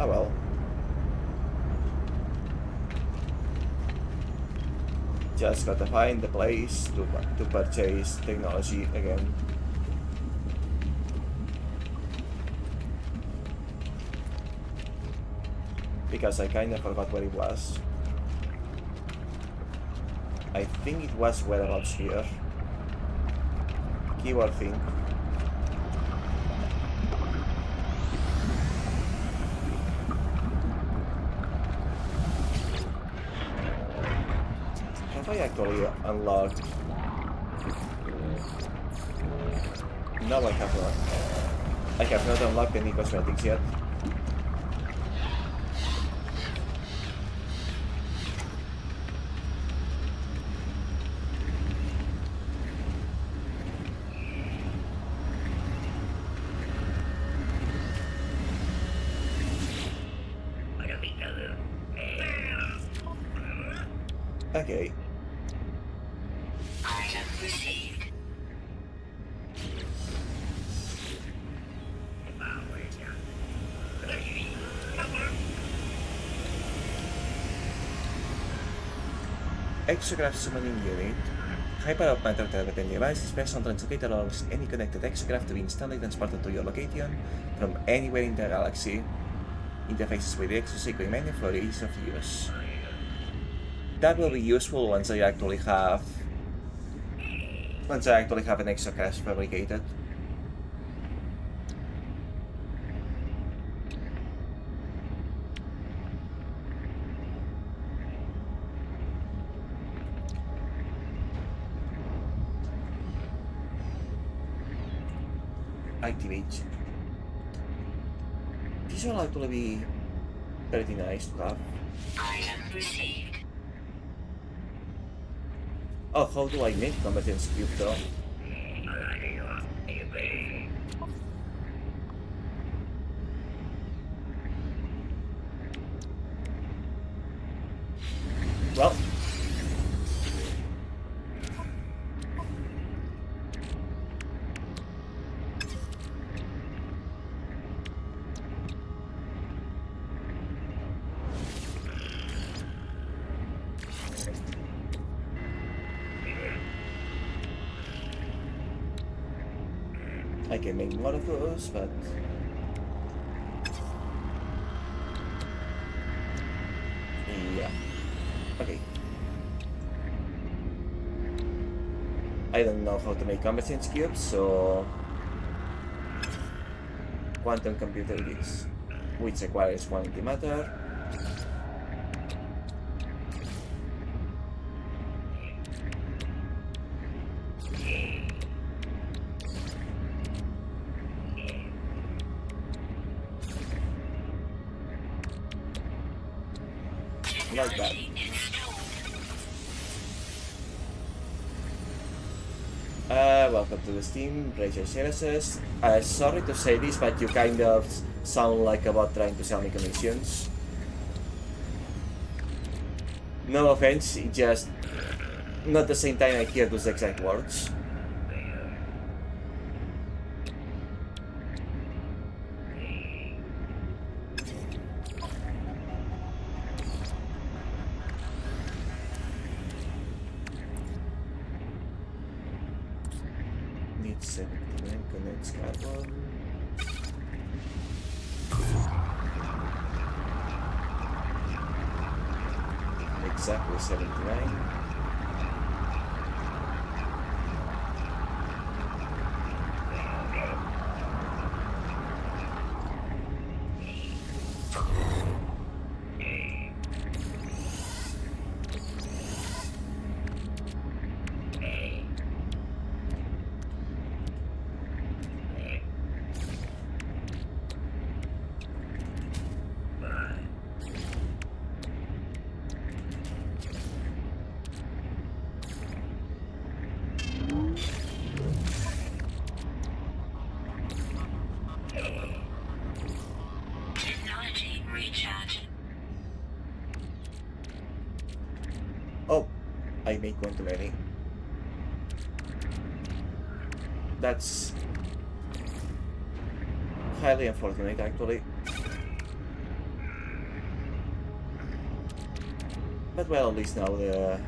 Oh well. Just gotta find the place to purchase technology again. Because I kinda forgot where it was. I think it was whereabouts here. Keyword thing. Have I actually unlocked? No, I have not. I have not unlocked any cosmetics yet. Okay. Item received. Exograph summoning unit. Hyper-up matter targeting device is pressed on translocator allows any connected exograph to be instantly transported to your location from anywhere in the galaxy. Interfaces with the exosequence menu for ease of use. That will be useful once I actually have an exocraft fabricated. Activate. This will actually be pretty nice to have. Item received. Oh, how do I make competence cube though? Well, I can make more of those, but yeah. Okay. I don't know how to make competence cubes, so quantum computer it is, which requires quantity matter. Like that. Welcome to the Steam, Rachel Services. Sorry to say this, but you kind of sound like a bot trying to sell me commissions. No offense, it just not the same time I hear those exact words. Need 79 connects carbon. Exactly 79. Technology recharge. Oh, I made one too many. That's highly unfortunate, actually. But well, at least now the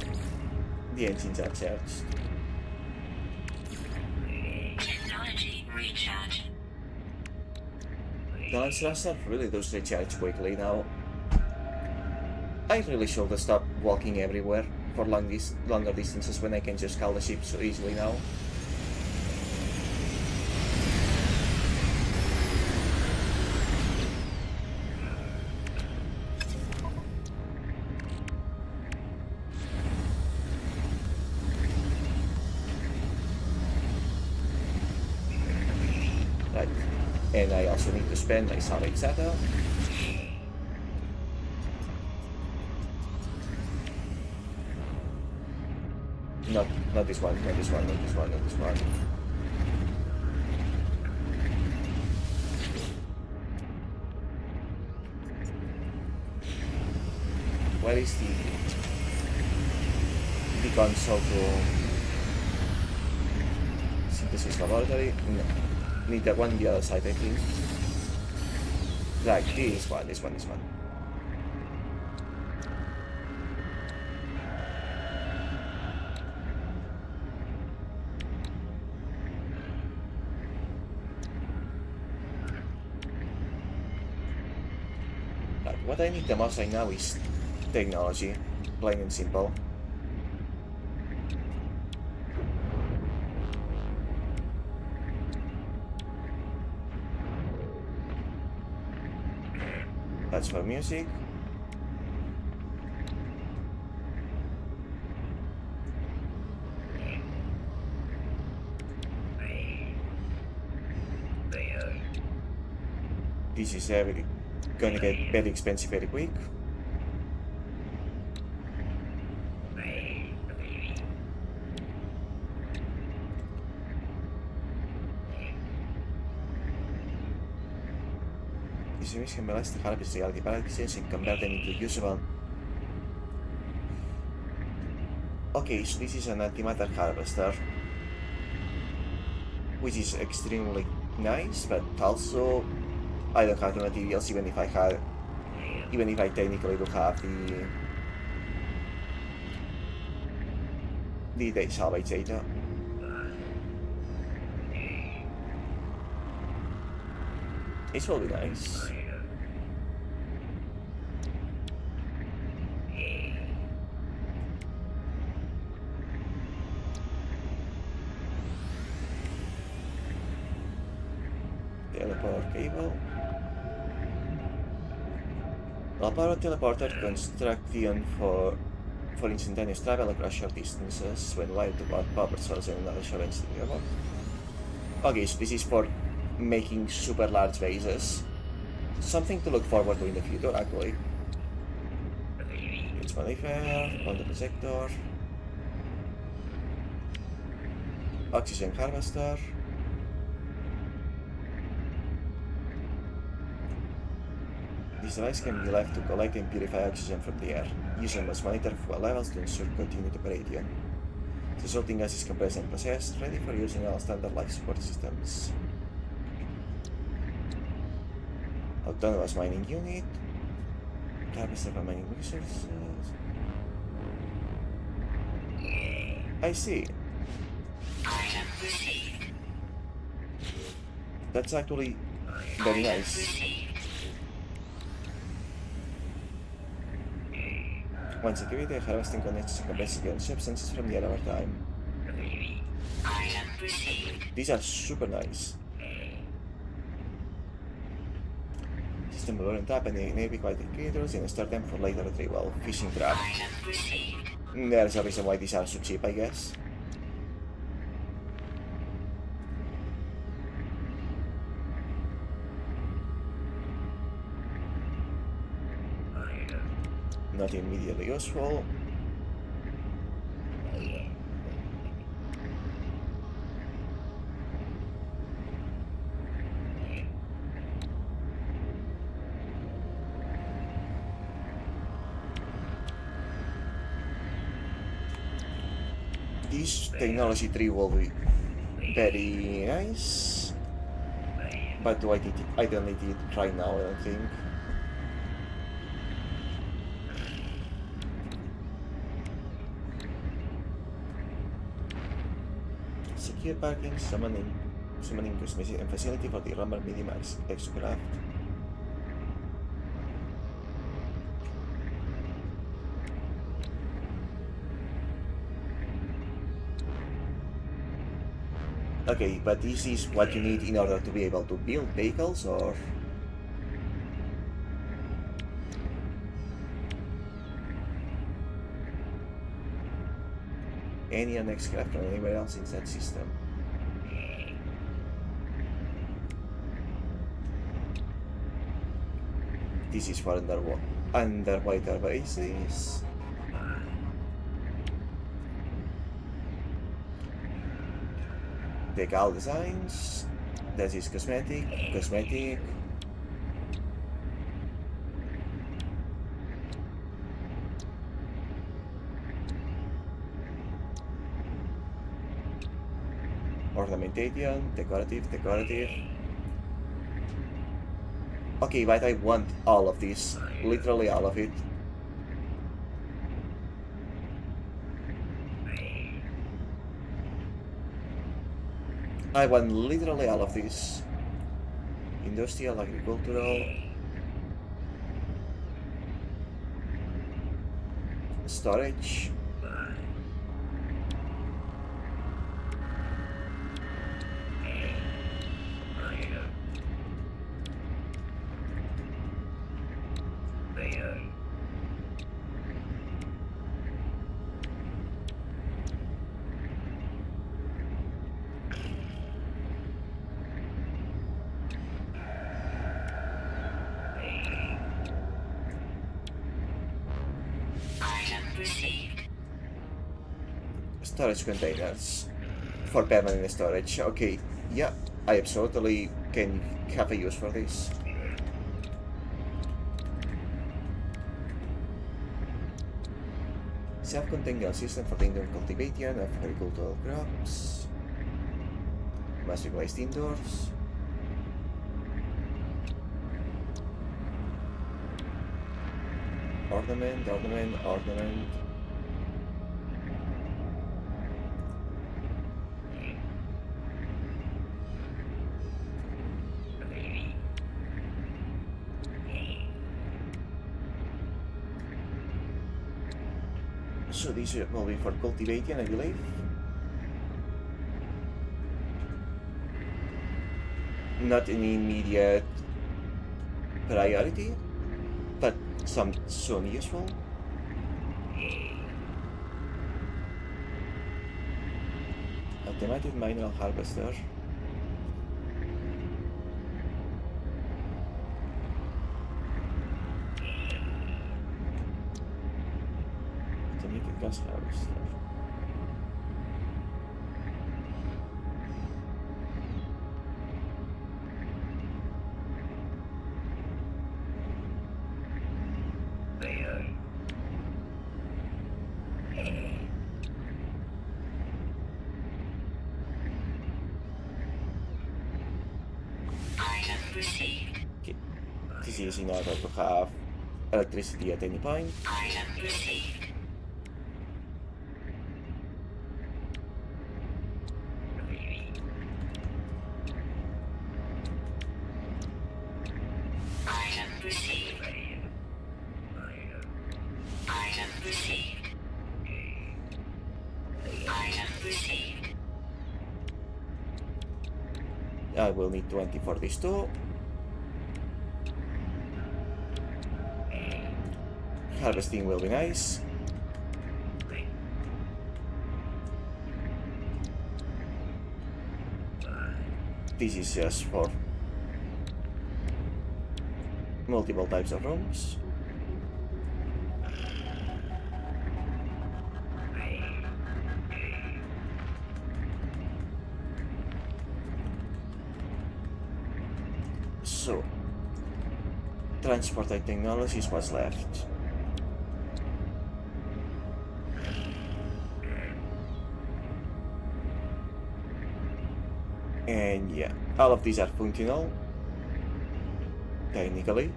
engines are charged. Technology recharge. The Lancer really does recharge quickly now. I really should stop walking everywhere for longer distances when I can just call the ship so easily now. Right, and I also need to spend my solid saddle. No, not this one, not this one, not this one, not this one. Where is the console to synthesis laboratory? No. Need that one on the other side, I think. Like this one, this one, this one. What I need the most right now is technology, plain and simple. That's for music. This is gonna get very expensive very quick. Distribution can balance the harvest reality balances and convert them into usable. Okay, so this is an antimatter harvester, which is extremely nice, but also I don't have the materials even if I technically do have the salvage data. It's really nice. Teleport cable. Alparo teleporter construction for instantaneous travel across short distances when wired to power source and another short instance. Okay, so this is for making super large bases. Something to look forward to in the future, actually. It's Malifair, on the projector. Oxygen harvester. This device can be left to collect and purify oxygen from the air. User must monitor fuel levels to ensure continued operation. The resulting gas is compressed and processed, ready for use in all standard life support systems. Autonomous mining unit. Harvester for mining resources. I see. That's actually very nice. Once activated, harvesting connects to capacity on substances from the air over time. These are super nice. System will run tap and enable quality creators and store them for later retrieval. Fishing trap. There's a reason why these are so cheap, I guess. Not immediately useful. This technology tree will be very nice, but do I don't need it right now, I don't think. secure parking, summoning cosmetic and facility for the Rumble Minimax exocraft. Okay, but this is what you need in order to be able to build vehicles, or... any next craft from anywhere else in that system. This is for underwater bases. Decal designs. That is cosmetic. Ornamentation, decorative. Okay, but I want all of this. Literally all of it. I want literally all of this. Industrial, agricultural. Storage. Storage containers for permanent storage. Okay, yeah, I absolutely can have a use for this. Self-contained ground system for the indoor cultivation of agricultural crops. Must be placed indoors. Ornament. So these will be for cultivating, I believe. Not an immediate priority, but some soon useful. Automated mineral harvester. Automated gas harvester. Okay. This is in order to have electricity at any point. Item received. Item received. Item received. Item received. I will need 20 for this too. Harvesting will be nice. This is just for multiple types of rooms. So, transport and technology is what's left. And yeah, all of these are functional, technically.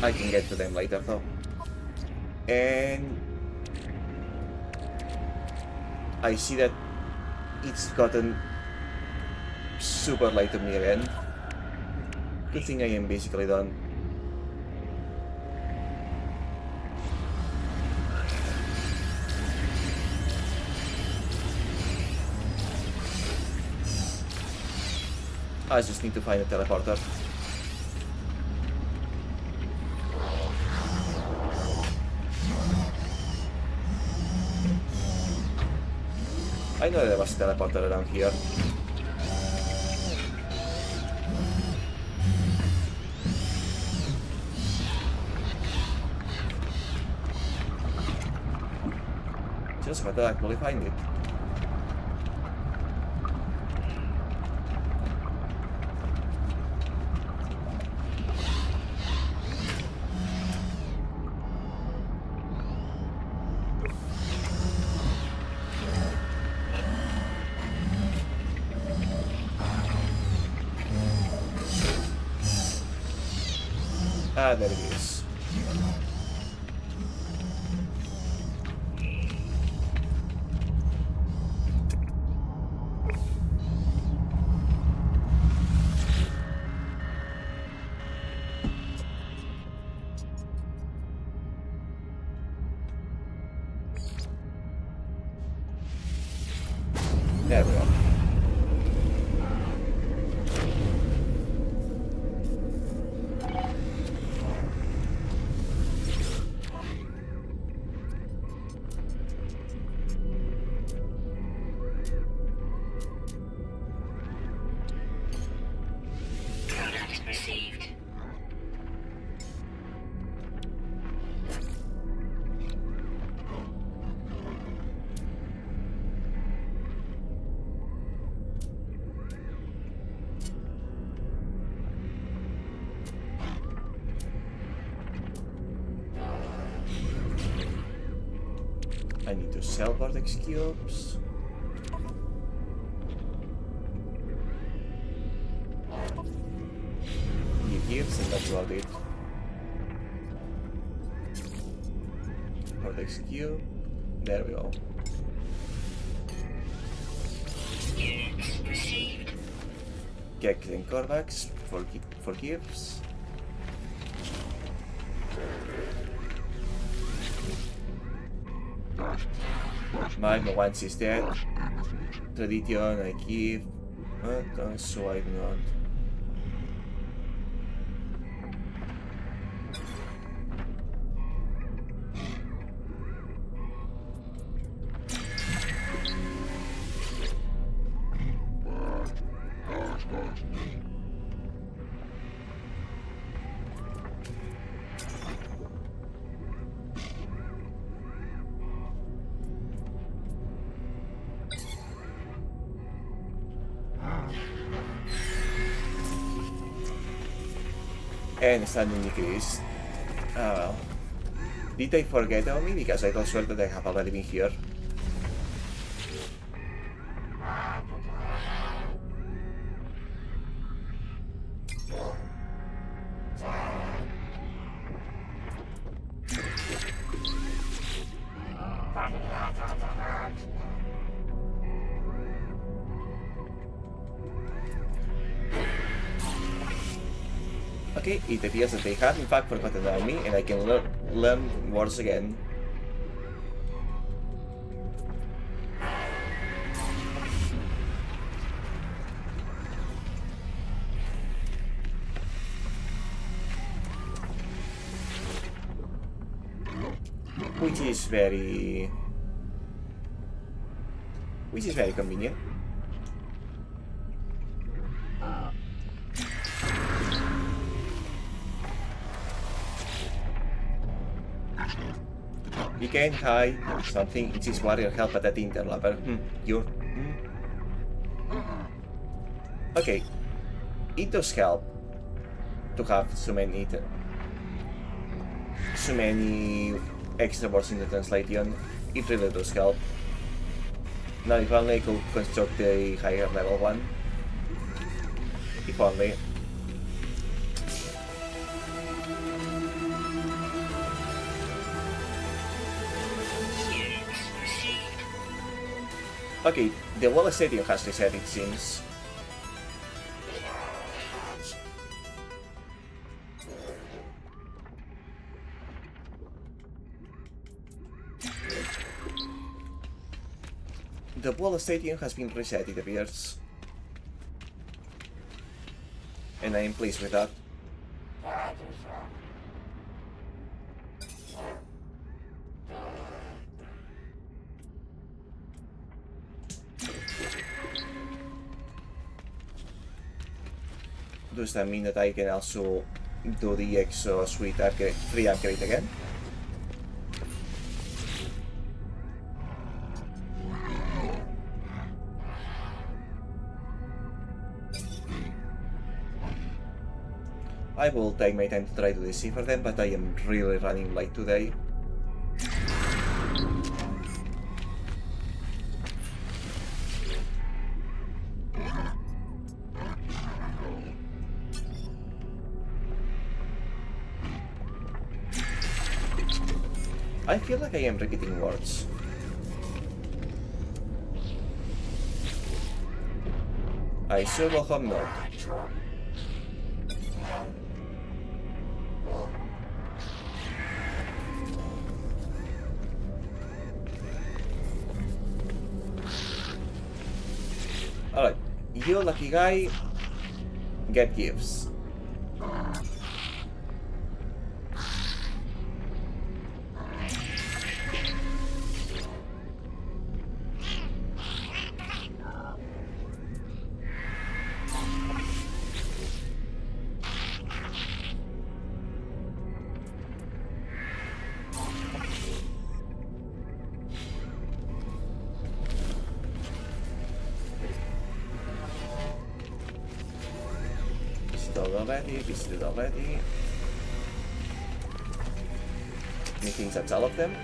I can get to them later though. And I see that it's gotten super late to me again. Good thing I am basically done. I just need to find a teleporter. I know there was a teleporter around here. Just gotta actually find it. Ah, there it is. There we go. Product received. I need to sell vortex cubes. New gifts, and that's about it. Vortex cube. There we go. Units received. Gex and Corvax for gifts. Magma once is dead. Tradition I give, but so I do not. And standing decrease. Ah well. Did I forget on me? Because I don't swear that I have already been here. Okay, it appears that they have in fact forgotten about me and I can learn words again. Which is very convenient. You can hide something. It is warrior help at that interloper. Okay. It does help to have so many extra words in the translation. It really does help. Now if only I could construct a higher level one. If only. Okay, the wall stadium has reset, it seems. The wall stadium has been reset, it appears. And I am pleased with that. Does that mean that I can also do the exo suite upgrade, free upgrade again? I will take my time to try to decipher them, but I am really running late today. I feel like I am repeating words. I sure will hope not. Alright, you lucky guy, get gifts. Visited already. Anything that's all of them?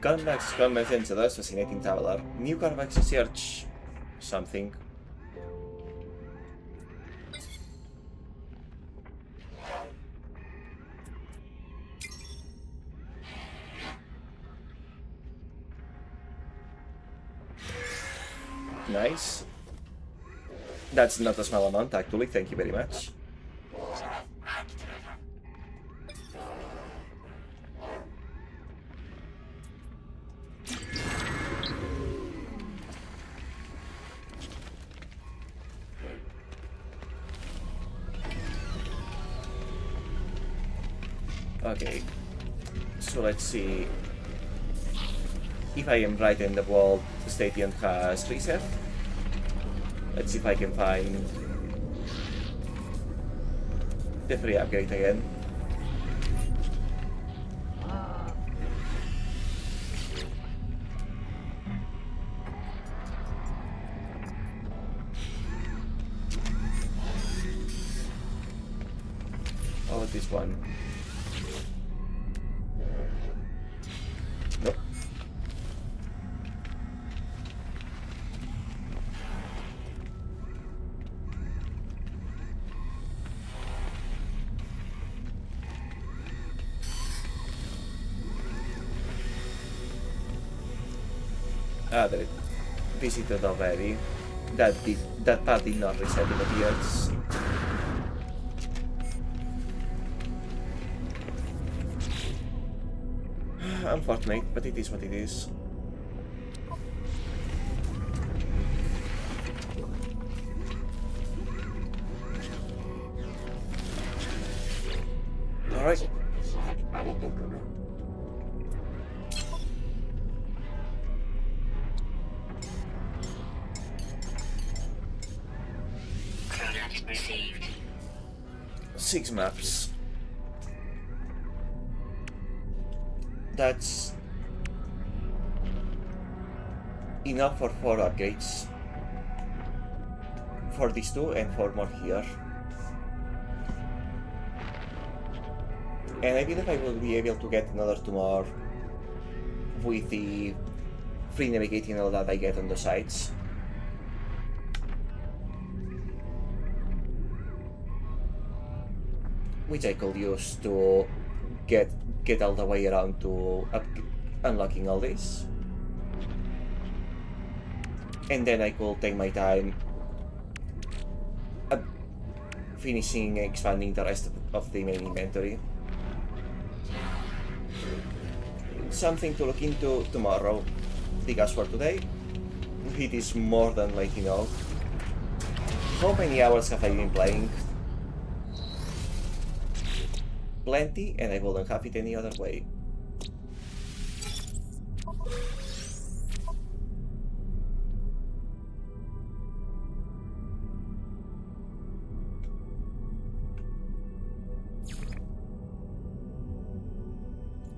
Convex convergence others fascinating traveler. New convex search something. Nice. That's not a small amount, actually. Thank you very much. Okay. So let's see. If I am right in the wall, the stadium has reset. Let's see if I can find the free upgrade again. Oh, this one. Nope. Ah, there it visited already. That part did not reset, it appears. Unfortunate, but it is what it is. Alright. Product received. 6 maps. That's enough for 4 upgrades. For these 2 and 4 more here. And I believe I will be able to get another 2 more with the free navigating and all that I get on the sites. which I could use to get all the way around to unlocking all this. And then I could take my time finishing expanding the rest of the main inventory. Something to look into tomorrow, because for today, it is more than late enough. How many hours have I been playing? Plenty, and I wouldn't have it any other way.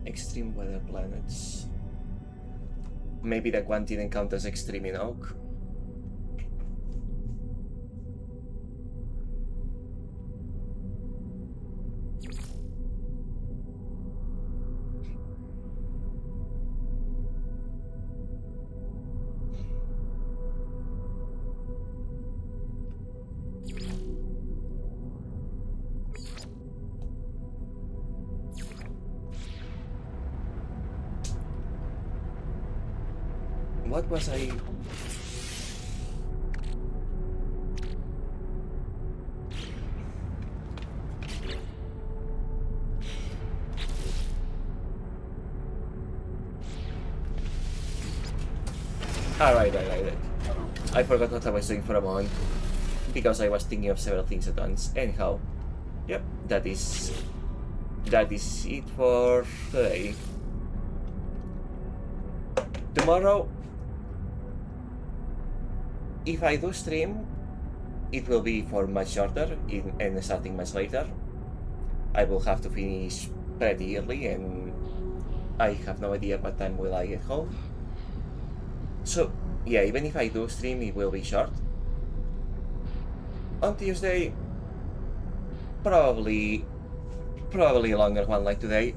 Extreme weather planets. Maybe that one didn't count as extreme in Oak. What was I... Alright. I forgot what I was doing for a moment, because I was thinking of several things at once. Anyhow, yep, that is it for today. Tomorrow, if I do stream, it will be for much shorter and starting much later. I will have to finish pretty early, and I have no idea what time will I get home. So yeah, even if I do stream, it will be short. On Tuesday, probably a longer one like today.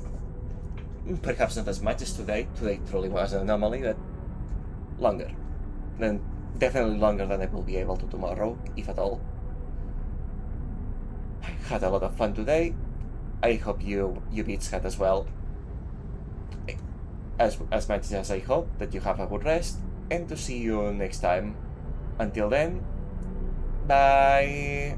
Perhaps not as much as today. Today truly was an anomaly, but longer. Then definitely longer than I will be able to tomorrow, if at all. I had a lot of fun today. I hope you beats had as well. As much as I hope that you have a good rest, and to see you next time. Until then, bye!